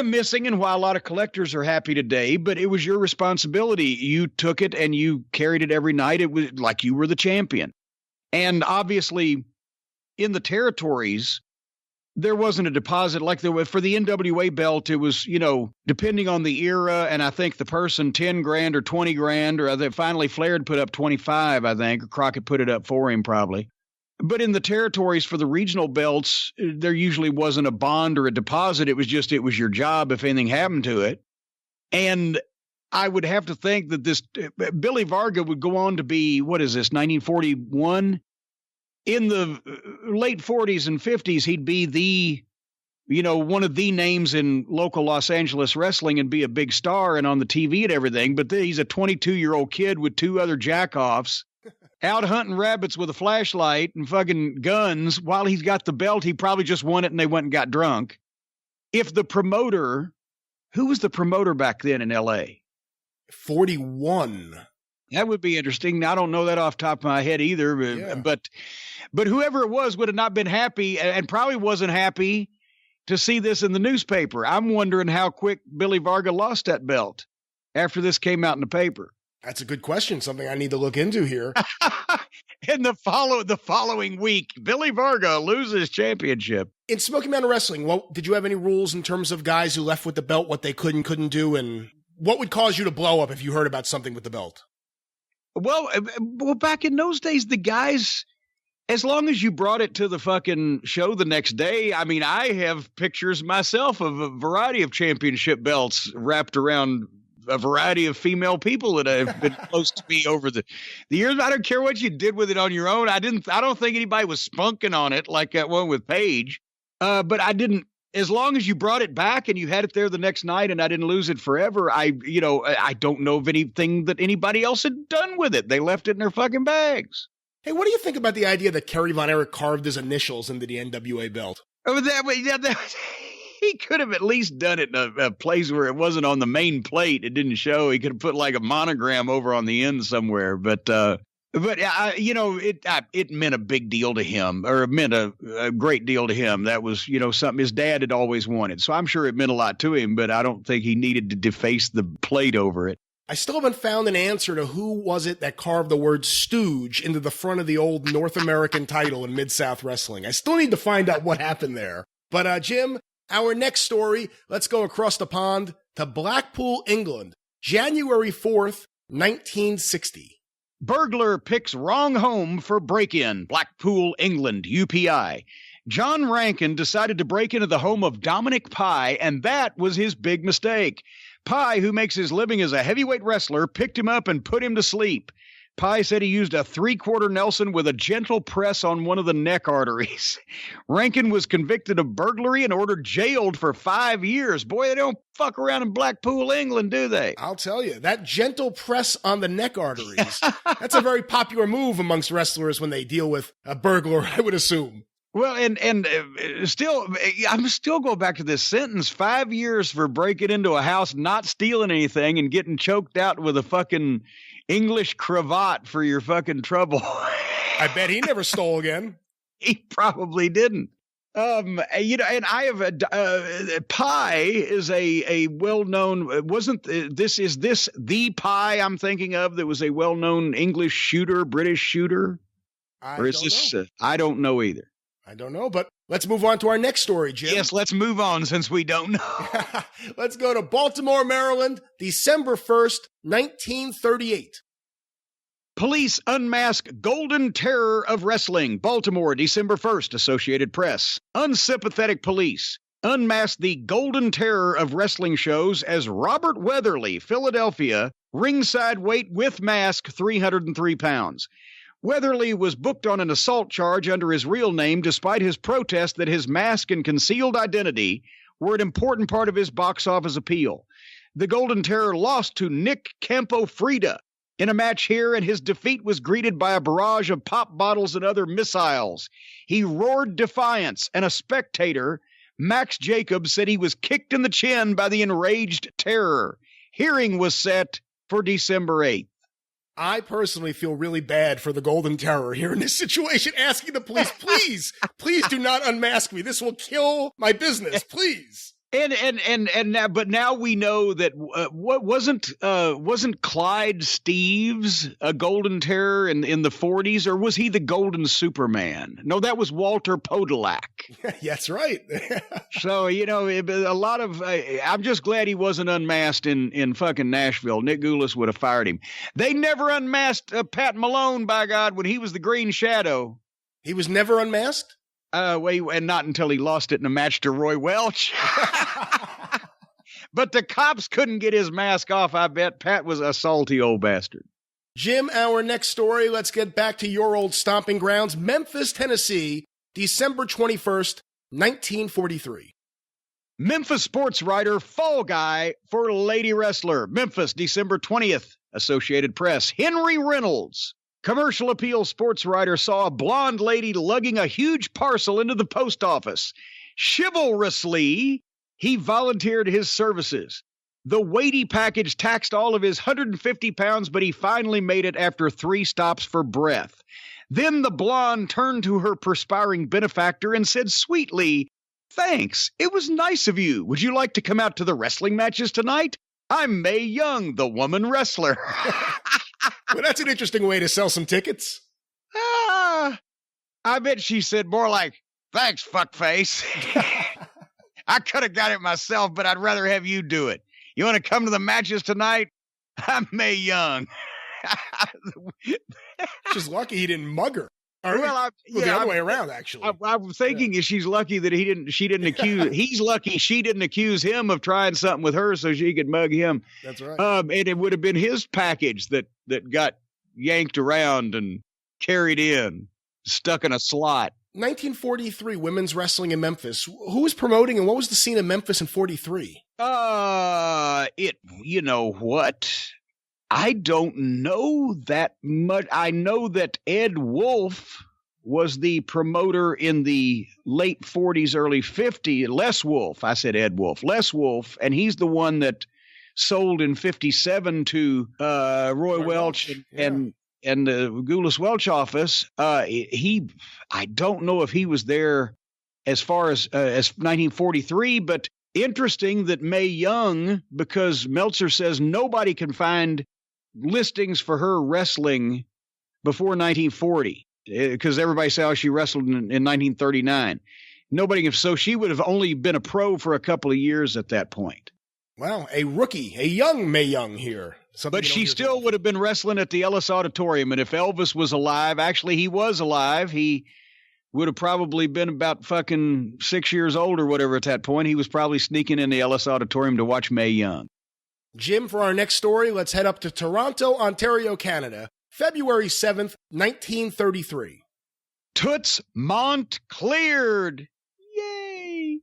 missing, and why a lot of collectors are happy today, but it was your responsibility. You took it and you carried it every night. It was like you were the champion. And obviously in the territories, there wasn't a deposit like there was for the NWA belt. It was, depending on the era, and I think the person, 10 grand or 20 grand, or finally Flair had put up 25, I think, or Crockett put it up for him probably. But in the territories for the regional belts, there usually wasn't a bond or a deposit. It was your job if anything happened to it. And I would have to think that this Billy Varga would go on to be, 1941? In the late 40s and 50s, he'd be one of the names in local Los Angeles wrestling and be a big star and on the TV and everything. But he's a 22-year-old kid with 2 other jackoffs out hunting rabbits with a flashlight and fucking guns. While he's got the belt, he probably just won it and they went and got drunk. If the promoter, who was the promoter back then in L.A.? 41. That would be interesting. I don't know that off the top of my head either, but whoever it was would have not been happy and probably wasn't happy to see this in the newspaper. I'm wondering how quick Billy Varga lost that belt after this came out in the paper. That's a good question. Something I need to look into here. In the following week, Billy Varga loses championship. In Smoky Mountain Wrestling, did you have any rules in terms of guys who left with the belt, what they could and couldn't do, and what would cause you to blow up if you heard about something with the belt? Well, back in those days, the guys, as long as you brought it to the fucking show the next day, I mean, I have pictures myself of a variety of championship belts wrapped around a variety of female people that have been close to me over the years. I don't care what you did with it on your own. I don't think anybody was spunking on it like that one with Paige. But I didn't, as long as you brought it back and you had it there the next night and I didn't lose it forever. I don't know of anything that anybody else had done with it. They left it in their fucking bags. Hey, what do you think about the idea that Kerry Von Erich carved his initials into the NWA belt? Oh, he could have at least done it in a place where it wasn't on the main plate. It didn't show. He could have put like a monogram over on the end somewhere. But it meant a big deal to him, or it meant a great deal to him. That was, something his dad had always wanted. So I'm sure it meant a lot to him, but I don't think he needed to deface the plate over it. I still haven't found an answer to who was it that carved the word stooge into the front of the old North American title in Mid-South Wrestling. I still need to find out what happened there. But Jim, our next story, let's go across the pond to Blackpool, England, January 4th, 1960. Burglar picks wrong home for break-in, Blackpool, England, UPI. John Rankin decided to break into the home of Dominic Pye, and that was his big mistake. Pye, who makes his living as a heavyweight wrestler, picked him up and put him to sleep. Pye said he used a 3/4 Nelson with a gentle press on one of the neck arteries. Rankin was convicted of burglary and ordered jailed for 5 years. Boy, they don't fuck around in Blackpool, England, do they? I'll tell you, that gentle press on the neck arteries, that's a very popular move amongst wrestlers when they deal with a burglar, I would assume. Well, and still, I'm still going back to this sentence. 5 years for breaking into a house, not stealing anything, and getting choked out with a fucking English cravat for your fucking trouble. I bet he never stole again. He probably didn't. And I have Pie is a well-known. Is this the Pie I'm thinking of? That was a well-known English shooter, British shooter, or is this? I don't know either. I don't know, but let's move on to our next story, Jim. Yes, let's move on since we don't know. Let's go to Baltimore, Maryland, December 1st, 1938. Police unmask Golden Terror of Wrestling. Baltimore, December 1st, Associated Press. Unsympathetic police unmasked the Golden Terror of Wrestling shows as Robert Weatherly, Philadelphia, ringside weight with mask, 303 pounds. Weatherly was booked on an assault charge under his real name despite his protest that his mask and concealed identity were an important part of his box office appeal. The Golden Terror lost to Nick Campofrida in a match here, and his defeat was greeted by a barrage of pop bottles and other missiles. He roared defiance, and a spectator, Max Jacobs, said he was kicked in the chin by the enraged Terror. Hearing was set for December 8th. I personally feel really bad for the Golden Terror here in this situation, asking the police, please do not unmask me. This will kill my business, please. And now, but now we know that what wasn't Clyde Steves a Golden Terror in the 40s, or was he the Golden Superman? No, that was Walter Podolak. That's right. So a lot of I'm just glad he wasn't unmasked in fucking Nashville. Nick Goulas would have fired him. They never unmasked Pat Malone, by God, when he was the Green Shadow. He was never unmasked? And not until he lost it in a match to Roy Welch. But the cops couldn't get his mask off, I bet. Pat was a salty old bastard. Jim, our next story, let's get back to your old stomping grounds, Memphis, Tennessee, December 21st, 1943. Memphis sports writer Fall Guy for Lady Wrestler. Memphis, December 20th, Associated Press. Henry Reynolds, commercial appeal sports writer, saw a blonde lady lugging a huge parcel into the post office. Chivalrously, he volunteered his services. The weighty package taxed all of his 150 pounds, but he finally made it after 3 stops for breath. Then the blonde turned to her perspiring benefactor and said sweetly, "Thanks, it was nice of you. Would you like to come out to the wrestling matches tonight? I'm Mae Young, the woman wrestler." Well, that's an interesting way to sell some tickets. I bet she said more like, "Thanks, fuckface. I could have got it myself, but I'd rather have you do it. You want to come to the matches tonight? I'm Mae Young." She's lucky he didn't mug her. Well, the other way around, actually. I'm thinking she's lucky that she didn't accuse. He's lucky she didn't accuse him of trying something with her so she could mug him. That's right. And it would have been his package that got yanked around and carried in, stuck in a slot. 1943, women's wrestling in Memphis. Who was promoting, and what was the scene in Memphis in 43? You know what? I don't know that much. I know that Ed Wolf was the promoter in the late 40s, early 50s. Les Wolf. I said Ed Wolf. Les Wolf, and he's the one that sold in 57 to Roy Welch and the Goulas Welch office. I don't know if he was there as far as 1943, but interesting that Mae Young, because Meltzer says nobody can find listings for her wrestling before 1940, because everybody said, she wrestled in 1939. Nobody, so she would have only been a pro for a couple of years at that point. Wow, a rookie, a young Mae Young here. But she still would have been wrestling at the Ellis Auditorium, and if Elvis was alive, actually he was alive, he would have probably been about fucking 6 years old or whatever at that point. He was probably sneaking in the Ellis Auditorium to watch Mae Young. Jim, for our next story, let's head up to Toronto, Ontario, Canada, February 7th, 1933. Toots Mondt cleared. Yay!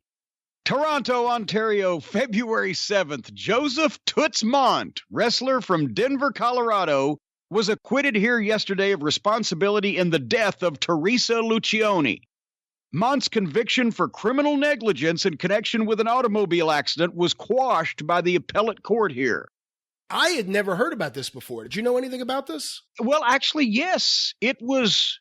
Toronto, Ontario, February 7th. Joseph Toots Mondt, wrestler from Denver, Colorado, was acquitted here yesterday of responsibility in the death of Teresa Lucioni. Mondt's conviction for criminal negligence in connection with an automobile accident was quashed by the appellate court here. I had never heard about this before. Did you know anything about this? Well, actually, yes. It was,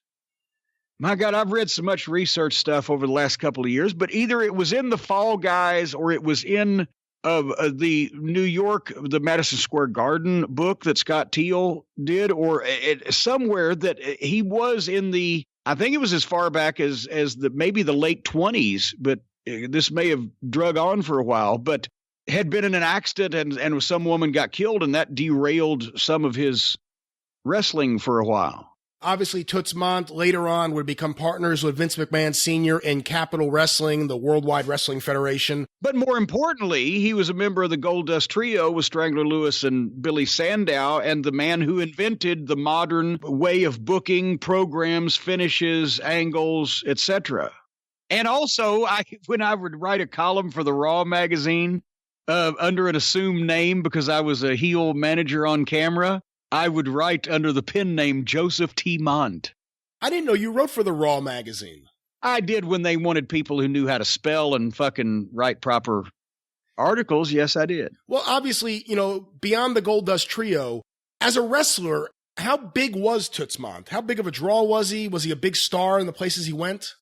my God, I've read so much research stuff over the last couple of years, but either it was in the Fall Guys or it was in the New York, the Madison Square Garden book that Scott Teal did, or somewhere that he was in the, I think it was as far back as maybe the late 20s, but this may have drug on for a while, but had been in an accident and some woman got killed, and that derailed some of his wrestling for a while. Obviously, Toots Mondt later on would become partners with Vince McMahon Sr. in Capital Wrestling, the Worldwide Wrestling Federation. But more importantly, he was a member of the Goldust Trio with Strangler Lewis and Billy Sandow, and the man who invented the modern way of booking programs, finishes, angles, etc. And also, when I would write a column for the Raw magazine under an assumed name because I was a heel manager on camera, I would write under the pen name Joseph T. Mondt. I didn't know you wrote for the Raw magazine. I did when they wanted people who knew how to spell and fucking write proper articles. Yes, I did. Well, obviously, beyond the Goldust Trio, as a wrestler, how big was Toots Mondt? How big of a draw was he? Was he a big star in the places he went?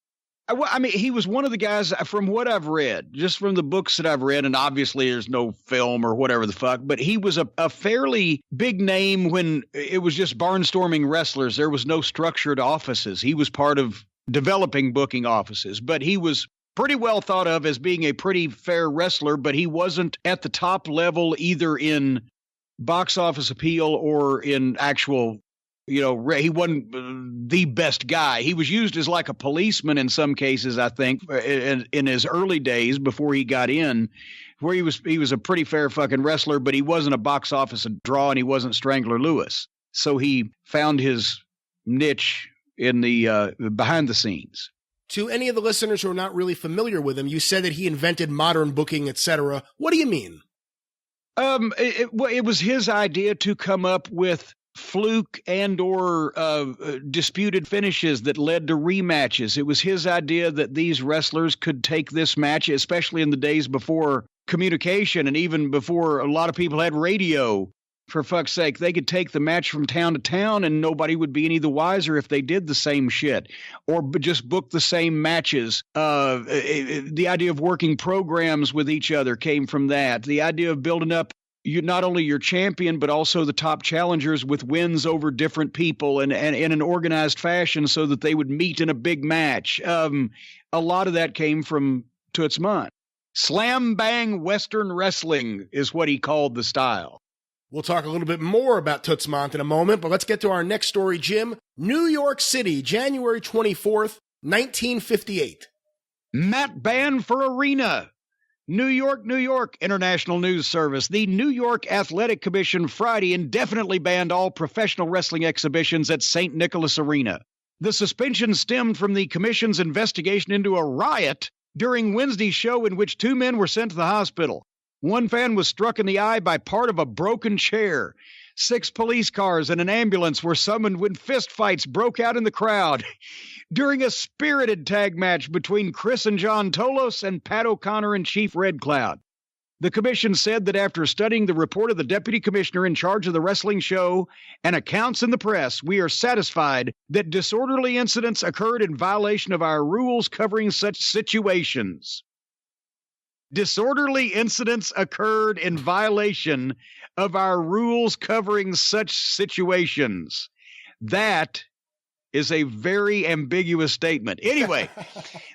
I mean, he was one of the guys, from what I've read, just from the books that I've read, and obviously there's no film or whatever the fuck, but he was a fairly big name when it was just barnstorming wrestlers. There was no structured offices. He was part of developing booking offices, but he was pretty well thought of as being a pretty fair wrestler, but he wasn't at the top level either in box office appeal or in actual, he wasn't the best guy. He was used as like a policeman in some cases, I think, in his early days before he got in, where he was a pretty fair fucking wrestler, but he wasn't a box office draw and he wasn't Strangler Lewis. So he found his niche in the behind the scenes. To any of the listeners who are not really familiar with him, you said that he invented modern booking, etc. What do you mean? It was his idea to come up with fluke and or disputed finishes that led to rematches. It was his idea that these wrestlers could take this match, especially in the days before communication and even before a lot of people had radio. For fuck's sake, they could take the match from town to town and nobody would be any the wiser if they did the same shit or just book the same matches. The idea of working programs with each other came from that. The idea of building up not only your champion, but also the top challengers with wins over different people and in an organized fashion so that they would meet in a big match. A lot of that came from Toots Mondt. Slam bang Western wrestling is what he called the style. We'll talk a little bit more about Toots Mondt in a moment, but let's get to our next story, Jim. New York City, January 24th, 1958. Matt banned for arena. New York, International News Service. The New York Athletic Commission Friday indefinitely banned all professional wrestling exhibitions at St. Nicholas Arena. The suspension stemmed from the commission's investigation into a riot during Wednesday's show in which 2 men were sent to the hospital. One fan was struck in the eye by part of a broken chair. 6 police cars and an ambulance were summoned when fistfights broke out in the crowd during a spirited tag match between Chris and John Tolos and Pat O'Connor and Chief Red Cloud. The commission said that after studying the report of the deputy commissioner in charge of the wrestling show and accounts in the press, we are satisfied that disorderly incidents occurred in violation of our rules covering such situations. Disorderly incidents occurred in violation of our rules covering such situations. That is a very ambiguous statement. Anyway,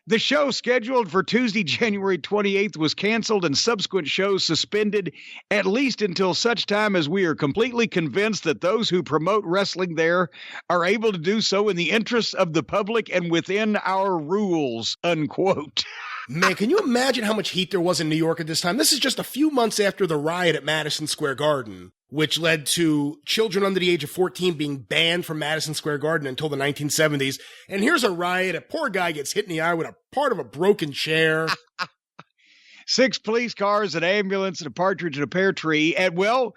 the show scheduled for Tuesday, January 28th was canceled and subsequent shows suspended at least until such time as we are completely convinced that those who promote wrestling there are able to do so in the interests of the public and within our rules, unquote. Man, can you imagine how much heat there was in New York at this time? This is just a few months after the riot at Madison Square Garden, which led to children under the age of 14 being banned from Madison Square Garden until the 1970s. And here's a riot. A poor guy gets hit in the eye with a part of a broken chair. 6 police cars, an ambulance, and a partridge in a pear tree. And, well,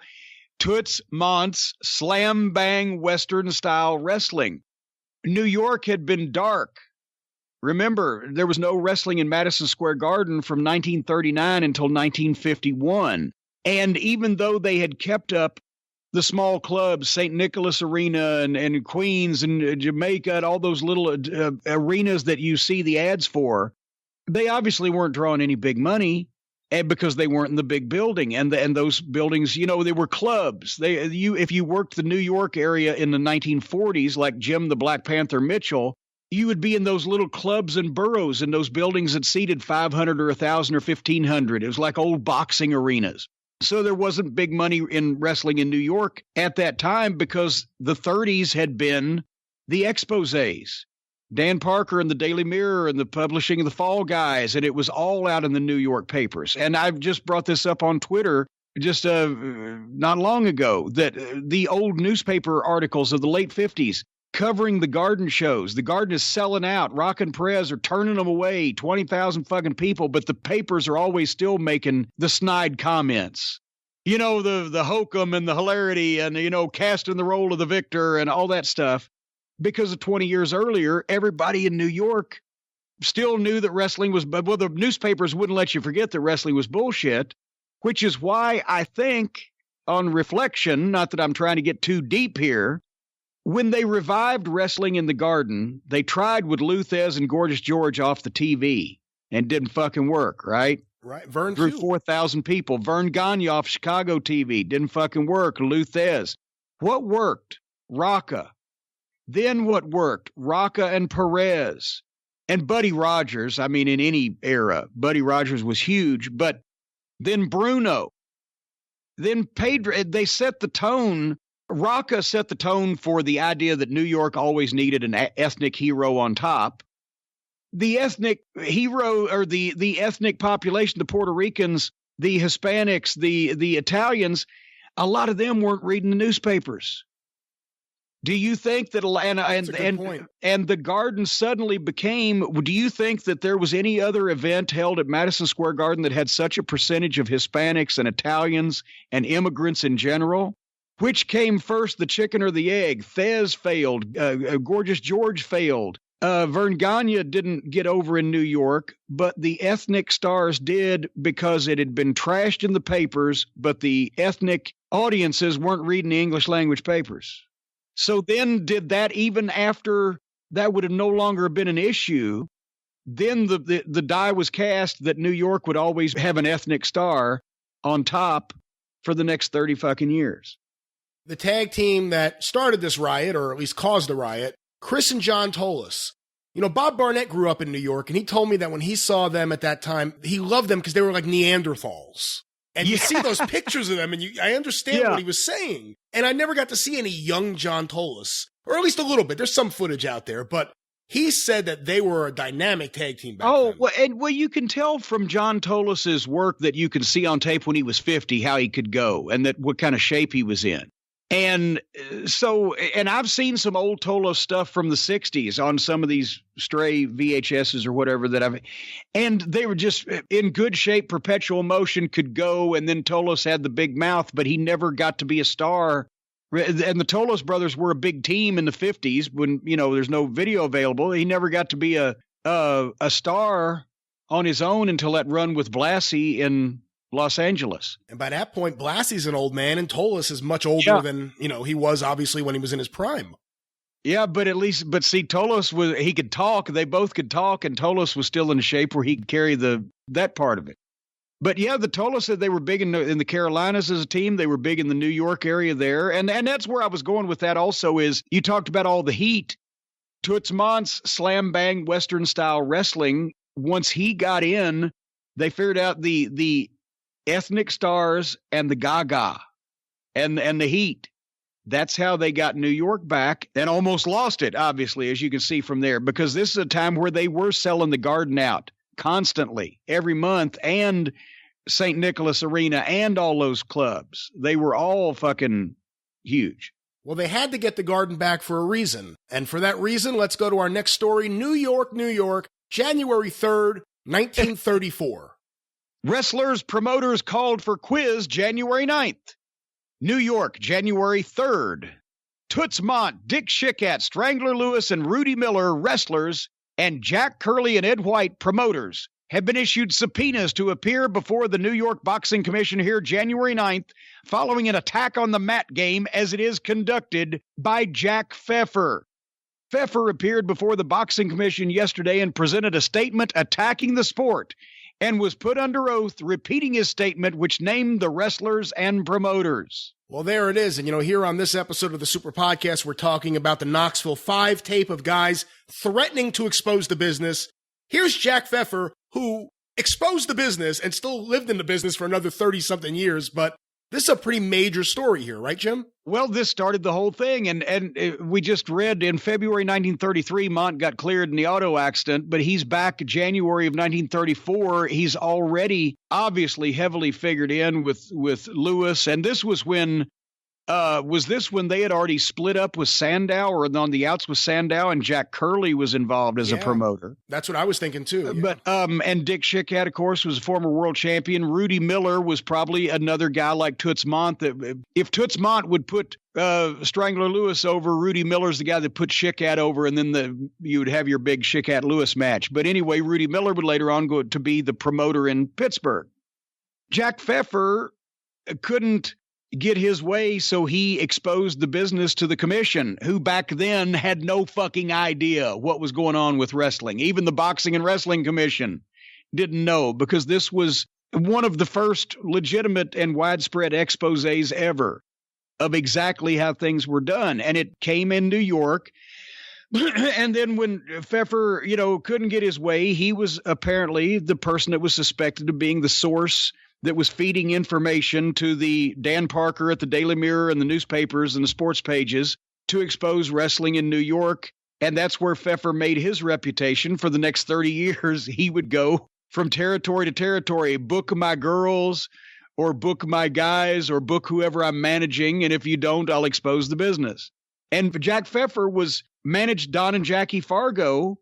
Toots Mondt's slam-bang Western-style wrestling. New York had been dark Remember, there was no wrestling in Madison Square Garden from 1939 until 1951. And even though they had kept up the small clubs, St. Nicholas Arena and Queens and Jamaica and all those little arenas that you see the ads for, they obviously weren't drawing any big money, and because they weren't in the big building. And those buildings, you know, they were clubs. If you worked the New York area in the 1940s, like Jim the Black Panther Mitchell, you would be in those little clubs and boroughs in those buildings that seated 500 or 1,000 or 1,500. It was like old boxing arenas. So there wasn't big money in wrestling in New York at that time because the 30s had been the exposés. Dan Parker and the Daily Mirror and the publishing of the Fall Guys, and it was all out in the New York papers. And I've just brought this up on Twitter just not long ago, that the old newspaper articles of the late 50s covering the Garden shows. The Garden is selling out. Rock and Perez are turning them away, 20,000 fucking people, but the papers are always still making the snide comments. You know, the hokum and the hilarity and, you know, casting the role of the victor and all that stuff. Because of 20 years earlier, everybody in New York still knew that wrestling was, well, the newspapers wouldn't let you forget that wrestling was bullshit, which is why I think, on reflection, not that I'm trying to get too deep here, when they revived wrestling in the Garden, they tried with Lou Thez and Gorgeous George off the TV and didn't fucking work, right? Right. Vern drew 4,000 people. Vern Gagne off Chicago TV didn't fucking work. Lou Thez. What worked? Rocca. Then what worked? Rocca and Perez. And Buddy Rogers. I mean, in any era, Buddy Rogers was huge. But then Bruno. Then Pedro. They set the tone. Rocca set the tone for the idea that New York always needed an ethnic hero on top. The ethnic hero, or the ethnic population, the Puerto Ricans, the Hispanics, the Italians, a lot of them weren't reading the newspapers. Do you think that and the Garden suddenly became, do you think that there was any other event held at Madison Square Garden that had such a percentage of Hispanics and Italians and immigrants in general? Which came first, the chicken or the egg? Thez failed. Gorgeous George failed. Vern Gagne didn't get over in New York, but the ethnic stars did because it had been trashed in the papers, but the ethnic audiences weren't reading the English language papers. So then did that, even after that would have no longer been an issue, then the die was cast that New York would always have an ethnic star on top for the next 30 fucking years. The tag team that started this riot, or at least caused the riot, Chris and John Tolos. You know, Bob Barnett grew up in New York, and he told me that when he saw them at that time, he loved them because they were like Neanderthals. And you see those pictures of them, and I understand what he was saying. And I never got to see any young John Tolos, or at least a little bit. There's some footage out there, but he said that they were a dynamic tag team back then. Well, you can tell from John Tolos's work that you can see on tape when he was 50 how he could go and that what kind of shape he was in. And so, and I've seen some old Tolos stuff from the 60s on some of these stray VHSs or whatever and they were just in good shape, perpetual motion, could go. And then Tolos had the big mouth, but he never got to be a star. And the Tolos brothers were a big team in the 50s when, you know, there's no video available. He never got to be a star on his own until that run with Blassie in Los Angeles. And by that point, Blassie's an old man, and Tolos is much older than, you know, he was obviously when he was in his prime. Yeah, but see, Tolos he could talk. They both could talk, and Tolos was still in a shape where he could carry that part of it. But yeah, the Tolos said they were big in the Carolinas as a team. They were big in the New York area there. And that's where I was going with that also is you talked about all the heat. Toots Mondt's slam bang Western style wrestling, once he got in, they figured out the ethnic stars and the Gaga and the heat. That's how they got New York back and almost lost it, obviously, as you can see from there, because this is a time where they were selling the Garden out constantly every month, and St. Nicholas Arena and all those clubs. They were all fucking huge. Well, they had to get the Garden back for a reason. And for that reason, let's go to our next story. New York, January 3rd, 1934. Wrestlers, promoters called for quiz January 9th. New York, January 3rd. Toots Mondt, Dick Schickat, Strangler Lewis, and Rudy Miller, wrestlers, and Jack Curley and Ed White, promoters, have been issued subpoenas to appear before the New York Boxing Commission here January 9th, following an attack on the mat game as it is conducted by Jack Pfeffer. Pfeffer appeared before the Boxing Commission yesterday and presented a statement attacking the sport and was put under oath, repeating his statement, which named the wrestlers and promoters. Well, there it is. And, here on this episode of the Super Podcast, we're talking about the Knoxville 5 tape of guys threatening to expose the business. Here's Jack Pfeffer, who exposed the business and still lived in the business for another 30-something years. But this is a pretty major story here, right, Jim? Well, this started the whole thing. And we just read in February 1933, Mondt got cleared in the auto accident, but he's back January of 1934. He's already obviously heavily figured in with Lewis. And this was when was this when they had already split up with Sandow, or on the outs with Sandow, and Jack Curley was involved as a promoter? That's what I was thinking too. Yeah. But and Dick Schickat, of course, was a former world champion. Rudy Miller was probably another guy like Toots Mondt. That if Toots Mondt would put Strangler Lewis over, Rudy Miller's the guy that put Schickat over, and then you would have your big Schickat Lewis match. But anyway, Rudy Miller would later on go to be the promoter in Pittsburgh. Jack Pfeffer couldn't get his way, so he exposed the business to the commission, who back then had no fucking idea what was going on with wrestling. Even the Boxing and Wrestling Commission didn't know, because this was one of the first legitimate and widespread exposés ever of exactly how things were done. And it came in New York. And then when Pfeffer, couldn't get his way, he was apparently the person that was suspected of being the source that was feeding information to the Dan Parker at the Daily Mirror and the newspapers and the sports pages to expose wrestling in New York. And that's where Pfeffer made his reputation. For the next 30 years, he would go from territory to territory, book my girls or book my guys or book whoever I'm managing. And if you don't, I'll expose the business. And Jack Pfeffer managed Don and Jackie Fargo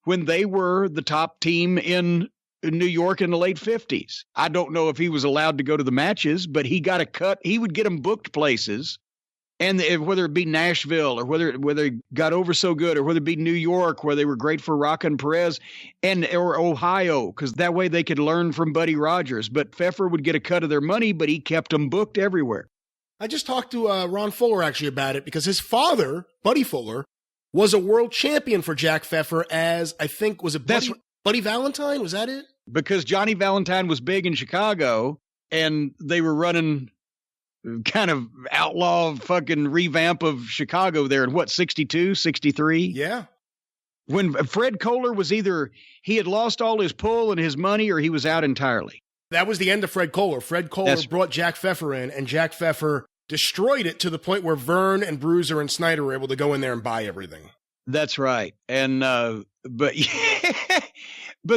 when they were the top team in New York in the late 50s. I don't know if he was allowed to go to the matches, but he got a cut. He would get them booked places. And whether it be Nashville or whether he got over so good, or whether it be New York, where they were great for Rockin' Perez, or Ohio, because that way they could learn from Buddy Rogers. But Pfeffer would get a cut of their money, but he kept them booked everywhere. I just talked to Ron Fuller actually about it, because his father, Buddy Fuller, was a world champion for Jack Pfeffer as, I think, was it Buddy Valentine? Was that it? Because Johnny Valentine was big in Chicago, and they were running kind of outlaw fucking revamp of Chicago there in 62, 63? Yeah. When Fred Kohler was either he had lost all his pull and his money, or he was out entirely. That was the end of Fred Kohler. Fred Kohler brought Jack Pfeffer in, and Jack Pfeffer destroyed it to the point where Vern and Bruiser and Snyder were able to go in there and buy everything. That's right. And but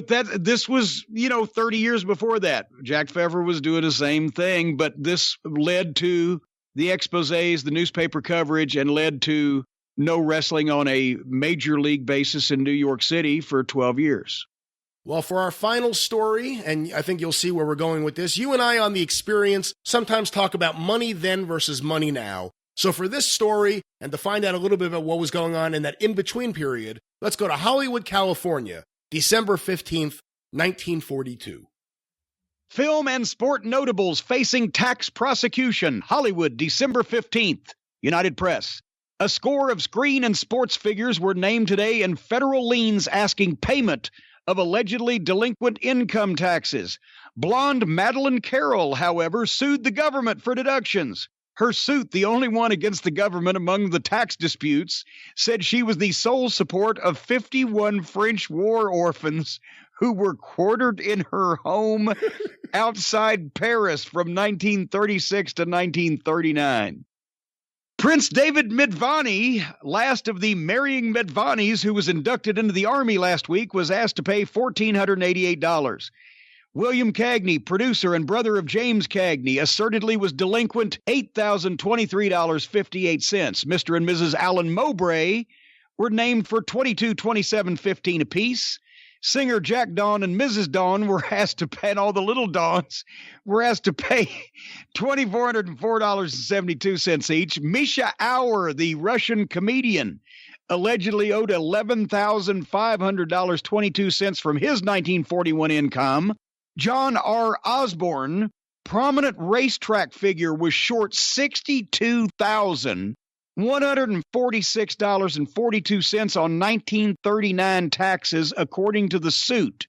this was, 30 years before that. Jack Pfeffer was doing the same thing, but this led to the exposés, the newspaper coverage, and led to no wrestling on a major league basis in New York City for 12 years. Well, for our final story, and I think you'll see where we're going with this, you and I on The Experience sometimes talk about money then versus money now. So for this story, and to find out a little bit about what was going on in that in-between period, let's go to Hollywood, California, December 15th, 1942. Film and sport notables facing tax prosecution. Hollywood, December 15th. United Press. A score of screen and sports figures were named today in federal liens asking payment of allegedly delinquent income taxes. Blonde Madeline Carroll, however, sued the government for deductions. Her suit, the only one against the government among the tax disputes, said she was the sole support of 51 French war orphans who were quartered in her home outside Paris from 1936 to 1939. Prince David Midvani, last of the marrying Midvanis who was inducted into the Army last week, was asked to pay $1,488. William Cagney, producer and brother of James Cagney, assertedly was delinquent $8,023.58. Mr. and Mrs. Alan Mowbray were named for $22,27.15 apiece. Singer Jack Dawn and Mrs. Dawn were asked to pay, and all the little Dawns were asked to pay $2,404.72 each. Misha Auer, the Russian comedian, allegedly owed $11,500.22 from his 1941 income. John R. Osborne, prominent racetrack figure, was short $62,146.42 on 1939 taxes, according to the suit.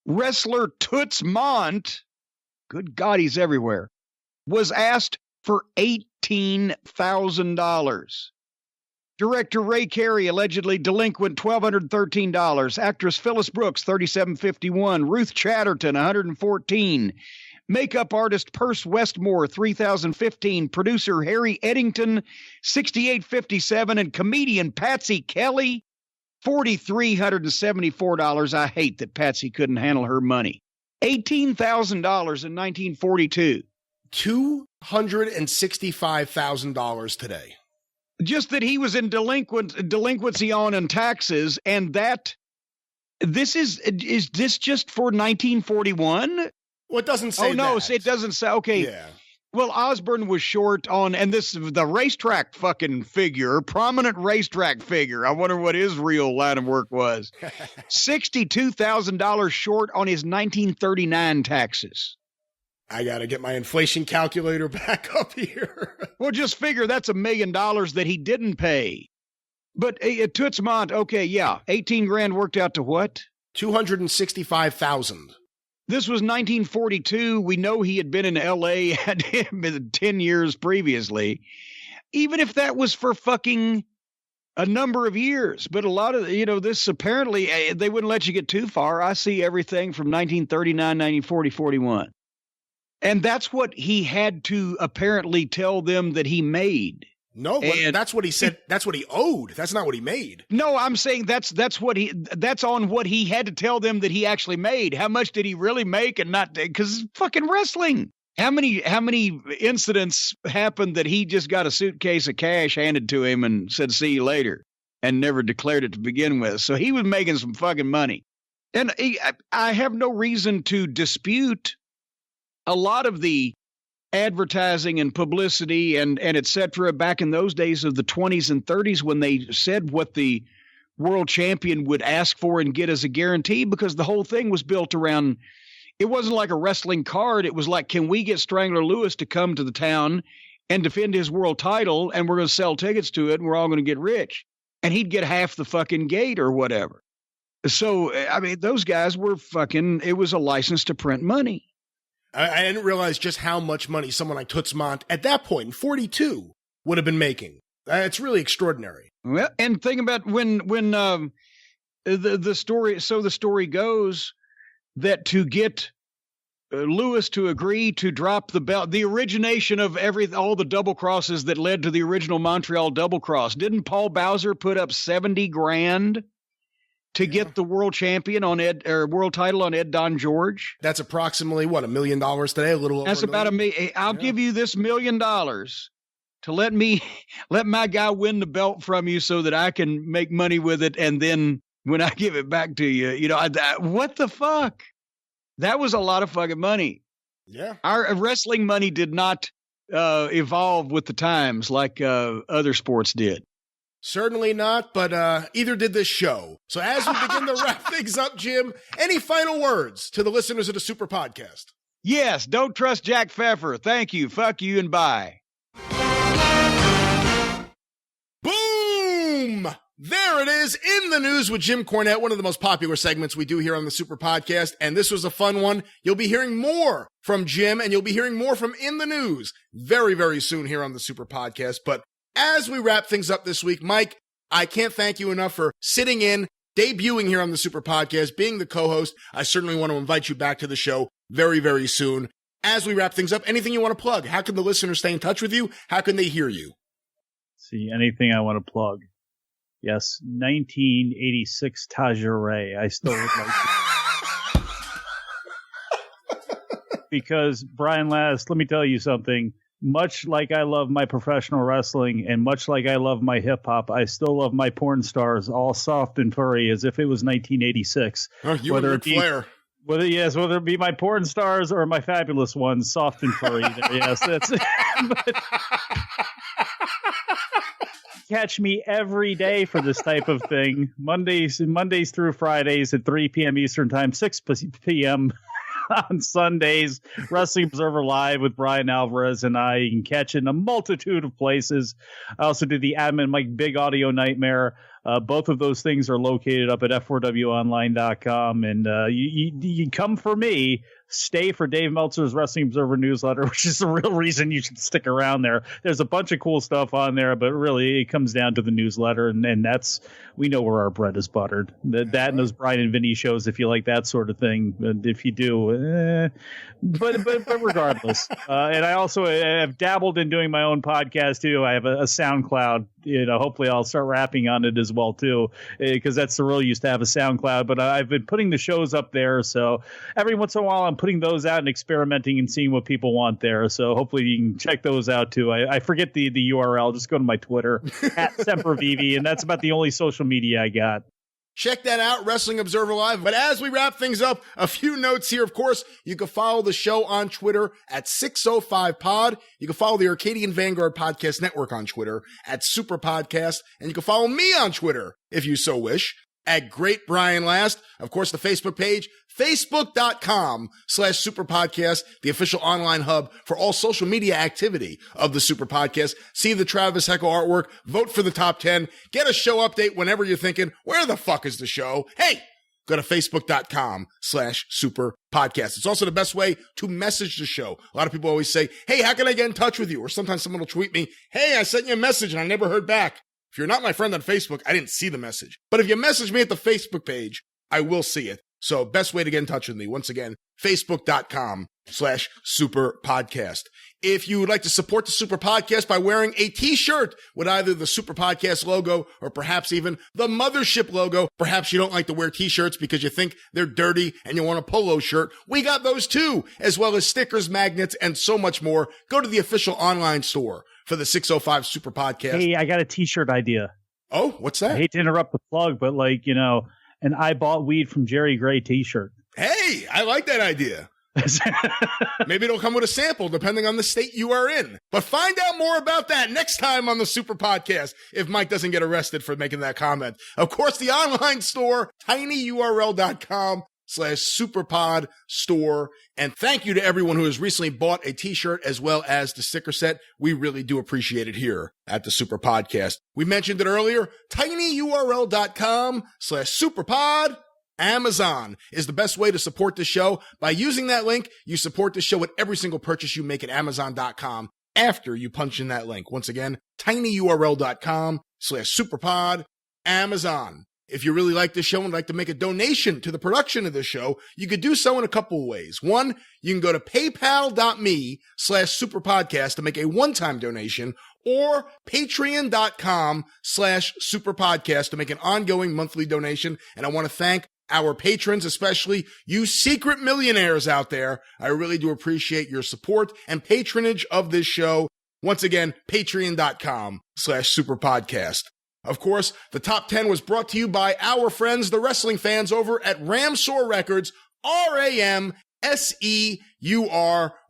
Wrestler Toots Mondt, good God, he's everywhere, was asked for $18,000. Director Ray Carey, allegedly delinquent $1,213. Actress Phyllis Brooks, $3,751. Ruth Chatterton, $114. Makeup artist Perce Westmore, $3,015. Producer Harry Eddington, $6,857. And comedian Patsy Kelly, $4,374. I hate that Patsy couldn't handle her money. $18,000 in 1942. $265,000 today. Just that he was in delinquency on and taxes, and that is this just for 1941? Well, it doesn't say. Oh no, that. It doesn't say. Okay. Yeah. Well, Osborne was short on, and the racetrack fucking figure, prominent racetrack figure. I wonder what his real line of work was. $62,000 short on his 1939 taxes. I got to get my inflation calculator back up here. Well, just figure that's $1 million that he didn't pay. But Toots Mondt, okay, yeah, 18 grand worked out to what? 265,000. This was 1942. We know he had been in L.A. 10 years previously. Even if that was for fucking a number of years. But a lot of, this apparently, they wouldn't let you get too far. I see everything from 1939, 1940, 41. And that's what he had to apparently tell them that he made. No, that's what he said. That's what he owed. That's not what he made. No, I'm saying that's on what he had to tell them that he actually made. How much did he really make and not? Because fucking wrestling. How many incidents happened that he just got a suitcase of cash handed to him and said, "See you later," and never declared it to begin with? So he was making some fucking money. And I have no reason to dispute a lot of the advertising and publicity and et cetera back in those days of the 20s and 30s when they said what the world champion would ask for and get as a guarantee, because the whole thing was built around, it wasn't like a wrestling card. It was like, can we get Strangler Lewis to come to the town and defend his world title, and we're going to sell tickets to it and we're all going to get rich. And he'd get half the fucking gate or whatever. So, I mean, those guys were fucking, it was a license to print money. I didn't realize just how much money someone like Toots Mondt at that point in 42 would have been making. It's really extraordinary. Well, and think about when the story. So the story goes that to get Lewis to agree to drop the belt, the origination of all the double crosses that led to the original Montreal double cross. Didn't Paul Bowser put up $70,000 to get the world champion on world title on Ed Don George? That's approximately what, $1 million today, a little over. That's about $1 million. I'll give you this $1 million to let my guy win the belt from you so that I can make money with it, and then when I give it back to you, what the fuck? That was a lot of fucking money. Yeah, our wrestling money did not evolve with the times like other sports did. Certainly not, but either did this show. So as we begin to wrap things up, Jim, any final words to the listeners of the Super Podcast? Yes, don't trust Jack Pfeffer. Thank you, fuck you, and bye. Boom! There it is, in the news with Jim Cornette, one of the most popular segments we do here on the Super Podcast, and this was a fun one. You'll be hearing more from Jim, and you'll be hearing more from In the News very, very soon here on the Super Podcast, but as we wrap things up this week, Mike, I can't thank you enough for sitting in, debuting here on the Super Podcast, being the co-host. I certainly want to invite you back to the show very, very soon. As we wrap things up, anything you want to plug? How can the listeners stay in touch with you? How can they hear you? See, anything I want to plug. Yes, 1986 Tajere. I still would like to. Because, Brian Last, let me tell you something. Much like I love my professional wrestling and much like I love my hip hop, I still love my porn stars, all soft and furry as if it was 1986. Oh, you whether and Ric Flair. Whether it be my porn stars or my fabulous ones, soft and furry. Yes, that's it. catch me every day for this type of thing. Mondays through Fridays at 3 p.m. Eastern Time, 6 p.m. on Sundays. Wrestling Observer Live with Brian Alvarez and I. You can catch it in a multitude of places. I also do the Admin Mike Big Audio Nightmare. Both of those things are located up at f4wonline.com. And you come for me, stay for Dave Meltzer's Wrestling Observer newsletter, which is the real reason you should stick around there. There's a bunch of cool stuff on there, but really it comes down to the newsletter. And that's, we know where our bread is buttered. That and those Brian and Vinny shows, if you like that sort of thing. And if you do, but regardless. And I also have dabbled in doing my own podcast too. I have a SoundCloud. Hopefully I'll start rapping on it as well too, because that's the real use to have a SoundCloud. But I've been putting the shows up there, so every once in a while I'm putting those out and experimenting and seeing what people want there. So hopefully you can check those out too. I forget the URL. Just go to my Twitter at Sempervive, and that's about the only social media I got. Check that out, Wrestling Observer Live. But as we wrap things up, a few notes here. Of course, you can follow the show on Twitter at 605pod. You can follow the Arcadian Vanguard Podcast Network on Twitter at Superpodcast. And you can follow me on Twitter, if you so wish, at Great Brian Last. Of course, the Facebook page, facebook.com/Superpodcast, the official online hub for all social media activity of the Superpodcast. See the Travis Heckle artwork, vote for the top 10, get a show update whenever you're thinking, where the fuck is the show? Hey, go to facebook.com/Superpodcast. It's also the best way to message the show. A lot of people always say, hey, how can I get in touch with you? Or sometimes someone will tweet me, hey, I sent you a message and I never heard back. If you're not my friend on Facebook, I didn't see the message. But if you message me at the Facebook page, I will see it. So best way to get in touch with me, once again, facebook.com/Superpodcast. If you would like to support the Super Podcast by wearing a t-shirt with either the Super Podcast logo or perhaps even the Mothership logo, perhaps you don't like to wear t-shirts because you think they're dirty and you want a polo shirt, we got those too, as well as stickers, magnets, and so much more. Go to the official online store for the 605 Super Podcast. Hey, I got a t-shirt idea. Oh, what's that? I hate to interrupt the plug, but an I Bought Weed from Jerry Gray t-shirt. Hey, I like that idea. Maybe it'll come with a sample depending on the state you are in. But find out more about that next time on the Super Podcast if Mike doesn't get arrested for making that comment. Of course, the online store, tinyurl.com/superpod store. And thank you to everyone who has recently bought a t-shirt as well as the sticker set. We really do appreciate it here at the Super Podcast. We mentioned it earlier, tinyurl.com/superpod. Amazon is the best way to support the show. By using that link, you support the show with every single purchase you make at Amazon.com after you punch in that link. Once again, tinyurl.com/superpod. Amazon. If you really like this show and would like to make a donation to the production of this show, you could do so in a couple of ways. One, you can go to paypal.me/superpodcast to make a one-time donation, or patreon.com/superpodcast to make an ongoing monthly donation. And I want to thank our patrons, especially you secret millionaires out there. I really do appreciate your support and patronage of this show. Once again, patreon.com/superpodcast. Of course, the top 10 was brought to you by our friends, the wrestling fans over at Ramsor Records, RAMSEUR,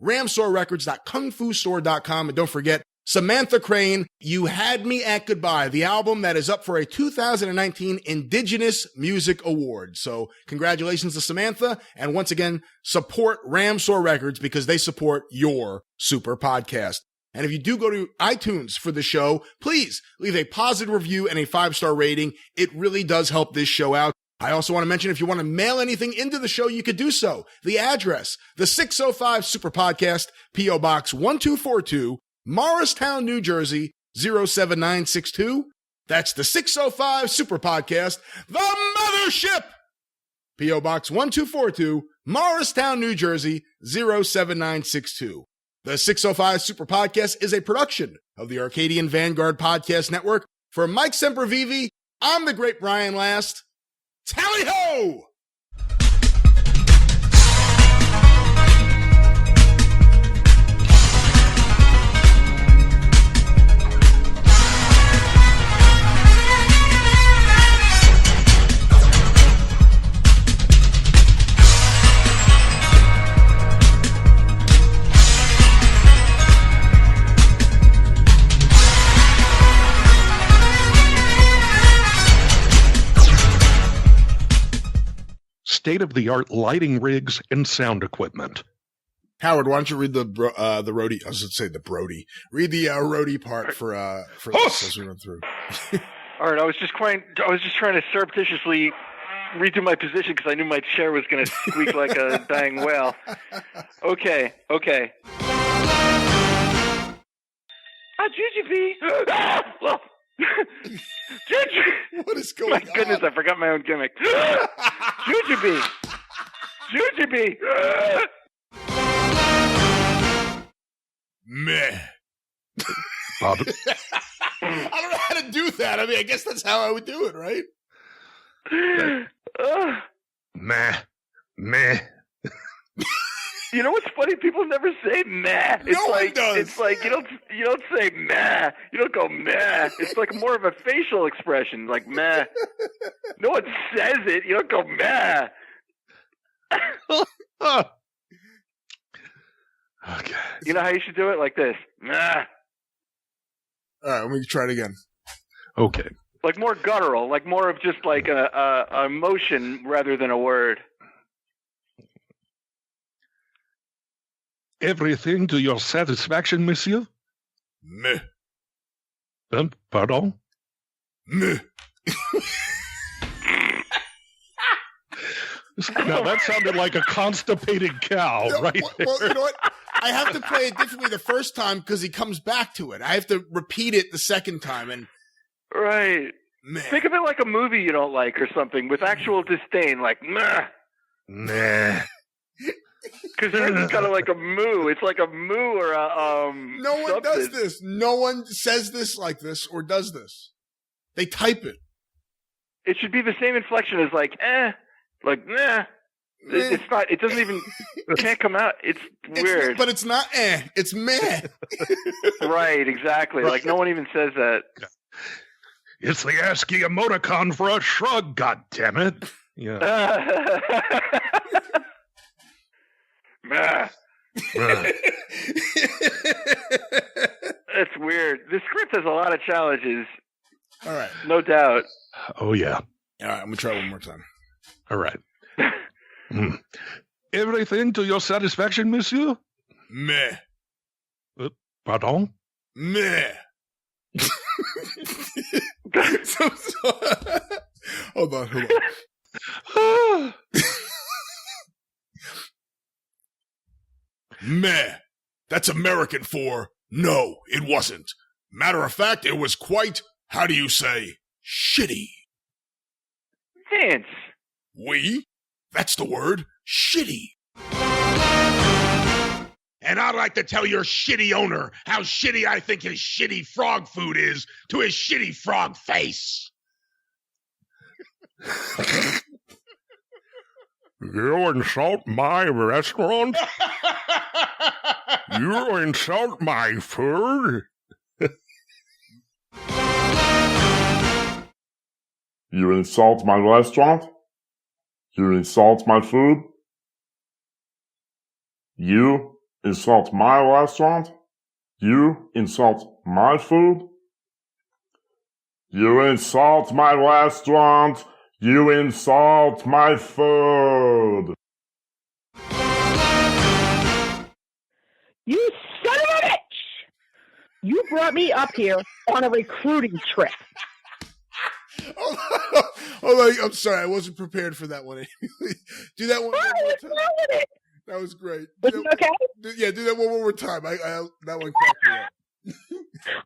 ramsorrecords.kungfustore.com. And don't forget, Samantha Crane, You Had Me at Goodbye, the album that is up for a 2019 Indigenous Music Award. So congratulations to Samantha. And once again, support Ramsor Records because they support your Super Podcast. And if you do go to iTunes for the show, please leave a positive review and a 5-star rating. It really does help this show out. I also want to mention if you want to mail anything into the show, you could do so. The address, the 605 Super Podcast, P.O. Box 1242, Morristown, New Jersey, 07962. That's the 605 Super Podcast, the Mothership! P.O. Box 1242, Morristown, New Jersey, 07962. The 605 Super Podcast is a production of the Arcadian Vanguard Podcast Network. For Mike Sempervive, I'm the Great Brian Last. Tally-ho! state-of-the-art lighting rigs and sound equipment. Howard, why don't you read the roadie? I was going to say the Brody. Read the roadie part for this as we run through. All right, I was just trying to surreptitiously redo my position because I knew my chair was going to squeak like a dying whale. Okay. Jujubee. Well, what is going on? My goodness, I forgot my own gimmick. Jujubee. Meh. Bob. I don't know how to do that. I mean, I guess that's how I would do it, right? Meh. You know what's funny? People never say meh. No one does. It's like you don't say meh. You don't go meh. It's like more of a facial expression, like meh. No one says it. You don't go meh. Okay. You know how you should do it? Like this. Meh. All right, let me try it again. Okay. Like more guttural, like more of just like a emotion rather than a word. Everything to your satisfaction, monsieur? Meh. Pardon? Meh. Now that sounded like a constipated cow, right there. Well, you know what? I have to play it differently the first time because he comes back to it. I have to repeat it the second time. And right. Meh. Think of it like a movie you don't like or something with actual disdain, like meh. Nah. Because it's kind of like a moo. It's like a moo or a No one something. does this. No one says this like this or does this. They type it. It should be the same inflection as like like nah. It's not. It doesn't even. Can't come out. It's weird. But it's not it's meh. Right. Exactly. Like no one even says that. It's the ASCII emoticon for a shrug, goddammit. Yeah. Meh. It's weird. The script has a lot of challenges. All right. No doubt. Oh, yeah. All right, I'm going to try one more time. All right. Everything to your satisfaction, monsieur? Meh. Pardon? Meh. Hold on. Meh. That's American for no, it wasn't. Matter of fact, it was quite, how do you say, shitty. Vince. Oui? That's the word. Shitty. And I'd like to tell your shitty owner how shitty I think his shitty frog food is to his shitty frog face. You insult my restaurant? You insult my food? You insult my restaurant? You insult my food? You insult my restaurant? You insult my food? You insult my restaurant? You insult my food! You son of a bitch! You brought me up here on a recruiting trip. Hold on, I'm sorry, I wasn't prepared for that one. Do that one more time. That was great. Was it okay? Do that one more time. That one cracked me up.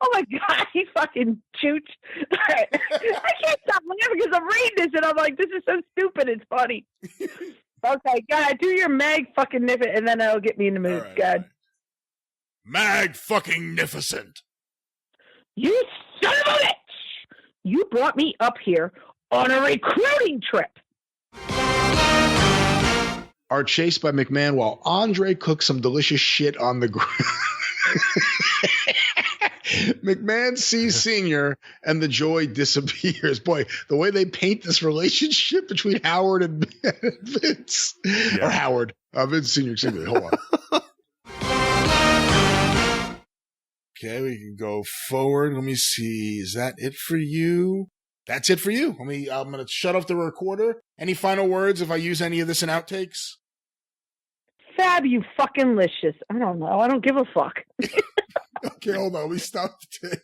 Oh my God, he fucking shoots. I can't stop laughing because I'm reading this and I'm like, this is so stupid, it's funny. Okay, God, do your mag fucking niffin and then that'll get me in the mood. Right, God. Mag fucking nificent. You son of a bitch! You brought me up here on a recruiting trip. Are chased by McMahon while Andre cooks some delicious shit on the grill. McMahon sees Senior and the joy disappears. Boy, the way they paint this relationship between Howard and Vince. Yeah. Or Howard. Vince Senior, excuse me. Hold on. Okay, we can go forward. Let me see. Is that it for you? that's it for you. I'm going to shut off the recorder. Any final words if I use any of this in outtakes? Fab, you fucking licious. I don't know. I don't give a fuck. Okay, hold on. Let me stop the tape.